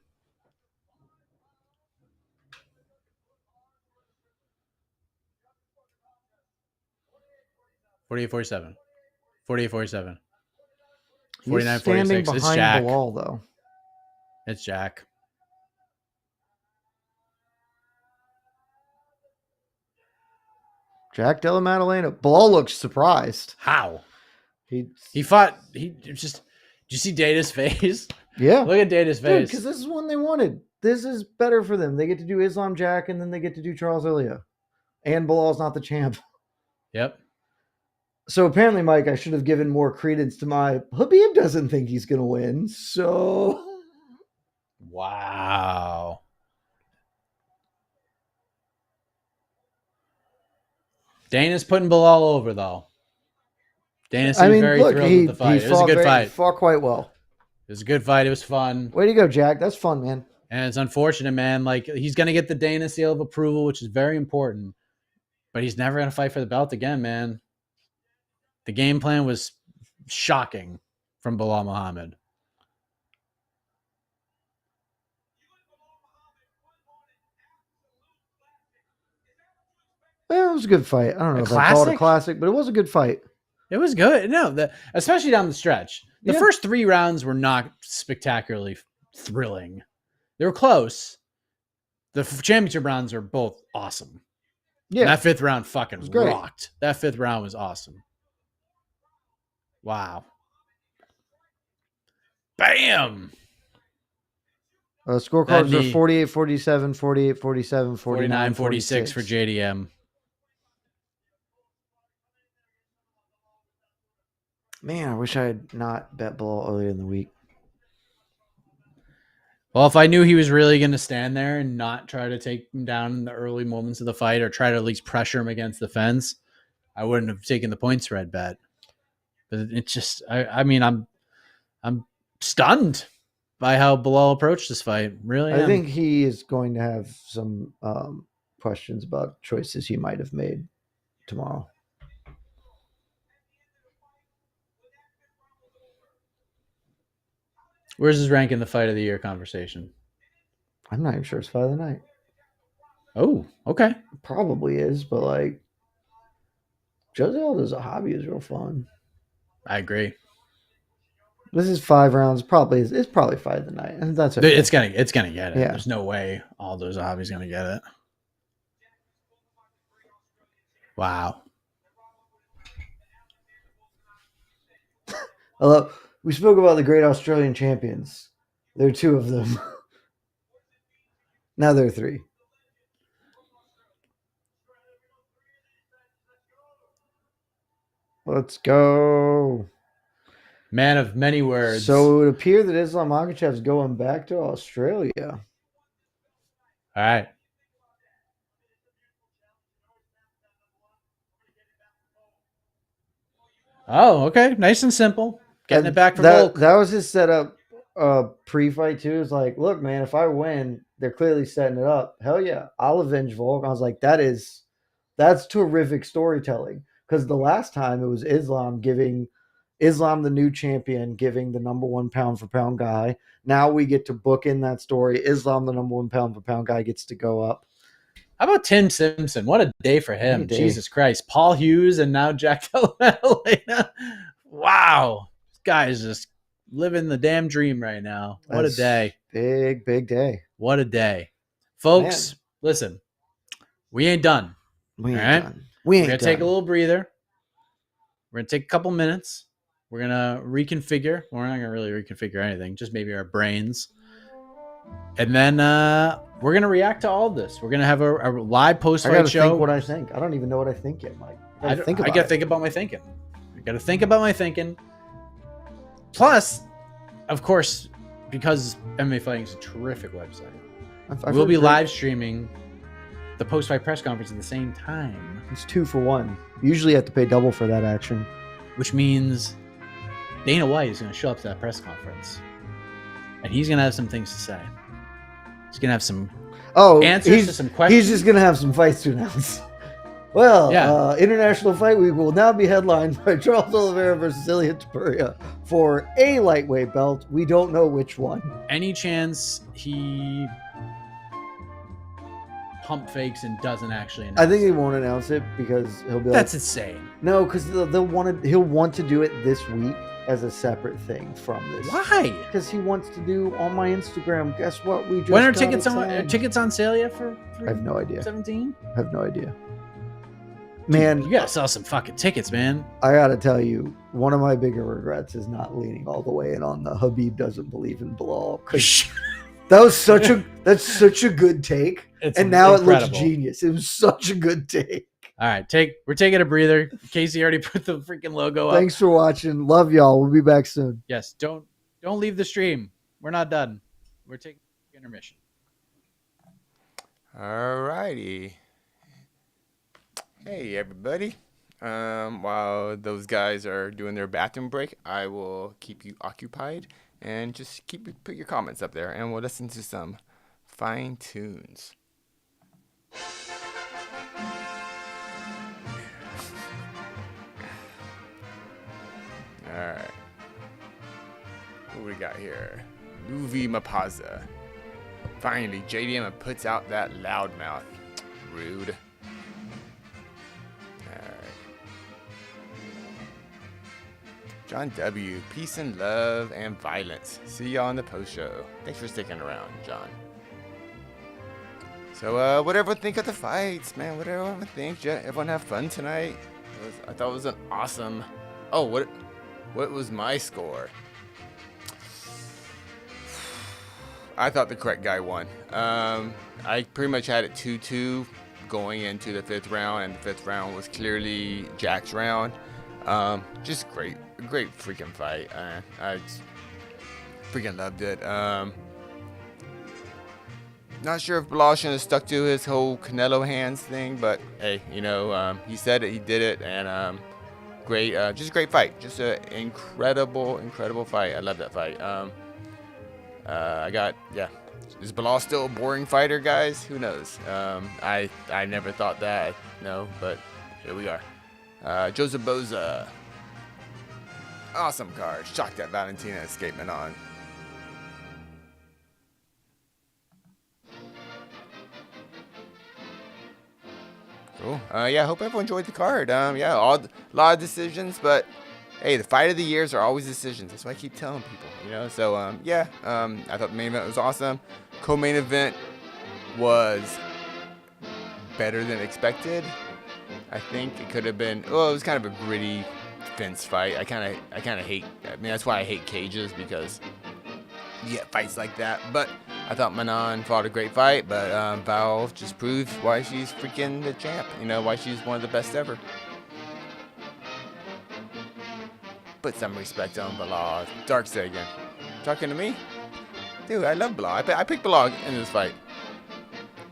$48.47. $48.47. $49.46. It's Jack. Belal, though. It's Jack. Jack Della Maddalena. Belal looks surprised. How? He fought. Did you see Data's face? Yeah. Look at Data's face. Because this is one they wanted. This is better for them. They get to do Islam Jack, and then they get to do Charles Ilia. And Belal's not the champ. Yep. So apparently, Mike, I should have given more credence to my Habib doesn't think he's going to win. So. Wow. Dana's putting Belal over, though. Dana seemed very thrilled with the fight. It was a good fight. He fought quite well. It was a good fight. It was fun. Way to go, Jack. That's fun, man. And it's unfortunate, man. Like, he's going to get the Dana seal of approval, which is very important. But he's never going to fight for the belt again, man. The game plan was shocking from Belal Muhammad. Well, it was a good fight. I don't know if I call it a classic, but it was a good fight. It was good. No, especially down the stretch. The first 3 rounds were not spectacularly thrilling. They were close. The championship rounds are both awesome. Yeah. And that 5th round fucking rocked. That 5th round was awesome. Wow. Bam. Scorecards are 48-47, 48-47, 49-46 for JDM. Man, I wish I had not bet Belal earlier in the week. Well, if I knew he was really going to stand there and not try to take him down in the early moments of the fight or try to at least pressure him against the fence, I wouldn't have taken the point spread bet. But it's just, I mean, I'm stunned by how Belal approached this fight. Really, I think he is going to have some questions about choices he might have made tomorrow. Where's his rank in the fight of the year conversation? I'm not even sure it's fight of the night. Oh, okay. Probably is, but like Jose Aldo's a hobby is real fun. I agree. This is 5 rounds. It's probably fight of the night, and that's okay. It's gonna get it. Yeah. There's no way Aldo's a hobby's gonna get it. Wow. Hello. We spoke about the great Australian champions. There are 2 of them. Now there are 3. Let's go. Man of many words. So it would appear that Islam Makhachev's going back to Australia. All right. Oh, okay. Nice and simple. Getting it back for Volk. That was his setup pre-fight too. It's like, look, man, if I win, they're clearly setting it up. Hell yeah, I'll avenge Volk. I was like, that's terrific storytelling. Because the last time it was Islam the new champion, giving the number 1 pound for pound guy. Now we get to book in that story. Islam, the number 1 pound for pound guy, gets to go up. How about Tim Simpson? What a day for him. Jesus Christ. Paul Hughes and now Jack Della Maddalena. Wow. This guy is just living the damn dream right now. What a day. Big, big day. What a day. Folks, listen. We ain't done. We ain't done. We're going to take a little breather. We're going to take a couple minutes. We're going to reconfigure. Well, we're not going to really reconfigure anything, just maybe our brains. And then we're going to react to all this. We're going to have a live post-fight show. Think what I think. I don't even know what I think yet, Mike. I got to think about my thinking. I got to think about my thinking. Plus, of course, because MMA Fighting is a terrific website, we'll be live streaming the post-fight press conference at the same time. It's 2 for 1. Usually you have to pay double for that action. Which means Dana White is going to show up to that press conference. And he's going to have some things to say. He's going to have some answers to some questions. He's just going to have some fights to announce. Well, yeah. International Fight Week will now be headlined by Charles Oliveira versus Ilya Topuria for a lightweight belt. We don't know which one. Any chance he pump fakes and doesn't actually announce I think he won't announce it because he'll be That's insane. No, because he'll want to do it this week as a separate thing from this. Why? Because he wants to do on my Instagram. Guess what? We just when are tickets on sale yet for I have no idea. 17? I have no idea. Man, you gotta sell some fucking tickets, man. I gotta tell you, one of my bigger regrets is not leaning all the way in on the Habib doesn't believe in Belal. That's such a good take. And now incredible. It looks genius. It was such a good take. All right, we're taking a breather. Casey already put the freaking logo up. Thanks for watching. Love y'all. We'll be back soon. Yes, don't leave the stream. We're not done. We're taking intermission. All righty. Hey everybody. While those guys are doing their bathroom break, I will keep you occupied and just put your comments up there, and we'll listen to some fine tunes. All right. What we got here? Movie Mapaza. Finally, JDM puts out that loudmouth. Rude. John W. Peace and love and violence. See y'all on the post show. Thanks for sticking around, John. So, what everyone think of the fights, man? What everyone think? Everyone have fun tonight? I thought it was an awesome. Oh, what was my score? I thought the correct guy won. I pretty much had it 2-2 going into the 5th round, and the 5th round was clearly Jack's round. Just great freaking fight. I freaking loved it. Not sure if Belal should have stuck to his whole Canelo hands thing, but hey, he said it, he did it, and great, just a great fight. Just an incredible fight. I love that fight. Is Belal still a boring fighter, guys? Who knows? I never thought that, no, but here we are. Joseph Boza. Awesome card. Shocked that Valentina escaped Manon. Cool. I hope everyone enjoyed the card. A lot of decisions, but hey, the fight of the years are always decisions. That's what I keep telling people, So, I thought the main event was awesome. Co-main event was better than expected. I think it could have been. Well, it was kind of a gritty fence fight. I kind of hate. I mean, that's why I hate cages, because you get fights like that. But I thought Manon fought a great fight. But Val just proved why she's freaking the champ. Why she's one of the best ever. Put some respect on Belal. Dark Sagan. Talking to me? Dude, I love Belal. I picked Belal in this fight.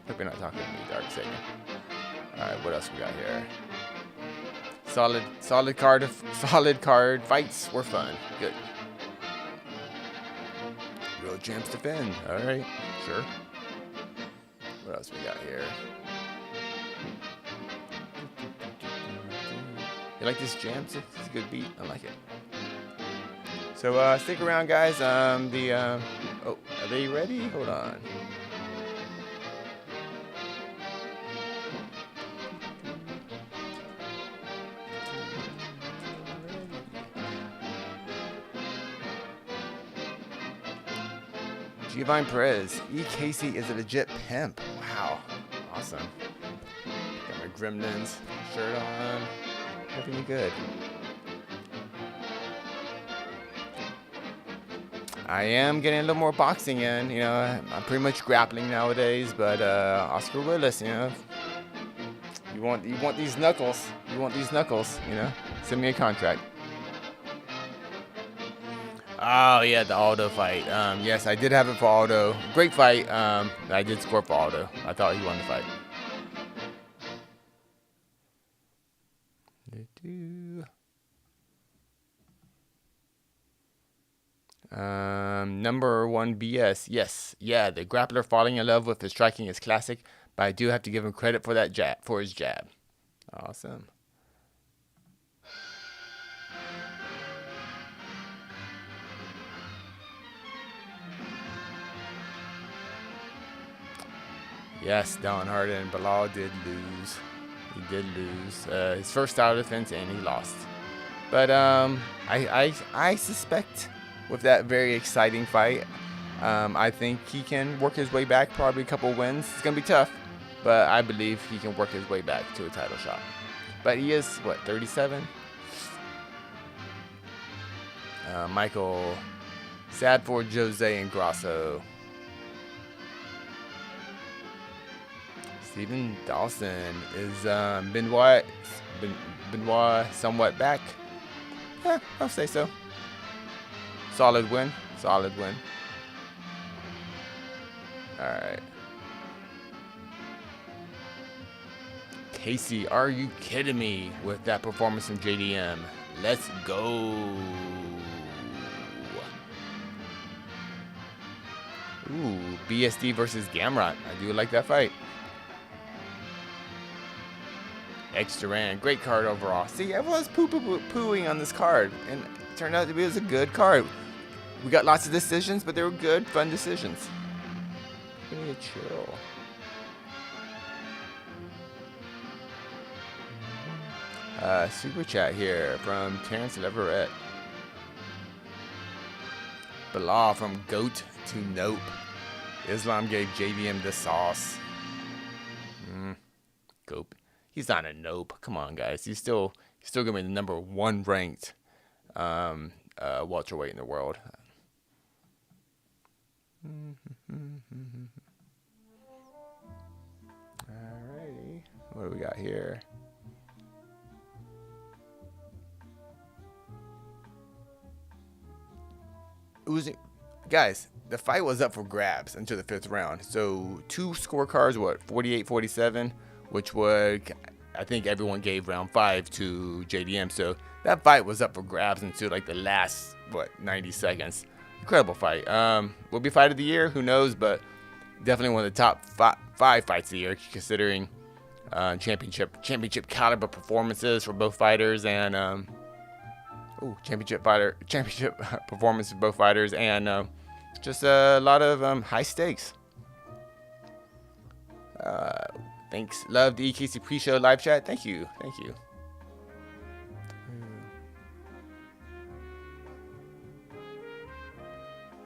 Hope you're not talking to me, Dark Sagan. Alright, what else we got here? Solid card fights were fun. Good. Real champs defend. Alright, sure. What else we got here? You like this jam? It's a good beat. I like it. So stick around, guys. Oh, are they ready? Hold on. Giovanni Perez. E. Casey is a legit pimp. Wow. Awesome. Got my Gremlins shirt on. Looking good. I am getting a little more boxing in. You know, I'm pretty much grappling nowadays, but Oscar Willis, you know, you want these knuckles. You want these knuckles, you know? Send me a contract. Oh yeah, the Aldo fight. Yes, I did have it for Aldo. Great fight. I did score for Aldo. I thought he won the fight. Number 1 BS. Yes, yeah, the grappler falling in love with his striking is classic, but I do have to give him credit for that jab, for his jab. Awesome. Yes, Don Harden. Belal did lose. He did lose. His first title defense, and he lost. But I suspect with that very exciting fight, I think he can work his way back. Probably a couple wins. It's gonna be tough, but I believe he can work his way back to a title shot. But he is what, 37? Michael, sad for Jose and Grasso. Stephen Dawson is Benoit somewhat back. Yeah, I'll say so. Solid win. Solid win. Alright. Casey, are you kidding me with that performance from JDM? Let's go. Ooh, BSD versus Gamrot. I do like that fight. X Duran, great card overall. See, everyone's poo-pooing on this card, and it turned out to be a good card. We got lots of decisions, but they were good, fun decisions. Give me a chill. Super chat here from Terrence Leverett. Belal from GOAT to Nope. Islam gave JDM the sauce. Goat. He's not a nope. Come on, guys. He's still gonna be the number 1 ranked welterweight in the world. Alrighty, what do we got here? Guys, the fight was up for grabs until the 5th round. So 2 scorecards, what, 48-47, which would, I think everyone gave round 5 to JDM. So that fight was up for grabs until like the last, 90 seconds. Incredible fight. Will be fight of the year? Who knows? But definitely one of the top 5 fights of the year, considering championship caliber performances for both fighters, and championship performance for both fighters, and just a lot of high stakes. Thanks. Love the EKC pre-show live chat. Thank you.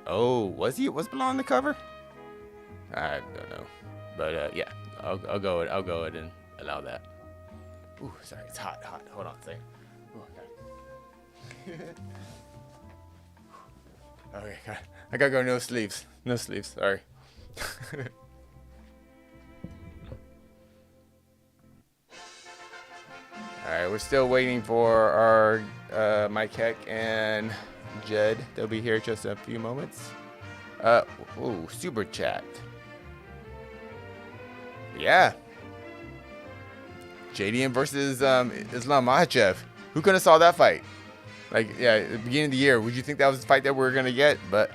Oh, was Belal on the cover? I don't know, but yeah, I'll go ahead and allow that. Ooh, sorry, it's hot. Hold on a second. Ooh, okay, I gotta go. No sleeves. Sorry. All right, we're still waiting for our Mike Heck and Jed. They'll be here just a few moments. Ooh, super chat. Yeah. JDM versus Islam Makhachev. Who could have saw that fight? Like, yeah, at the beginning of the year, would you think that was the fight that we were gonna get? But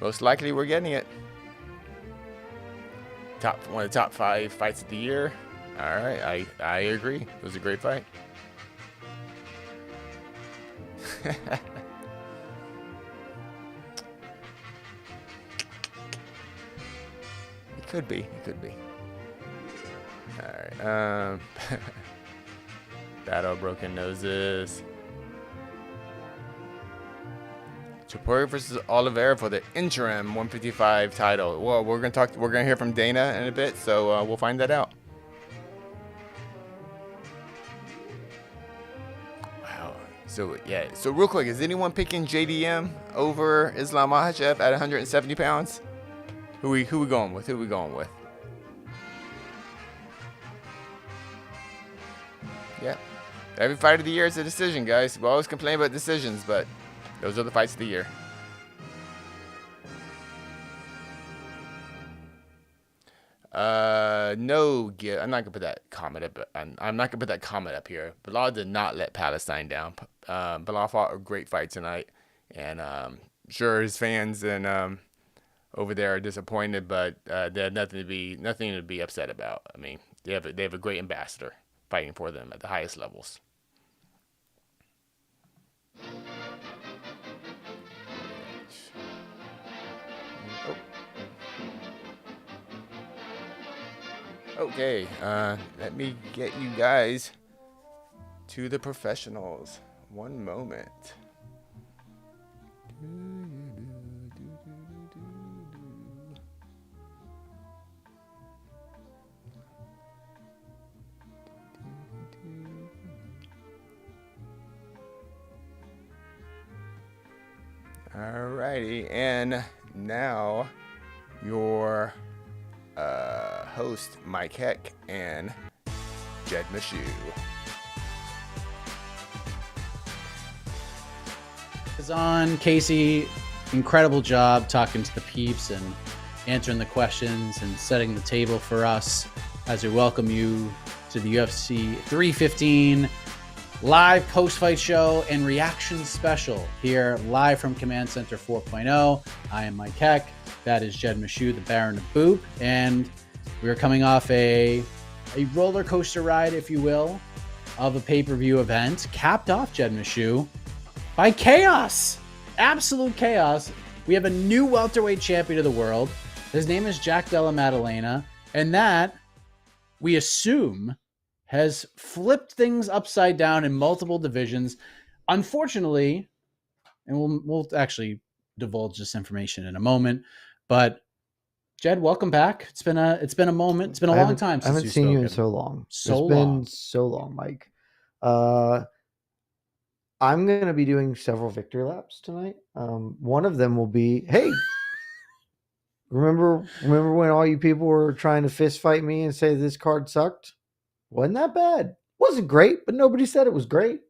most likely, we're getting it. One of the top 5 fights of the year. All right, I agree. It was a great fight. It could be. It could be. All right. Battle of Broken Noses. Chaporia versus Oliveira for the interim 155 title. Well, we're gonna hear from Dana in a bit, so we'll find that out. Wow. So yeah. So real quick, is anyone picking JDM over Islam Makhachev at 170 pounds? Who we going with? Who we going with? Yeah. Every fight of the year is a decision, guys. We always complain about decisions, but those are the fights of the year. No, I'm not gonna put that comment up. I'm not gonna put that comment up here. Belal did not let Palestine down. Belal fought a great fight tonight, and sure his fans and over there are disappointed, but they have nothing to be upset about. I mean, they have a great ambassador fighting for them at the highest levels. Okay, let me get you guys to the professionals. One moment. Alrighty, and now your host Mike Heck and Jed Meshew. Is on Casey. Incredible job talking to the peeps and answering the questions and setting the table for us as we welcome you to the UFC 315 live post-fight show and reaction special here live from Command Center 4.0. I am Mike Heck. That is Jed Meshew, the Baron of Boop, and we are coming off a roller coaster ride, if you will, of a pay-per-view event, capped off, Jed Meshew, by chaos, absolute chaos. We have a new welterweight champion of the world. His name is Jack Della Maddalena, and that, we assume, has flipped things upside down in multiple divisions. Unfortunately, and we'll actually divulge this information in a moment, but Jed, welcome back. It's been a moment. It's been a long time since I haven't seen you in so long. It's been so long, Mike. I'm going to be doing several victory laps tonight. One of them will be, hey, remember when all you people were trying to fist fight me and say this card sucked? Wasn't that bad. Wasn't great, but nobody said it was great.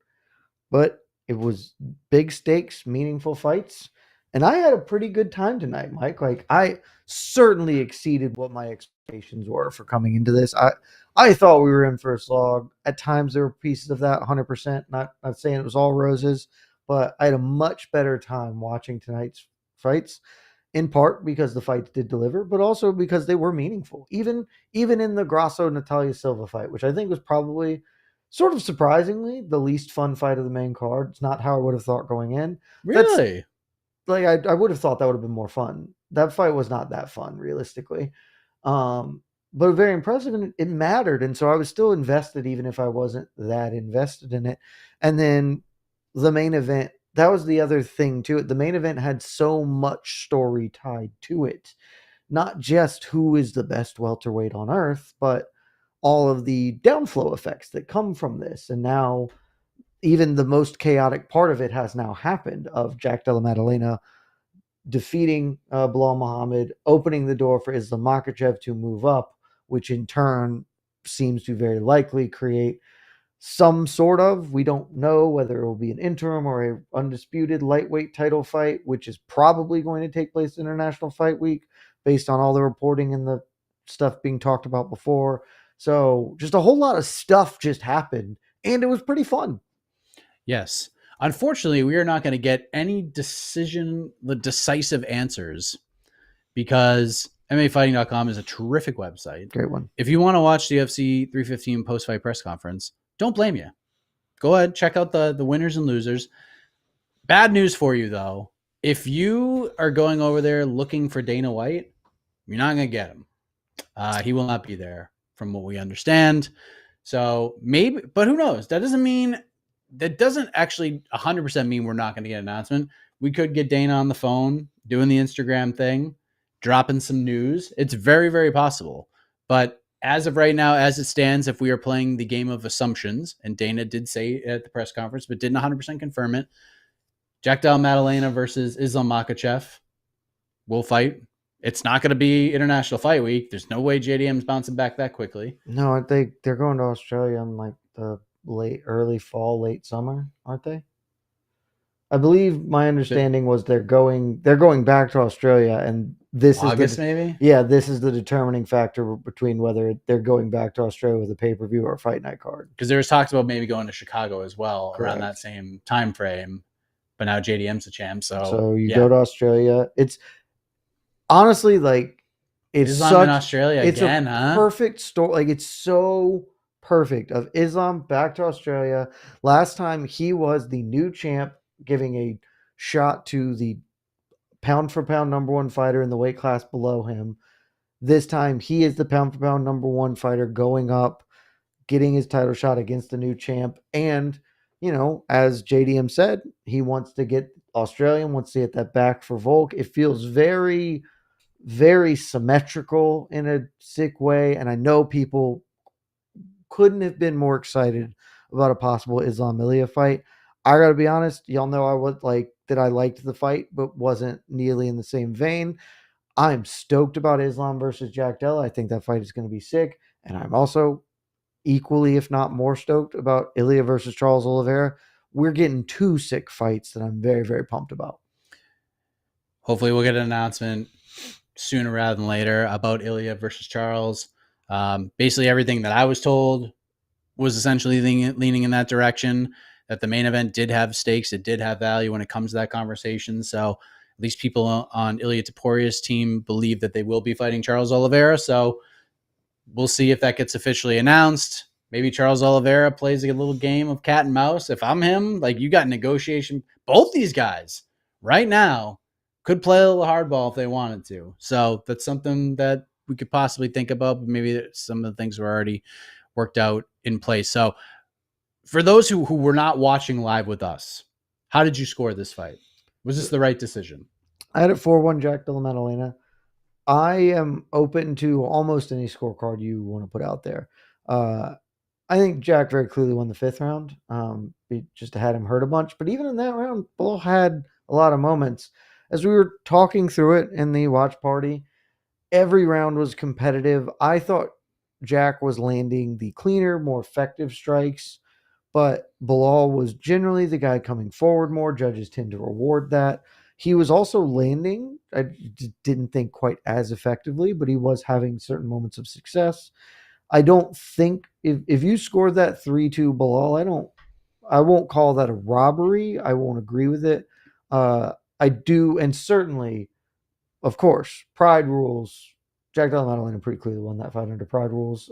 But it was big stakes, meaningful fights. And I had a pretty good time tonight, Mike. Like, I certainly exceeded what my expectations were for coming into this. I thought we were in for a slog. At times there were pieces of that, 100%. Not saying it was all roses, but I had a much better time watching tonight's fights, in part because the fights did deliver, but also because they were meaningful. Even in the Grasso-Natalia Silva fight, which I think was probably, sort of surprisingly, the least fun fight of the main card. It's not how I would have thought going in. Really? Like, I would have thought that would have been more fun. That fight was not that fun, realistically. But very impressive, and it mattered. And so I was still invested, even if I wasn't that invested in it. And then the main event, that was the other thing to it. The main event had so much story tied to it. Not just who is the best welterweight on earth, but all of the downflow effects that come from this. And now even the most chaotic part of it has now happened, of Jack Della Maddalena defeating Belal Muhammad, opening the door for Islam Makhachev to move up, which in turn seems to very likely create some sort of. We don't know whether it will be an interim or a undisputed lightweight title fight, which is probably going to take place International Fight Week based on all the reporting and the stuff being talked about before. So just a whole lot of stuff just happened, and it was pretty fun. Yes. Unfortunately, we are not going to get any decisive answers because MMAfighting.com is a terrific website. Great one. If you want to watch the UFC 315 post-fight press conference, don't blame you. Go ahead, check out the winners and losers. Bad news for you, though. If you are going over there looking for Dana White, you're not going to get him. He will not be there from what we understand. So maybe, but who knows? That doesn't actually 100% mean we're not going to get an announcement. We could get Dana on the phone doing the Instagram thing, dropping some news. It's very, very possible. But as of right now, as it stands, if we are playing the game of assumptions, and Dana did say at the press conference, but didn't 100% confirm it, Jack Della Maddalena versus Islam Makhachev will fight. It's not going to be International Fight Week. There's no way JDM's bouncing back that quickly. No, they're going to Australia in like the early fall, late summer, aren't they? I believe my understanding was they're going back to Australia, and this August, is maybe? Yeah, this is the determining factor between whether they're going back to Australia with a pay-per-view or a fight night card. Because there was talks about maybe going to Chicago as well. Correct. Around that same time frame. But now JDM's the champ, so you go to Australia. It's honestly like Islam in Australia it's again, a perfect story. Like it's so perfect of Islam back to Australia. Last time he was the new champ, giving a shot to the pound for pound number one fighter in the weight class below him. This time he is the pound for pound number one fighter going up, getting his title shot against the new champ. And, as JDM said, he wants to get Australian, wants to get that back for Volk. It feels very, very symmetrical in a sick way. And I know people couldn't have been more excited about a possible Islam Ilya fight. I gotta be honest, y'all know I liked the fight, but wasn't nearly in the same vein. I'm stoked about Islam versus Jack Della. I think that fight is going to be sick. And I'm also equally, if not more stoked about Ilya versus Charles Oliveira. We're getting two sick fights that I'm very, very pumped about. Hopefully we'll get an announcement sooner rather than later about Ilya versus Charles. Basically everything that I was told was essentially leaning in that direction, that the main event did have stakes. It did have value when it comes to that conversation. So at least people on Ilya Toporia's team believe that they will be fighting Charles Oliveira. So we'll see if that gets officially announced. Maybe Charles Oliveira plays a little game of cat and mouse. If I'm him, like you got negotiation. Both these guys right now could play a little hardball if they wanted to. So that's something that we could possibly think about, but maybe some of the things were already worked out in place. So for those who were not watching live with us, how did you score this fight? Was this the right decision? I had it 4-1 Jack Della Maddalena. I am open to almost any scorecard you want to put out there. I think Jack very clearly won the fifth round. He just had him hurt a bunch. But even in that round, Belal had a lot of moments. As we were talking through it in the watch party, every round was competitive. I thought Jack was landing the cleaner, more effective strikes, but Belal was generally the guy coming forward more. Judges tend to reward that. He was also landing, I didn't think quite as effectively, but he was having certain moments of success. I don't think if you scored that 3-2 Belal, I won't call that a robbery. I won't agree with it. I do, and certainly, of course, pride rules. Jack Della Maddalena pretty clearly won that fight under pride rules.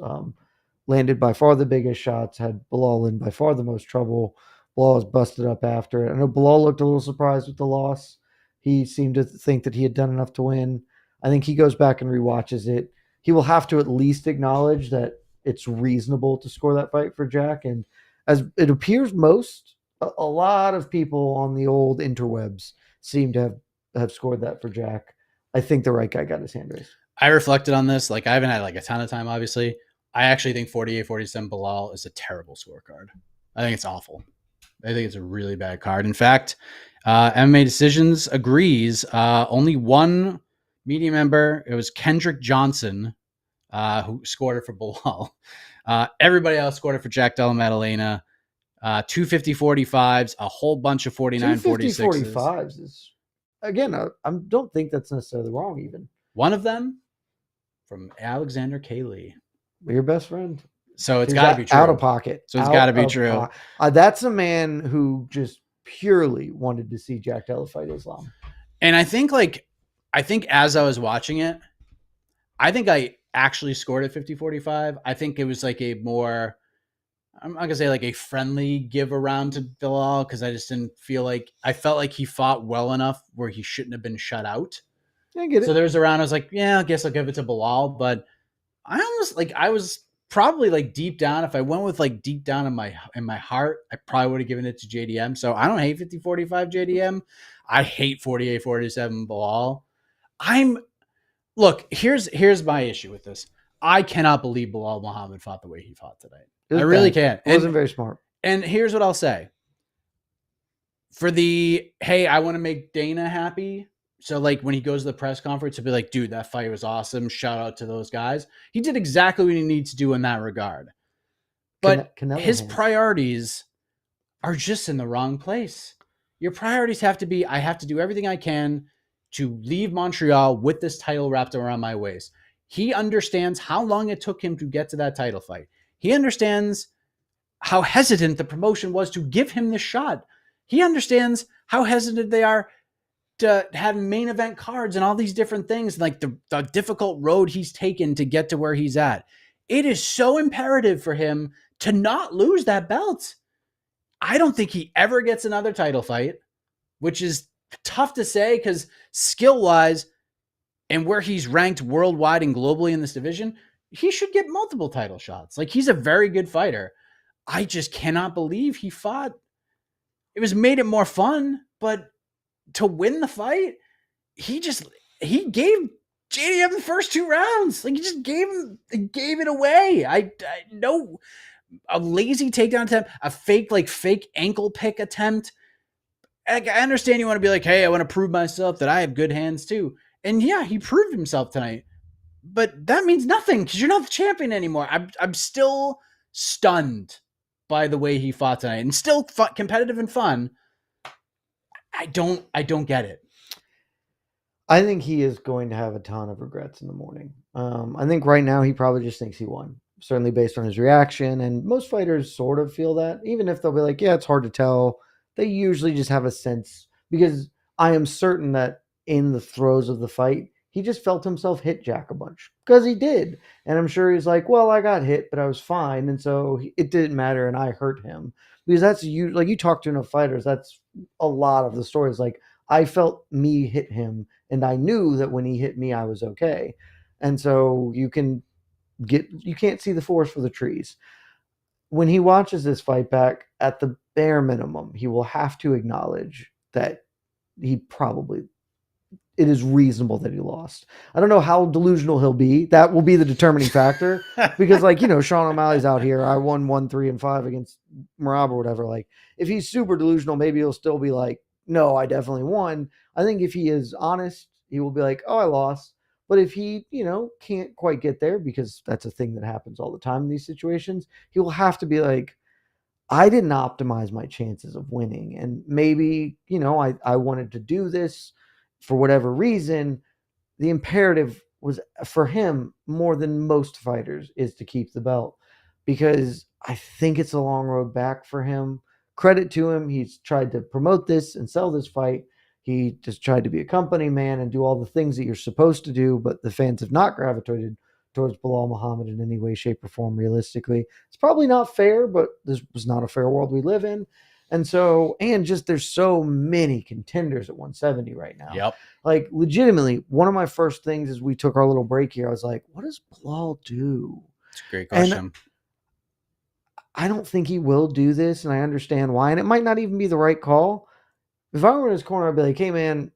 Landed by far the biggest shots, had Belal in by far the most trouble. Belal was busted up after it. I know Belal looked a little surprised with the loss. He seemed to think that he had done enough to win. I think he goes back and rewatches it. He will have to at least acknowledge that it's reasonable to score that fight for Jack. And as it appears a lot of people on the old interwebs seem to have scored that for Jack. I think the right guy got his hand raised. I reflected on this. I haven't had a ton of time, obviously. I actually think 48-47 Belal is a terrible scorecard. I think it's awful. I think it's a really bad card. In fact, MMA Decisions agrees. Only one media member, it was Kendrick Johnson, who scored it for Belal. Everybody else scored it for Jack Della Maddalena. 250-45s, a whole bunch of 49-46s. 250-45s is, again, I don't think that's necessarily wrong even. One of them from Alexander Kaylee. Your best friend. So it's got to be true. Out of pocket. So it's got to be true. That's a man who just purely wanted to see Jack Della fight Islam. And I think as I was watching it, I think I actually scored at 50-45. I think it was like a more, I'm not gonna say like a friendly give around to Belal, because I just didn't feel like, I felt like he fought well enough where he shouldn't have been shut out. I get it. So there was a round I was like, yeah, I guess I'll give it to Belal, but I was probably like deep down, if I went with like deep down in my heart, I probably would have given it to JDM. So I don't hate 50-45 JDM. I hate 48-47 Belal. Look, here's my issue with this. I cannot believe Belal Muhammad fought the way he fought tonight. I really can't. It wasn't very smart. And here's what I'll say. For the, hey, I want to make Dana happy. So like when he goes to the press conference, he'll be like, dude, that fight was awesome. Shout out to those guys. He did exactly what he needs to do in that regard. But his priorities are just in the wrong place. Your priorities have to be, I have to do everything I can to leave Montreal with this title wrapped around my waist. He understands how long it took him to get to that title fight. He understands how hesitant the promotion was to give him the shot. He understands how hesitant they are to have main event cards and all these different things, like the difficult road he's taken to get to where he's at. It is so imperative for him to not lose that belt. I don't think he ever gets another title fight, which is tough to say because skill-wise and where he's ranked worldwide and globally in this division, he should get multiple title shots. Like, he's a very good fighter. I just cannot believe he fought. It was made it more fun, but to win the fight, he gave JDM the first 2 rounds. Like, he just gave it away. I know a lazy takedown attempt, a fake ankle pick attempt. I understand you want to be like, hey, I want to prove myself that I have good hands too. And yeah, he proved himself tonight, but that means nothing because you're not the champion anymore. I'm still stunned by the way he fought tonight, and still competitive and fun. I don't get it. I think he is going to have a ton of regrets in the morning. I think right now he probably just thinks he won, certainly based on his reaction. And most fighters sort of feel that, even if they'll be like, yeah, it's hard to tell. They usually just have a sense, because I am certain that in the throes of the fight, he just felt himself hit Jack a bunch, because he did. And I'm sure he's like, well, I got hit, but I was fine. And so it didn't matter. And I hurt him, because that's like you talk to enough fighters. That's a lot of the stories. Like, I felt me hit him, and I knew that when he hit me, I was okay. And so you can't see the forest for the trees. When he watches this fight back, at the bare minimum, he will have to acknowledge that it is reasonable that he lost. I don't know how delusional he'll be. That will be the determining factor. Because, Sean O'Malley's out here. I won 1-3-5 against Marab or whatever. Like, if he's super delusional, maybe he'll still be like, no, I definitely won. I think if he is honest, he will be like, oh, I lost. But if he, can't quite get there, because that's a thing that happens all the time in these situations, he will have to be like, I didn't optimize my chances of winning. And maybe, I wanted to do this for whatever reason. The imperative was for him, more than most fighters, is to keep the belt, because I think it's a long road back for him. Credit to him. He's tried to promote this and sell this fight. He just tried to be a company man and do all the things that you're supposed to do, but the fans have not gravitated towards Belal Muhammad in any way, shape, or form, realistically. It's probably not fair, but this was not a fair world we live in. And so, there's so many contenders at 170 right now. Yep. Like, legitimately, one of my first things as we took our little break here, I was like, what does Belal do? It's a great question. And I don't think he will do this, and I understand why. And it might not even be the right call. If I were in his corner, I'd be like, hey, man,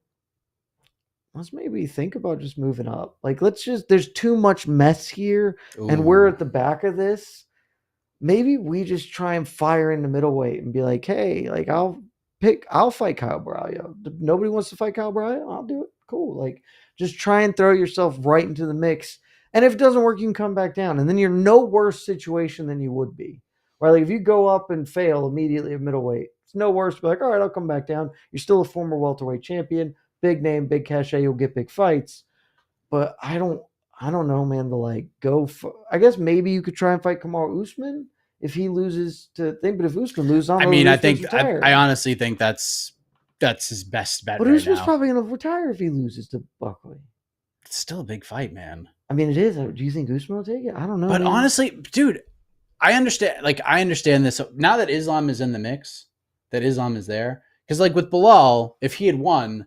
let's maybe think about just moving up. Like, there's too much mess here. Ooh. And we're at the back of this. Maybe we just try and fire into middleweight and be like, hey, like, I'll fight Kyle Braulio. Nobody wants to fight Kyle Braulio? I'll do it. Cool. Like, just try and throw yourself right into the mix. And if it doesn't work, you can come back down. And then you're no worse situation than you would be. Right? Like if you go up and fail immediately at middleweight, it's no worse. Be like, all right, I'll come back down. You're still a former welterweight champion, big name, big cachet. You'll get big fights. But I don't know, man, to like go for, I guess maybe you could try and fight Kamaru Usman if he loses to thing. But if Usman loses, I mean, I honestly think that's his best bet. But right Usman's now. probably going to retire if he loses to Buckley. It's still a big fight, man. I mean, it is. Do you think Usman will take it? I don't know. But man. honestly, dude, I understand. Like, I understand this now that Islam is in the mix. That Islam is there because, like, with Belal, if he had won,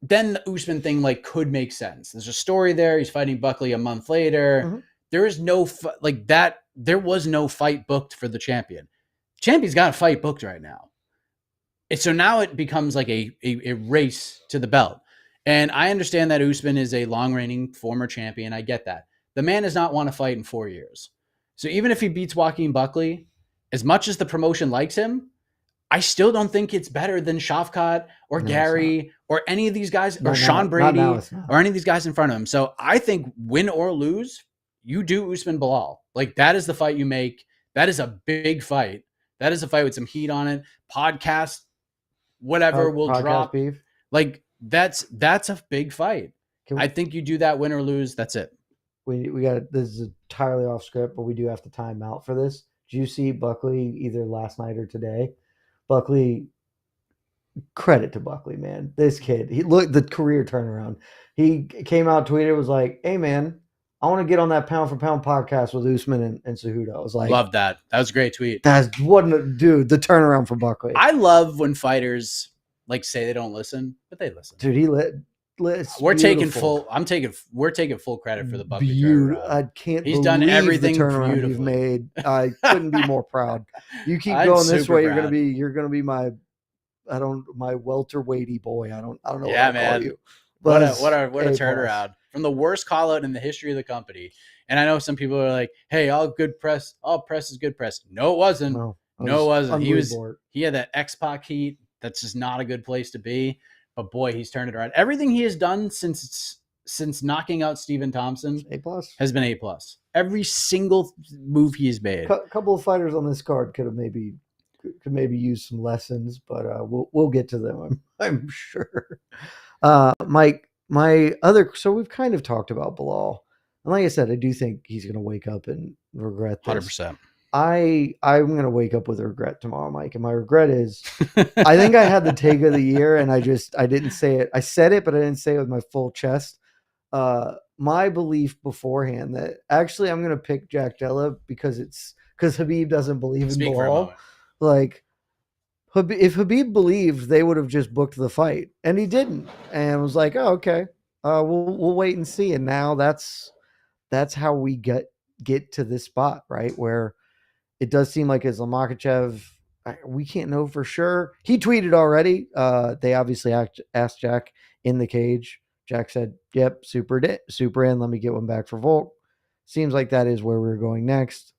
then the Usman thing like could make sense. There's a story there. He's fighting Buckley a month later. Mm-hmm. There is no like that. There was no fight booked for the champion. Champion's got a fight booked right now. And so now it becomes like a race to the belt. And I understand that Usman is a long-reigning former champion. I get that. The man does not want to fight in 4 years. So even if he beats Joaquin Buckley, as much as the promotion likes him, I still don't think it's better than Shavkat or Gary or any of these guys or Sean Brady or any of these guys in front of him. So I think win or lose, you do Usman Belal. Like that is the fight you make. That is a big fight. That is a fight with some heat on it. Podcast, whatever will drop. Beef. Like that's a big fight. I think you do that win or lose. That's it. We got this is entirely off script, but we do have to time out for this. Did you see Buckley either last night or today? Buckley, credit to Buckley, man. This kid, he looked the career turnaround. He came out, tweeted, was like, "Hey, man, I want to get on that pound for pound podcast with Usman and Cejudo." I was like, love that. That was a great tweet. That's dude. The turnaround for Buckley. I love when fighters like say they don't listen, but they listen. Dude, he lit. We're taking full. We're taking full credit for the Buckley turnaround. I can't. He's done everything the turnaround you've made. I couldn't be more proud. You keep going this way, you're gonna be my welterweighty boy. I don't know. Yeah, what man. call you. What a turnaround from the worst call out in the history of the company. And I know some people are like, "Hey, all press is good press." No, it wasn't. No, it wasn't. He had that X-Pac heat. That's just not a good place to be. But boy, he's turned it around. Everything he has done since knocking out Stephen Thompson has been A+. Every single move he's made. A couple of fighters on this card could maybe use some lessons, but we'll get to them. I'm sure. Mike, so we've kind of talked about Belal, and like I said, I do think he's going to wake up and regret this. 100%. I'm going to wake up with regret tomorrow, Mike. And my regret is I think I had the take of the year and I didn't say it. I said it, but I didn't say it with my full chest. My belief beforehand that actually I'm going to pick Jack Della because Khabib doesn't believe in Belal. Like if Khabib believed, they would have just booked the fight and he didn't. And was like, oh, okay. We'll wait and see. And now that's how we get to this spot, right? Where it does seem like Islam Makhachev, we can't know for sure. He tweeted already. They obviously asked Jack in the cage. Jack said, "Yep, super in. Let me get one back for Volk." Seems like that is where we're going next,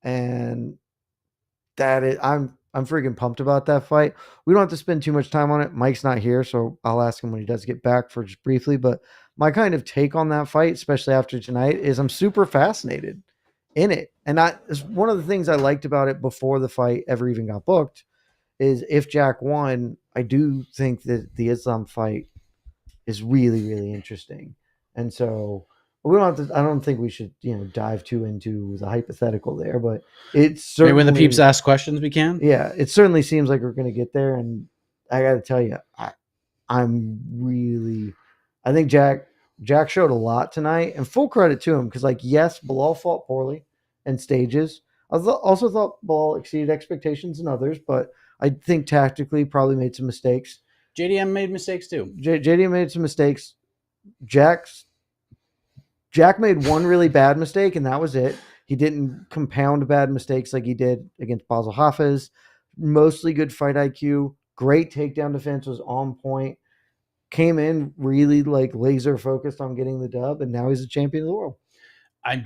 and I'm freaking pumped about that fight. We don't have to spend too much time on it. Mike's not here, so I'll ask him when he does get back for just briefly. But my kind of take on that fight, especially after tonight, is I'm super fascinated in it. And is one of the things I liked about it before the fight ever even got booked is if Jack won, I do think that the Islam fight is really, really interesting. And so we don't have to, I don't think we should, dive too into the hypothetical there, but it's certainly, maybe when the peeps ask questions, we can. Yeah. It certainly seems like we're going to get there. And I got to tell you, I think Jack showed a lot tonight, and full credit to him because, yes, Belal fought poorly in stages. I also thought Belal exceeded expectations in others, but I think tactically probably made some mistakes. JDM made mistakes too. JDM made some mistakes. Jack made one really bad mistake, and that was it. He didn't compound bad mistakes like he did against Basel Hafez. Mostly good fight IQ. Great takedown defense, was on point. Came in really laser focused on getting the dub, and now he's a champion of the world. I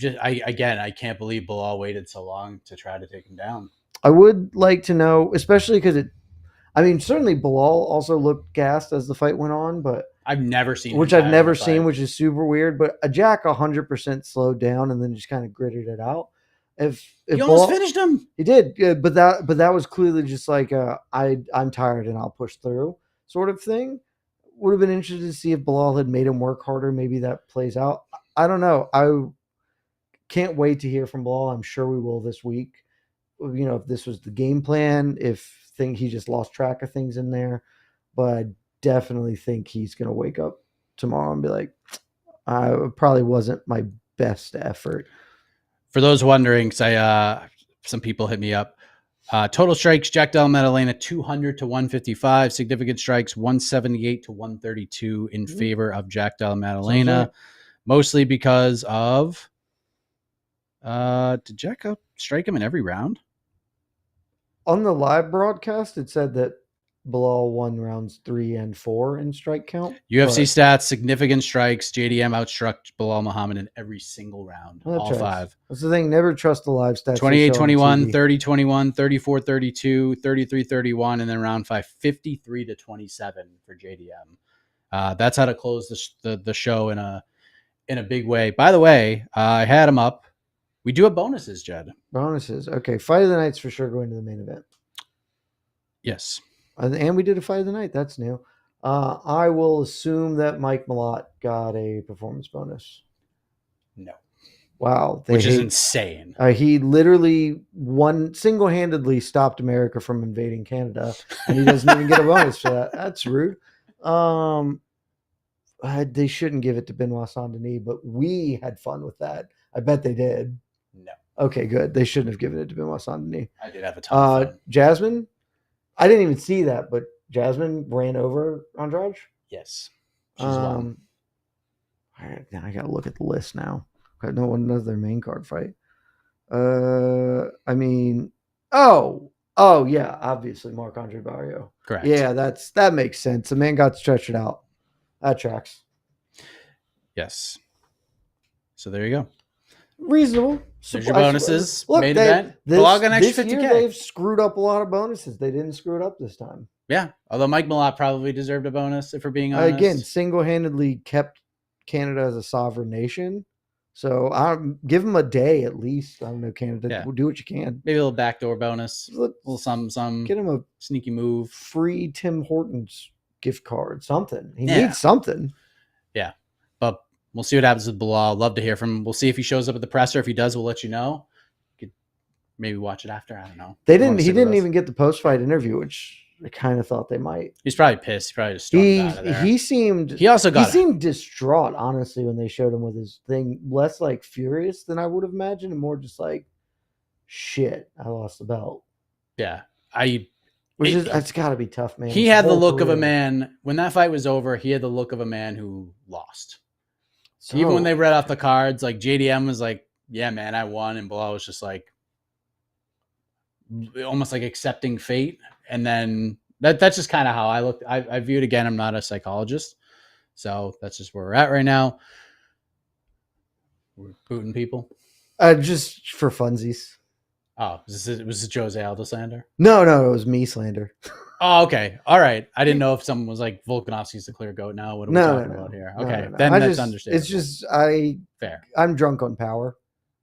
can't believe Belal waited so long to try to take him down. I would like to know, especially because certainly Belal also looked gassed as the fight went on, but I've never seen which him I've tire never in a seen, fight. which is super weird. But a Jack 100% slowed down and then just kind of gritted it out. If He almost finished him. he did, but that was clearly just like I'm tired and I'll push through sort of thing. Would have been interested to see if Belal had made him work harder. Maybe that plays out. I don't know. I can't wait to hear from Belal. I'm sure we will this week. If this was the game plan, he just lost track of things in there, but I definitely think he's going to wake up tomorrow and be like, it probably wasn't my best effort. For those wondering, some people hit me up. Total strikes, Jack Della Maddalena 200 to 155. Significant strikes 178 to 132 in favor of Jack Della Maddalena. Right. Mostly because of did Jack strike him in every round? On the live broadcast, it said that Belal won rounds 3 and 4 in strike count. UFC stats, significant strikes. JDM outstruck Belal Muhammad in every single round. All tracks. 5. That's the thing. Never trust the live stats. 28-21, 30-21, 34-32, 33-31, and then round 5, 53-27 for JDM. That's how to close the show in a big way. By the way, I had him up. We do have bonuses, Jed. Bonuses. Okay. Fight of the night's for sure going to the main event. Yes. And we did a fight of the night. That's new. I will assume that Mike Malott got a performance bonus. No. Wow. Which is insane. He literally single-handedly stopped America from invading Canada, and he doesn't even get a bonus for that. That's rude. They shouldn't give it to Benoit Saint-Denis, but we had fun with that. I bet they did. No. Okay, good. They shouldn't have given it to Benoit Saint-Denis. I did have a ton of fun. Jasmine, I didn't even see that, but Jasmine ran over Andrade. Yes. She's won. All right, now I got to look at the list now. No one knows their main card fight. Yeah, obviously Marc-Andre Barrio. Correct. Yeah, that makes sense. The man got stretched out. That tracks. Yes. So there you go. Reasonable. There's your bonuses. Look, main event. Belal got an extra this 50K. year they've screwed up a lot of bonuses. They didn't screw it up this time. Yeah. Although Mike Malott probably deserved a bonus, if we're being honest. Again, single-handedly kept Canada as a sovereign nation. So I'll give them a day at least. I don't know, Canada. Yeah. Do what you can. Maybe a little backdoor bonus. A little some. Get him a sneaky move. Free Tim Hortons gift card. Something. He needs something. Yeah. But we'll see what happens with Belal. Love to hear from him. We'll see if he shows up at the presser. If he does, we'll let you know. You could maybe watch it after. I don't know. He didn't even get the post-fight interview, which I kind of thought they might. He's probably pissed. He probably just stormed out of there. He seemed distraught, honestly, when they showed him with his thing. Less like furious than I would have imagined, and more just like, shit, I lost the belt. Yeah. It's got to be tough, man. He had the look of a man, when that fight was over, he had the look of a man who lost. So, even when they read off the cards, like JDM was like, yeah, man, I won. And Belal was just like, almost like accepting fate. And then that's just kind of how I looked. I view it again. I'm not a psychologist. So that's just where we're at right now. We're booting people. Just for funsies. Oh, was this Jose Aldo slander? No, it was me slander. Oh, okay. All right. I didn't know if someone was like, Volkanovski's the clear GOAT now. What are we talking about here? Okay. No. Then that's understandable. It's just, fair. I'm drunk on power.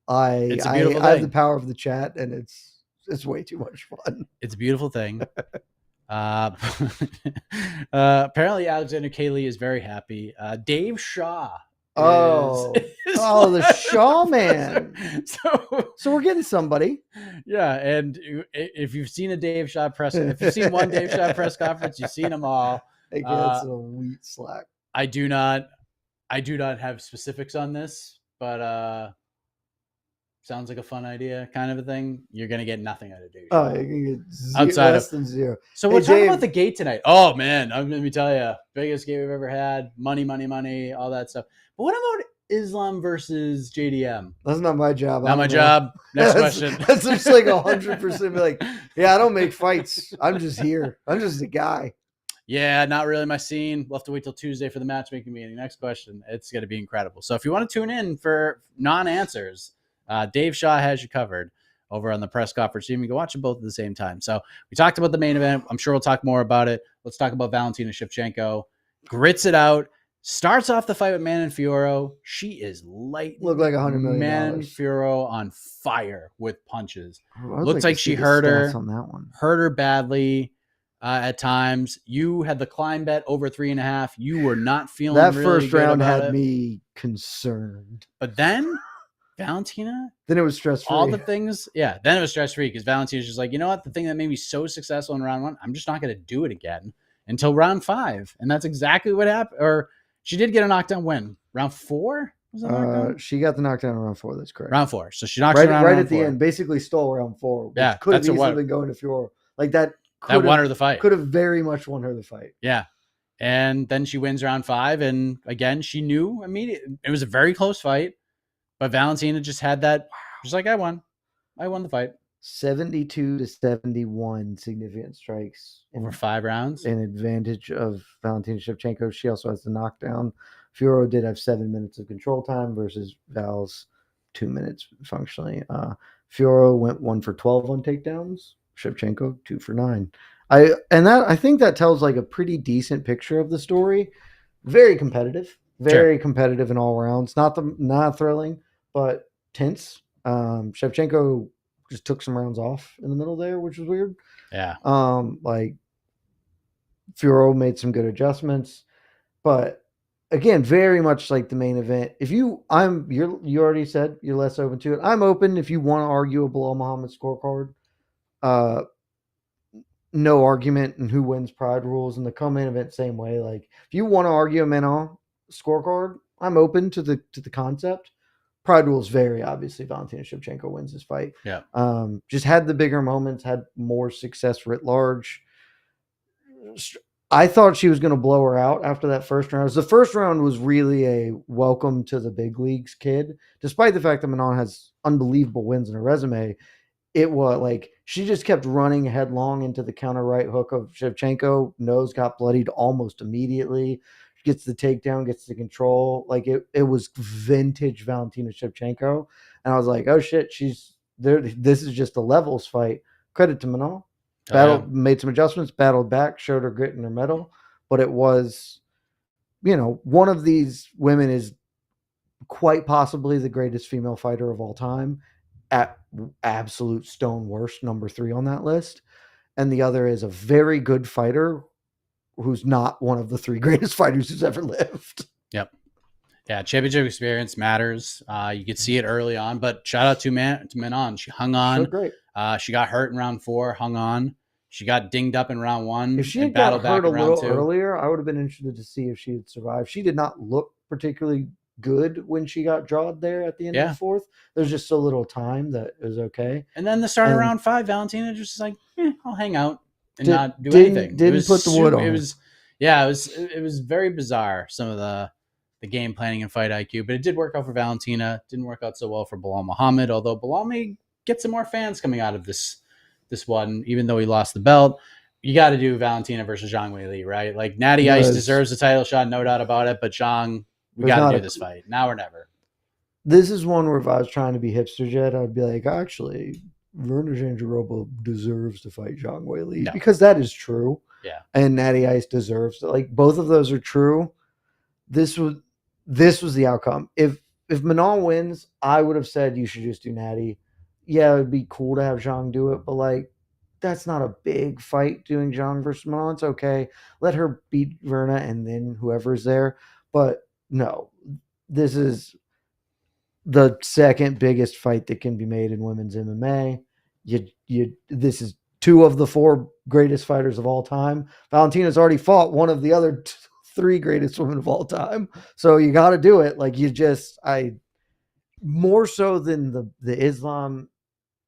I have the power of the chat, and it's way too much fun. It's a beautiful thing. Apparently Alexander Kaley is very happy. Dave Shaw. The Shaw man. So we're getting somebody. Yeah, and if you've seen a Dave Shaw if you've seen one Dave Shaw press conference, you've seen them all. Again, it's a wheat slack. I do not have specifics on this, but sounds like a fun idea, kind of a thing. You're gonna get nothing out of Dave Shaw. You can get outside less than zero. So we're talking about the gate tonight. Oh man, let me tell you, biggest gate we've ever had. Money, all that stuff. But what about Islam versus JDM? That's not my job. Not my job. Next question. That's just like 100% be like, yeah, I don't make fights. I'm just here. I'm just a guy. Yeah, not really my scene. We'll have to wait till Tuesday for the matchmaking meeting. Next question. It's going to be incredible. So if you want to tune in for non-answers, Dave Shaw has you covered over on the press conference team. You can watch them both at the same time. So we talked about the main event. I'm sure we'll talk more about it. Let's talk about Valentina Shevchenko. Grits it out. Starts off the fight with Manon Fiorot. She is light. Looked like $100 million. Manon Fiorot on fire with punches. Looks like she hurt her. On that one. Hurt her badly at times. You had the climb bet over 3.5. You were not feeling that really first good round about had it. me concerned. But then Valentina, then it was stress-free. all the things, yeah. Then it was stress-free because Valentina's just like, you know what? The thing that made me so successful in round 1, I'm just not going to do it again until round 5, and that's exactly what happened. Or she did get a knockdown win. Round 4? Was that knockdown? She got the knockdown in round 4. That's correct. Round 4. So she knocked her out right round at the 4. end. Basically stole round 4. Which Yeah, could have that's easily been going to Fiorot. Like that. That won her the fight. Could have very much won her the fight. Yeah. And then she wins round 5. And again, she knew immediately. It was a very close fight. But Valentina just had that. Just like I won. I won the fight. 72-71 significant strikes. Over 5 rounds. An advantage of Valentina Shevchenko. She also has the knockdown. Fiorot did have 7 minutes of control time versus Val's 2 minutes functionally. Fiorot went 1 for 12 on takedowns. Shevchenko 2 for 9. I think that tells like a pretty decent picture of the story. Very competitive, competitive in all rounds. Not thrilling, but tense. Shevchenko just took some rounds off in the middle there, which was weird. Yeah. Like Fiorot made some good adjustments, but again, very much like the main event. If you already said you're less open to it. I'm open if you want to argue a Belal Muhammad scorecard. No argument in who wins Pride rules, and the co-main event same way. Like if you want to argue a Manon scorecard, I'm open to the concept. Pride rules very obviously. Valentina Shevchenko wins this fight. Yeah. Just had the bigger moments, had more success writ large. I thought she was going to blow her out after that first round. The first round was really a welcome to the big leagues kid. Despite the fact that Manon has unbelievable wins in her resume, it was like she just kept running headlong into the counter right hook of Shevchenko. Nose got bloodied almost immediately. Gets the takedown, gets the control. Like it was vintage Valentina Shevchenko. And I was like, oh shit, she's there. This is just a levels fight. Credit to Manon. Made some adjustments, battled back, showed her grit and her mettle. But it was, one of these women is quite possibly the greatest female fighter of all time, at absolute stone worst, number 3 on that list. And the other is a very good fighter who's not one of the 3 greatest fighters who's ever lived. Yep. Yeah, championship experience matters. You could see it early on, but shout out to Manon. She hung on. So great. She got hurt in round 4, hung on. She got dinged up in round 1. If she had got hurt a little earlier, I would have been interested to see if she had survived. She did not look particularly good when she got jawed there at the end of the 4th. There's just so little time that it was okay. And then the start of round 5, Valentina just like, I'll hang out and not do anything. Didn't put the wood on. It was very bizarre, some of the game planning and fight IQ, but it did work out for Valentina. Didn't work out so well for Belal Muhammad, although Belal may get some more fans coming out of this one, even though he lost the belt. You got to do Valentina versus Zhang Weili, right? Like Natty Ice deserves a title shot, no doubt about it, but Zhang, we got to do this fight now or never. This is one where if I was trying to be hipster Jed, I'd be like, actually, Werner Jandiroba deserves to fight Zhang Weili because that is true. Yeah. And Natty Ice deserves to. Like both of those are true. This was the outcome. If Manon wins, I would have said you should just do Natty. Yeah, it'd be cool to have Zhang do it, but like that's not a big fight doing Zhang versus Manon. It's okay. Let her beat Verna and then whoever's there. But no, this is the second biggest fight that can be made in women's MMA. This is 2 of the 4 greatest fighters of all time. Valentina's already fought one of the other 3 greatest women of all time. So you got to do it. Like more so than the Islam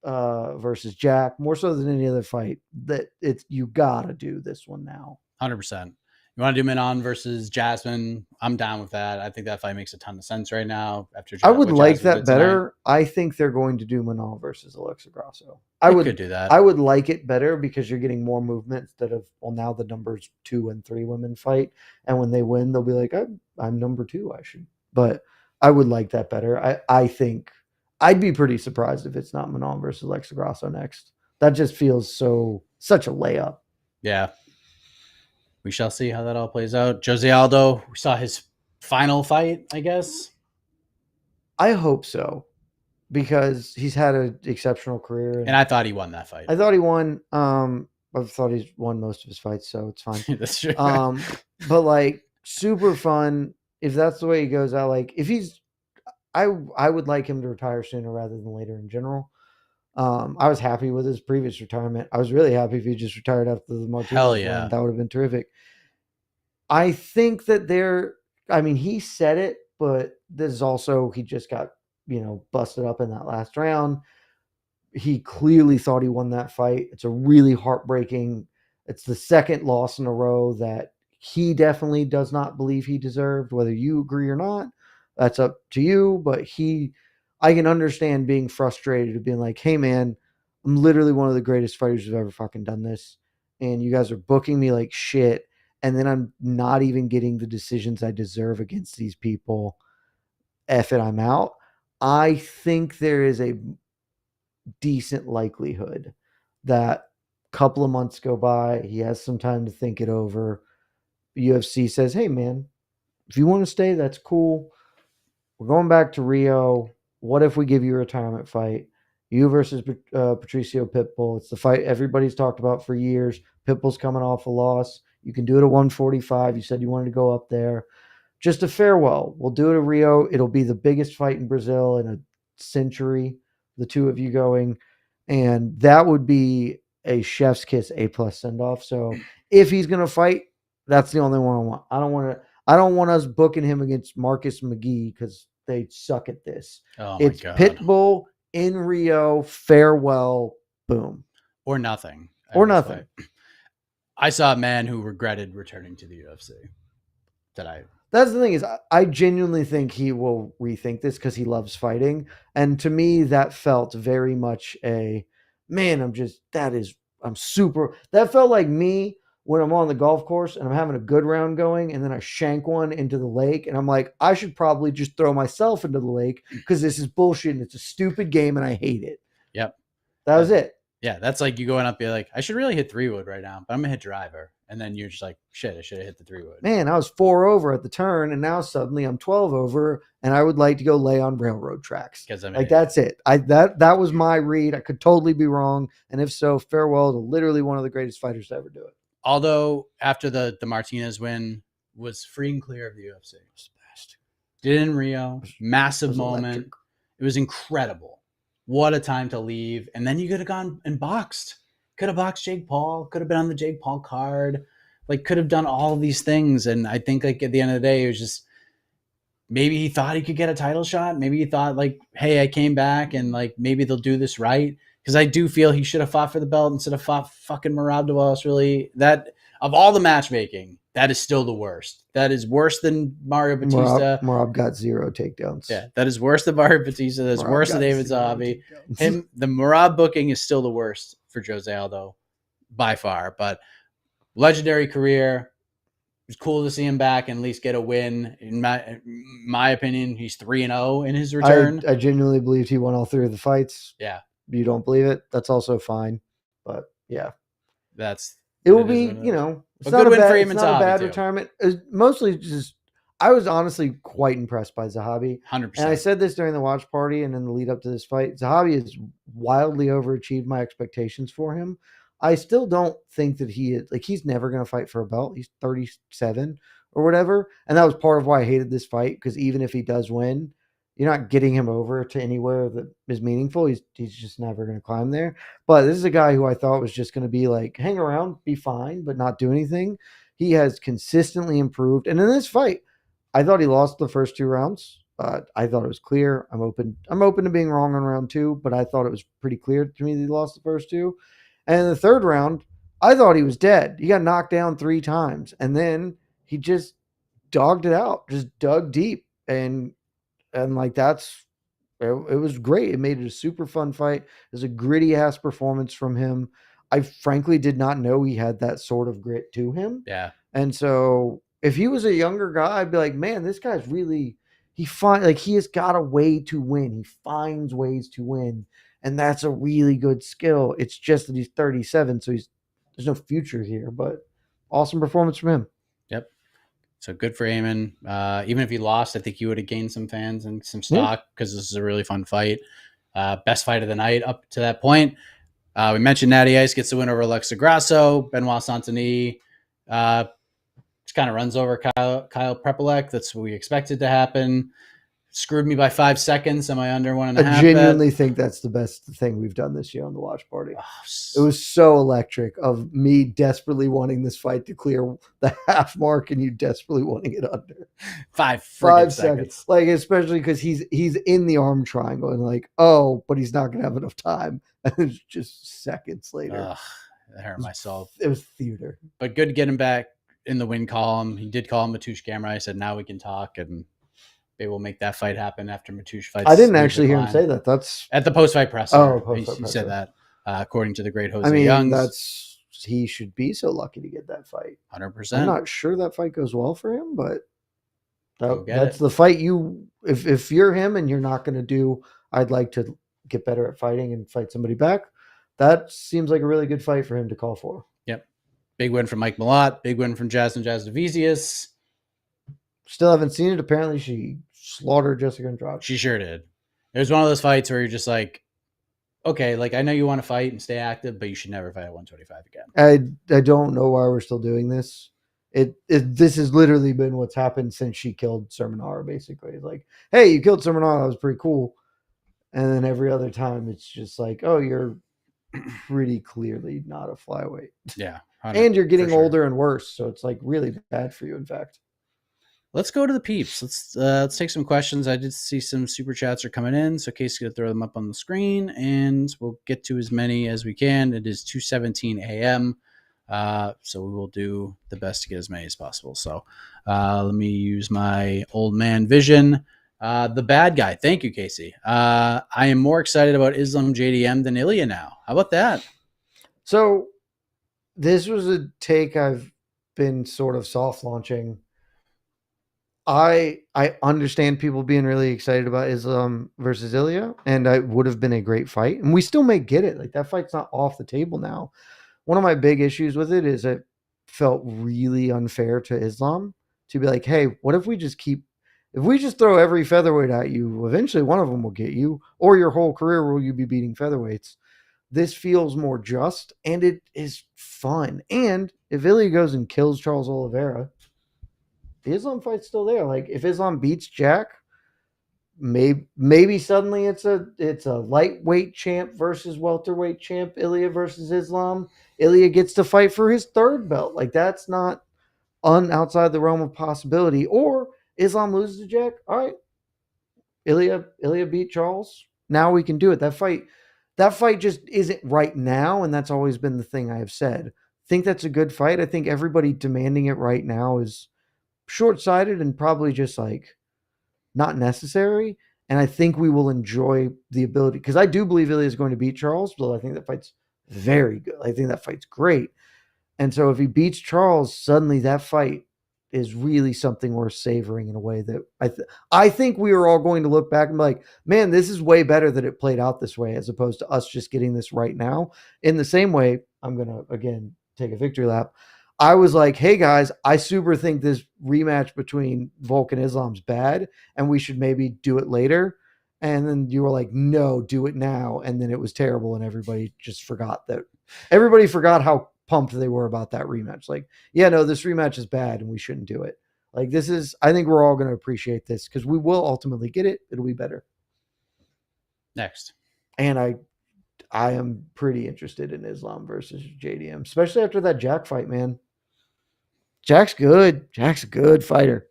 versus Jack, more so than any other fight, that you got to do this one now. 100%. You want to do Manon versus Jasmine? I'm down with that. I think that fight makes a ton of sense right now. I would like that better. I think they're going to do Manon versus Alexa Grasso. I could do that. I would like it better because you're getting more movement instead of, now the numbers 2 and 3 women fight. And when they win, they'll be like, I'm number 2. I should. But I would like that better. I think I'd be pretty surprised if it's not Manon versus Alexa Grasso next. That just feels such a layup. Yeah. We shall see how that all plays out. Jose Aldo, we saw his final fight, I guess. I hope so, because he's had an exceptional career. And I thought he won that fight. I thought he won. I thought he's won most of his fights, so it's fine. That's true. But like super fun. If that's the way he goes out, like if he's, I would like him to retire sooner rather than later in general. I was happy with his previous retirement. I was really happy if he just retired after the Montreal Hell yeah. win. That would have been terrific. I think that he said it, but this is also, he just got, busted up in that last round. He clearly thought he won that fight. It's a really heartbreaking, it's the second loss in a row that he definitely does not believe he deserved. Whether you agree or not, that's up to you. But I can understand being frustrated of being like, hey man, I'm literally one of the greatest fighters who've ever fucking done this. And you guys are booking me like shit. And then I'm not even getting the decisions I deserve against these people. F it, I'm out. I think there is a decent likelihood that a couple of months go by, he has some time to think it over. UFC says, hey man, if you want to stay, that's cool. We're going back to Rio. What if we give you a retirement fight? You versus Patricio Pitbull. It's the fight everybody's talked about for years. Pitbull's coming off a loss. You can do it at 145. You said you wanted to go up there. Just a farewell. We'll do it at Rio. It'll be the biggest fight in Brazil in a century, the two of you going. And that would be a chef's kiss, A+ send-off. So if he's going to fight, that's the only one I want. I don't want us booking him against Marcus McGee because they suck at this. Oh it's my God. Pitbull in Rio, farewell, boom. Or nothing. Or nothing. Fight. I saw a man who regretted returning to the UFC. That's the thing is, I genuinely think he will rethink this because he loves fighting. And to me, that felt very much that felt like me when I'm on the golf course and I'm having a good round going and then I shank one into the lake and I'm like, I should probably just throw myself into the lake because this is bullshit and it's a stupid game and I hate it. Yep. That was it. Yeah, that's like you going up, you're like, I should really hit 3-wood right now, but I'm going to hit driver. And then you're just like, shit, I should have hit the 3-wood. Man, I was 4 over at the turn and now suddenly I'm 12 over and I would like to go lay on railroad tracks. That's it. That was my read. I could totally be wrong. And if so, farewell to literally one of the greatest fighters to ever do it. Aldo, after the Martinez win, was free and clear of the UFC. Did it in Rio. Massive moment. Electric. It was incredible. What a time to leave. And then you could have gone and boxed. Could have boxed Jake Paul. Could have been on the Jake Paul card. Like, could have done all of these things. And I think, like, at the end of the day, it was just maybe he thought he could get a title shot. Maybe he thought, like, hey, I came back and, like, maybe they'll do this right. Because I do feel he should have fought for the belt instead of fought fucking Merab Dewallis. Really, that of all the matchmaking, that is still the worst. That is worse than Mario Batista. Merab got 0 takedowns. Yeah, that is worse than Mario Batista. That's worse than David Zahabi. The Merab booking is still the worst for Jose Aldo by far. But legendary career. It was cool to see him back and at least get a win. In my opinion, he's 3-0 in his return. I genuinely believed he won all 3 of the fights. Yeah. You don't believe it? That's also fine. But yeah. It will be, it's not a bad retirement. It's mostly just, I was honestly quite impressed by Zahabi. 100%. And I said this during the watch party and in the lead up to this fight. Zahabi has wildly overachieved my expectations for him. I still don't think that he's never going to fight for a belt. He's 37 or whatever. And that was part of why I hated this fight, because even if he does win, you're not getting him over to anywhere that is meaningful. He's just never going to climb there. But this is a guy who I thought was just going to be like, hang around, be fine, but not do anything. He has consistently improved. And in this fight, I thought he lost the first 2 rounds. I thought it was clear. I'm open to being wrong on round 2, but I thought it was pretty clear to me that he lost the first 2. And in the 3rd round, I thought he was dead. He got knocked down 3 times. And then he just dogged it out, just dug deep. And like, it was great. It made it a super fun fight. It was a gritty ass performance from him. I frankly did not know he had that sort of grit to him. Yeah. And so if he was a younger guy, I'd be like, man, this guy's really, he has got a way to win. He finds ways to win. And that's a really good skill. It's just that he's 37. So there's no future here, but awesome performance from him. Yep. So good for Eamon. Even if he lost, I think he would have gained some fans and some stock because this is a really fun fight. Best fight of the night up to that point. We mentioned Natty Ice gets the win over Alexa Grasso. Benoit Saint-Denis just kind of runs over Kyle Prepolec. That's what we expected to happen. Screwed me by 5 seconds. Am I under 1.5? I genuinely think that's the best thing we've done this year on the watch party. It was so electric of me desperately wanting this fight to clear the half mark and you desperately wanting it under 5 seconds. Like, especially because he's in the arm triangle and like, oh, but he's not going to have enough time. And it's just seconds later. That hurt myself. It was theater. But good to get him back in the win column. He did call him Matoush camera. I said, now we can talk, and they will make that fight happen after Matoush fights. I didn't actually hear him say that. That's at the post-fight presser. Oh, he said that, according to the great Jose I mean, Youngs. he should be so lucky to get that fight. 100%. I'm not sure that fight goes well for him, but that's the fight if you're him and you're not going to do, I'd like to get better at fighting and fight somebody back. That seems like a really good fight for him to call for. Yep. Big win from Mike Malott. Big win from Jasmine Jasudavicius. Still haven't seen it. Apparently she slaughtered Jessica Andrade. She sure did. It was one of those fights where you're just like, okay, like I know you want to fight and stay active, but you should never fight at 125 again. I don't know why we're still doing this. This has literally been what's happened since she killed Sermonara, basically. It's like, hey, you killed Sermonara, that was pretty cool. And then every other time it's just like, oh, you're pretty clearly not a flyweight. Yeah. And you're getting older and worse. So it's like really bad for you, in fact. Let's go to the peeps. Let's take some questions. I did see some super chats are coming in, so Casey's gonna throw them up on the screen, and we'll get to as many as we can. It is 2:17 a.m., so we will do the best to get as many as possible. So let me use my old man vision. The bad guy. Thank you, Casey. I am more excited about Islam JDM than Ilya now. How about that? So this was a take I've been sort of soft launching. I understand people being really excited about Islam versus Ilya, and it would have been a great fight. And we still may get it. Like, that fight's not off the table now. One of my big issues with it is it felt really unfair to Islam to be like, hey, what if we just throw every featherweight at you, eventually one of them will get you, or your whole career will you be beating featherweights. This feels more just, and it is fun. And if Ilya goes and kills Charles Oliveira, the Islam fight's still there. Like, if Islam beats Jack, maybe suddenly it's a lightweight champ versus welterweight champ, Ilya versus Islam. Ilya gets to fight for his third belt. Like, that's not outside the realm of possibility. Or Islam loses to Jack. All right, Ilya beat Charles. Now we can do it. That fight just isn't right now, and that's always been the thing I have said. I think that's a good fight. I think everybody demanding it right now is short-sighted and probably just like not necessary. And I think we will enjoy the ability, because I do believe Ilya is going to beat Charles, but I think that fight's very good. I think that fight's great. And so if he beats Charles, suddenly that fight is really something worth savoring in a way that I think we are all going to look back and be like, man, this is way better that it played out this way, as opposed to us just getting this right now. In the same way, I'm going to, again, take a victory lap. I was like, hey guys, I super think this rematch between Volk and Islam's bad, and we should maybe do it later. And then you were like, no, do it now. And then it was terrible, and everybody just forgot how pumped they were about that rematch. Like, yeah, no, this rematch is bad and we shouldn't do it. Like, I think we're all going to appreciate this because we will ultimately get it. It'll be better. Next. And I am pretty interested in Islam versus JDM, especially after that Jack fight, man. Jack's good. Jack's a good fighter.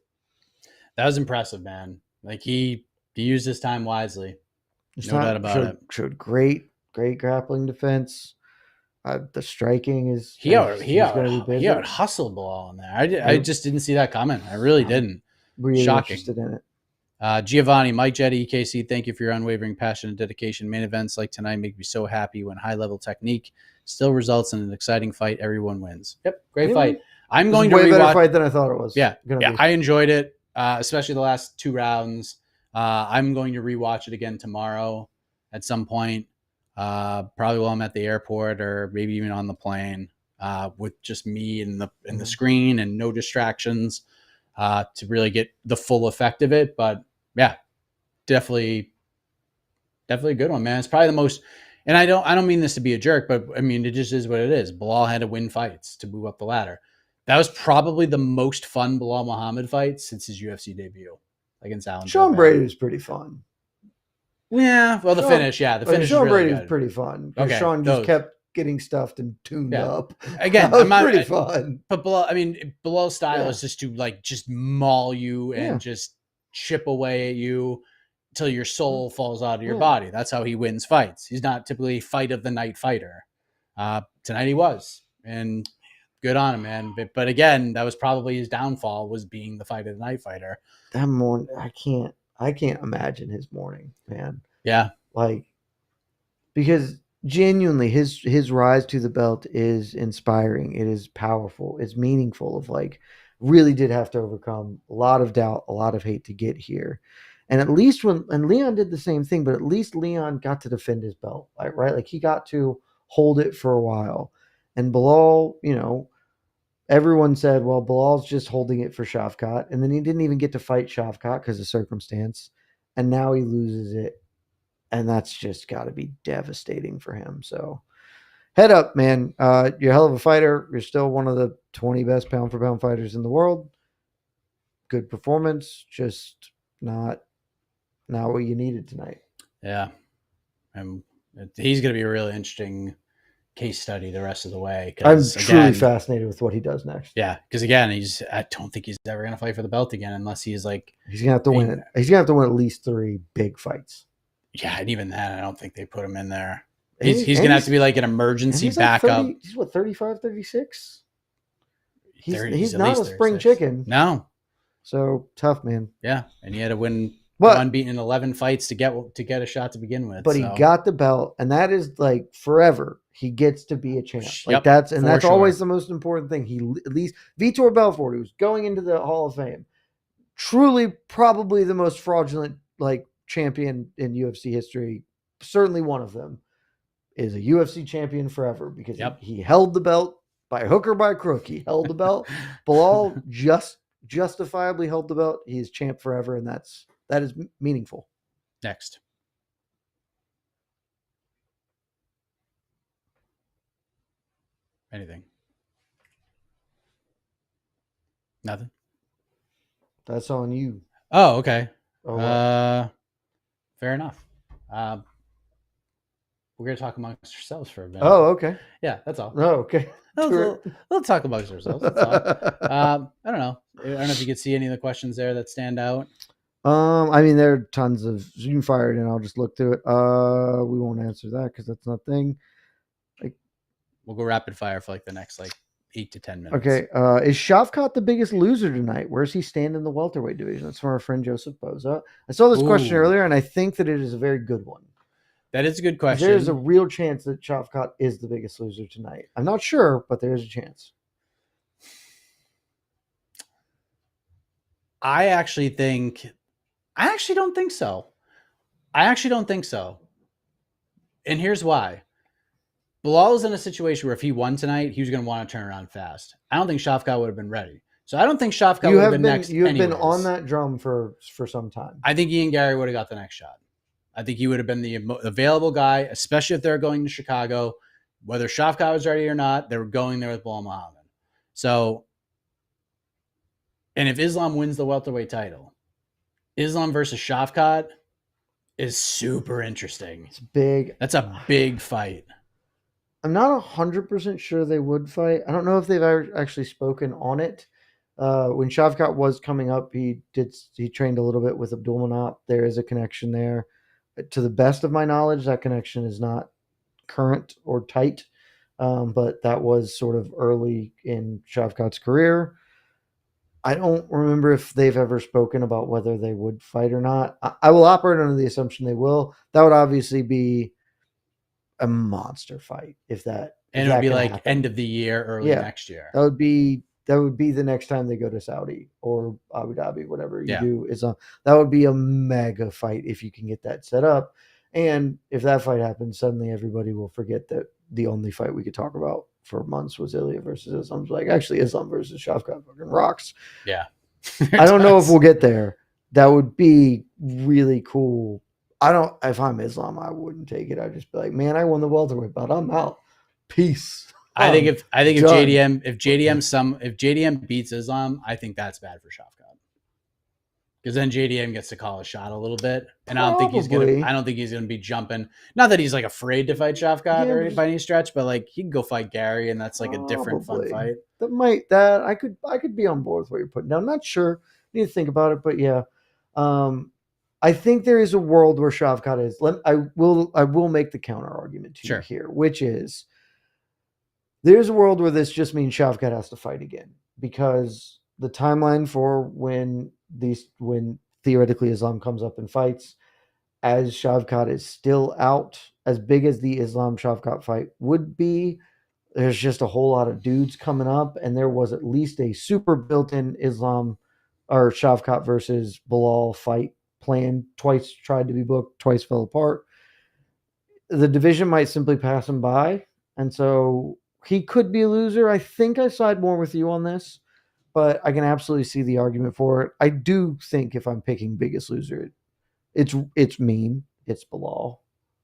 That was impressive, man. Like, he used his time wisely. No doubt about it. Showed great grappling defense. The striking is he out hustled Belal in there. I just didn't see that coming. I really didn't. Really shocking. Interested in it. Giovanni, Mike Jetty, EKC, thank you for your unwavering passion and dedication. Main events like tonight make me so happy when high-level technique still results in an exciting fight. Everyone wins. Yep, great fight. I'm going to way rewatch. Better fight than I thought it was. Yeah, I enjoyed it, especially the last 2 rounds. I'm going to rewatch it again tomorrow at some point. Probably while I'm at the airport or maybe even on the plane, with just me and the screen and no distractions. to really get the full effect of it. But yeah, definitely a good one, man. It's probably the most, and I don't mean this to be a jerk, but I mean, it just is what it is. Belal had to win fights to move up the ladder. That was probably the most fun Belal Muhammad fight since his UFC debut against Aldo. Sean Brady was pretty fun. Yeah, well, the finish is Sean really Brady good. was pretty fun. Okay, Sean just kept getting stuffed and tuned up. Again, that was pretty fun. But Belal's style is just to like just maul you and just chip away at you until your soul falls out of your body. That's how he wins fights. He's not typically fight of the night fighter. Tonight he was, and good on him, man. But again, that was probably his downfall, was being the fight of the night fighter. That morning, I can't imagine his morning, man. Yeah. Like, because genuinely his rise to the belt is inspiring. It is powerful. It's meaningful. Of like, really did have to overcome a lot of doubt, a lot of hate to get here. And at least and Leon did the same thing, but at least Leon got to defend his belt, right? Like, he got to hold it for a while. And Belal, everyone said, well, Bilal's just holding it for Shavkat. And then he didn't even get to fight Shavkat because of circumstance. And now he loses it. And that's just got to be devastating for him. So head up, man. You're a hell of a fighter. You're still one of the 20 best pound for pound fighters in the world. Good performance. Just not what you needed tonight. Yeah. And he's going to be a really interesting case study the rest of the way. I'm truly fascinated with what he does next. Yeah, because again, I don't think he's ever going to fight for the belt again unless he's like, he's going to have to win it. He's going to have to win at least 3 big fights. Yeah, and even then, I don't think they put him in there. He's going to have to be like an emergency backup. Like he's what, 35, 36? He's at not least a spring 36. chicken. No. So tough, man. Yeah, and he had to win unbeaten in 11 fights to get a shot to begin with. But he got the belt, and that is like forever. He gets to be a champ. Like, yep, that's always the most important thing. He at least Vitor Belfort, who's going into the Hall of Fame, truly probably the most fraudulent like champion in UFC history. Certainly one of them is a UFC champion forever because he held the belt by hook or by crook. He held the belt. Belal justifiably held the belt. He is champ forever, and that is meaningful. Next. Anything? Nothing? That's on you. Oh, okay. Oh, fair enough. We're going to talk amongst ourselves for a minute. Oh, okay. Yeah, that's all. Oh, okay. We'll talk amongst ourselves. That's all. I don't know. I don't know if you could see any of the questions there that stand out. I mean, there are tons of. You can fire it, and I'll just look through it. We won't answer that because that's not a thing. We'll go rapid fire for like the next 8 to 10 minutes. Okay. Is Shavkat the biggest loser tonight? Where's he stand in the welterweight division? That's from our friend Joseph Boza. I saw this question earlier, and I think that it is a very good one. That is a good question. There's a real chance that Shavkat is the biggest loser tonight. I'm not sure, but there's a chance. I actually don't think so. And here's why. Belal is in a situation where if he won tonight, he was going to want to turn around fast. I don't think Shavkat would have been ready. So I don't think Shavkat would have been next. You have been on that drum for some time. I think Ian Gary would have got the next shot. I think he would have been the available guy, especially if they're going to Chicago. Whether Shavkat was ready or not, they were going there with Belal Muhammad. So, and if Islam wins the welterweight title, Islam versus Shavkat is super interesting. It's big. That's a big fight. I'm not 100% sure they would fight. I don't know if they've ever actually spoken on it. When Shavkat was coming up, he trained a little bit with Abdulmanap. There is a connection there. To the best of my knowledge, that connection is not current or tight, but that was sort of early in Shavkat's career. I don't remember if they've ever spoken about whether they would fight or not. I will operate under the assumption they will. That would obviously be a monster fight if that. And it would be like happen. End of the year, early next year. That would be the next time they go to Saudi or Abu Dhabi, whatever you do. That would be a mega fight if you can get that set up. And if that fight happens, suddenly everybody will forget that the only fight we could talk about for months was Ilya versus Islam. Like, actually, Islam versus Shavkat fucking rocks. Yeah. I don't know if we'll get there. That would be really cool. If I'm Islam, I wouldn't take it. I'd just be like, man, I won the welterweight belt. I'm out. Peace. I think if done. if JDM beats Islam, I think that's bad for Shafkat. Because then JDM gets to call a shot a little bit, and I don't think he's gonna be jumping. Not that he's like afraid to fight Shafkat or by any stretch, but like he can go fight Gary, and that's like a different fun fight. I could be on board with what you're putting down. I'm not sure. I need to think about it, but yeah. I think there is a world where Shafkat is. I will make the counter argument to you here, which is there's a world where this just means Shafkat has to fight again, because the timeline for when theoretically Islam comes up and fights, as Shafkat is still out, as big as the Islam Shafkat fight would be, there's just a whole lot of dudes coming up, and there was at least a super built-in Islam or Shafkat versus Belal fight planned. Twice tried to be booked, twice fell apart. The division might simply pass him by, and so he could be a loser. I think I side more with you on this, but I can absolutely see the argument for it. I do think if I'm picking biggest loser, it's mean. It's Belal,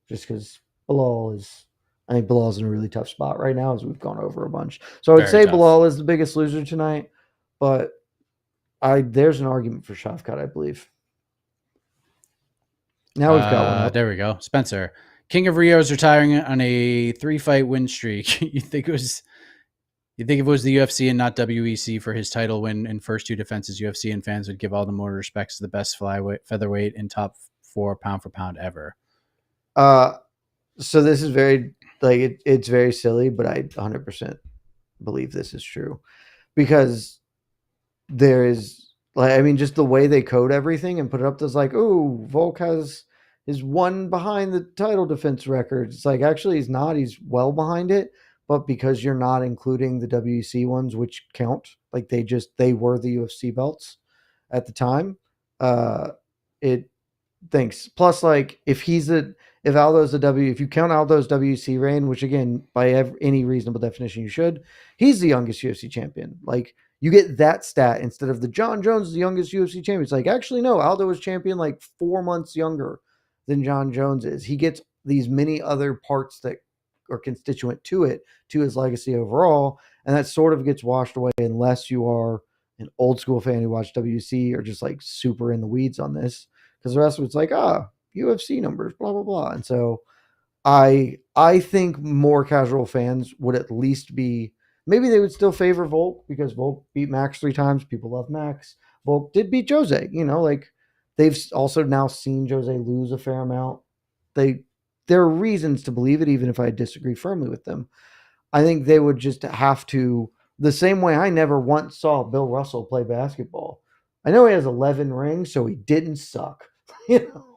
just because I think Belal's in a really tough spot right now, as we've gone over a bunch. So I would say Belal is the biggest loser tonight, but there's an argument for Shafkat, I believe. Now we've got one up. There we go. Spencer. King of Rio is retiring on a 3-fight win streak. You think if it was the UFC and not WEC for his title win in first 2 defenses, UFC and fans would give all the more respects to the best featherweight and top 4 pound for pound ever. So this is very it's very silly, but I 100% believe this is true, because there is just the way they code everything and put it up, there's like, oh, Volk has his one behind the title defense record. It's like, actually he's not. He's well behind it, but because you're not including the WEC ones, which count, like they were the UFC belts at the time. It thinks. Plus, like if Aldo's if you count Aldo's WEC reign, which again, by any reasonable definition you should, he's the youngest UFC champion. Like you get that stat instead of the John Jones is the youngest UFC champion. It's like, actually, no, Aldo was champion like 4 months younger than John Jones is. He gets these many other parts that are constituent to his legacy overall. And that sort of gets washed away unless you are an old school fan who watched WC or just like super in the weeds on this. Because the rest of it's like, UFC numbers, blah, blah, blah. And so I think more casual fans would at least be, maybe they would still favor Volk because Volk beat Max 3 times. People love Max. Volk did beat Jose, like they've also now seen Jose lose a fair amount. There are reasons to believe it, even if I disagree firmly with them. I think they would just have to, the same way I never once saw Bill Russell play basketball. I know he has 11 rings, so he didn't suck.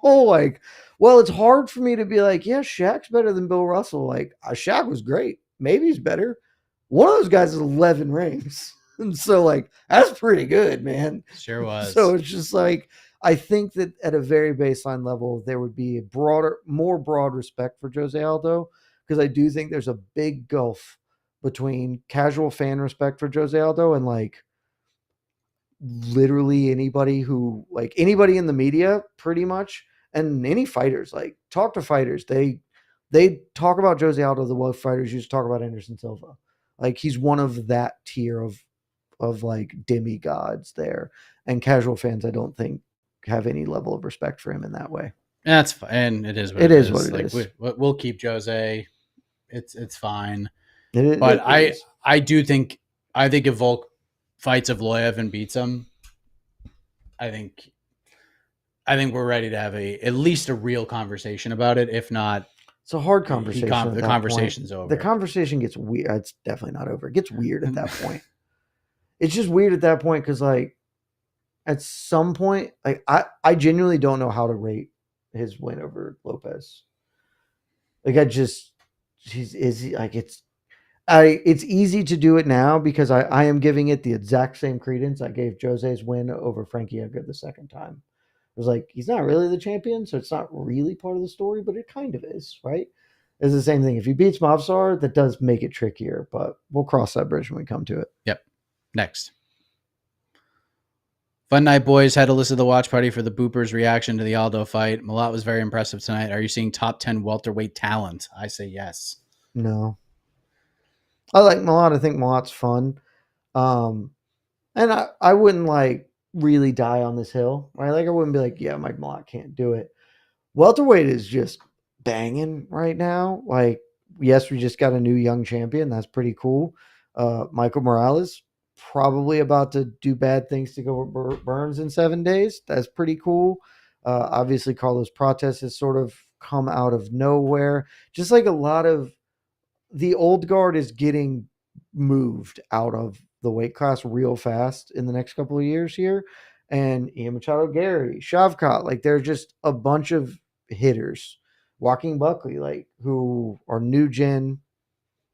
Well, it's hard for me to be like, yeah, Shaq's better than Bill Russell. Like, Shaq was great. Maybe he's better. One of those guys has 11 rings. And so, like, that's pretty good, man. Sure was. So it's just like, I think that at a very baseline level, there would be more broad respect for Jose Aldo, because I do think there's a big gulf between casual fan respect for Jose Aldo and like literally anybody in the media pretty much, and any fighters. Like, talk to fighters. They talk about Jose Aldo the way fighters used to talk about Anderson Silva. Like, he's one of that tier of like demigods there. And casual fans, I don't think, have any level of respect for him in that way. That's fine. And it is what it is. What it is. We'll keep Jose. It's fine. I do think if Volk fights Evloev and beats him, I think we're ready to have at least a real conversation about it. If not, it's a hard conversation. The conversation's over. The conversation gets weird. It's definitely not over. It gets weird at that point. It's just weird at that point because, like, at some point, like I genuinely don't know how to rate his win over Lopez. Like, it's easy to do it now because I am giving it the exact same credence I gave Jose's win over Frankie Edgar the second time. It was like, he's not really the champion, so it's not really part of the story, but it kind of is, right? It's the same thing. If he beats Mavsar, that does make it trickier, but we'll cross that bridge when we come to it. Yep. Next. Fun night, boys. Had to listen to the watch party for the Boopers' reaction to the Aldo fight. Malott was very impressive tonight. Are you seeing top 10 welterweight talent? I say yes. No. I like Malott. I think Malott's fun. And I wouldn't like really die on this hill, right? Like I wouldn't be like, yeah, Mike Malott can't do it. Welterweight is just banging right now. Like, yes, we just got a new young champion. That's pretty cool. Michael Morales probably about to do bad things to go Burns in 7 days. That's pretty cool. Obviously, Carlos Prates has sort of come out of nowhere. Just like a lot of the old guard is getting moved out of the weight class real fast in the next couple of years here. And Ian Machado, Gary, Shavkat, like they're just a bunch of hitters. Joaquin Buckley, like who are new gen,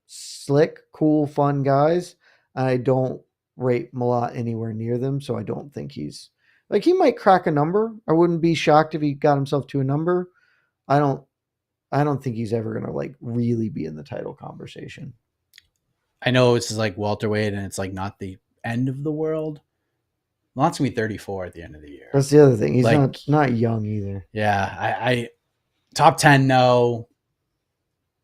slick, cool, fun guys. I don't rate Malott anywhere near them, so I don't think he's like he might crack a number. I wouldn't be shocked if he got himself to a number. I don't think he's ever gonna like really be in the title conversation. I know this is like welterweight and it's like not the end of the world. Malott's gonna be 34 at the end of the year. That's the other thing. He's like, not young either. Yeah, I top 10, no.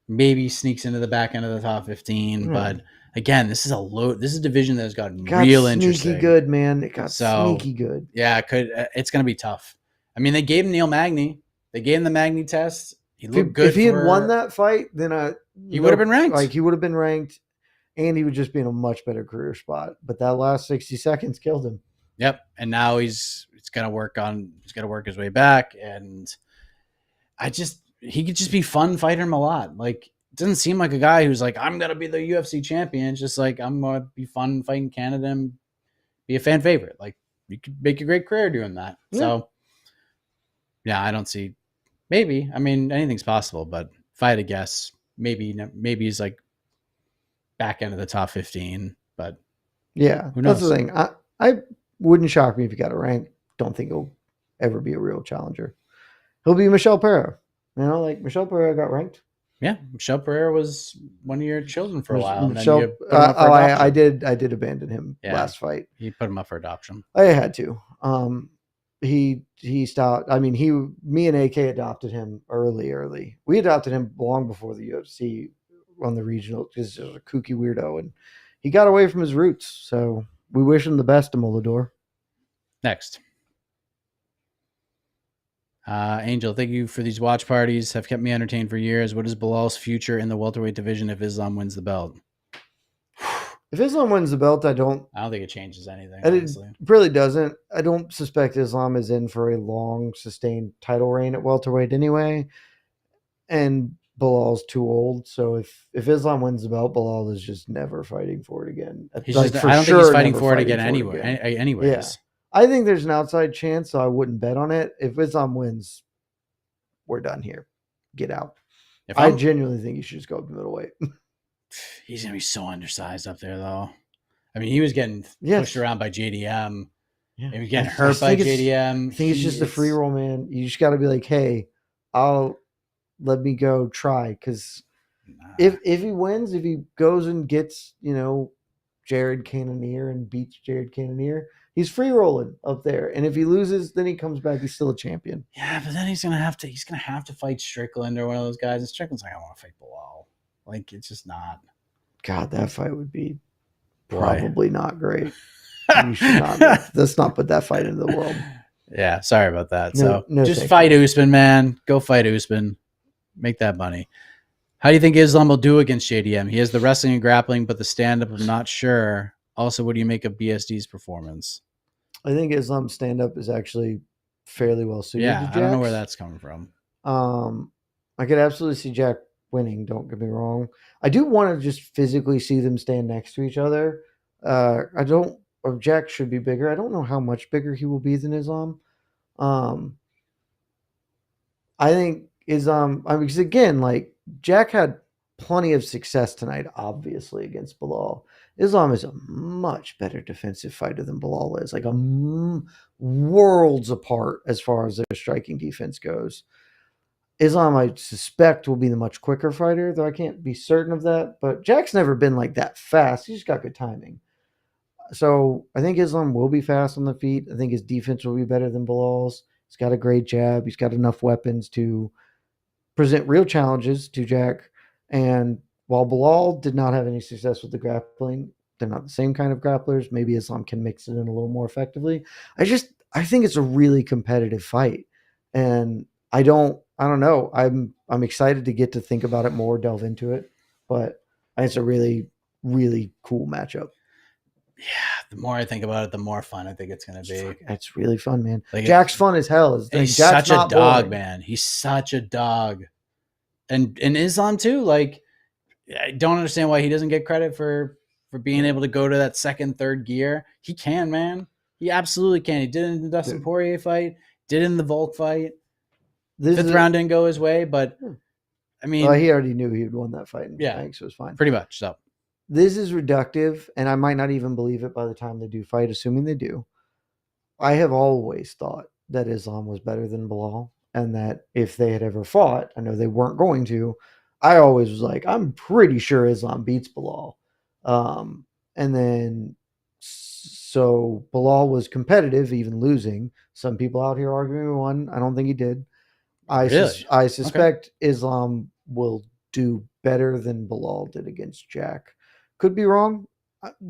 Maybe sneaks into the back end of the top 15, but again, this is a division that has gotten real interesting. Sneaky good, man. It got sneaky good. Yeah, it's gonna be tough. I mean, they gave him Neil Magny. They gave him the Magny test. He looked good. If he had won that fight, then he would have been ranked. Like he would have been ranked, and he would just be in a much better career spot. But that last 60 seconds killed him. Yep, and now he's got to work his way back, and he could just be fun fighting Malott. Like, it doesn't seem like a guy who's like, I'm gonna be the UFC champion. It's just like, I'm gonna be fun fighting Canada and be a fan favorite. Like, you could make a great career doing that. Yeah. So, yeah, I don't see. Maybe, I mean, anything's possible, but if I had to guess, maybe he's like back end of the top 15. But yeah, who knows? That's the thing. I wouldn't shock me if he got a rank. Don't think he'll ever be a real challenger. He'll be Michel Pereira. You know, like Michel Pereira got ranked. Yeah, Michel Pereira was one of your children for a while. I did abandon him last fight. He put him up for adoption. I had to. He stopped. I mean, me and AK adopted him early. We adopted him long before the UFC on the regional because he was a kooky weirdo, and he got away from his roots. So we wish him the best, Amolador. Next. Angel, thank you for these watch parties. Have kept me entertained for years. What is Belal's future in the welterweight division if Islam wins the belt? If Islam wins the belt, I don't think it changes anything. It really doesn't. I don't suspect Islam is in for a long, sustained title reign at welterweight anyway. And Belal's too old. So if Islam wins the belt, Belal is just never fighting for it again. I don't think he's fighting for it again anyway. Anyways. Yeah. I think there's an outside chance, so I wouldn't bet on it. If Islam wins, we're done here. Get out. I genuinely think you should just go up to middleweight. He's going to be so undersized up there, though. I mean, he was getting pushed around by JDM. Yeah. He was getting hurt by JDM. I think it's just a free roll, man. You just got to be like, hey, let me go try. Because if he wins, if he goes and gets, Jared Cannonier and beats Jared Cannonier, he's free rolling up there. And if he loses, then he comes back. He's still a champion. Yeah, but then he's gonna have to fight Strickland or one of those guys. And Strickland's like, I want to fight Belal. Like, it's just not. God, that fight would be probably not great. You should not. Let's not put that fight into the world. Yeah, sorry about that. Just fight Usman, man. Go fight Usman. Make that money. How do you think Islam will do against JDM? He has the wrestling and grappling, but the stand-up, I'm not sure. Also, what do you make of BSD's performance? I think Islam's stand-up is actually fairly well suited to Jack's. I don't know where that's coming from. I could absolutely see Jack winning, don't get me wrong. I do want to just physically see them stand next to each other. Jack should be bigger. I don't know how much bigger he will be than Islam. I think Islam, because again, like, Jack had plenty of success tonight, obviously, against Belal. Islam is a much better defensive fighter than Belal is, like worlds apart as far as their striking defense goes. Islam, I suspect, will be the much quicker fighter, though I can't be certain of that. But Jack's never been like that fast. He's just got good timing. So I think Islam will be fast on the feet. I think his defense will be better than Belal's. He's got a great jab. He's got enough weapons to present real challenges to Jack. And while Belal did not have any success with the grappling, they're not the same kind of grapplers. Maybe Islam can mix it in a little more effectively. I think it's a really competitive fight. And I don't know. I'm excited to get to think about it more, delve into it. But it's a really, really cool matchup. Yeah, the more I think about it, the more fun I think it's going to be. It's really fun, man. Like Jack's fun as hell. He's Jack's such a dog, boring. man. He's such a dog. And Islam too. Like, I don't understand why he doesn't get credit for being able to go to that second, third gear. He can, man. He absolutely can. He did it in the Dustin Poirier fight. Did it in the Volk fight. Fifth round didn't go his way, but I mean, he already knew he had won that fight. Yeah, so it was fine. Pretty much. So this is reductive, and I might not even believe it by the time they do fight, assuming they do. I have always thought that Islam was better than Belal, and that if they had ever fought, I know they weren't going to. I always was like, I'm pretty sure Islam beats Belal. And then, so Belal was competitive, even losing. Some people out here arguing he won. I don't think he did. I suspect Islam will do better than Belal did against Jack. Could be wrong.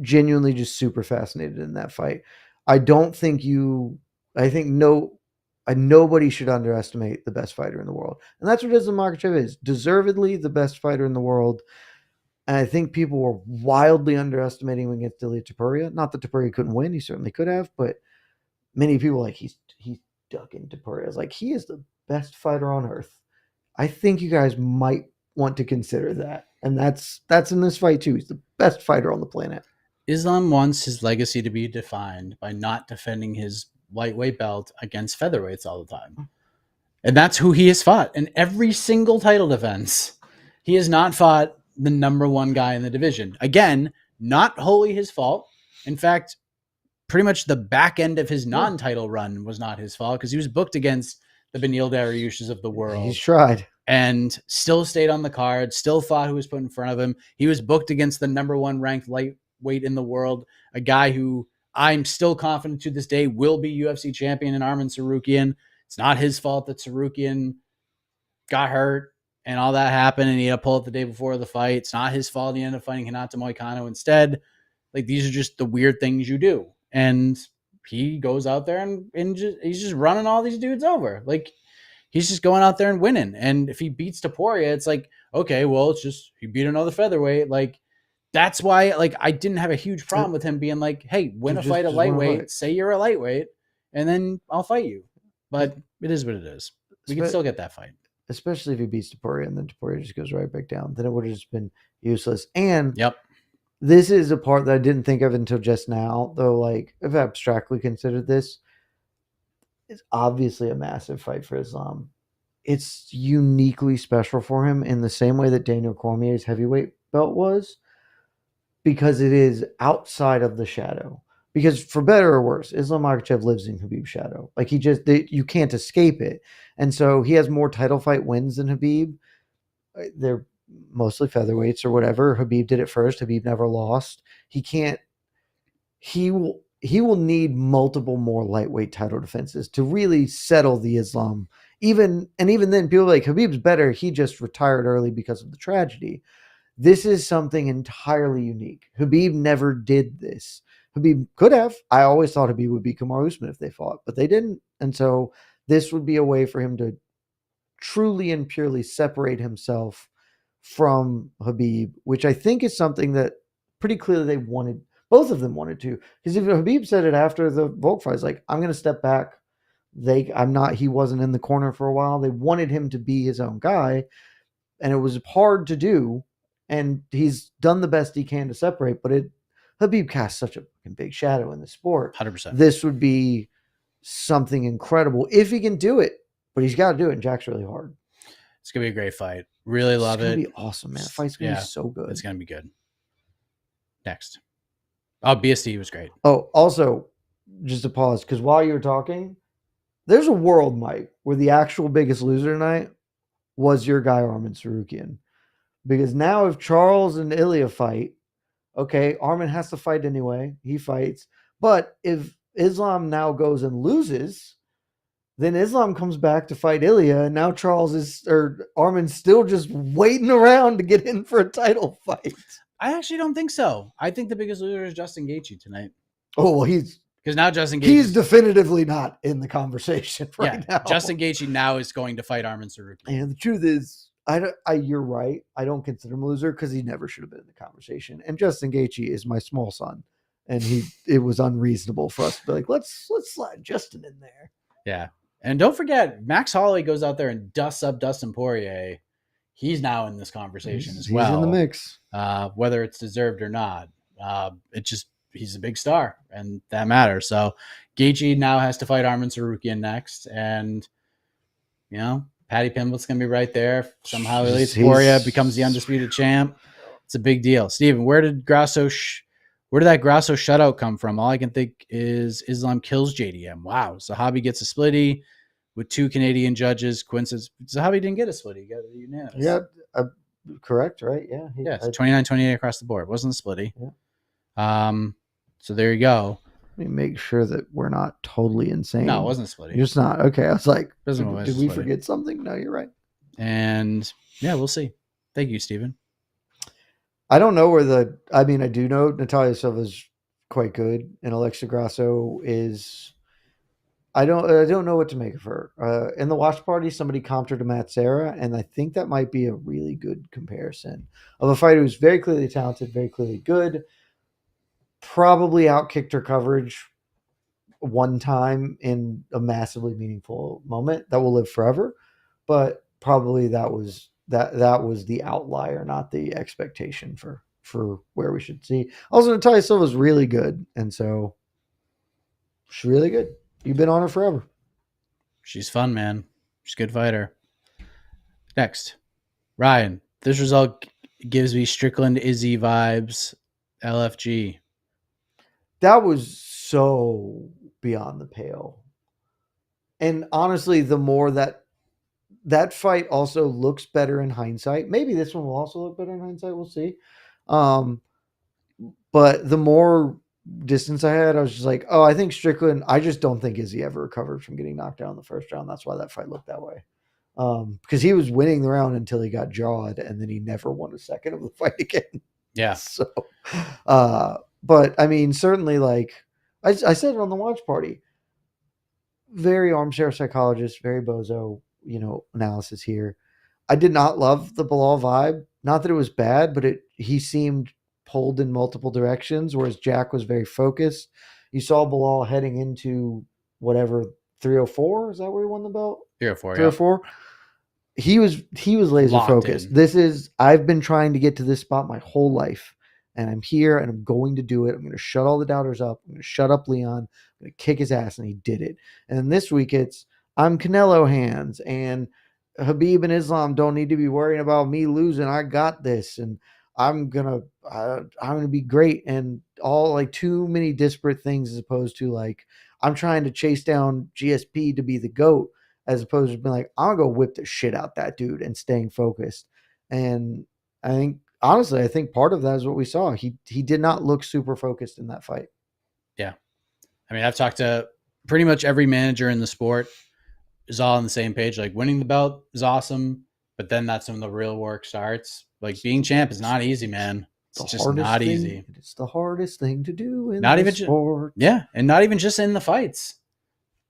Genuinely just super fascinated in that fight. I think nobody should underestimate the best fighter in the world. And that's what Islam Makhachev is. Deservedly the best fighter in the world. And I think people were wildly underestimating him against Ilia Topuria. Not that Topuria couldn't win. He certainly could have. But many people like, he's ducking Topuria. It's like, he is the best fighter on earth. I think you guys might want to consider that. And that's in this fight too. He's the best fighter on the planet. Islam wants his legacy to be defined by not defending his lightweight belt against featherweights all the time. And that's who he has fought in every single title defense. He has not fought the number one guy in the division. Again, not wholly his fault. In fact, pretty much the back end of his non-title run was not his fault, because he was booked against the Beneil Dariushs of the world. He's tried. And still stayed on the card, still fought who was put in front of him. He was booked against the number one ranked lightweight in the world, a guy who I'm still confident to this day will be UFC champion in Arman Tsarukyan. It's not his fault that Tsarukyan got hurt and all that happened and he had to pull it the day before the fight. It's not his fault he ended up fighting Hinata Moicano instead. Like, these are just the weird things you do. And he goes out there and he's just running all these dudes over. Like, he's just going out there and winning. And if he beats Topuria, it's like, okay, well, it's just he beat another featherweight. Like, that's why, like, I didn't have a huge problem with him being like, hey, win a fight at lightweight, say you're a lightweight, and then I'll fight you. But it is what it is. We can still get that fight. Especially if he beats Topuria and then Topuria just goes right back down. Then it would have just been useless. And this is a part that I didn't think of until just now, though, like, if I abstractly considered this, it's obviously a massive fight for Islam. It's uniquely special for him in the same way that Daniel Cormier's heavyweight belt was, because it is outside of the shadow. Because for better or worse, Islam Makhachev lives in Khabib's shadow. Like, you can't escape it. And so he has more title fight wins than Khabib. They're mostly featherweights or whatever. Khabib did it first. Khabib never lost. He will need multiple more lightweight title defenses to really settle the Islam. Even then, people are like, Khabib's better. He just retired early because of the tragedy. This is something entirely unique. Khabib never did this. Khabib could have. I always thought Khabib would beat Kamaru Usman if they fought, but they didn't. And so this would be a way for him to truly and purely separate himself from Khabib, which I think is something that pretty clearly they wanted. Both of them wanted to. Because if Khabib said it after the Volk fight, like, I'm going to step back. He wasn't in the corner for a while. They wanted him to be his own guy. And it was hard to do. And he's done the best he can to separate, but Khabib casts such a big shadow in the sport. 100%. This would be something incredible if he can do it, but he's got to do it. And Jack's really hard. It's going to be a great fight. Really love it. It's going to be awesome, man. The fight's going to be so good. It's going to be good. Next. Oh, BSD was great. Oh, also, just to pause, because while you were talking, there's a world, Mike, where the actual biggest loser tonight was your guy, Arman Tsarukyan. Because now if Charles and Ilya fight, Okay, Arman has to fight anyway. He fights. But if Islam now goes and loses, then Islam comes back to fight Ilya, and now Arman's still just waiting around to get in for a title fight. I actually don't think so. I think the biggest loser is Justin Gaethje tonight. Oh, well, because now Justin Gaethje, he's definitively not in the conversation right now. Justin Gaethje now is going to fight Arman Tsarukyan. And the truth is, you're right. I don't consider him a loser because he never should have been in the conversation. And Justin Gaethje is my small son, and it was unreasonable for us to be like, let's slide Justin in there. Yeah, and don't forget, Max Holloway goes out there and dusts up Dustin Poirier. He's now in this conversation as well. He's in the mix, whether it's deserved or not. He's a big star, and that matters. So Gaethje now has to fight Arman Tsarukyan next, and Paddy Pimblett's going to be right there. Somehow Poirier becomes the undisputed champ. It's a big deal. Steven, where did that Grasso shutout come from? All I can think is Islam kills JDM. Wow. Zahabi gets a splitty with 2 Canadian judges. Coincidence. Zahabi didn't get a splitty. He got a unanimous. Yeah, correct, right? Yeah. It's 29-28 across the board. It wasn't a splitty. Yeah. So there you go. Let me make sure that we're not totally insane. No, it wasn't a splitty. It's not. Okay. I was like, did we splitty. forget something? No, you're right. And yeah, we'll see. Thank you, Steven. I don't know I do know Natalia Silva's quite good, and Alexa Grasso is. I don't know what to make of her. In the watch party, somebody comped her to Matt Serra, and I think that might be a really good comparison of a fighter who's very clearly talented, very clearly good. Probably outkicked her coverage one time in a massively meaningful moment that will live forever, but probably that was the outlier, not the expectation for where we should see. Also, Natalia Silva's really good, and so she's really good. You've been on her forever. She's fun, man. She's a good fighter. Next, Ryan. This result gives me Strickland Izzy vibes. LFG. That was so beyond the pale. And honestly, the more that fight also looks better in hindsight. Maybe this one will also look better in hindsight. We'll see. But the more distance I had, I was just like, oh, I think Strickland, I just don't think Izzy ever recovered from getting knocked down in the first round. That's why that fight looked that way. Because he was winning the round until he got jawed, and then he never won a second of the fight again. Yeah. So, but I mean, certainly, like I said it on the watch party, very armchair psychologist, very bozo, analysis here. I did not love the Belal vibe. Not that it was bad, but he seemed pulled in multiple directions, whereas Jack was very focused. You saw Belal heading into whatever 304. Is that where he won the belt? 304. 304. Yeah. He was laser focused. I've been trying to get to this spot my whole life, and I'm here, and I'm going to do it. I'm going to shut all the doubters up. I'm going to shut up Leon. I'm going to kick his ass, and he did it. And then this week I'm Canelo hands, and Habib and Islam don't need to be worrying about me losing. I got this, and I'm gonna be great. And all like too many disparate things, as opposed to like I'm trying to chase down GSP to be the GOAT, as opposed to being like, I'm gonna go whip the shit out that dude and staying focused. And I think part of that is what we saw. He did not look super focused in that fight. Yeah. I mean, I've talked to pretty much every manager in the sport is all on the same page. Like, winning the belt is awesome, but then that's when the real work starts. Like, being champ is not easy, man. It's just not easy. It's the hardest thing to do in not the even sport. And not even just in the fights.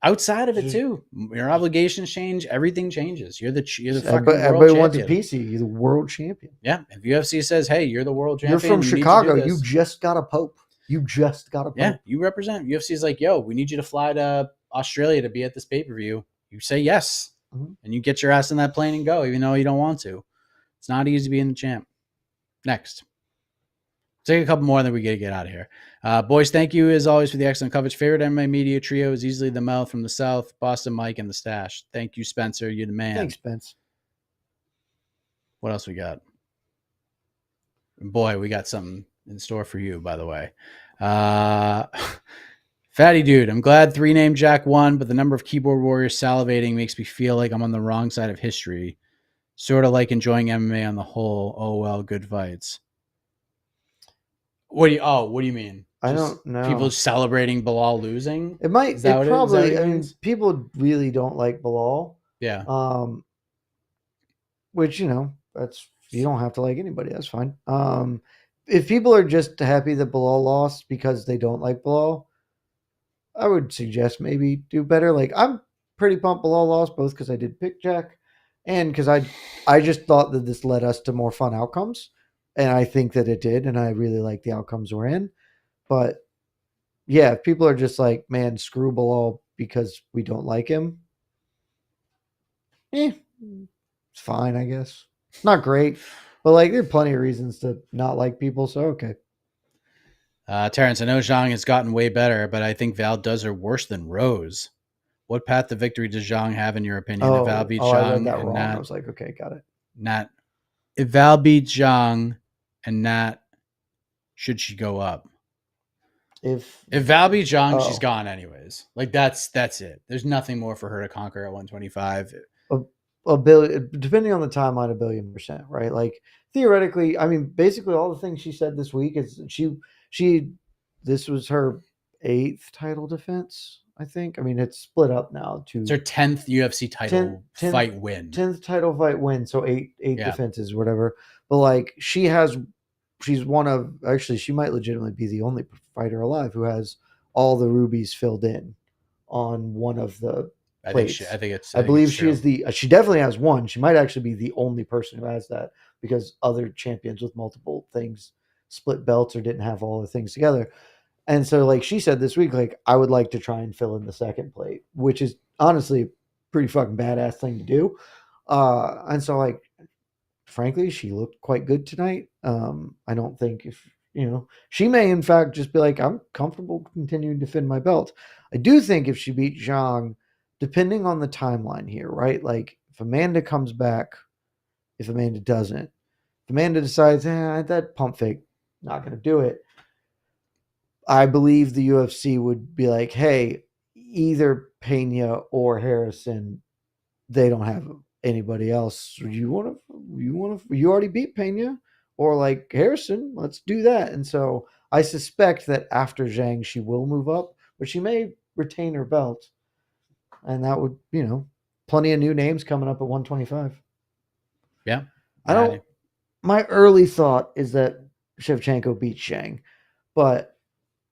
Outside of it too, your obligations change. Everything changes. You're the fucking world champion. Everybody wants a piece of you. You're the world champion. Yeah. If UFC says, "Hey, you're the world champion," you're from Chicago. You just got a pope. Yeah, you represent. UFC is like, "Yo, we need you to fly to Australia to be at this pay-per-view." You say yes, and you get your ass in that plane and go, even though you don't want to. It's not easy being the champ. Next. Take a couple more, and then we got to get out of here. Boys, thank you as always for the excellent coverage. Favorite MMA media trio is easily the Mouth from the South, Boston Mike, and the Stash. Thank you, Spencer. You're the man. Thanks, Spence. What else we got? Boy, we got something in store for you, by the way. Fatty dude, I'm glad 3-name Jack won, but the number of keyboard warriors salivating makes me feel like I'm on the wrong side of history. Sort of like enjoying MMA on the whole. Oh, well, good fights. What do you mean? I Just don't know. people celebrating Belal losing? It might. Is that It what is that what probably. it I mean, means? people really don't like Belal. Yeah. Which that's you don't have to like anybody. That's fine. If people are just happy that Belal lost because they don't like Belal, I would suggest maybe do better. Like I'm pretty pumped Belal lost both because I did pick Jack, and because I just thought that this led us to more fun outcomes, and I think that it did, and I really like the outcomes we're in. But yeah, if people are just like, man, screw Belal because we don't like him, it's fine, I guess. Not great, but like there are plenty of reasons to not like people. So okay. Terrence, I know Zhang has gotten way better, but I think Val does her worse than Rose. What path to victory does Zhang have in your opinion? If Val beats I read Zhang that and wrong. Nat, I was like, okay, got it. Nat, if Val beats Zhang and Nat, should she go up? If Val beats Zhang, she's gone anyways. Like that's it. There's nothing more for her to conquer at 125. A billion, depending on the timeline, 1,000,000,000%, right? Like theoretically, I mean, basically all the things she said this week is this was her 8th title defense, I think. I mean, it's split up now to it's her 10th UFC title fight win. 10th title fight win, so eight defenses, whatever. But like she's one of, actually she might legitimately be the only fighter alive who has all the rubies filled in on one of the plates. I believe she is she definitely has one. She might actually be the only person who has that because other champions with multiple things split belts or didn't have all the things together. And so like she said this week, like I would like to try and fill in the second plate, which is honestly a pretty fucking badass thing to do. And so like frankly, she looked quite good tonight. I don't think she may in fact just be like, I'm comfortable continuing to defend my belt. I do think if she beat Zhang, depending on the timeline here, right? Like if Amanda comes back, if Amanda doesn't, if Amanda decides, that pump fake, not going to do it. I believe the UFC would be like, hey, either Pena or Harrison, they don't have anybody else. You already beat Pena or like Harrison, let's do that. And so I suspect that after Zhang, she will move up, but she may retain her belt. And that would, plenty of new names coming up at 125. Yeah. My early thought is that Shevchenko beats Zhang, but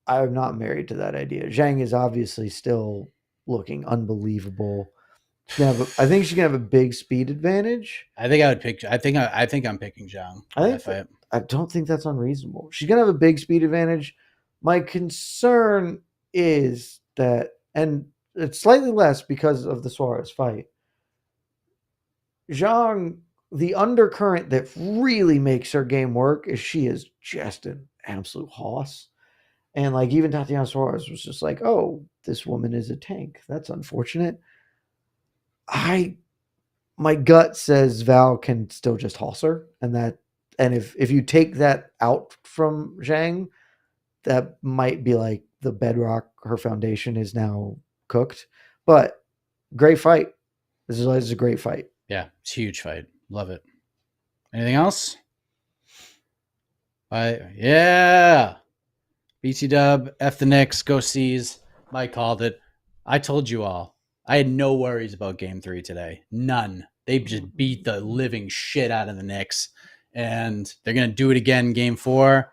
I'm not married to that idea. Zhang is obviously still looking unbelievable. I think she can have a big speed advantage. I think I'm picking Zhang. I don't think that's unreasonable. She's gonna have a big speed advantage. My concern is that, and it's slightly less because of the Suarez fight. Zhang, the undercurrent that really makes her game work is she is just an absolute hoss. And like even Tatiana Suarez was just like, oh, this woman is a tank. That's unfortunate. My gut says Val can still just hoss her, and if you take that out from Zhang, that might be like the bedrock. Her foundation is now cooked. But great fight. This is a great fight. Yeah, it's a huge fight. Love it. Anything else? Yeah. BT Dub, F the Knicks, go C's. Mike called it. I told you all. I had no worries about game 3 today. None. They just beat the living shit out of the Knicks. And they're going to do it again game 4.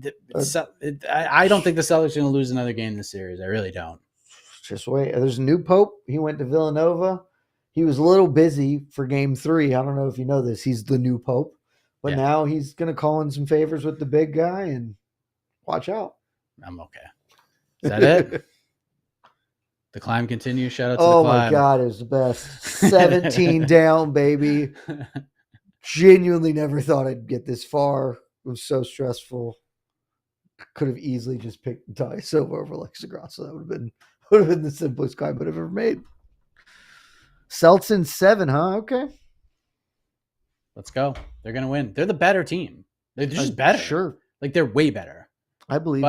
I don't think the Celtics are going to lose another game in the series. I really don't. Just wait. There's a new Pope. He went to Villanova. He was a little busy for game 3. I don't know if you know this. He's the new Pope. But now he's going to call in some favors with the big guy and watch out. I'm okay. Is that it? The climb continues. Shout out to the climb. Oh, my God. It was the best. 17 down, baby. Genuinely never thought I'd get this far. It was so stressful. Could have easily just picked Ty Silva over Alexa Grasso. That would have been the simplest climb I've ever made. Celts in 7, huh? Okay. Let's go. They're going to win. They're the better team. They're just better. Sure. Like, they're way better. I believe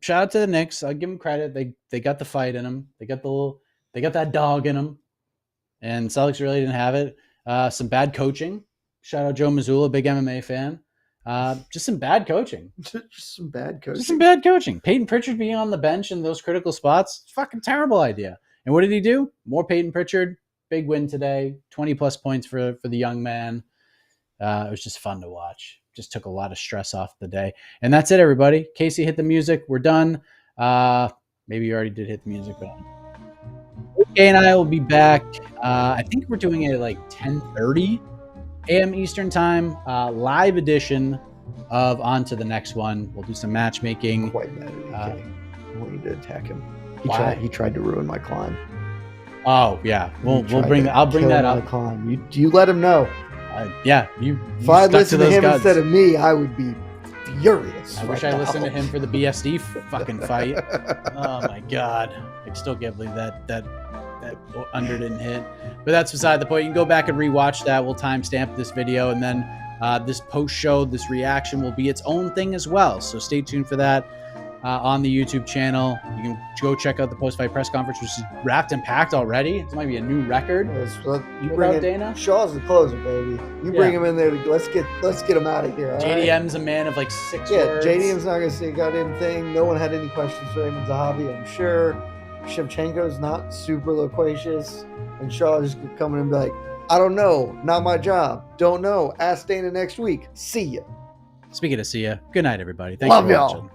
shout out to the Knicks. I'll give them credit. They got the fight in them. They got that dog in them. And Celtics really didn't have it. Some bad coaching. Shout out Joe Mazzulla, big MMA fan. Just some bad coaching. Just some bad coaching. Just some bad coaching. Peyton Pritchard being on the bench in those critical spots, fucking terrible idea. And what did he do? More Peyton Pritchard. Big win today. 20-plus points for the young man. It was just fun to watch. Just took a lot of stress off the day. And that's it, everybody. Casey, hit the music. We're done. Maybe you already did hit the music, but okay, and I will be back. I think we're doing it at like 10:30 a.m. Eastern time. Live edition of On to the Next One. We'll do some matchmaking. Quite mad at me. I want you to attack him. He Why? tried to ruin my climb. Oh yeah, I'll bring that up. Climb. You let him know. Yeah, if I listened to him instead of me, I would be furious. I wish I listened to him for the BSD fucking fight. Oh my god, I still can't believe that under didn't hit. But that's beside the point. You can go back and rewatch that. We'll timestamp this video, and then this post show, this reaction will be its own thing as well. So stay tuned for that. On the YouTube channel. You can go check out the post-fight press conference, which is wrapped and packed already. This might be a new record. You bring in Dana? Shaw's the closer, baby. You bring him in there. Let's get him out of here. JDM's a man of like 6 words. JDM's not gonna say a goddamn thing. No one had any questions for Raymond Zahavi, I'm sure. Shevchenko's not super loquacious, and Shaw just coming and be like, I don't know, not my job. Don't know. Ask Dana next week. See ya. Speaking of see ya, good night, everybody. Thanks for watching. Y'all.